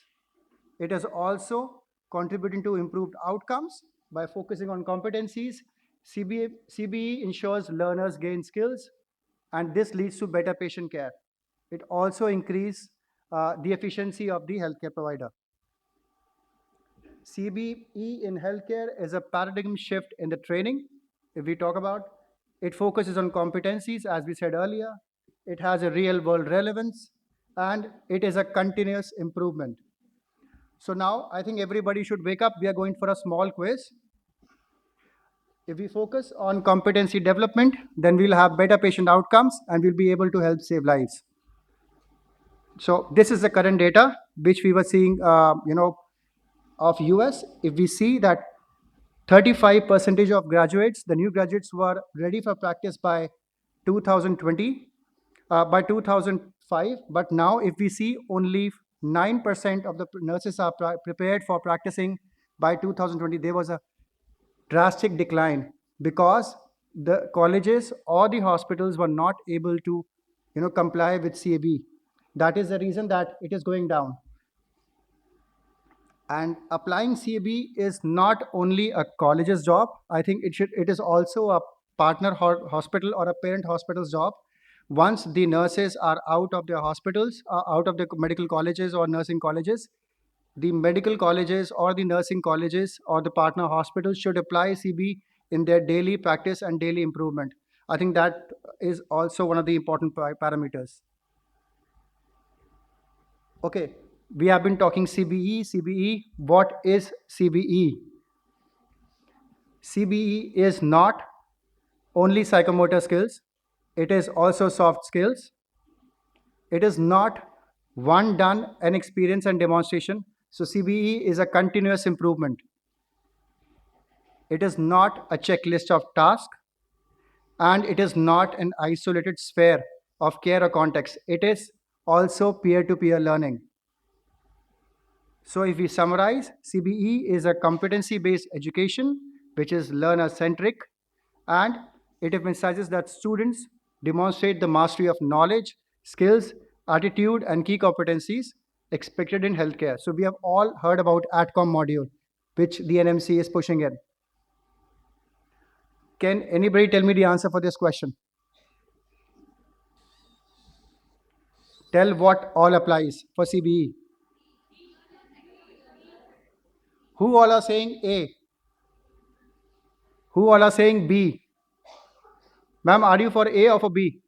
It is also contributing to improved outcomes by focusing on competencies. CBE ensures learners gain skills, and this leads to better patient care. It also increases the efficiency of the healthcare provider. CBE in healthcare is a paradigm shift in the training. If we talk about, it focuses on competencies, as we said earlier. It has a real world relevance, and it is a continuous improvement. So now I think everybody should wake up. We are going for a small quiz. If we focus on competency development, then we'll have better patient outcomes and we'll be able to help save lives. So this is the current data which we were seeing, of US. If we see that 35% of graduates, the new graduates, were ready for practice by 2020, by 2005. But now if we see, only 9% of the nurses are prepared for practicing by 2020. There was a drastic decline because the colleges or the hospitals were not able to comply with CAB. That is the reason that it is going down. And applying CB is not only a college's job. I think it is also a partner hospital or a parent hospital's job. Once the nurses are out of their hospitals, out of the medical colleges or nursing colleges, the medical colleges or the nursing colleges or the partner hospitals should apply CB in their daily practice and daily improvement. I think that is also one of the important parameters. Okay, we have been talking CBE, CBE. What is CBE? CBE is not only psychomotor skills, it is also soft skills. It is not one done, an experience and demonstration. So CBE is a continuous improvement. It is not a checklist of tasks, and it is not an isolated sphere of care or context. It is also peer-to-peer learning. So if we summarize, CBE is a competency-based education, which is learner-centric, and it emphasizes that students demonstrate the mastery of knowledge, skills, attitude, and key competencies expected in healthcare. So we have all heard about ATCOM module, which the NMC is pushing in. Can anybody tell me the answer for this question? Tell what all applies for CBE. Who all are saying A? Who all are saying B? Ma'am, are you for A or for B?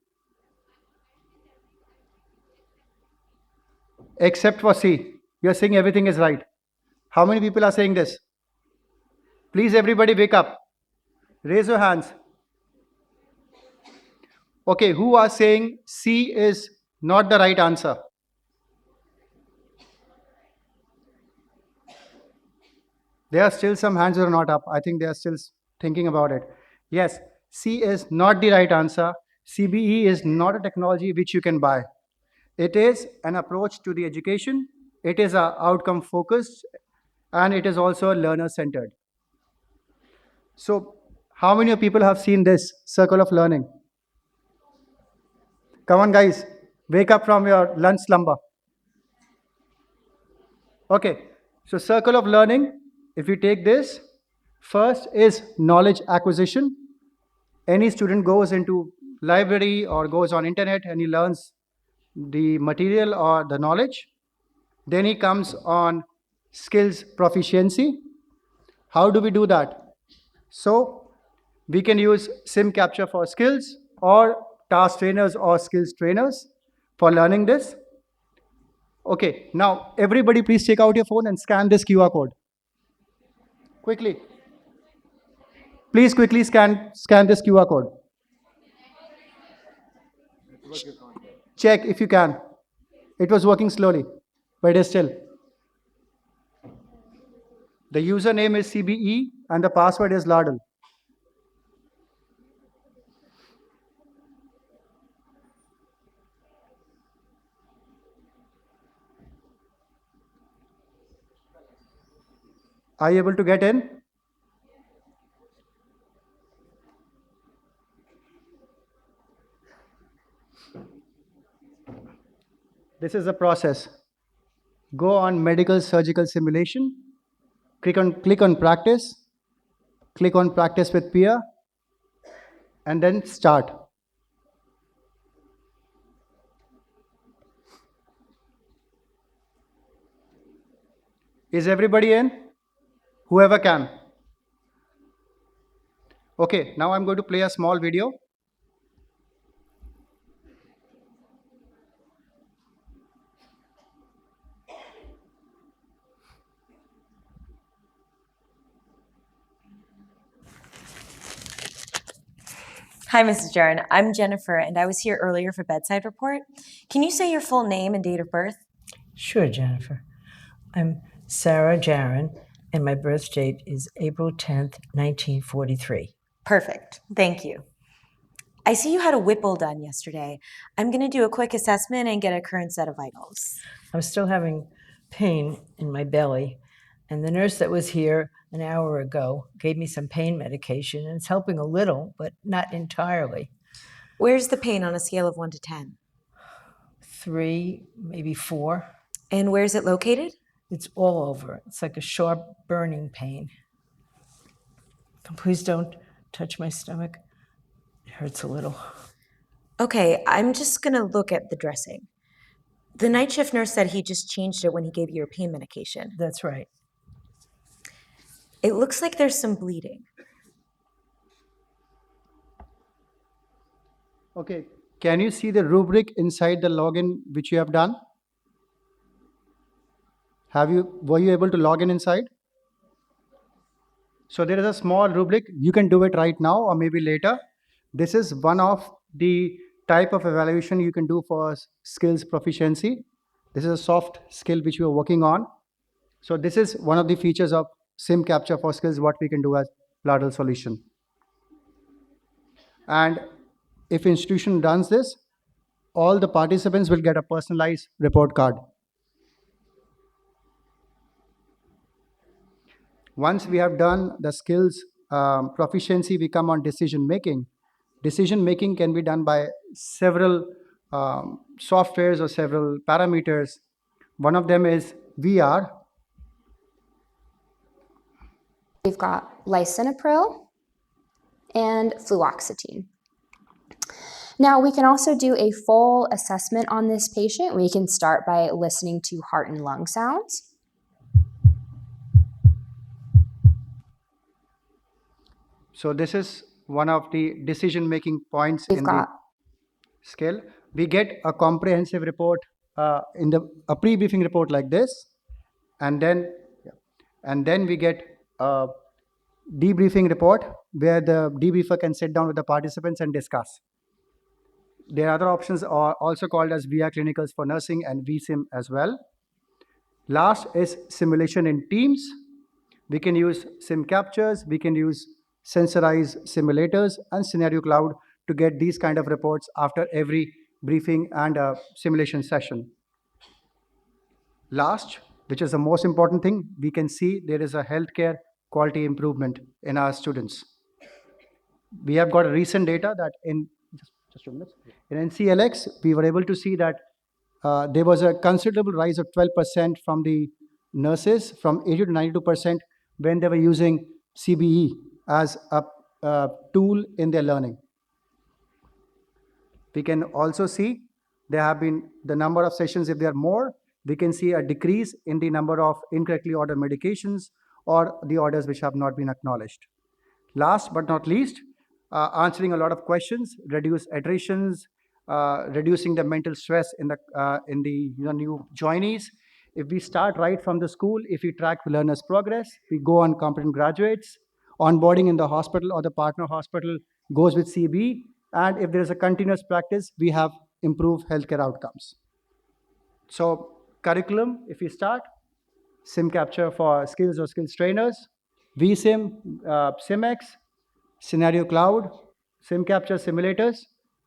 Except for C. You are saying everything is right. How many people are saying this? Please, everybody, wake up. Raise your hands. Okay, who are saying C is not the right answer? There are still some hands that are not up. I think they are still thinking about it. Yes, C is not the right answer. CBE is not a technology which you can buy. It is an approach to the education. It is outcome focused, and it is also learner centered. So how many people have seen this circle of learning? Come on, guys, wake up from your lunch slumber. Okay, so circle of learning, if we take this, first is knowledge acquisition. Any student goes into library or goes on internet and he learns the material or the knowledge. Then he comes on skills proficiency. How do we do that? So we can use sim capture for skills or task trainers or skills trainers for learning this. Okay, now everybody please take out your phone and scan this QR code. Quickly. Please quickly scan this QR code. Check if you can. It was working slowly, but it is still. The username is CBE and the password is Lardal. Are you able to get in? This is the process. Go on medical surgical simulation, click on practice, click on practice with peer, and then start. Is everybody in? Whoever can. Okay, now I'm going to play a small video. Hi, Mrs. Jaron. I'm Jennifer, and I was here earlier for bedside report. Can you say your full name and date of birth? Sure, Jennifer. I'm Sarah Jaron, and my birth date is April 10th, 1943. Perfect. Thank you. I see you had a Whipple done yesterday. I'm going to do a quick assessment and get a current set of vitals. I'm still having pain in my belly, and the nurse that was here an hour ago gave me some pain medication, and it's helping a little, but not entirely. Where's the pain on a scale of 1 to 10? 3, maybe 4. And where's it located? It's all over. It's like a sharp burning pain. Please don't touch my stomach. It hurts a little. Okay, I'm just gonna look at the dressing. The night shift nurse said he just changed it when he gave you your pain medication. That's right. It looks like there's some bleeding. Okay, can you see the rubric inside the login which you have done? Were you able to log in inside? So there is a small rubric. You can do it right now or maybe later. This is one of the type of evaluation you can do for skills proficiency. This is a soft skill which we are working on. So this is one of the features of sim capture for skills, what we can do as Ladle solution. And if institution does this, all the participants will get a personalized report card. Once we have done the skills proficiency, we come on decision making. Decision making can be done by several softwares or several parameters. One of them is VR. We've got lisinopril and fluoxetine. Now, we can also do a full assessment on this patient. We can start by listening to heart and lung sounds. So this is one of the decision-making points in the skill. We get a comprehensive report a pre-briefing report like this, and then we get a debriefing report where the debriefer can sit down with the participants and discuss. There are other options are also called as VR clinicals for nursing and VSIM as well. Last is simulation in teams. We can use sim captures, we can use sensorized simulators and scenario cloud to get these kind of reports after every briefing and a simulation session. Last, which is the most important thing, we can see there is a healthcare quality improvement in our students. We have got recent data that in NCLX, we were able to see that there was a considerable rise of 12% from the nurses, from 80 to 92% when they were using CBE as a tool in their learning. We can also see there have been the number of sessions, if there are more, we can see a decrease in the number of incorrectly ordered medications or the orders which have not been acknowledged. Last but not least, answering a lot of questions, reduce iterations, reducing the mental stress in the new joinees. If we start right from the school, if we track learners' progress, we go on competent graduates, onboarding in the hospital or the partner hospital goes with CB, and if there is a continuous practice, we have improved healthcare outcomes. So curriculum, if we start, sim capture for skills or skills trainers, VSIM, SimX, scenario cloud, sim capture simulators,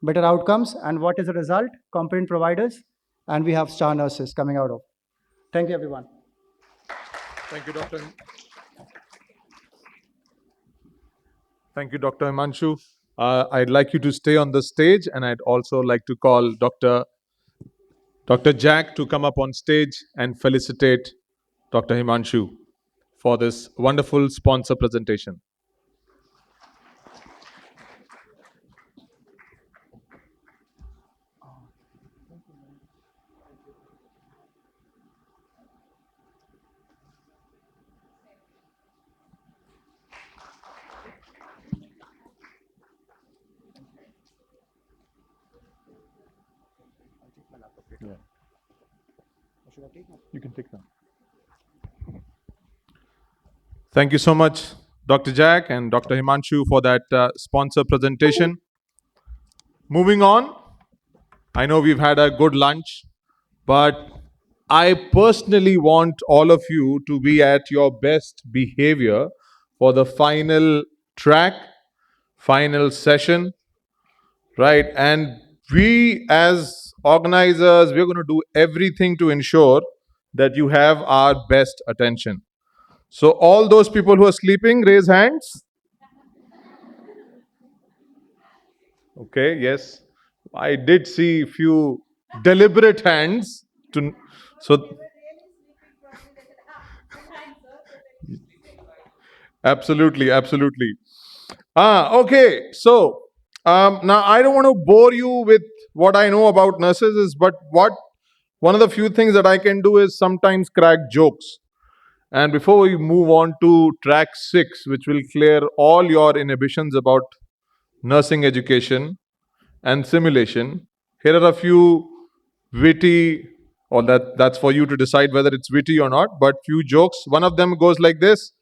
better outcomes, and what is the result? Competent providers, and we have star nurses coming out of. Thank you, everyone. Thank you, Dr. Thank you, Dr. Himanshu. I'd like you to stay on the stage, and I'd also like to call Dr. Jack to come up on stage and felicitate Dr. Himanshu for this wonderful sponsor presentation. Yeah. You can take them. Thank you so much, Dr. Jack and Dr. Himanshu, for that sponsor presentation. Moving on, I know we've had a good lunch, but I personally want all of you to be at your best behavior for the final track, final session, right? And we as organizers, we're going to do everything to ensure that you have our best attention. So all those people who are sleeping, raise hands. Okay, yes. I did see a few deliberate hands. So Absolutely, absolutely. Okay. So now I don't want to bore you with what I know about nurses, but what one of the few things that I can do is sometimes crack jokes. And before we move on to track 6, which will clear all your inhibitions about nursing education and simulation, here are a few witty, or that's for you to decide whether it's witty or not, but few jokes. One of them goes like this: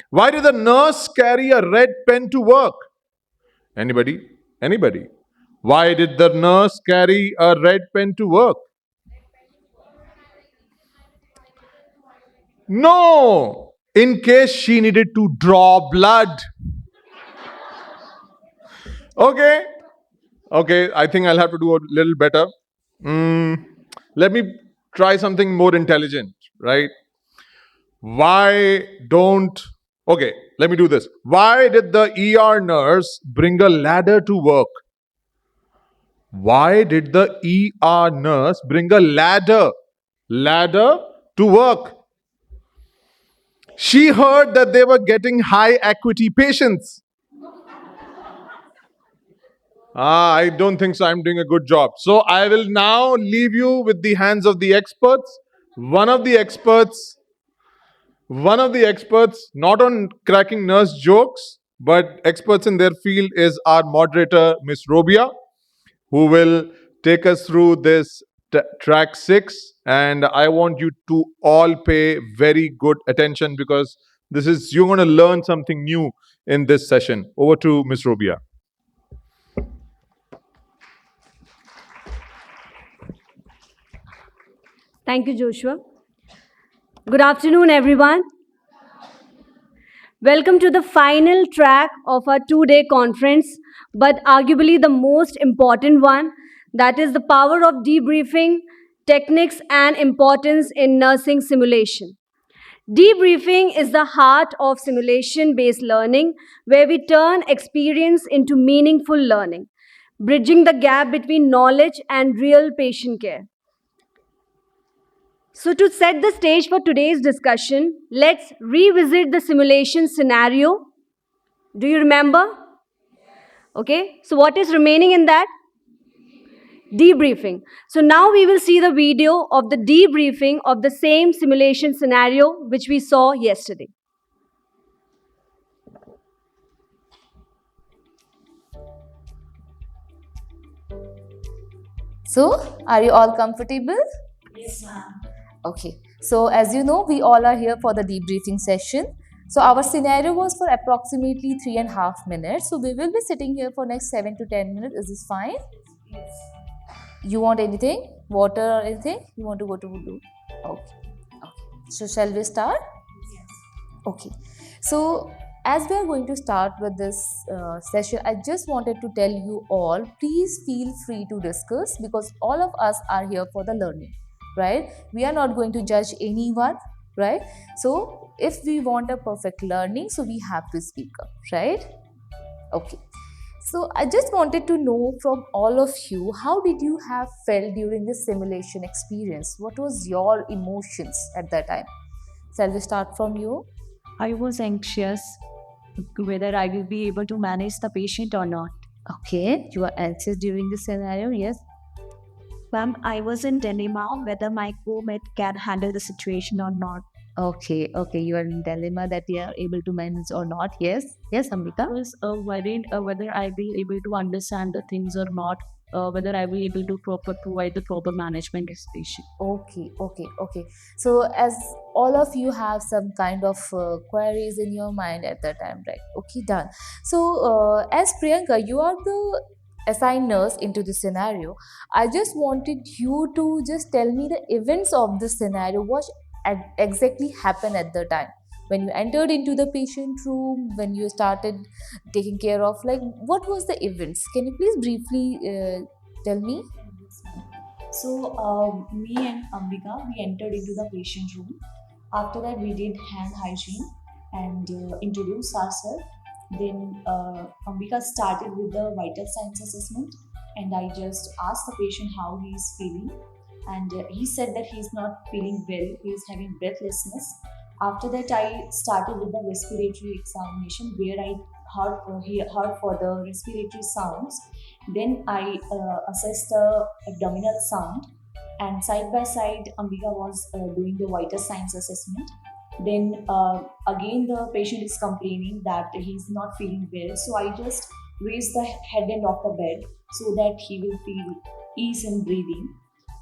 why did the nurse carry a red pen to work? Anybody? Anybody? Why did the nurse carry a red pen to work? No! In case she needed to draw blood. Okay. Okay, I think I'll have to do a little better. Mm, let me try something more intelligent, right? Why don't. Okay, let me do this. Why did the ER nurse bring a ladder to work? Why did the ER nurse bring a ladder to work? She heard that they were getting high acuity patients. I don't think so. I'm doing a good job. So I will now leave you with the hands of the experts. One of the experts, one of the experts, not on cracking nurse jokes, but experts in their field, is our moderator, Miss Robia, who will take us through this track 6. And I want you to all pay very good attention, because this is, you're going to learn something new in this session. Over to Miss Robia. Thank you, Joshua. Good afternoon, everyone. Welcome to the final track of our 2-day conference, but arguably the most important one, that is the power of debriefing, techniques, and importance in nursing simulation. Debriefing is the heart of simulation-based learning, where we turn experience into meaningful learning, bridging the gap between knowledge and real patient care. So, to set the stage for today's discussion, let's revisit the simulation scenario. Do you remember? Okay, so what is remaining in that? Debriefing. So, now we will see the video of the debriefing of the same simulation scenario which we saw yesterday. So, are you all comfortable? Yes, ma'am. Okay. So, as you know, we all are here for the debriefing session. So, our scenario was for approximately 3.5 minutes. So, we will be sitting here for next 7 to 10 minutes. Is this fine? Yes. You want anything? Water or anything? You want to go to Wudu? Okay. So, shall we start? Yes. Okay. So, as we are going to start with this session, I just wanted to tell you all, please feel free to discuss, because all of us are here for the learning, right? We are not going to judge anyone, right? So, if we want a perfect learning, so we have to speak up, right? Okay. So, I just wanted to know from all of you, how did you have felt during this simulation experience? What was your emotions at that time? Shall we start from you? I was anxious whether I will be able to manage the patient or not. Okay, you are anxious during this scenario, yes? Ma'am, I was in dilemma whether my co-med can handle the situation or not. Okay, you are in dilemma that you are able to manage or not, yes? Yes, Ambika? I was worried whether I will be able to understand the things or not, whether I will be able to provide the proper management of the patient. Okay. So, as all of you have some kind of queries in your mind at that time, right? Okay, done. So, as Priyanka, you are the assigned nurse into the scenario. I just wanted you to just tell me the events of this scenario. What exactly happened at the time when you entered into the patient room, when you started taking care of, like, what was the events? Can you please briefly tell me? So, me and Ambika, we entered into the patient room. After that, we did hand hygiene and introduced ourselves. Then, Ambika started with the vital signs assessment, and I just asked the patient how he is feeling. And he said that he is not feeling well, he is having breathlessness. After that, I started with the respiratory examination where I heard for the respiratory sounds. Then I assessed the abdominal sound, and side by side, Ambika was doing the vital signs assessment. Then again, the patient is complaining that he's not feeling well. So I just raised the head end of the bed so that he will feel ease in breathing.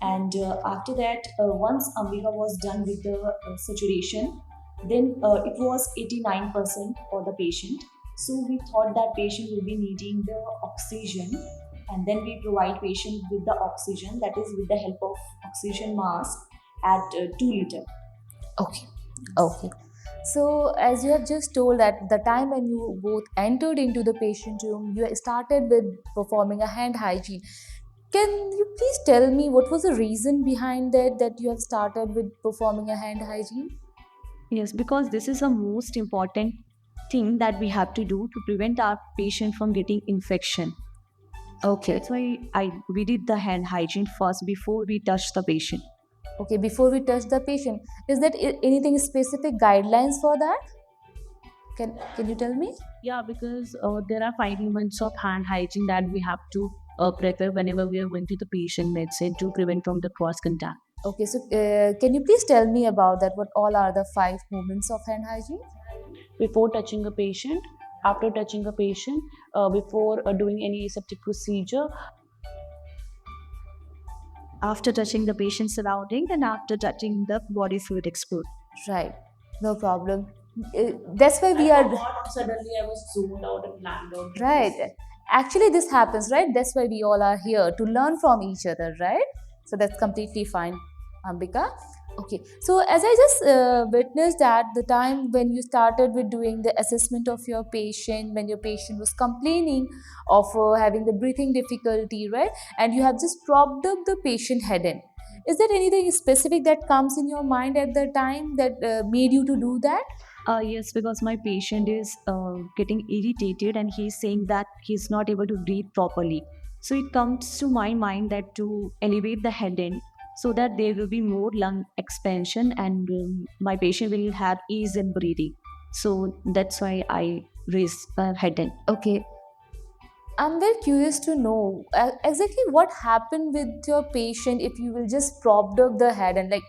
And after that, once Ambika was done with the saturation, then it was 89% for the patient. So we thought that patient will be needing the oxygen, and then we provide patient with the oxygen, that is with the help of oxygen mask at 2 liter. Okay. Okay. So, as you have just told, at the time when you both entered into the patient room, you started with performing a hand hygiene. Can you please tell me what was the reason behind that you have started with performing a hand hygiene? Yes, because this is the most important thing that we have to do to prevent our patient from getting infection. Okay. That's why we did the hand hygiene first before we touch the patient. Okay, before we touch the patient, is that anything specific guidelines for that? Can you tell me? Yeah, because there are 5 moments of hand hygiene that we have to prepare whenever we are going to the patient medicine to prevent from the cross contact. Okay, so can you please tell me about that? What all are the 5 movements of hand hygiene? Before touching a patient, after touching a patient, before doing any aseptic procedure, after touching the patient's surrounding, and after touching the body fluid expert. Right, no problem. That's why we are. Suddenly I was zoomed out and blanked out. Right. Actually, this happens, right? That's why we all are here to learn from each other, right? So that's completely fine, Ambika. Okay. So as I just witnessed at the time when you started with doing the assessment of your patient, when your patient was complaining of having the breathing difficulty, right? And you have just propped up the patient head in. Is there anything specific that comes in your mind at the time that made you to do that? Yes, because my patient is getting irritated and he's saying that he's not able to breathe properly. So it comes to my mind that to elevate the head end so that there will be more lung expansion and my patient will have ease in breathing. So that's why I raise head end. Okay. I'm very curious to know exactly what happened with your patient if you will just prop up the head and like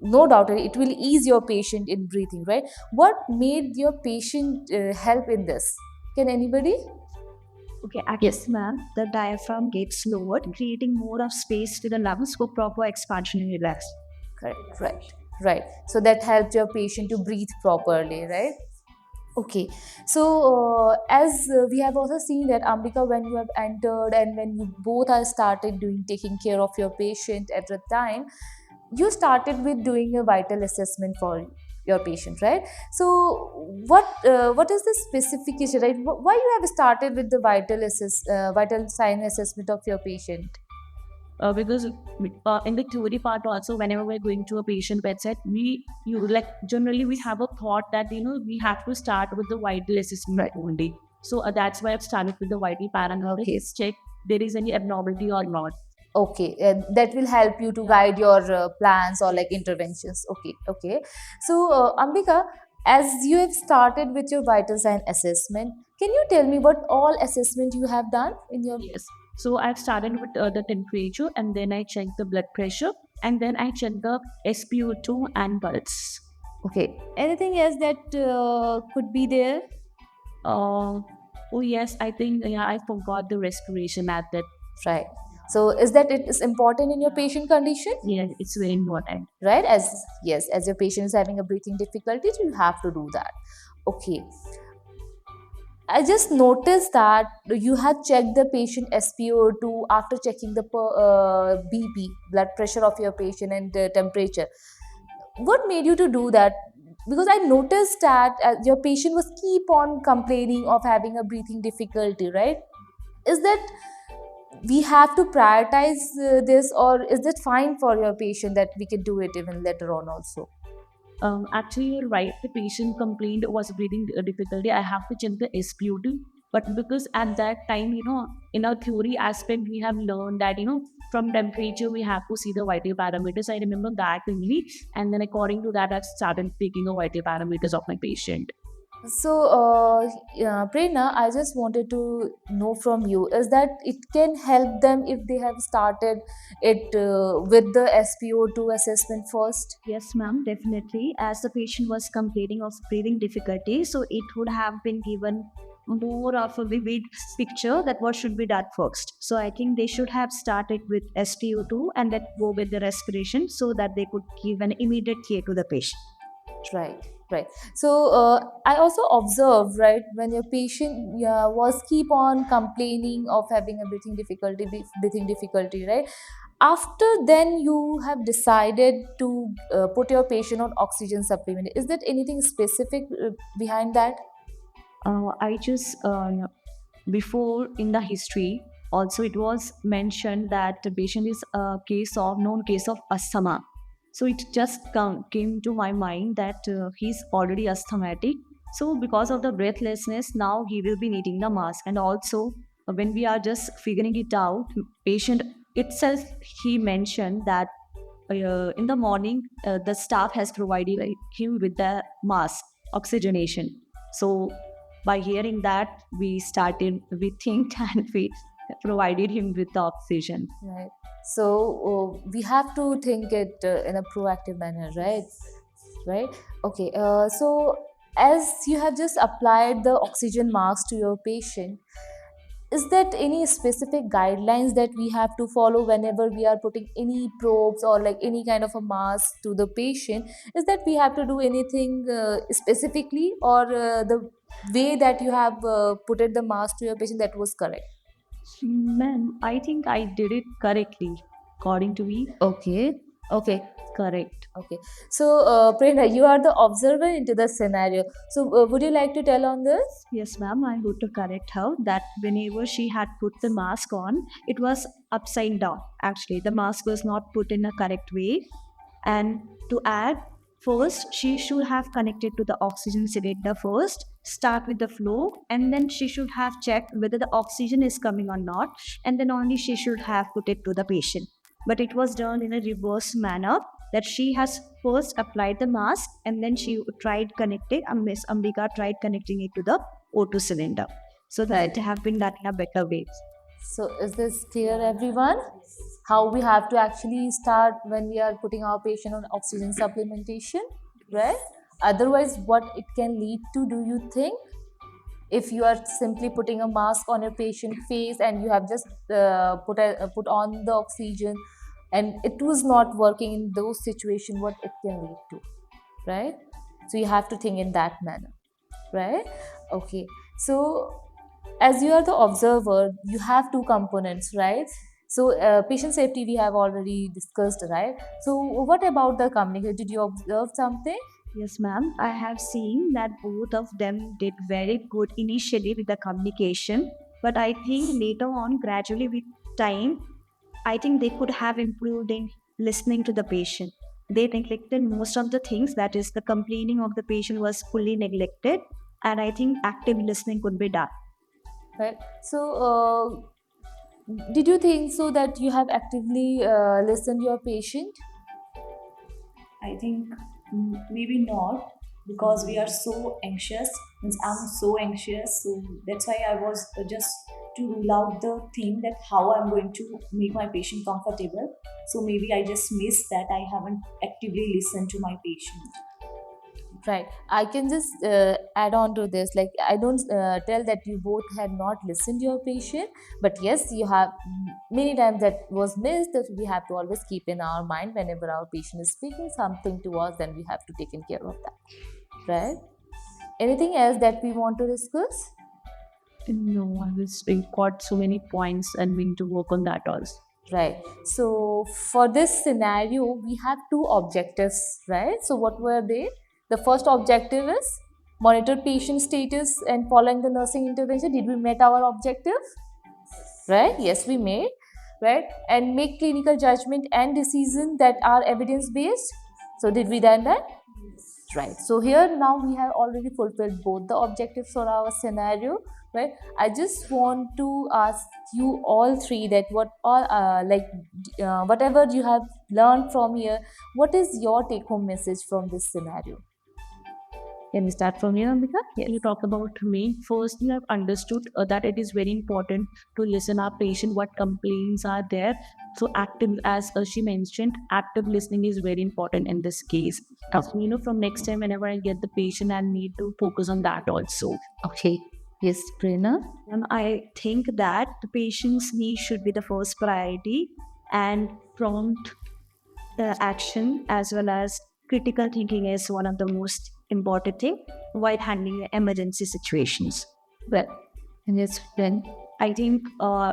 no doubt it will ease your patient in breathing, right? What made your patient help in this? Can anybody? Okay, yes, ma'am. The diaphragm gets lowered, creating more of space to the lungs for proper expansion and relax. Correct, right. So that helped your patient to breathe properly, right? Okay, so as we have also seen that Ambika, when you have entered and when you both are started doing taking care of your patient at the time, you started with doing a vital assessment for your patient, right? So what is the specification, right? Why you have started with the vital sign assessment of your patient? Because in the theory part also, whenever we're going to a patient bedside, generally we have a thought that we have to start with the vital assessment only. So that's why I've started with the vital parameters. Check there is any abnormality or not. Okay, that will help you to guide your plans or like interventions. Okay. So Ambika, as you have started with your vital sign assessment, can you tell me what all assessment you have done in your? Yes. So I've started with the temperature, and then I check the blood pressure, and then I check the SpO2 and pulse. Okay. Anything else that could be there? Oh yes, I think I forgot the respiration at that. Right. So is that it is important in your patient condition? Yeah, it's very important. Right? As your patient is having a breathing difficulties, you have to do that. Okay. I just noticed that you have checked the patient SpO2 after checking the BP, blood pressure of your patient, and temperature. What made you to do that? Because I noticed that your patient was keep on complaining of having a breathing difficulty, right? Is that we have to prioritize this, or is it fine for your patient that we can do it even later on also? Actually, you're right. The patient complained was breathing difficulty. I have to check the SpO2 But because at that time, in our theory aspect, we have learned that, from temperature, we have to see the vital parameters. I remember that only. And then according to that, I started taking the vital parameters of my patient. So, Prerna, I just wanted to know from you is that it can help them if they have started it with the SpO2 assessment first? Yes, ma'am, definitely. As the patient was complaining of breathing difficulty, so it would have been given more of a vivid picture that what should be done first. So I think they should have started with SpO2 and then go with the respiration so that they could give an immediate care to the patient. Right. So I also observed, right, when your patient was keep on complaining of having a breathing difficulty, right? After then you have decided to put your patient on oxygen supplement. Is there anything specific behind that? I just before in the history also it was mentioned that the patient is a known case of asthma. So it just came to my mind that he's already asthmatic. So because of the breathlessness, now he will be needing the mask. And also when we are just figuring it out, patient itself, he mentioned that in the morning the staff has provided him with the mask oxygenation. So by hearing that, we think and we provided him with the oxygen. Right. So we have to think it in a proactive manner, right? Right. Okay. So as you have just applied the oxygen mask to your patient, is that any specific guidelines that we have to follow whenever we are putting any probes or like any kind of a mask to the patient? Is that we have to do anything specifically, or the way that you have put the mask to your patient that was correct? Ma'am, I think I did it correctly, according to me. Okay. Correct. Okay. So, Prerna, you are the observer into the scenario. So, would you like to tell on this? Yes, ma'am, I would to correct her that whenever she had put the mask on, it was upside down. Actually, the mask was not put in a correct way. And to add, first, she should have connected to the oxygen cylinder first, start with the flow, and then she should have checked whether the oxygen is coming or not, and then only she should have put it to the patient. But it was done in a reverse manner that she has first applied the mask and then she tried connecting, Miss Ambika tried connecting it to the O2 cylinder. So that have been done in a better way. So, is this clear, everyone? How we have to actually start when we are putting our patient on oxygen supplementation, right? Otherwise, what it can lead to, do you think? If you are simply putting a mask on your patient face and you have just put on the oxygen and it was not working in those situations, what it can lead to, right? So you have to think in that manner, right? Okay. So as you are the observer, you have two components, right? So patient safety we have already discussed, right? So what about the communication? Did you observe something? Yes, ma'am. I have seen that both of them did very good initially with the communication, but I think later on, gradually with time, I think they could have improved in listening to the patient. They neglected most of the things, that is, the complaining of the patient was fully neglected, and I think active listening could be done. Right. So, did you think so that you have actively listened your patient? I think maybe not, because we are so anxious. Means I'm so anxious, so that's why I was just to rule out the thing that how I'm going to make my patient comfortable. So maybe I just missed that I haven't actively listened to my patient. Right. I can just add on to this. Like, I don't tell that you both had not listened to your patient, but yes, you have many times that was missed. That we have to always keep in our mind whenever our patient is speaking something to us, then we have to take care of that. Right. Anything else that we want to discuss? No, I was got so many points and we need to work on that also. Right. So for this scenario, we have two objectives, right? So what were they? The first objective is monitor patient status and following the nursing intervention. Did we meet our objective? Right? Yes, we made. Right? And make clinical judgment and decision that are evidence based. So did we done that? Right. So here now we have already fulfilled both the objectives for our scenario. Right. I just want to ask you all three that what all whatever you have learned from here, what is your take-home message from this scenario? Can we start from here, Ambika? Yes. You talk about me. First, you have understood that it is very important to listen our patient, what complaints are there. So active, as she mentioned, active listening is very important in this case. So, from next time, whenever I get the patient, I need to focus on that also. Okay. Yes, Prerna. I think that the patient's need should be the first priority, and prompt action as well as critical thinking is one of the most important thing while handling emergency situations. Well, yes, then I think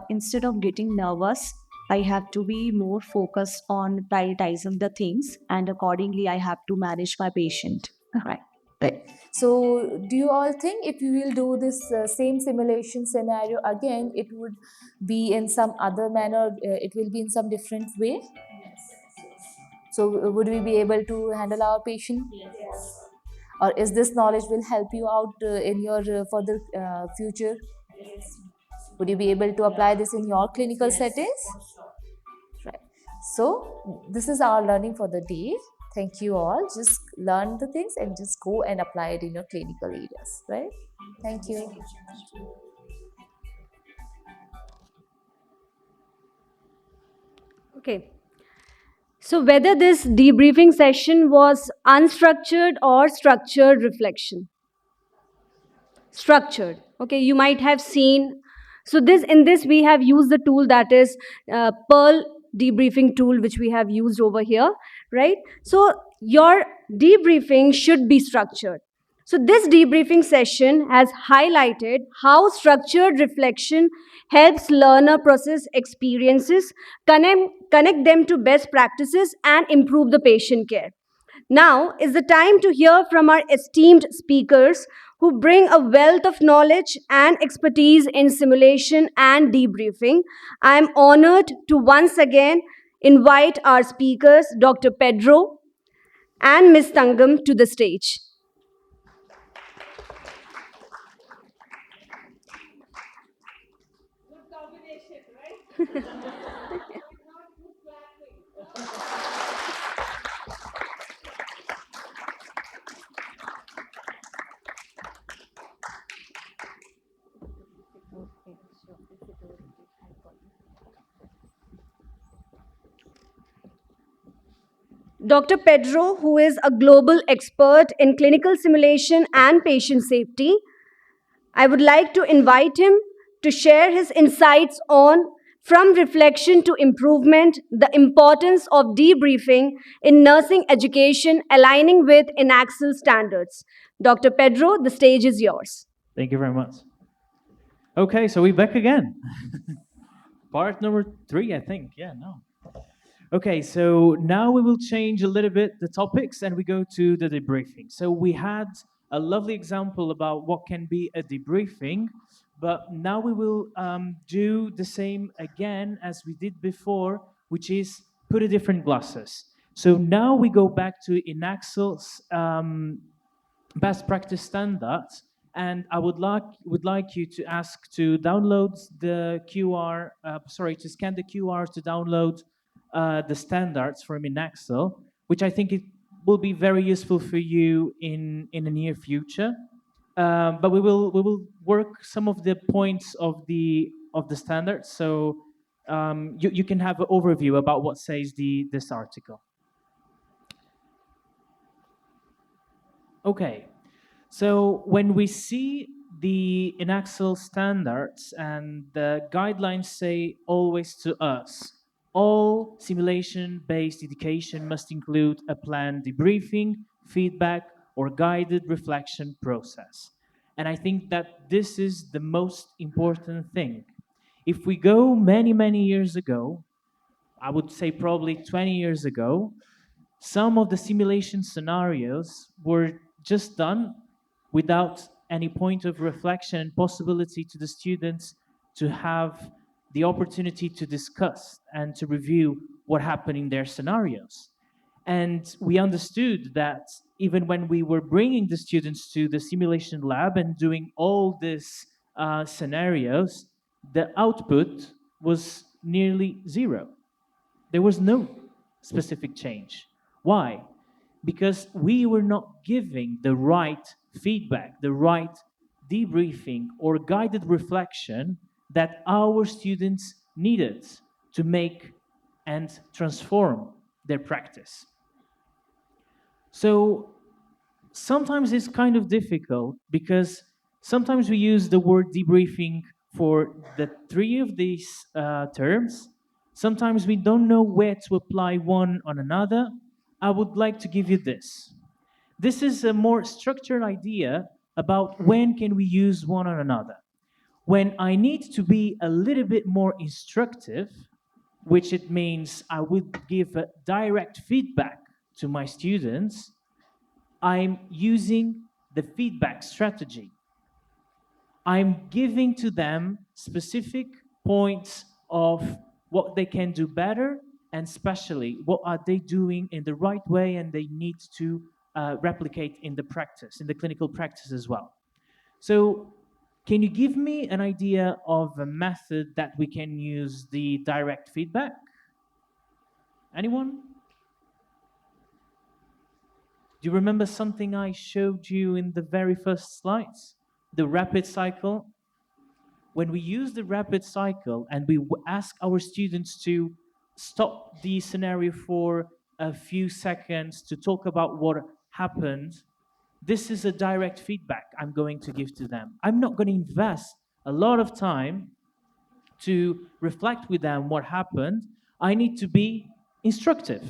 instead of getting nervous, I have to be more focused on prioritizing the things, and accordingly, I have to manage my patient. Right. Right. So, do you all think if you will do this same simulation scenario again, it would be in some other manner? It will be in some different way. So, would we be able to handle our patient? Yes. Or is this knowledge will help you out in your further future? Yes. Would you be able to apply this in your clinical settings? Right. So this is our learning for the day. Thank you all. Just learn the things and just go and apply it in your clinical areas. Right. Thank you. Okay. So, whether this debriefing session was unstructured or structured reflection. Structured. Okay, you might have seen. So, in this we have used the tool that is Pearl debriefing tool, which we have used over here, right? So, your debriefing should be structured. So, this debriefing session has highlighted how structured reflection helps learner process experiences, connect them to best practices, and improve the patient care. Now is the time to hear from our esteemed speakers who bring a wealth of knowledge and expertise in simulation and debriefing. I am honored to once again invite our speakers, Dr. Pedro and Ms. Tangam, to the stage. Dr. Pedro, who is a global expert in clinical simulation and patient safety, I would like to invite him to share his insights on from reflection to improvement, the importance of debriefing in nursing education aligning with INACSL standards. Dr. Pedro, the stage is yours. Thank you very much. Okay, so we're back again. Part number 3, I think. Yeah, no. Okay, so now we will change a little bit the topics and we go to the debriefing. So we had a lovely example about what can be a debriefing, but now we will do the same again as we did before, which is put a different glasses. So now we go back to INACSL's best practice standards, and I would like you to ask to download the QR, to scan the QR to download the standards from INACSL, which I think it will be very useful for you in the near future. But we will work some of the points of the standards, so you can have an overview about what says this article. Okay, so when we see the INACSL standards and the guidelines say always to us, all simulation-based education must include a planned debriefing, feedback, or guided reflection process. And I think that this is the most important thing. If we go many, many years ago, I would say probably 20 years ago, some of the simulation scenarios were just done without any point of reflection and possibility to the students to have the opportunity to discuss and to review what happened in their scenarios. And we understood that even when we were bringing the students to the simulation lab and doing all these scenarios, the output was nearly zero. There was no specific change. Why? Because we were not giving the right feedback, the right debriefing or guided reflection that our students needed to make and transform their practice. So sometimes it's kind of difficult because sometimes we use the word debriefing for the three of these terms. Sometimes we don't know where to apply one on another. I would like to give you this. This is a more structured idea about when can we use one on another. When I need to be a little bit more instructive, which it means I would give a direct feedback to my students, I'm using the feedback strategy. I'm giving to them specific points of what they can do better, and especially what are they doing in the right way and they need to replicate in the practice, in the clinical practice as well. So can you give me an idea of a method that we can use the direct feedback? Anyone? Do you remember something I showed you in the very first slides? The rapid cycle? When we use the rapid cycle and we ask our students to stop the scenario for a few seconds to talk about what happened, this is a direct feedback I'm going to give to them. I'm not going to invest a lot of time to reflect with them what happened. I need to be instructive.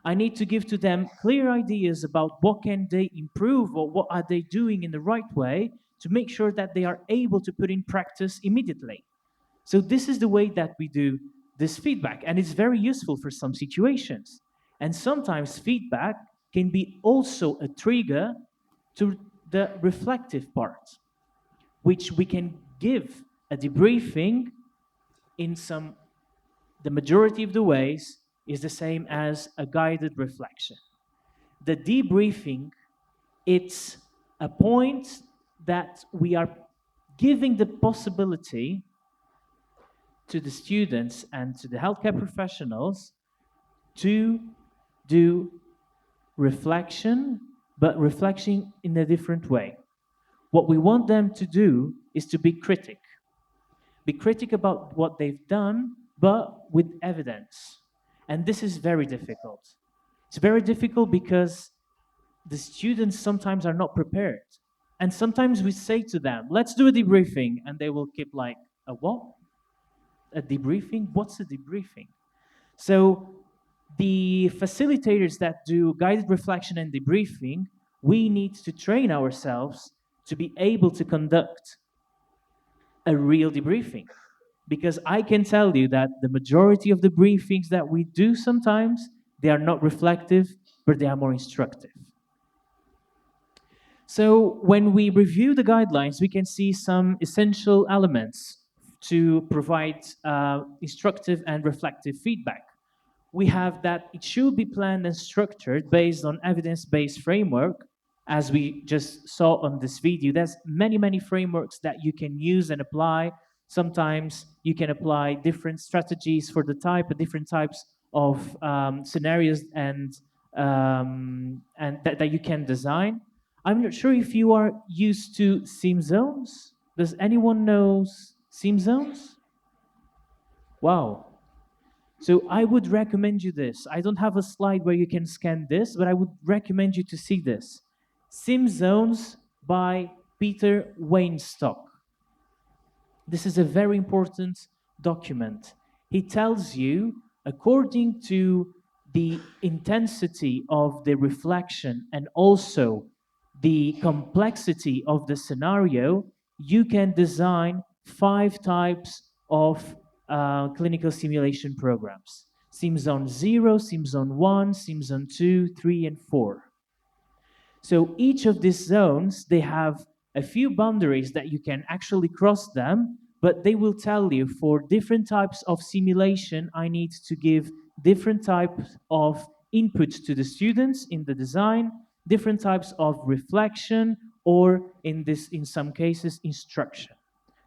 I need to give to them clear ideas about what can they improve or what are they doing in the right way to make sure that they are able to put in practice immediately. So this is the way that we do this feedback, and it's very useful for some situations. And sometimes feedback can be also a trigger to the reflective part, which we can give a debriefing in the majority of the ways is the same as a guided reflection. The debriefing, it's a point that we are giving the possibility to the students and to the healthcare professionals to do reflection, but reflection in a different way. What we want them to do is to be critic. Be critic about what they've done, but with evidence. And this is very difficult. It's very difficult because the students sometimes are not prepared. And sometimes we say to them, let's do a debriefing, and they will keep like, a what? A debriefing? What's a debriefing? So the facilitators that do guided reflection and debriefing, we need to train ourselves to be able to conduct a real debriefing. Because I can tell you that the majority of the briefings that we do sometimes, they are not reflective, but they are more instructive. So when we review the guidelines, we can see some essential elements to provide instructive and reflective feedback. We have that it should be planned and structured based on evidence-based framework. As we just saw on this video, there's many frameworks that you can use and apply. Sometimes you can apply different strategies for the different types of scenarios and that you can design. I'm not sure if you are used to SiMCON. Does anyone know SiMCON? Wow. So I would recommend you this. I don't have a slide where you can scan this, but I would recommend you to see this. SiMCON by Peter Weinstock. This is a very important document. He tells you, according to the intensity of the reflection and also the complexity of the scenario, you can design 5 types of clinical simulation programs. SiMCON 0, SiMCON 1, SiMCON 2, 3, and 4. So each of these zones, they have a few boundaries that you can actually cross them, but they will tell you for different types of simulation, I need to give different types of inputs to the students in the design. different types of reflection, or in some cases, instruction.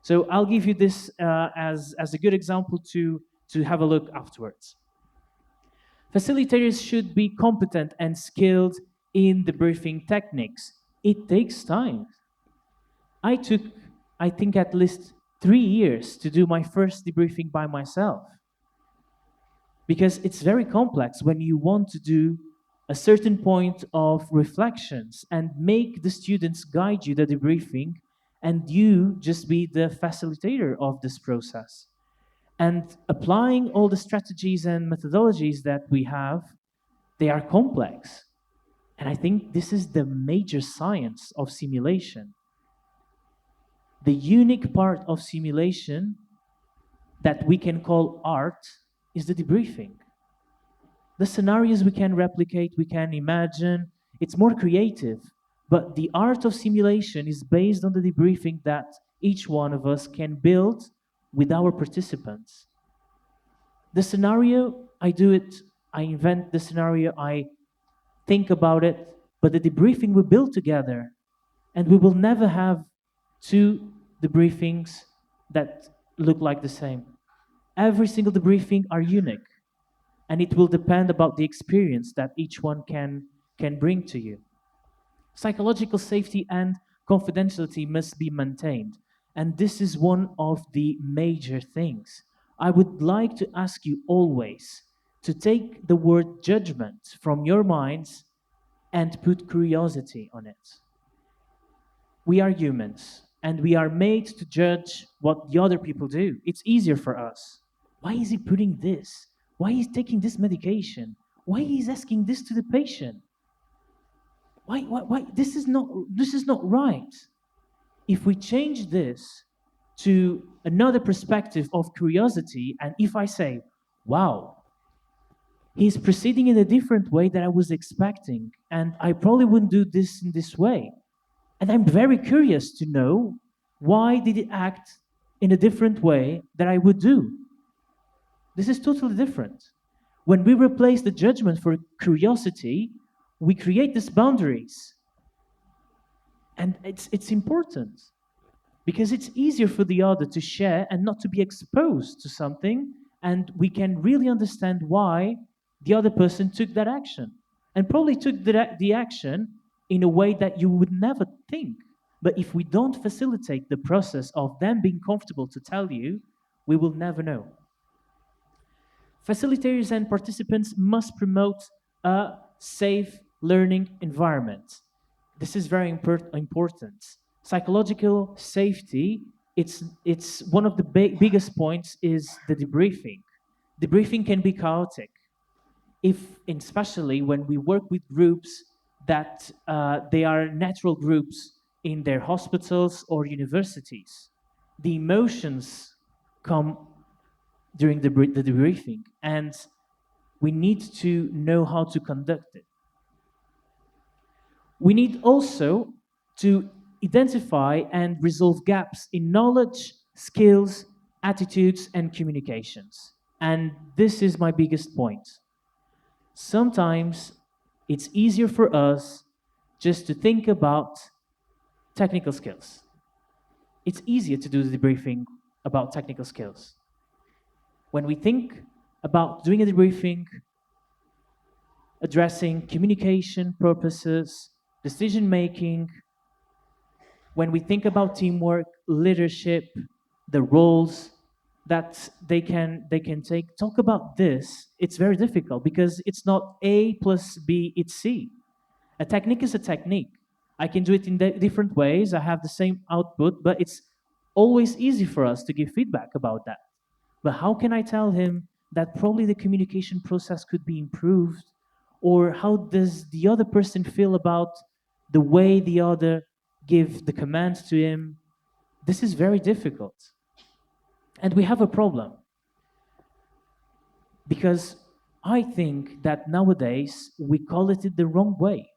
So I'll give you this as a good example to have a look afterwards. Facilitators should be competent and skilled in debriefing techniques. It takes time. I took, I think, at least 3 years to do my first debriefing by myself. Because it's very complex when you want to do a certain point of reflections and make the students guide you the debriefing, and you just be the facilitator of this process. And applying all the strategies and methodologies that we have, they are complex. And I think this is the major science of simulation. The unique part of simulation that we can call art is the debriefing. The scenarios we can replicate, we can imagine, it's more creative. But the art of simulation is based on the debriefing that each one of us can build with our participants. The scenario, I do it, I invent the scenario, I think about it, but the debriefing we build together, and we will never have two debriefings that look like the same. Every single debriefing are unique, and it will depend about the experience that each one can bring to you. Psychological safety and confidentiality must be maintained, and this is one of the major things. I would like to ask you always to take the word judgment from your minds and put curiosity on it. We are humans, and we are made to judge what the other people do. It's easier for us. Why is he putting this? Why is he taking this medication? Why is he asking this to the patient? Why? This is not right. If we change this to another perspective of curiosity, and if I say, wow, he's proceeding in a different way that I was expecting, and I probably wouldn't do this in this way. And I'm very curious to know why did he act in a different way that I would do. This is totally different. When we replace the judgment for curiosity, we create these boundaries. And it's important because it's easier for the other to share and not to be exposed to something, and we can really understand why the other person took that action, and probably took the action in a way that you would never think. But if we don't facilitate the process of them being comfortable to tell you, we will never know. Facilitators and participants must promote a safe learning environment. This is very important. Psychological safety, it's one of the biggest points is the debriefing. Debriefing can be chaotic, especially when we work with groups that they are natural groups in their hospitals or universities. The emotions come during the debriefing, and we need to know how to conduct it. We need also to identify and resolve gaps in knowledge, skills, attitudes, and communications. And this is my biggest point. Sometimes it's easier for us just to think about technical skills. It's easier to do the debriefing about technical skills. When we think about doing a debriefing, addressing communication purposes, decision making, when we think about teamwork, leadership, the roles that they can take, talk about this, it's very difficult because it's not A plus B, it's C. A technique is a technique. I can do it in different ways, I have the same output, but it's always easy for us to give feedback about that. But how can I tell him that probably the communication process could be improved? Or how does the other person feel about the way the other give the commands to him? This is very difficult. And we have a problem. Because I think that nowadays we call it the wrong way.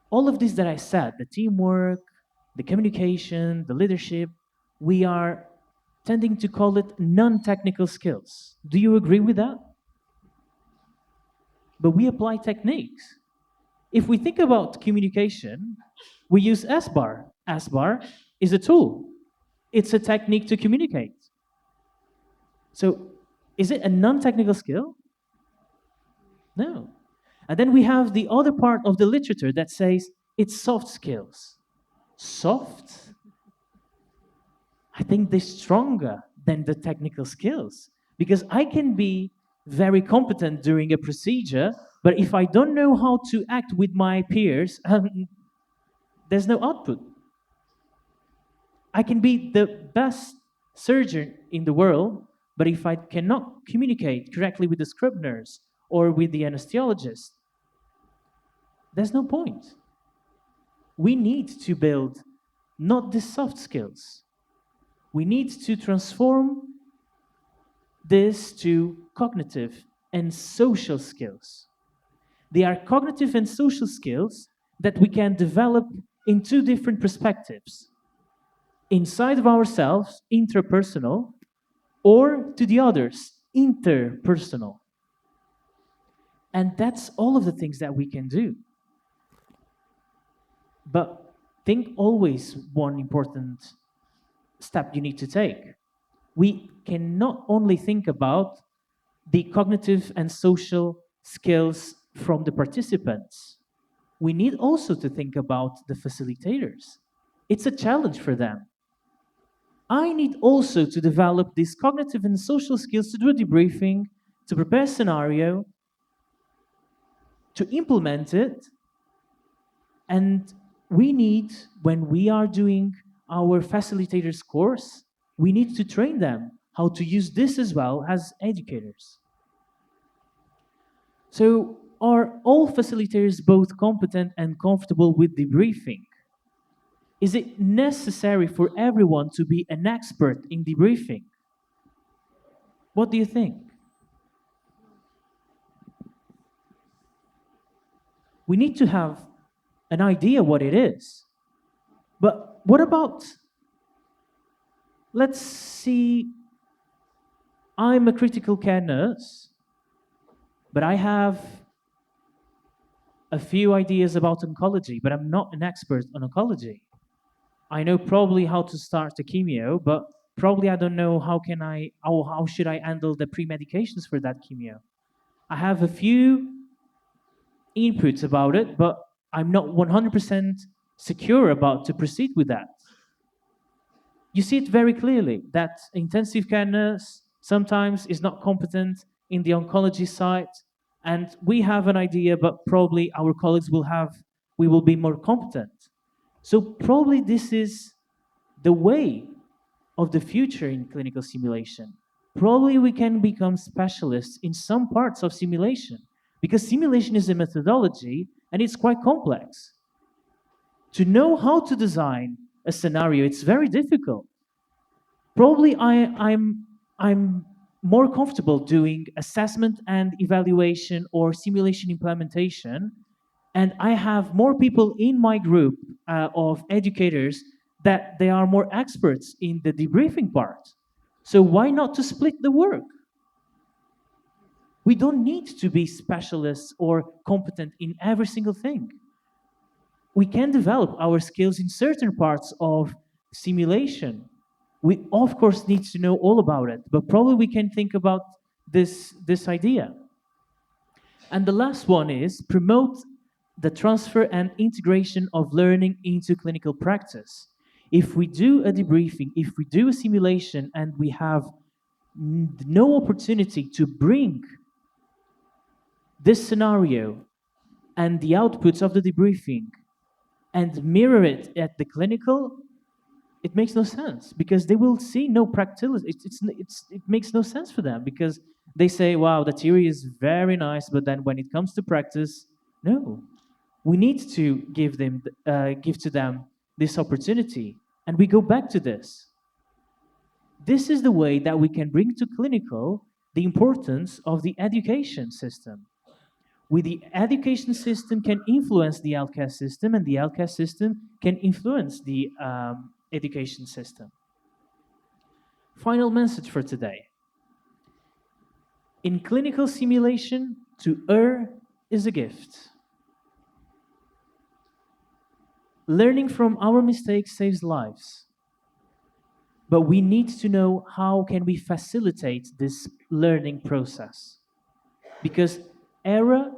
All of this that I said, the teamwork, the communication, the leadership, we are tending to call it non-technical skills. Do you agree with that? But we apply techniques. If we think about communication, we use SBAR. SBAR is a tool. It's a technique to communicate. So is it a non-technical skill? No. And then we have the other part of the literature that says it's soft skills. Soft? I think they're stronger than the technical skills, because I can be very competent during a procedure, but if I don't know how to act with my peers, there's no output. I can be the best surgeon in the world, but if I cannot communicate correctly with the scrub nurse or with the anesthesiologist, there's no point. We need to build not the soft skills. We need to transform this to cognitive and social skills. They are cognitive and social skills that we can develop in two different perspectives. Inside of ourselves, interpersonal, or to the others, interpersonal. And that's all of the things that we can do. But think always one important step you need to take. We cannot only think about the cognitive and social skills from the participants. We need also to think about the facilitators. It's a challenge for them. I need also to develop these cognitive and social skills to do a debriefing, to prepare a scenario, to implement it. And we need, when we are doing our facilitators course, we need to train them how to use this as well as educators. So are all facilitators both competent and comfortable with debriefing? Is it necessary for everyone to be an expert in debriefing? What do you think? We need to have an idea what it is. But what about, let's see, I'm a critical care nurse, but I have a few ideas about oncology, but I'm not an expert on oncology. I know probably how to start a chemio, but probably I don't know how should I handle the pre-medications for that chemio. I have a few inputs about it, but I'm not 100% secure about to proceed with that. You see it very clearly that intensive care nurse sometimes is not competent in the oncology side, and we have an idea, but probably our colleagues we will be more competent. So probably this is the way of the future in clinical simulation. Probably we can become specialists in some parts of simulation, because simulation is a methodology and it's quite complex. To know how to design a scenario, it's very difficult. Probably I'm more comfortable doing assessment and evaluation or simulation implementation, and I have more people in my group of educators that they are more experts in the debriefing part. So why not to split the work? We don't need to be specialists or competent in every single thing. We can develop our skills in certain parts of simulation. We, of course, need to know all about it, but probably we can think about this idea. And the last one is promote the transfer and integration of learning into clinical practice. If we do a debriefing, if we do a simulation, and we have no opportunity to bring this scenario and the outputs of the debriefing and mirror it at the clinical, it makes no sense, because they will see no practicality. It makes no sense for them, because they say, wow, the theory is very nice, but then when it comes to practice, no. We need to give to them this opportunity. And we go back to this. This is the way that we can bring to clinical the importance of the education system. With the education system can influence the healthcare system, and the healthcare system can influence the education system. Final message for today. In clinical simulation, to err is a gift. Learning from our mistakes saves lives. But we need to know how can we facilitate this learning process. Because error,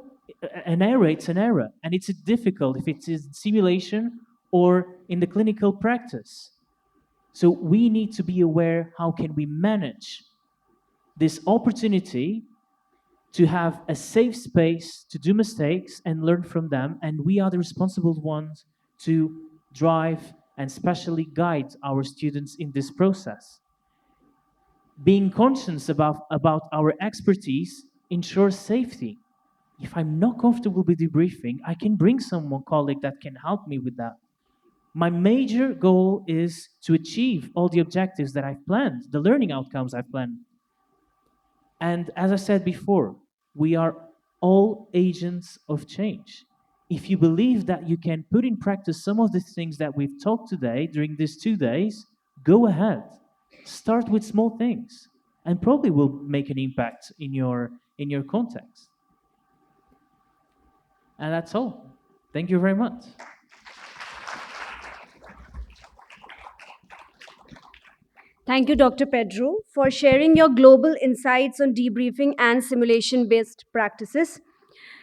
an error, it's an error, and it's difficult if it's in simulation or in the clinical practice. So we need to be aware how can we manage this opportunity to have a safe space to do mistakes and learn from them, and we are the responsible ones to drive and specially guide our students in this process. Being conscious about our expertise ensures safety. If I'm not comfortable with debriefing, I can bring someone colleague that can help me with that. My major goal is to achieve all the objectives that I've planned, the learning outcomes I've planned. And as I said before, we are all agents of change. If you believe that you can put in practice some of the things that we've talked today during these 2 days, go ahead. Start with small things and probably will make an impact in your context. And that's all. Thank you very much. Thank you, Dr. Pedro, for sharing your global insights on debriefing and simulation based practices.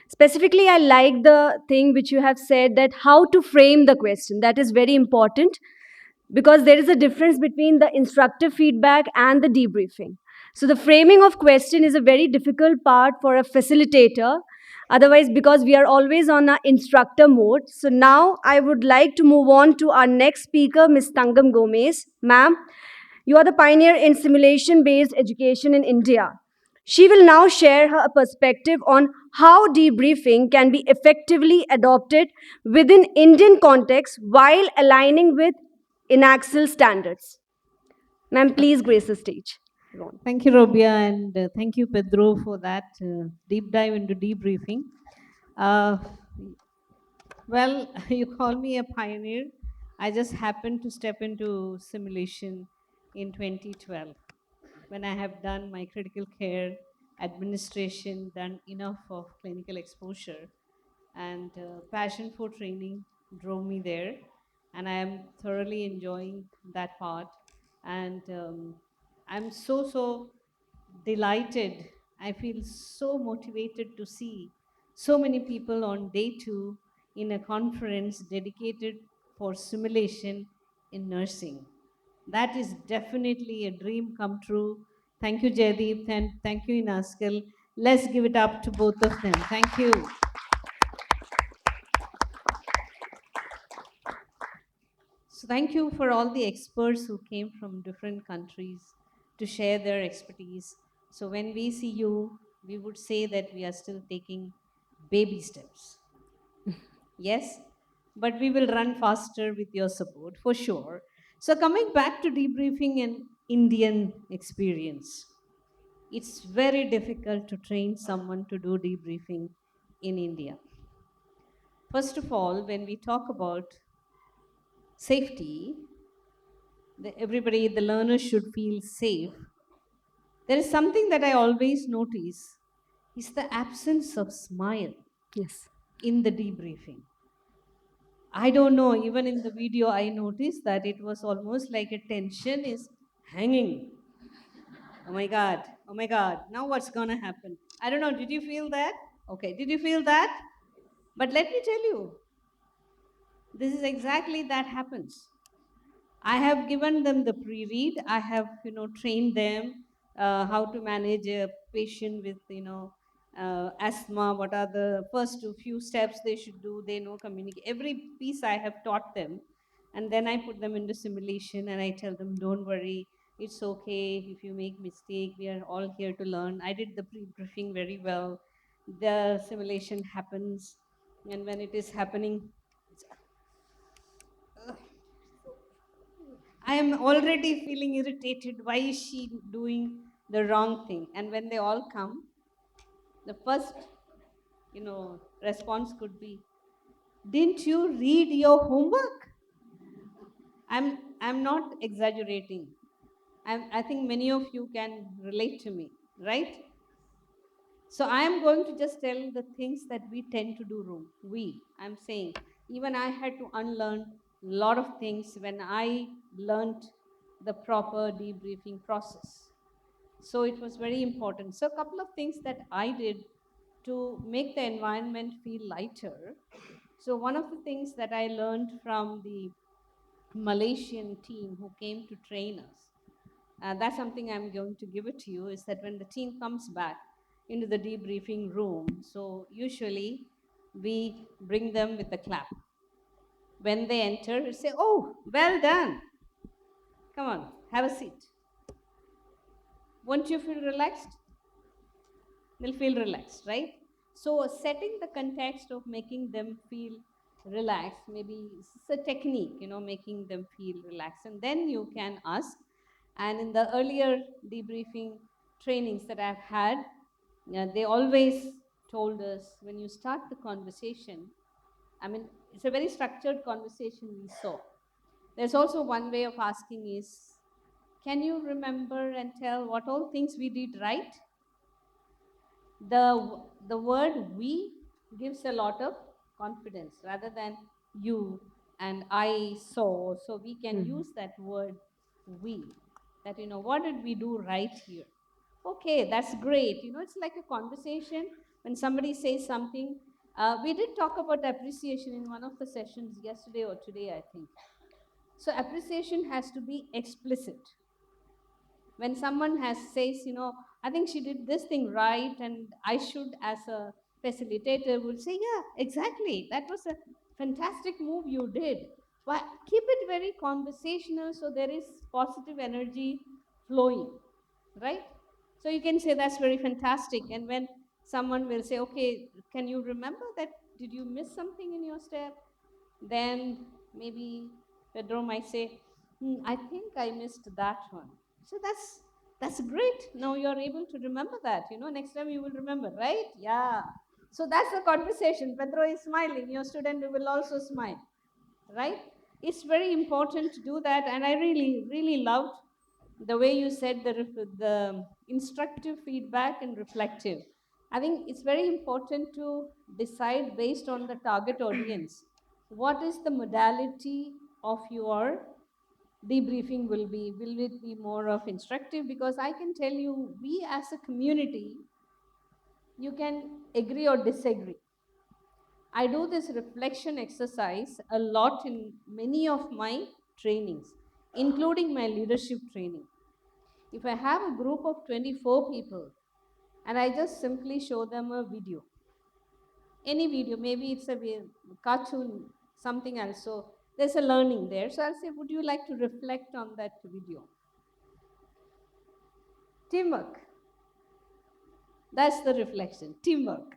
Specifically, I like the thing which you have said, that how to frame the question. That is very important, because there is a difference between the instructive feedback and the debriefing. So the framing of question is a very difficult part for a facilitator. Otherwise, because we are always on our instructor mode. So now I would like to move on to our next speaker, Ms. Tangam Gomez. Ma'am, you are the pioneer in simulation-based education in India. She will now share her perspective on how debriefing can be effectively adopted within Indian context while aligning with INACSL standards. Ma'am, please grace the stage. Thank you, Robia, and thank you, Pedro, for that deep dive into debriefing. Well, you call me a pioneer. I just happened to step into simulation in 2012 when I have done my critical care administration, done enough of clinical exposure, and passion for training drove me there, and I am thoroughly enjoying that part. And I'm so delighted. I feel so motivated to see so many people on day 2 in a conference dedicated for simulation in nursing. That is definitely a dream come true. Thank you, Jaideep, and thank you, INASCL. Let's give it up to both of them. Thank you. So thank you for all the experts who came from different countries to share their expertise. So when we see you, we would say that we are still taking baby steps. Yes, but we will run faster with your support for sure. So coming back to debriefing an Indian experience, it's very difficult to train someone to do debriefing in India. First of all, when we talk about safety, everybody, the learners should feel safe. There is something that I always notice is the absence of smile. Yes. In the debriefing. I don't know, even in the video, I noticed that it was almost like a tension is hanging. Oh my God, now what's gonna happen? I don't know, did you feel that? Okay, did you feel that? But let me tell you, this is exactly that happens. I have given them the pre-read. I have, trained them how to manage a patient with, asthma. What are the first few steps they should do? They know communicate. Every piece I have taught them, and then I put them into simulation, and I tell them, don't worry, it's okay if you make mistake. We are all here to learn. I did the pre-briefing very well. The simulation happens, and when it is happening, I am already feeling irritated. Why is she doing the wrong thing? And when they all come, the first, response could be, didn't you read your homework? I'm not exaggerating. I think many of you can relate to me, right? So I am going to just tell the things that we tend to do wrong. I'm saying, even I had to unlearn a lot of things when I learned the proper debriefing process. So it was very important. So a couple of things that I did to make the environment feel lighter. So one of the things that I learned from the Malaysian team who came to train us, that's something I'm going to give it to you, is that when the team comes back into the debriefing room, so usually we bring them with a clap. When they enter, we say, "Oh, well done. Come on, have a seat." Won't you feel relaxed? They'll feel relaxed, right? So setting the context of making them feel relaxed, maybe it's a technique, making them feel relaxed. And then you can ask. And in the earlier debriefing trainings that I've had, they always told us, when you start the conversation, I mean, it's a very structured conversation we saw. There's also one way of asking is, can you remember and tell what all things we did right? The word we gives a lot of confidence rather than you and I saw. So we can use that word we. That, what did we do right here? Okay, that's great. It's like a conversation. When somebody says something, we did talk about appreciation in one of the sessions yesterday or today, I think. So appreciation has to be explicit. When someone says, I think she did this thing right, and I should, as a facilitator, would say, yeah, exactly. That was a fantastic move you did. But keep it very conversational so there is positive energy flowing, right? So you can say that's very fantastic. And when someone will say, okay, can you remember that? Did you miss something in your step? Then maybe Pedro might say, I think I missed that one. So that's great. Now you're able to remember that. Next time you will remember, right? Yeah. So that's the conversation. Pedro is smiling. Your student will also smile, right? It's very important to do that. And I really, really loved the way you said the instructive feedback and reflective. I think it's very important to decide based on the target audience what is the modality of your debriefing will be. Will it be more of instructive? Because I can tell you, we as a community, you can agree or disagree. I do this reflection exercise a lot in many of my trainings, including my leadership training. If I have a group of 24 people and I just simply show them a video, any video, maybe it's a cartoon, something else, so there's a learning there. So I'll say, would you like to reflect on that video? Teamwork. That's the reflection, teamwork.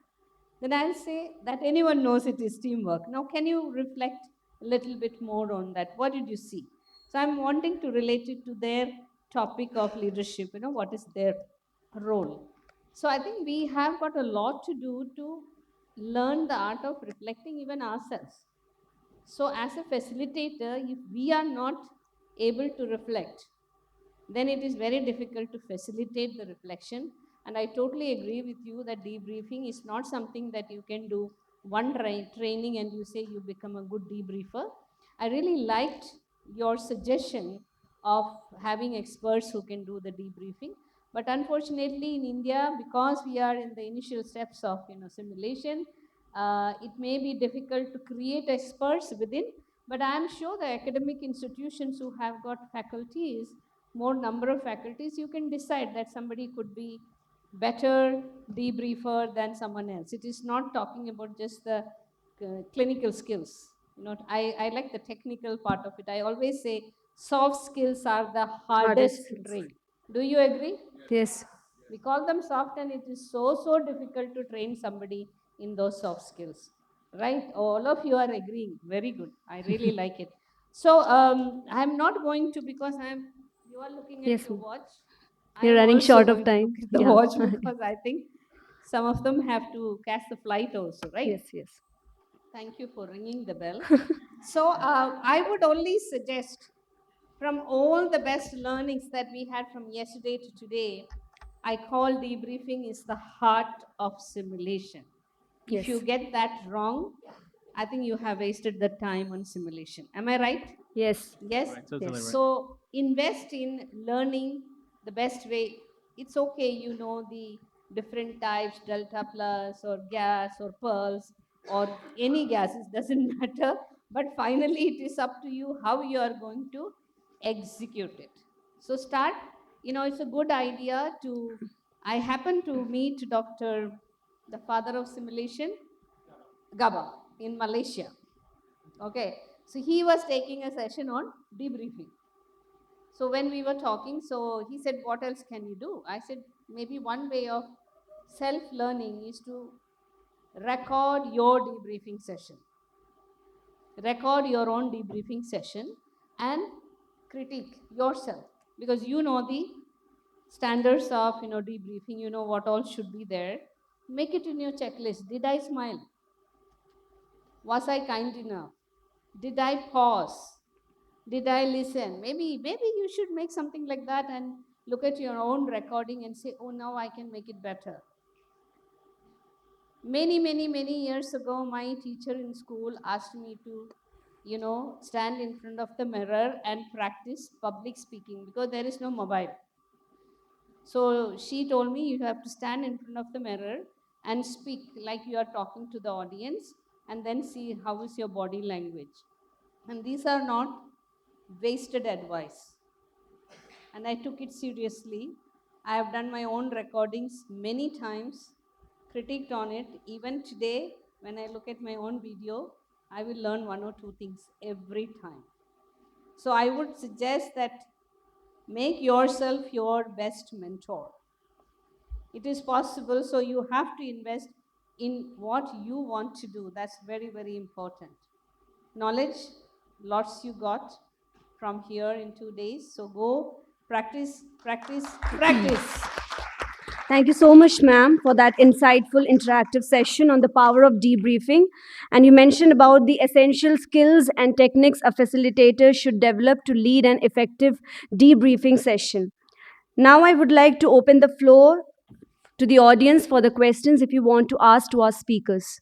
Then I'll say that anyone knows it is teamwork. Now, can you reflect a little bit more on that? What did you see? So I'm wanting to relate it to their topic of leadership, what is their role. So I think we have got a lot to do to learn the art of reflecting even ourselves. So as a facilitator, if we are not able to reflect, then it is very difficult to facilitate the reflection. And I totally agree with you that debriefing is not something that you can do one training and you say you become a good debriefer. I really liked your suggestion of having experts who can do the debriefing. But unfortunately in India, because we are in the initial steps of simulation, it may be difficult to create experts within, but I am sure the academic institutions who have got faculties, more number of faculties, you can decide that somebody could be better debriefer than someone else. It is not talking about just the clinical skills. I like the technical part of it. I always say soft skills are the hardest to train. Do you agree? Yes. We call them soft, and it is so difficult to train somebody in those soft skills, right? All of you are agreeing. Very good. I really like it. So I'm not going to, because you are looking at Yes, your watch. I you're am running also short of going to time. look at the Yeah. watch because I think some of them have to catch the flight also, right? Yes, yes. Thank you for ringing the bell. So I would only suggest, from all the best learnings that we had from yesterday to today, I call debriefing is the heart of simulation. If Yes. you get that wrong, I think you have wasted the time on simulation. Am I right? Yes. Yes? Right, totally right. So invest in learning the best way. It's okay, you know, the different types, delta plus or gas or pearls or any gases, doesn't matter. But finally, it is up to you how you are going to execute it. So start, you know, it's a good idea to, I happen to meet Dr. the father of simulation, Gaba, in Malaysia. Okay, so he was taking a session on debriefing. So when we were talking, so he said, what else can you do? I said, maybe one way of self-learning is to record your debriefing session. Record your own debriefing session and critique yourself, because you know the standards of, you know, debriefing, you know what all should be there. Make it in your checklist. Did I smile? Was I kind enough? Did I pause? Did I listen? Maybe you should make something like that and look at your own recording and say, oh, now I can make it better. Many years ago, my teacher in school asked me to, you know, stand in front of the mirror and practice public speaking because there is no mobile. So she told me you have to stand in front of the mirror and speak like you are talking to the audience and then see how is your body language. And these are not wasted advice. And I took it seriously. I have done my own recordings many times, critiqued on it. Even today, when I look at my own video, I will learn one or two things every time. So I would suggest that make yourself your best mentor. It is possible, so you have to invest in what you want to do. That's very important. Knowledge, lots you got from here in 2 days. So go practice. Thank you so much, ma'am, for that insightful interactive session on the power of debriefing. And you mentioned about the essential skills and techniques a facilitator should develop to lead an effective debriefing session. Now I would like to open the floor to the audience for the questions if you want to ask to our speakers.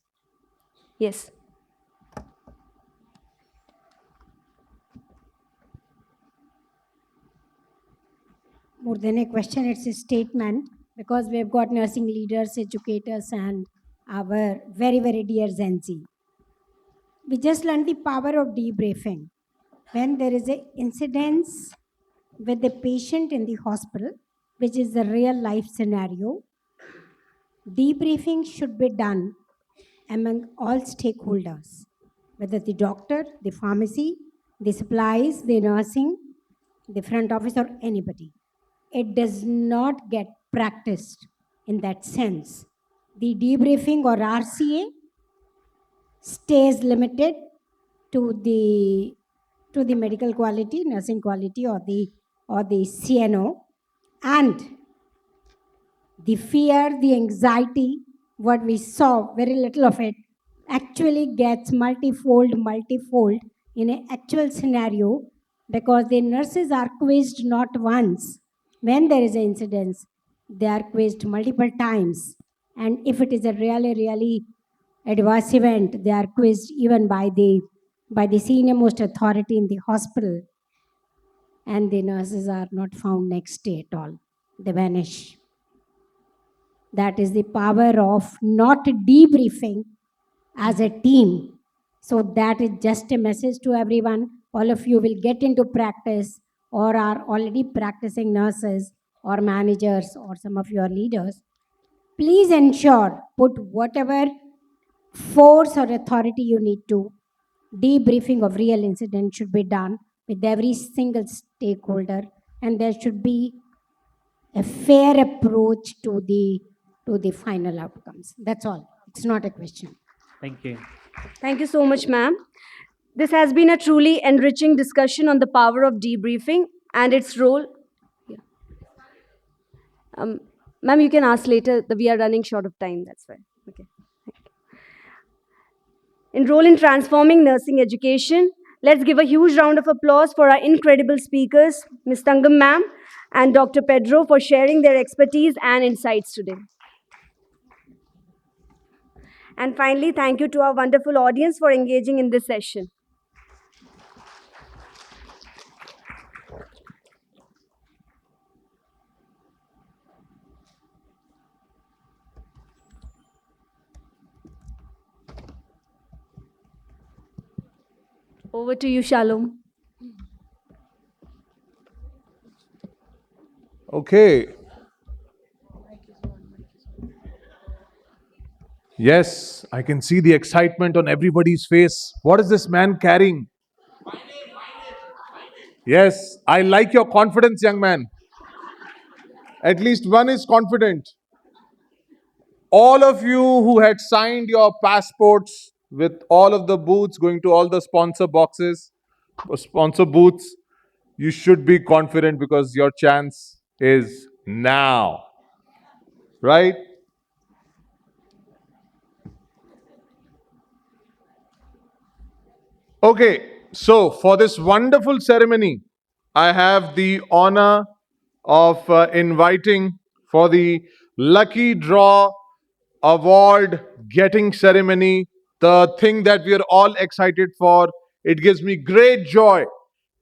Yes. More than a question, it's a statement, because we've got nursing leaders, educators, and our very dear Zenzi. We just learned the power of debriefing. When there is an incidence with the patient in the hospital, which is the real life scenario, debriefing should be done among all stakeholders, whether the doctor, the pharmacy, the supplies, the nursing, the front office, or anybody. It does not get practiced in that sense. The debriefing or RCA stays limited to the medical quality, nursing quality, or the CNO, and the fear, the anxiety, what we saw, very little of it, actually gets multifold in an actual scenario, because the nurses are quizzed not once. When there is an incidence, they are quizzed multiple times. And if it is a really adverse event, they are quizzed even by the senior most authority in the hospital. And the nurses are not found next day at all. They vanish. That is the power of not debriefing as a team. So that is just a message to everyone. All of you will get into practice or are already practicing nurses or managers or some of your leaders. Please ensure, put whatever force or authority you need to. Debriefing of real incident should be done with every single stakeholder, and there should be a fair approach to the final outcomes. That's all. It's not a question. Thank you. Thank you so much, ma'am. This has been a truly enriching discussion on the power of debriefing and its role. Yeah. Ma'am, you can ask later. We are running short of time. That's why. Okay. In role in transforming nursing education. Let's give a huge round of applause for our incredible speakers, Ms. Tangam ma'am and Dr. Pedro, for sharing their expertise and insights today. And finally, thank you to our wonderful audience for engaging in this session. Over to you, Shalom. Okay. Yes, I can see the excitement on everybody's face. What is this man carrying? Yes, I like your confidence, young man. At least one is confident. All of you who had signed your passports with all of the booths going to all the sponsor boxes or sponsor booths, you should be confident because your chance is now. Right? Okay, so for this wonderful ceremony, I have the honor of inviting for the lucky draw award getting ceremony, the thing that we are all excited for. It gives me great joy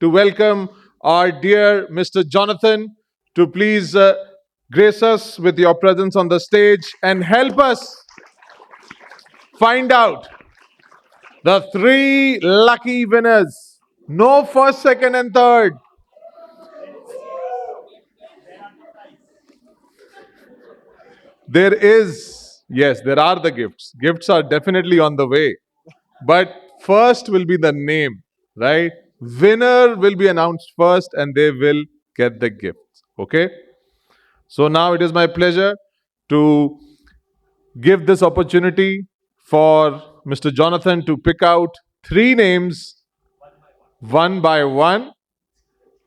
to welcome our dear Mr. Jonathan to please grace us with your presence on the stage and help us find out the three lucky winners. No first, second, and third. There is, yes, there are the gifts. Gifts are definitely on the way. But first will be the name, right? Winner will be announced first and they will get the gifts. Okay? So now it is my pleasure to give this opportunity for Mr. Jonathan to pick out three names one by one.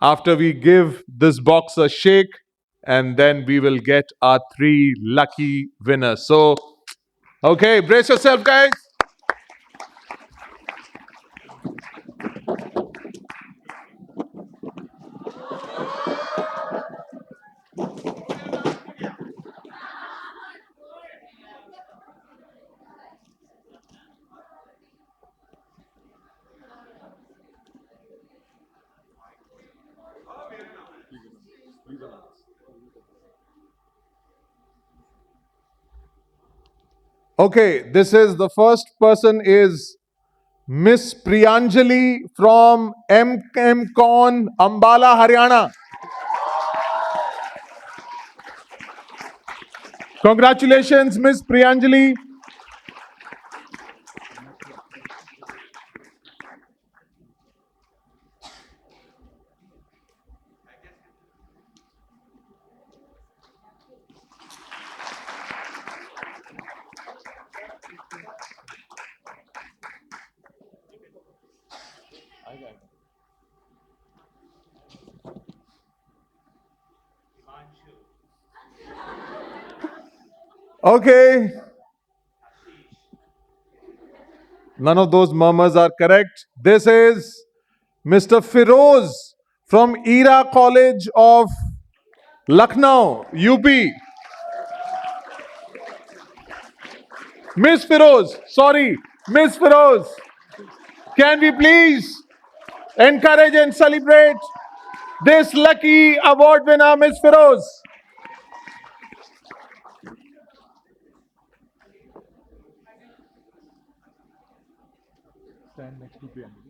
After we give this box a shake, and then we will get our three lucky winners. So, okay, brace yourself, guys. Okay, this is the first person is Miss Priyanjali from SiMCON, Ambala, Haryana. Congratulations, Miss Priyanjali. Okay. None of those murmurs are correct. This is Mr. Firoz from ERA College of Lucknow, UP. Miss Firoz, sorry, Miss Firoz. Can we please encourage and celebrate this lucky award winner, Miss Firoz? Stand next to Priyanka.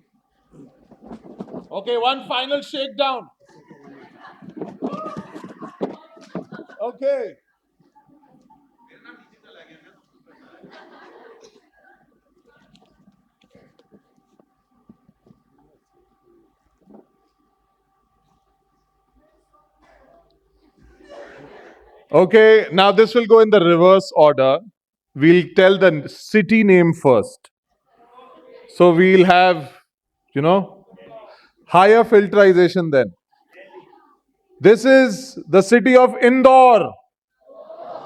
Okay, one final shakedown. Okay. Okay, now this will go in the reverse order. We'll tell the city name first. So we'll have, higher filterization then. This is the city of Indore.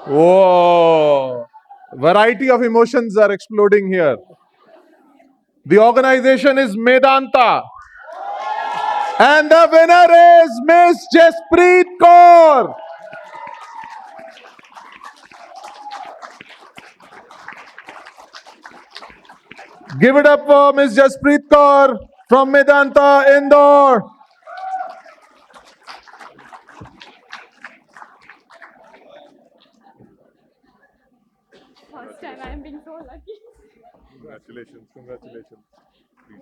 Whoa. Variety of emotions are exploding here. The organization is Medanta. And the winner is Miss Jaspreet Kaur. Give it up for Ms. Jaspreet Kaur from Vidyanta, Indore. First time I am being so lucky. Congratulations, congratulations. Please.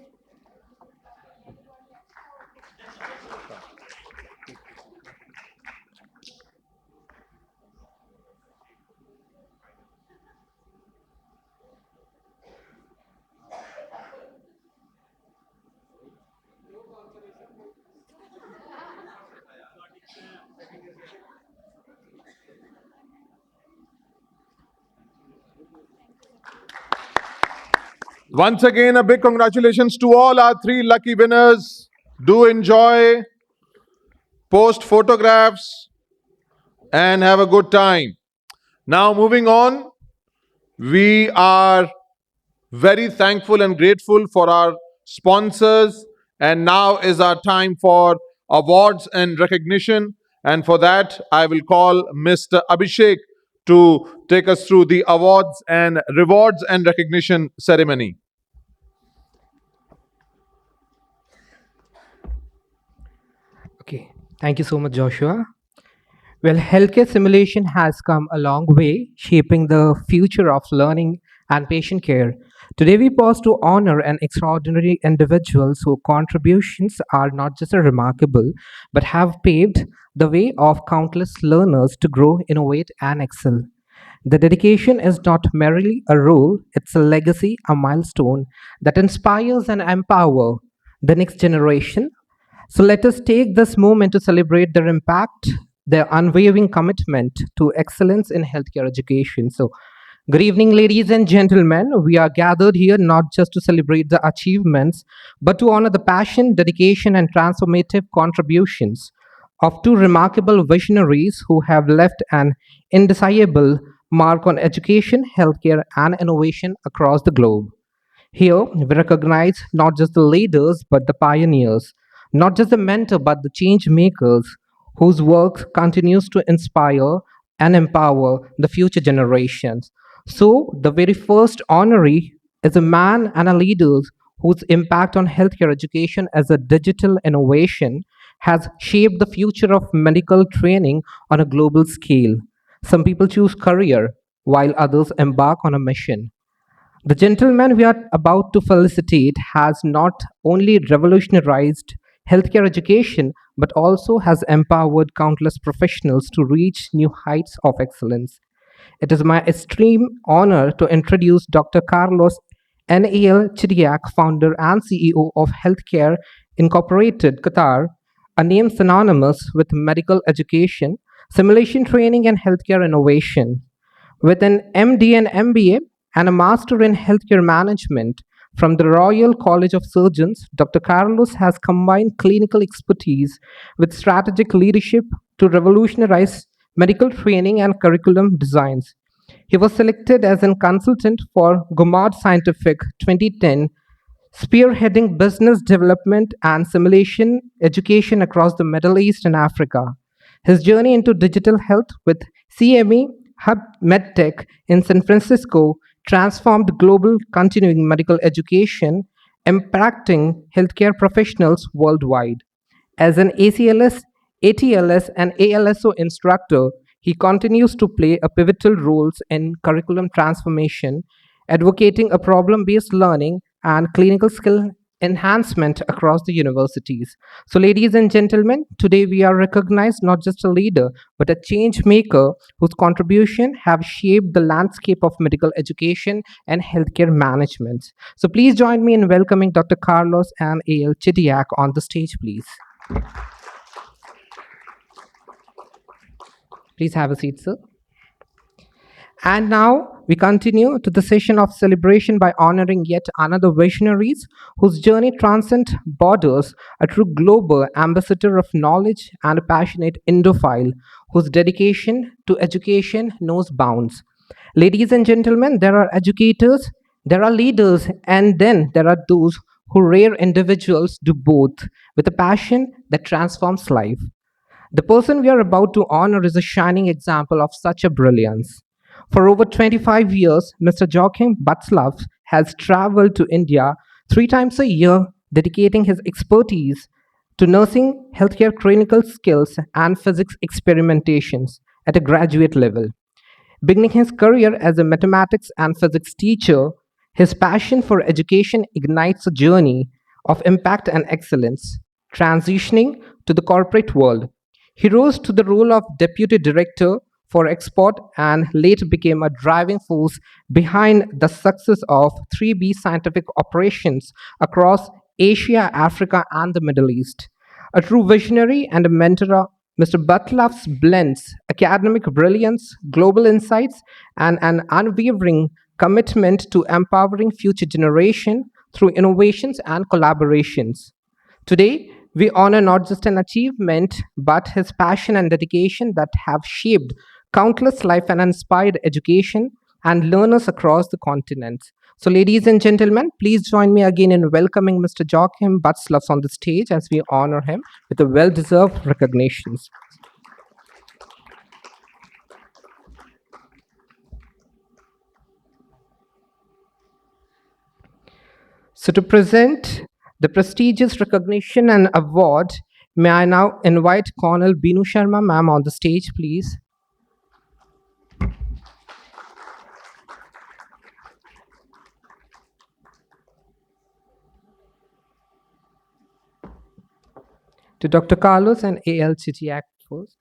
Once again, a big congratulations to all our 3 lucky winners. Do enjoy, post photographs, and have a good time. Now, moving on, we are very thankful and grateful for our sponsors. And now is our time for awards and recognition. And for that, I will call Mr. Abhishek to take us through the awards and rewards and recognition ceremony. Okay, thank you so much, Joshua. Well, healthcare simulation has come a long way, shaping the future of learning and patient care. Today, we pause to honor an extraordinary individuals whose contributions are not just remarkable, but have paved the way of countless learners to grow, innovate, and excel. The dedication is not merely a role, it's a legacy, a milestone that inspires and empowers the next generation. So let us take this moment to celebrate their impact, their unwavering commitment to excellence in healthcare education. So, good evening, ladies and gentlemen. We are gathered here not just to celebrate the achievements, but to honor the passion, dedication, and transformative contributions of 2 remarkable visionaries who have left an indelible mark on education, healthcare, and innovation across the globe. Here, we recognize not just the leaders, but the pioneers, not just the mentor, but the change makers whose work continues to inspire and empower the future generations. So, the very first honoree is a man and a leader whose impact on healthcare education as a digital innovation has shaped the future of medical training on a global scale. Some people choose career, while others embark on a mission. The gentleman we are about to felicitate has not only revolutionized healthcare education, but also has empowered countless professionals to reach new heights of excellence. It is my extreme honor to introduce Dr. Carlos NAL Chidiak, founder and CEO of Healthcare Incorporated, Qatar, a name synonymous with medical education, simulation training, and healthcare innovation. With an MD and MBA and a Master in Healthcare Management from the Royal College of Surgeons, Dr. Carlos has combined clinical expertise with strategic leadership to revolutionize medical training and curriculum designs. He was selected as a consultant for Gomard Scientific 2010, spearheading business development and simulation education across the Middle East and Africa. His journey into digital health with CME Hub MedTech in San Francisco transformed global continuing medical education, impacting healthcare professionals worldwide. As an ACLS, ATLS, and ALSO instructor, he continues to play a pivotal roles in curriculum transformation, advocating a problem-based learning and clinical skill enhancement across the universities. So, ladies and gentlemen, today we are recognized not just a leader, but a change maker whose contribution have shaped the landscape of medical education and healthcare management. So, please join me in welcoming Dr. Carlos and A.L. Chidiak on the stage, please. Please have a seat, sir. And now we continue to the session of celebration by honoring yet another visionaries whose journey transcends borders, a true global ambassador of knowledge and a passionate Indophile whose dedication to education knows bounds. Ladies and gentlemen, there are educators, there are leaders, and then there are those who rare individuals do both with a passion that transforms life. The person we are about to honor is a shining example of such a brilliance. For over 25 years, Mr. Joachim Batzlaff has traveled to India 3 times a year, dedicating his expertise to nursing, healthcare clinical skills, and physics experimentations at a graduate level. Beginning his career as a mathematics and physics teacher, his passion for education ignites a journey of impact and excellence. Transitioning to the corporate world, he rose to the role of deputy director for export and later became a driving force behind the success of 3B scientific operations across Asia, Africa, and the Middle East. A true visionary and a mentor, Mr. Butloff's blends academic brilliance, global insights, and an unwavering commitment to empowering future generation through innovations and collaborations. Today, we honor not just an achievement, but his passion and dedication that have shaped countless life and inspired education and learners across the continent. So, ladies and gentlemen, please join me again in welcoming Mr. Joachim Butzlaff on the stage as we honor him with a well-deserved recognitions. So, to present the prestigious recognition and award, may I now invite Colonel Binu Sharma ma'am on the stage, please. To Dr. Carlos and A.L. Chichiak first.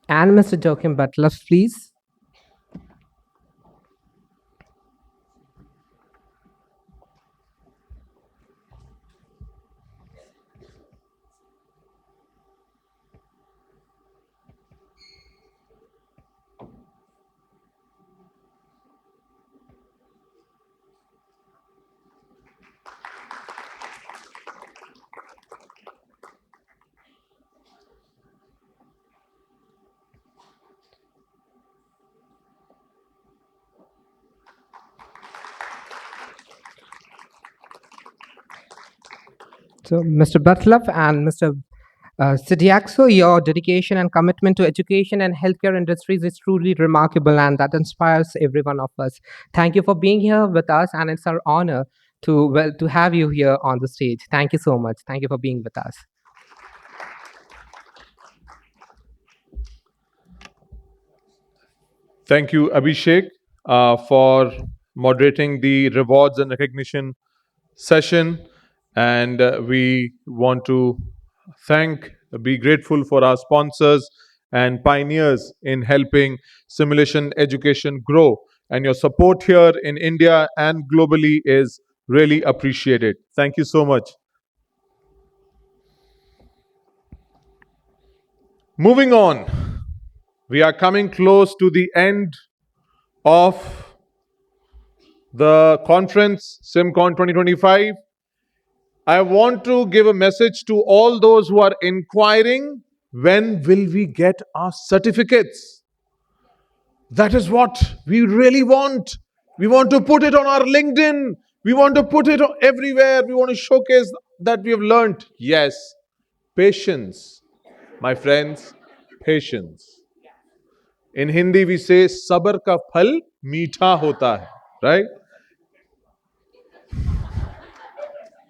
And Mr. Joachim Butzlaff, please. So, Mr. Butzlaff and Mr. Sidiakso, your dedication and commitment to education and healthcare industries is truly remarkable, and that inspires every one of us. Thank you for being here with us, and it's our honor to have you here on the stage. Thank you so much. Thank you for being with us. Thank you, Abhishek, for moderating the rewards and recognition session. And we want to be grateful for our sponsors and pioneers in helping simulation education grow. And your support here in India and globally is really appreciated. Thank you so much. Moving on, we are coming close to the end of the conference, SiMCON 2025. I want to give a message to all those who are inquiring, when will we get our certificates? That is what we really want. We want to put it on our LinkedIn. We want to put it everywhere. We want to showcase that we have learned. Yes, patience, my friends, patience. In Hindi we say, sabar ka phal meetha hota hai, right?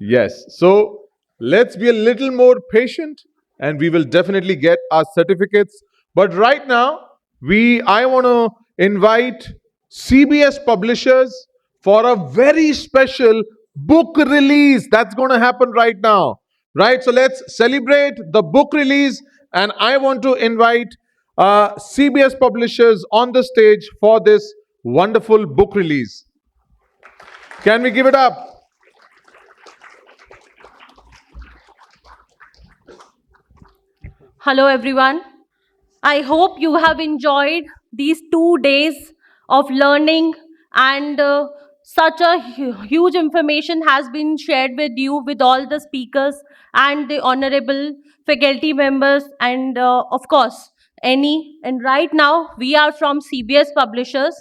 Yes. So let's be a little more patient and we will definitely get our certificates. But right now, I want to invite CBS publishers for a very special book release that's going to happen right now. Right? So let's celebrate the book release, and I want to invite CBS publishers on the stage for this wonderful book release. Can we give it up? Hello, everyone. I hope you have enjoyed these 2 days of learning and such a huge information has been shared with you, with all the speakers and the honorable faculty members, and of course any. And right now we are from CBS Publishers.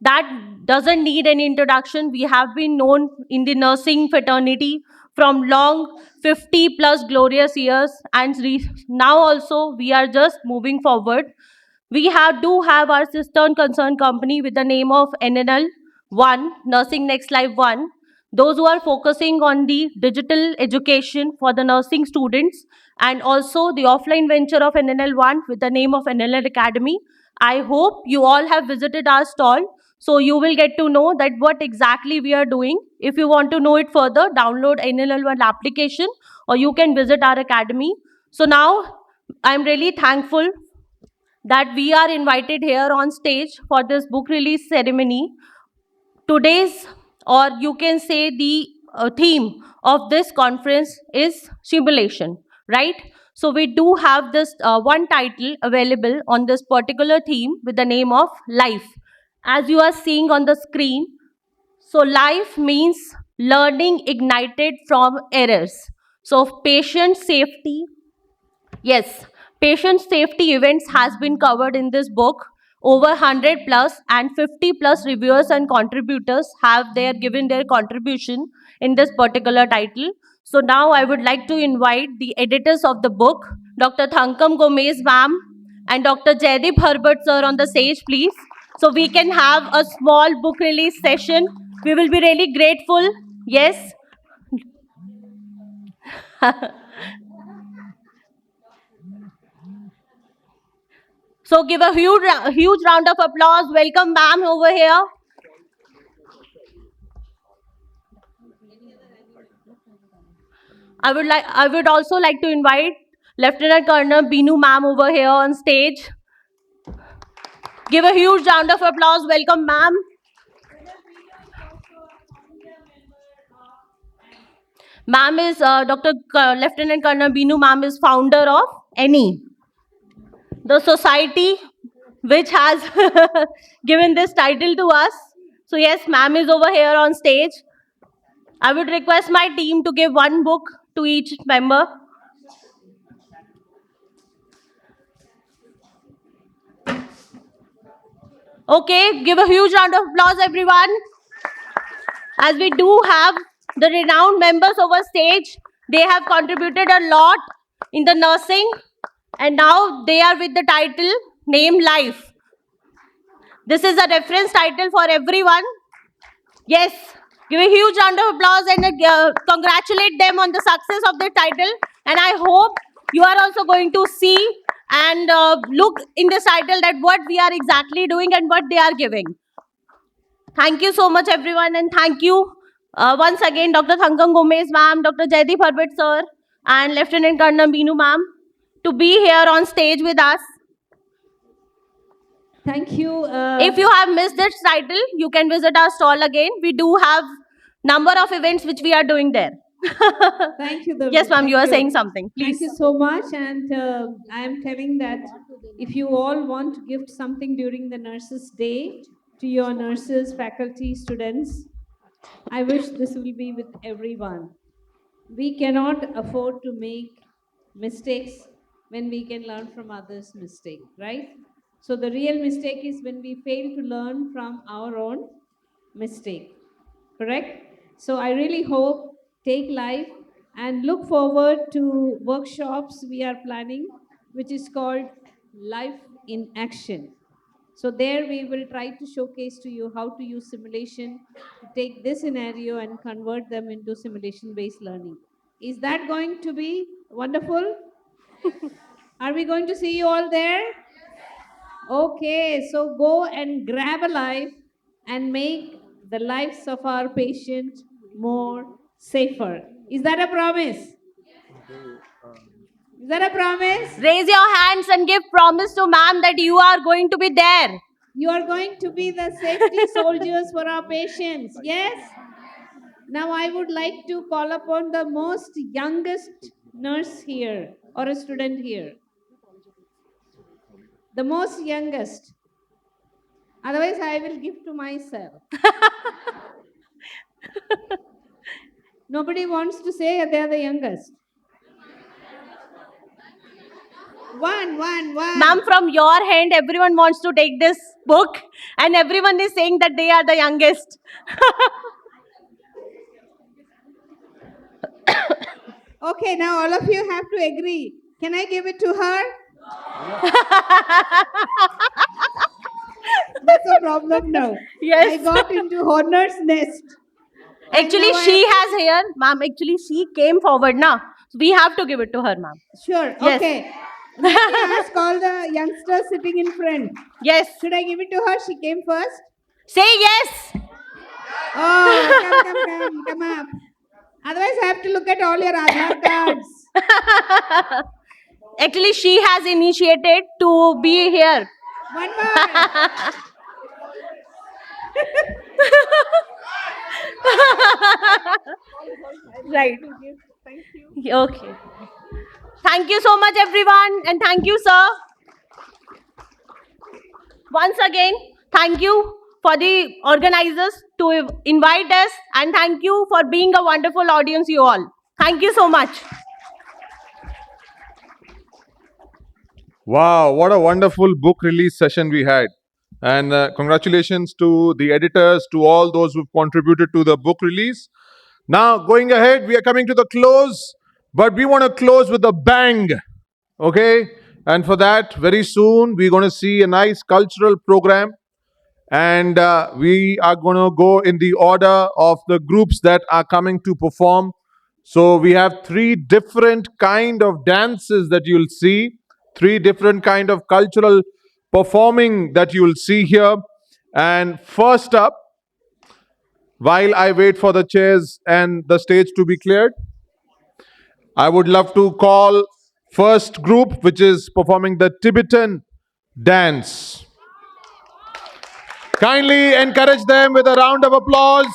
That doesn't need any introduction. We have been known in the nursing fraternity from long 50 plus glorious years, and now also we are just moving forward. We do have our sister and concerned company with the name of NNL 1, Nursing Next Life 1. Those who are focusing on the digital education for the nursing students, and also the offline venture of NNL 1 with the name of NNL Academy. I hope you all have visited our stall, so you will get to know that what exactly we are doing. If you want to know it further, download NNL 1 application, or you can visit our academy. So now I'm really thankful that we are invited here on stage for this book release ceremony. Today's, or you can say the theme of this conference is simulation, right? So we do have this one title available on this particular theme with the name of life. As you are seeing on the screen, so life means learning ignited from errors. So patient safety, yes, patient safety events has been covered in this book. Over 100 plus and 50 plus reviewers and contributors have given their contribution in this particular title. So now I would like to invite the editors of the book, Dr. Thankam Gomez ma'am and Dr. Jaideep Herbert sir on the stage, please. So we can have a small book release session. We will be really grateful. Yes. So give a huge round of applause. Welcome, ma'am, over here. I would also like to invite Lieutenant Colonel Binu ma'am over here on stage. Give a huge round of applause. Welcome, ma'am. Ma'am is Lieutenant Colonel Binu ma'am is founder of ANY, the society which has given this title to us. So yes, ma'am is over here on stage. I would request my team to give one book to each member. Okay, give a huge round of applause, everyone. As we do have the renowned members over stage, they have contributed a lot in the nursing, and now they are with the title Name Life. This is a reference title for everyone. Yes, give a huge round of applause and congratulate them on the success of their title. And I hope you are also going to see and look in this title that what we are exactly doing and what they are giving. Thank you so much, everyone, and thank you once again, Dr. Thankam Gomez, ma'am, Dr. Jaideep Herbert, sir, and Lieutenant Colonel Binu, ma'am, to be here on stage with us. Thank you. If you have missed this title, you can visit our stall again. We do have number of events which we are doing there. Thank you. Durga. Yes, ma'am, Thank you are saying something. Please. Thank you so much. And I am telling that if you all want to gift something during the Nurses' Day to your nurses, faculty, students, I wish this will be with everyone. We cannot afford to make mistakes when we can learn from others' mistake, right? So the real mistake is when we fail to learn from our own mistake, correct? So I really hope take life and look forward to workshops we are planning, which is called Life in Action. So there we will try to showcase to you how to use simulation to take this scenario and convert them into simulation-based learning. Is that going to be wonderful? Are we going to see you all there? Okay, so go and grab a life and make the lives of our patients more safer. Is that a promise? Is that a promise? Raise your hands and give promise to ma'am that you are going to be there. You are going to be the safety soldiers for our patients. Yes? Now I would like to call upon the most youngest nurse here or a student here. The most youngest. Otherwise, I will give to myself. Nobody wants to say they are the youngest. One. Ma'am, from your hand, everyone wants to take this book, and everyone is saying that they are the youngest. Okay, now all of you have to agree. Can I give it to her? That's a problem now. Yes. I got into honor's nest. And Actually, now I she have has here, ma'am. Actually, she came forward now. We have to give it to her, ma'am. Sure. Yes. Okay. Let me ask all the youngsters sitting in front. Yes. Should I give it to her? She came first. Say yes. Oh, come up. Otherwise, I have to look at all your Aadhaar cards. Actually, she has initiated to be here. One more. Right. Okay. Thank you so much, everyone, and thank you, sir. Once again, thank you for the organizers to invite us, and thank you for being a wonderful audience, you all. Thank you so much. Wow, what a wonderful book release session we had. And congratulations to the editors, to all those who've contributed to the book release. Now, going ahead, we are coming to the close, but we want to close with a bang. Okay? And for that, very soon, we're going to see a nice cultural program. And we are going to go in the order of the groups that are coming to perform. So we have three different kind of dances that you'll see, three different kind of cultural performing that you'll see here. And first up, while I wait for the chairs and the stage to be cleared, I would love to call first group, which is performing the Tibetan dance. Kindly encourage them with a round of applause.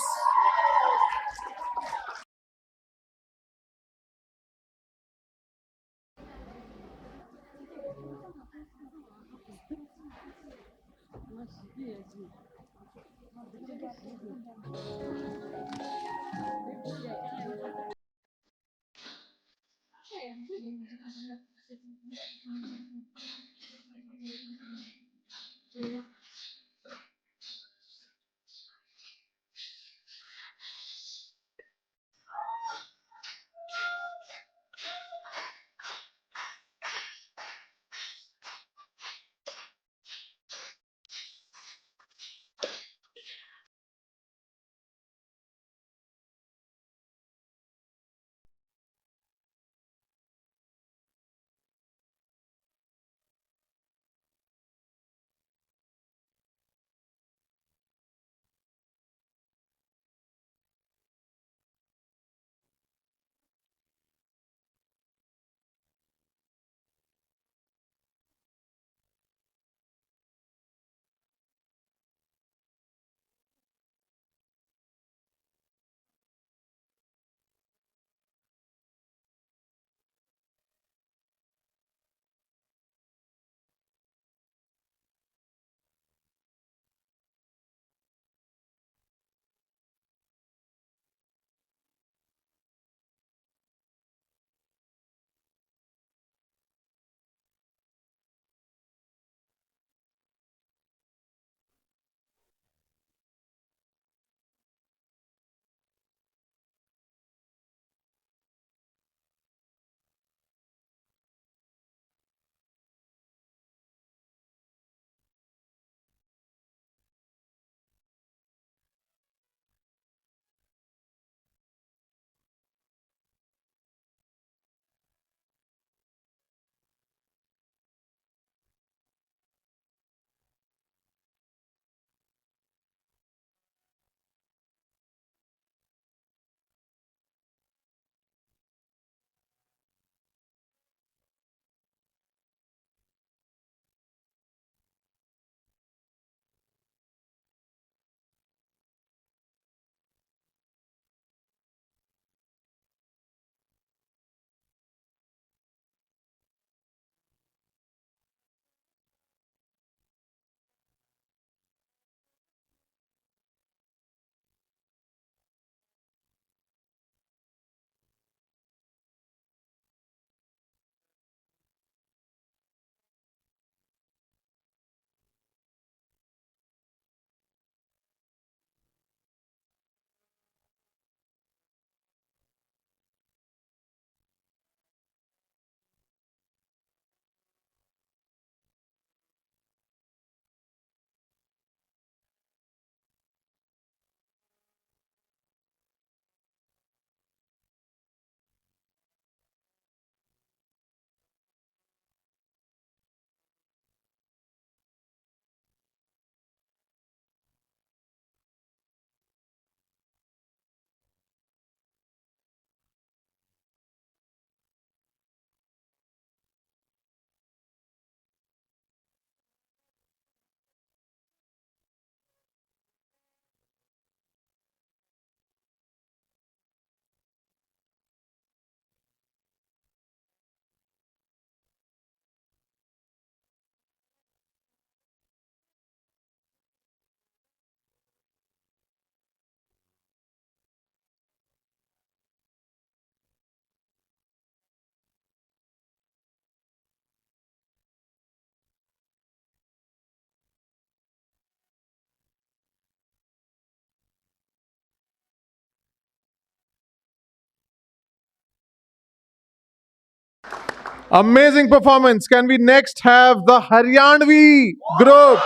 Amazing performance. Can we next have the Haryanvi group?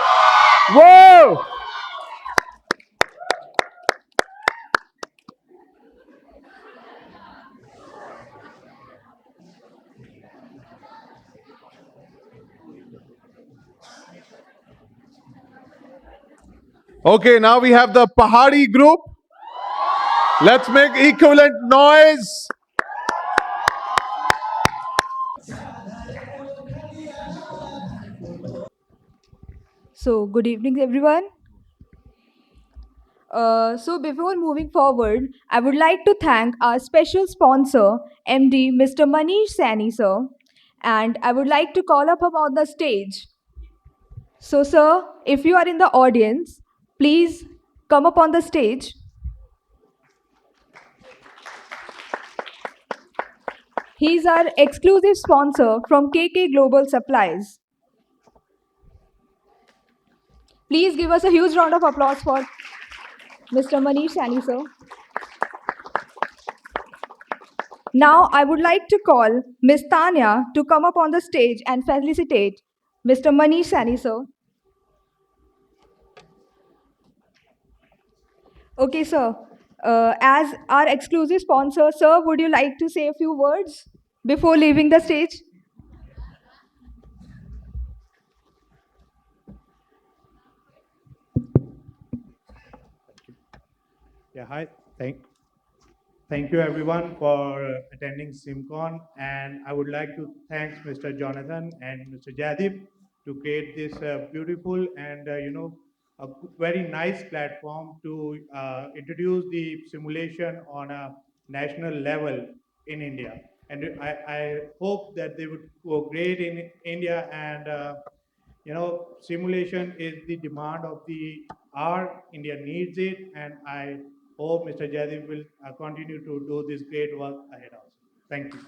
Whoa! Okay, now we have the Pahadi group. Let's make equivalent noise. So, good evening, everyone. So, before moving forward, I would like to thank our special sponsor, MD Mr. Manish Sani, sir. And I would like to call up him on the stage. So, sir, if you are in the audience, please come up on the stage. He's our exclusive sponsor from KK Global Supplies. Please give us a huge round of applause for Mr. Manish Sani, sir. Now, I would like to call Ms. Tanya to come up on the stage and felicitate Mr. Manish Sani, sir. Okay, sir. As our exclusive sponsor, sir, would you like to say a few words before leaving the stage? Yeah, hi. Thank you everyone for attending SiMCON, and I would like to thank Mr. Jonathan and Mr. Jadip to create this beautiful and a very nice platform to introduce the simulation on a national level in India. And I hope that they would go great in India, and simulation is the demand of the hour. India needs it, and I hope Mr. Jadip will continue to do this great work ahead also. Thank you.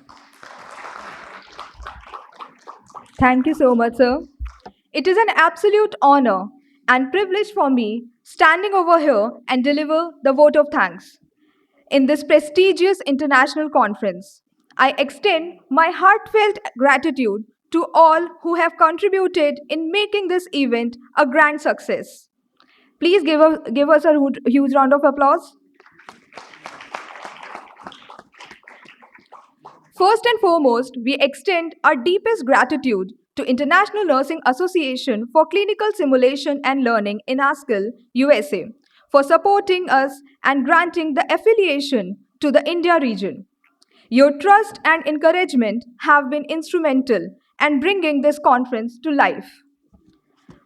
Thank you so much, sir. It is an absolute honor and privilege for me standing over here and deliver the vote of thanks. In this prestigious international conference, I extend my heartfelt gratitude to all who have contributed in making this event a grand success. Please give us a huge round of applause. First and foremost, we extend our deepest gratitude to International Nursing Association for Clinical Simulation and Learning in INACSL, USA, for supporting us and granting the affiliation to the India region. Your trust and encouragement have been instrumental in bringing this conference to life.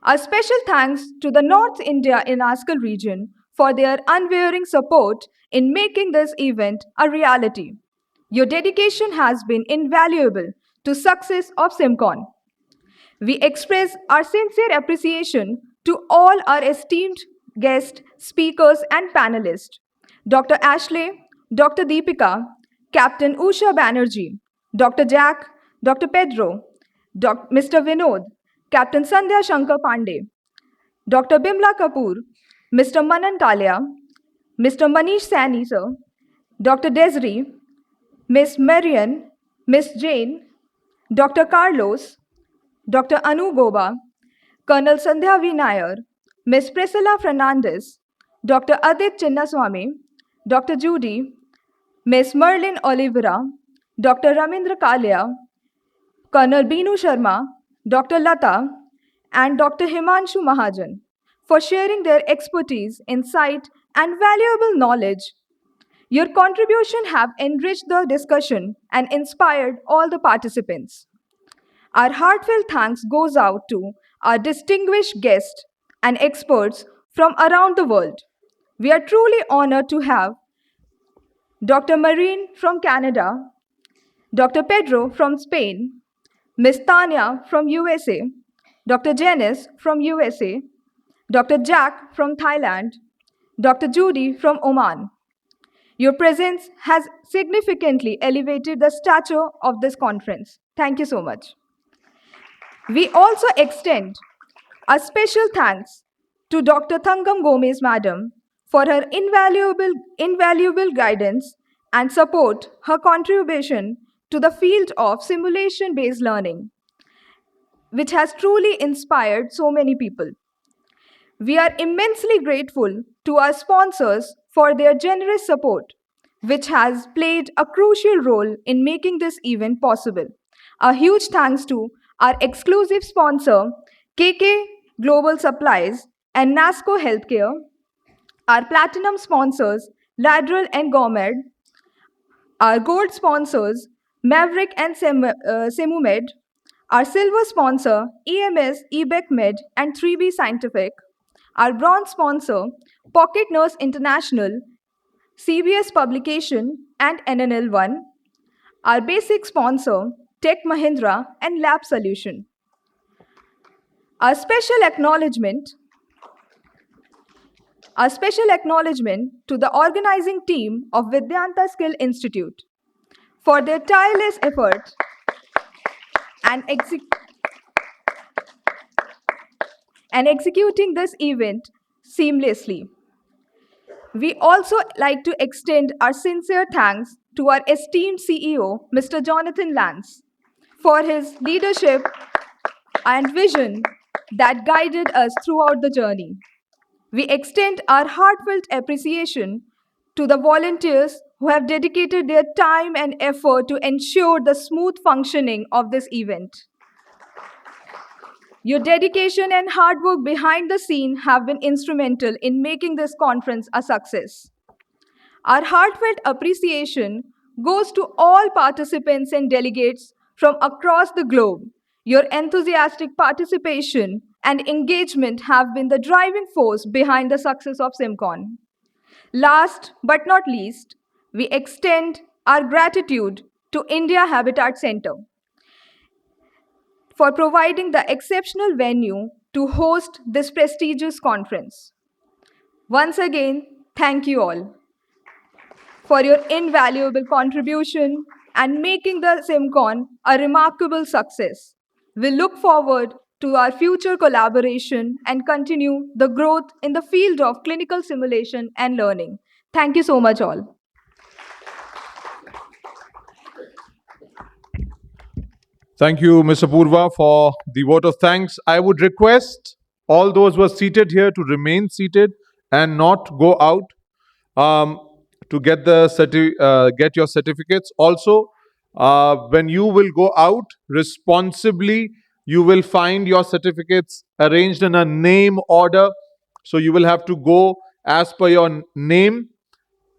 A special thanks to the North India INACSL region for their unwavering support in making this event a reality. Your dedication has been invaluable to success of SiMCON. We express our sincere appreciation to all our esteemed guests, speakers, and panelists. Dr. Ashley, Dr. Deepika, Captain Usha Banerjee, Dr. Jack, Dr. Pedro, Mr. Vinod, Captain Sandhya Shankar Pandey, Dr. Bimla Kapoor, Mr. Manan Kalia, Mr. Manish Sani, sir, Dr. Desri, Miss Marian, Miss Jane, Dr. Carlos, Dr. Anu Goba, Colonel Sandhya V. Nair, Miss Priscilla Fernandez, Dr. Adit Chinnaswamy, Dr. Judy, Miss Merlin Olivera, Dr. Ramindra Kalia, Colonel Binu Sharma, Dr. Lata, and Dr. Himanshu Mahajan for sharing their expertise, insight, and valuable knowledge. Your contribution have enriched the discussion and inspired all the participants. Our heartfelt thanks goes out to our distinguished guests and experts from around the world. We are truly honored to have Dr. Marine from Canada, Dr. Pedro from Spain, Ms. Tanya from USA, Dr. Janice from USA, Dr. Jack from Thailand, Dr. Judy from Oman. Your presence has significantly elevated the stature of this conference. Thank you so much. We also extend a special thanks to Dr. Thangam Gomez Madam for her invaluable guidance and support. Her contribution to the field of simulation-based learning, which has truly inspired so many people. We are immensely grateful to our sponsors for their generous support, which has played a crucial role in making this event possible. A huge thanks to our exclusive sponsor, KK Global Supplies and NASCO Healthcare, our platinum sponsors, Ladril and Gourmet, our gold sponsors, Maverick and Semumed, our silver sponsor, EMS, EBEC and 3B Scientific, our bronze sponsor, Pocket Nurse International, CBS Publication, and NNL1, our basic sponsor, Tech Mahindra and Lab Solution. Our special acknowledgement to the organizing team of Vidyanta Skill Institute for their tireless effort and executing this event seamlessly. We also like to extend our sincere thanks to our esteemed CEO, Mr. Jonathan Lance, for his leadership and vision that guided us throughout the journey. We extend our heartfelt appreciation to the volunteers who have dedicated their time and effort to ensure the smooth functioning of this event. Your dedication and hard work behind the scene have been instrumental in making this conference a success. Our heartfelt appreciation goes to all participants and delegates from across the globe. Your enthusiastic participation and engagement have been the driving force behind the success of SiMCON. Last but not least, we extend our gratitude to India Habitat Center for providing the exceptional venue to host this prestigious conference. Once again, thank you all for your invaluable contribution and making the SiMCON a remarkable success. We look forward to our future collaboration and continue the growth in the field of clinical simulation and learning. Thank you so much all. Thank you, Ms. Apurva, for the vote of thanks. I would request all those who are seated here to remain seated and not go out to get get your certificates. Also, when you will go out responsibly, you will find your certificates arranged in a name order. So you will have to go as per your name,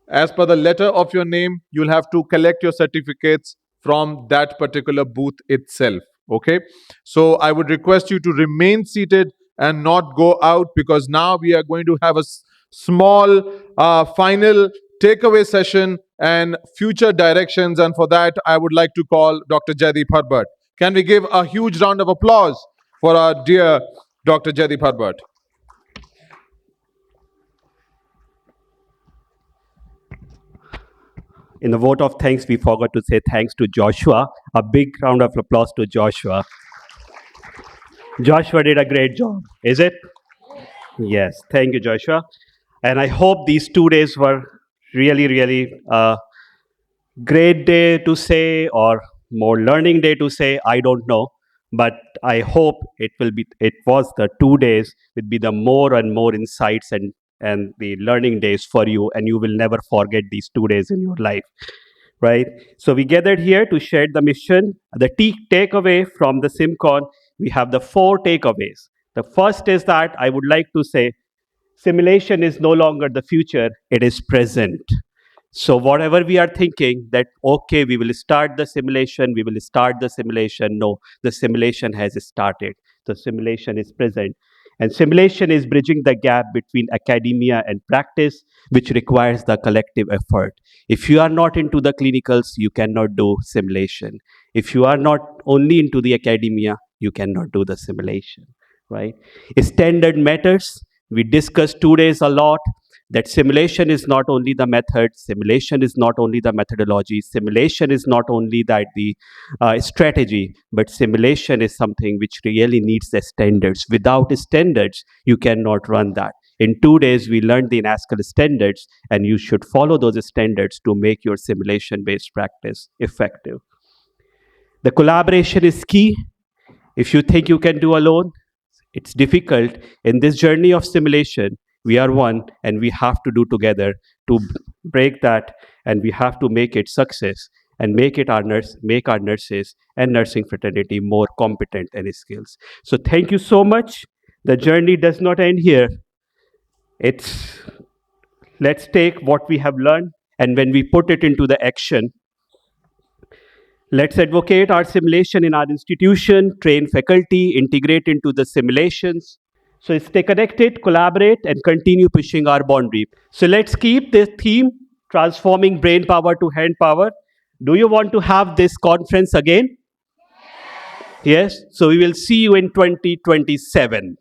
as per the letter of your name. You'll have to collect your certificates from that particular booth itself. Okay, so I would request you to remain seated and not go out, because now we are going to have a small final takeaway session and future directions. And for that, I would like to call Dr. Jaideep Harbert. Can we give a huge round of applause for our dear Dr. Jaideep Harbert? In the vote of thanks, we forgot to say thanks to Joshua. A big round of applause to Joshua. Joshua did a great job, is it? Yes, thank you, Joshua. And I hope these 2 days were really, really great day to say, or more learning day to say, I don't know. But I hope it was the 2 days will be the more and more insights and the learning days for you, and you will never forget these 2 days in your life, right? So we gathered here to share the mission. The takeaway from the SiMCON, we have the 4 takeaways. The first is that I would like to say, simulation is no longer the future, it is present. So whatever we are thinking that, okay, we will start the simulation, no, the simulation has started. The simulation is present. And simulation is bridging the gap between academia and practice, which requires the collective effort. If you are not into the clinicals, you cannot do simulation. If you are not only into the academia, you cannot do the simulation, right? Standard matters. We discussed 2 days a lot. That simulation is not only the method, simulation is not only the methodology, simulation is not only that the strategy, but simulation is something which really needs the standards. Without standards, you cannot run that. In 2 days, we learned the INACSL standards, and you should follow those standards to make your simulation-based practice effective. The collaboration is key. If you think you can do alone, it's difficult. In this journey of simulation, we are one and we have to do together to break that, and we have to make it success and make our nurses and nursing fraternity more competent and skills. So thank you so much. The journey does not end here. Let's take what we have learned, and when we put it into the action, let's advocate our simulation in our institution, train faculty, integrate into the simulations. So stay connected, collaborate, and continue pushing our boundary. So let's keep this theme, transforming brain power to hand power. Do you want to have this conference again? Yes? So we will see you in 2027.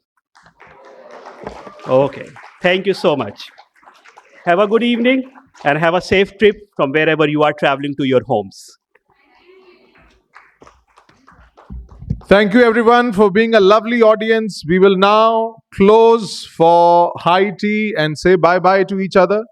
Okay. Thank you so much. Have a good evening and have a safe trip from wherever you are traveling to your homes. Thank you, everyone, for being a lovely audience. We will now close for high tea and say bye-bye to each other.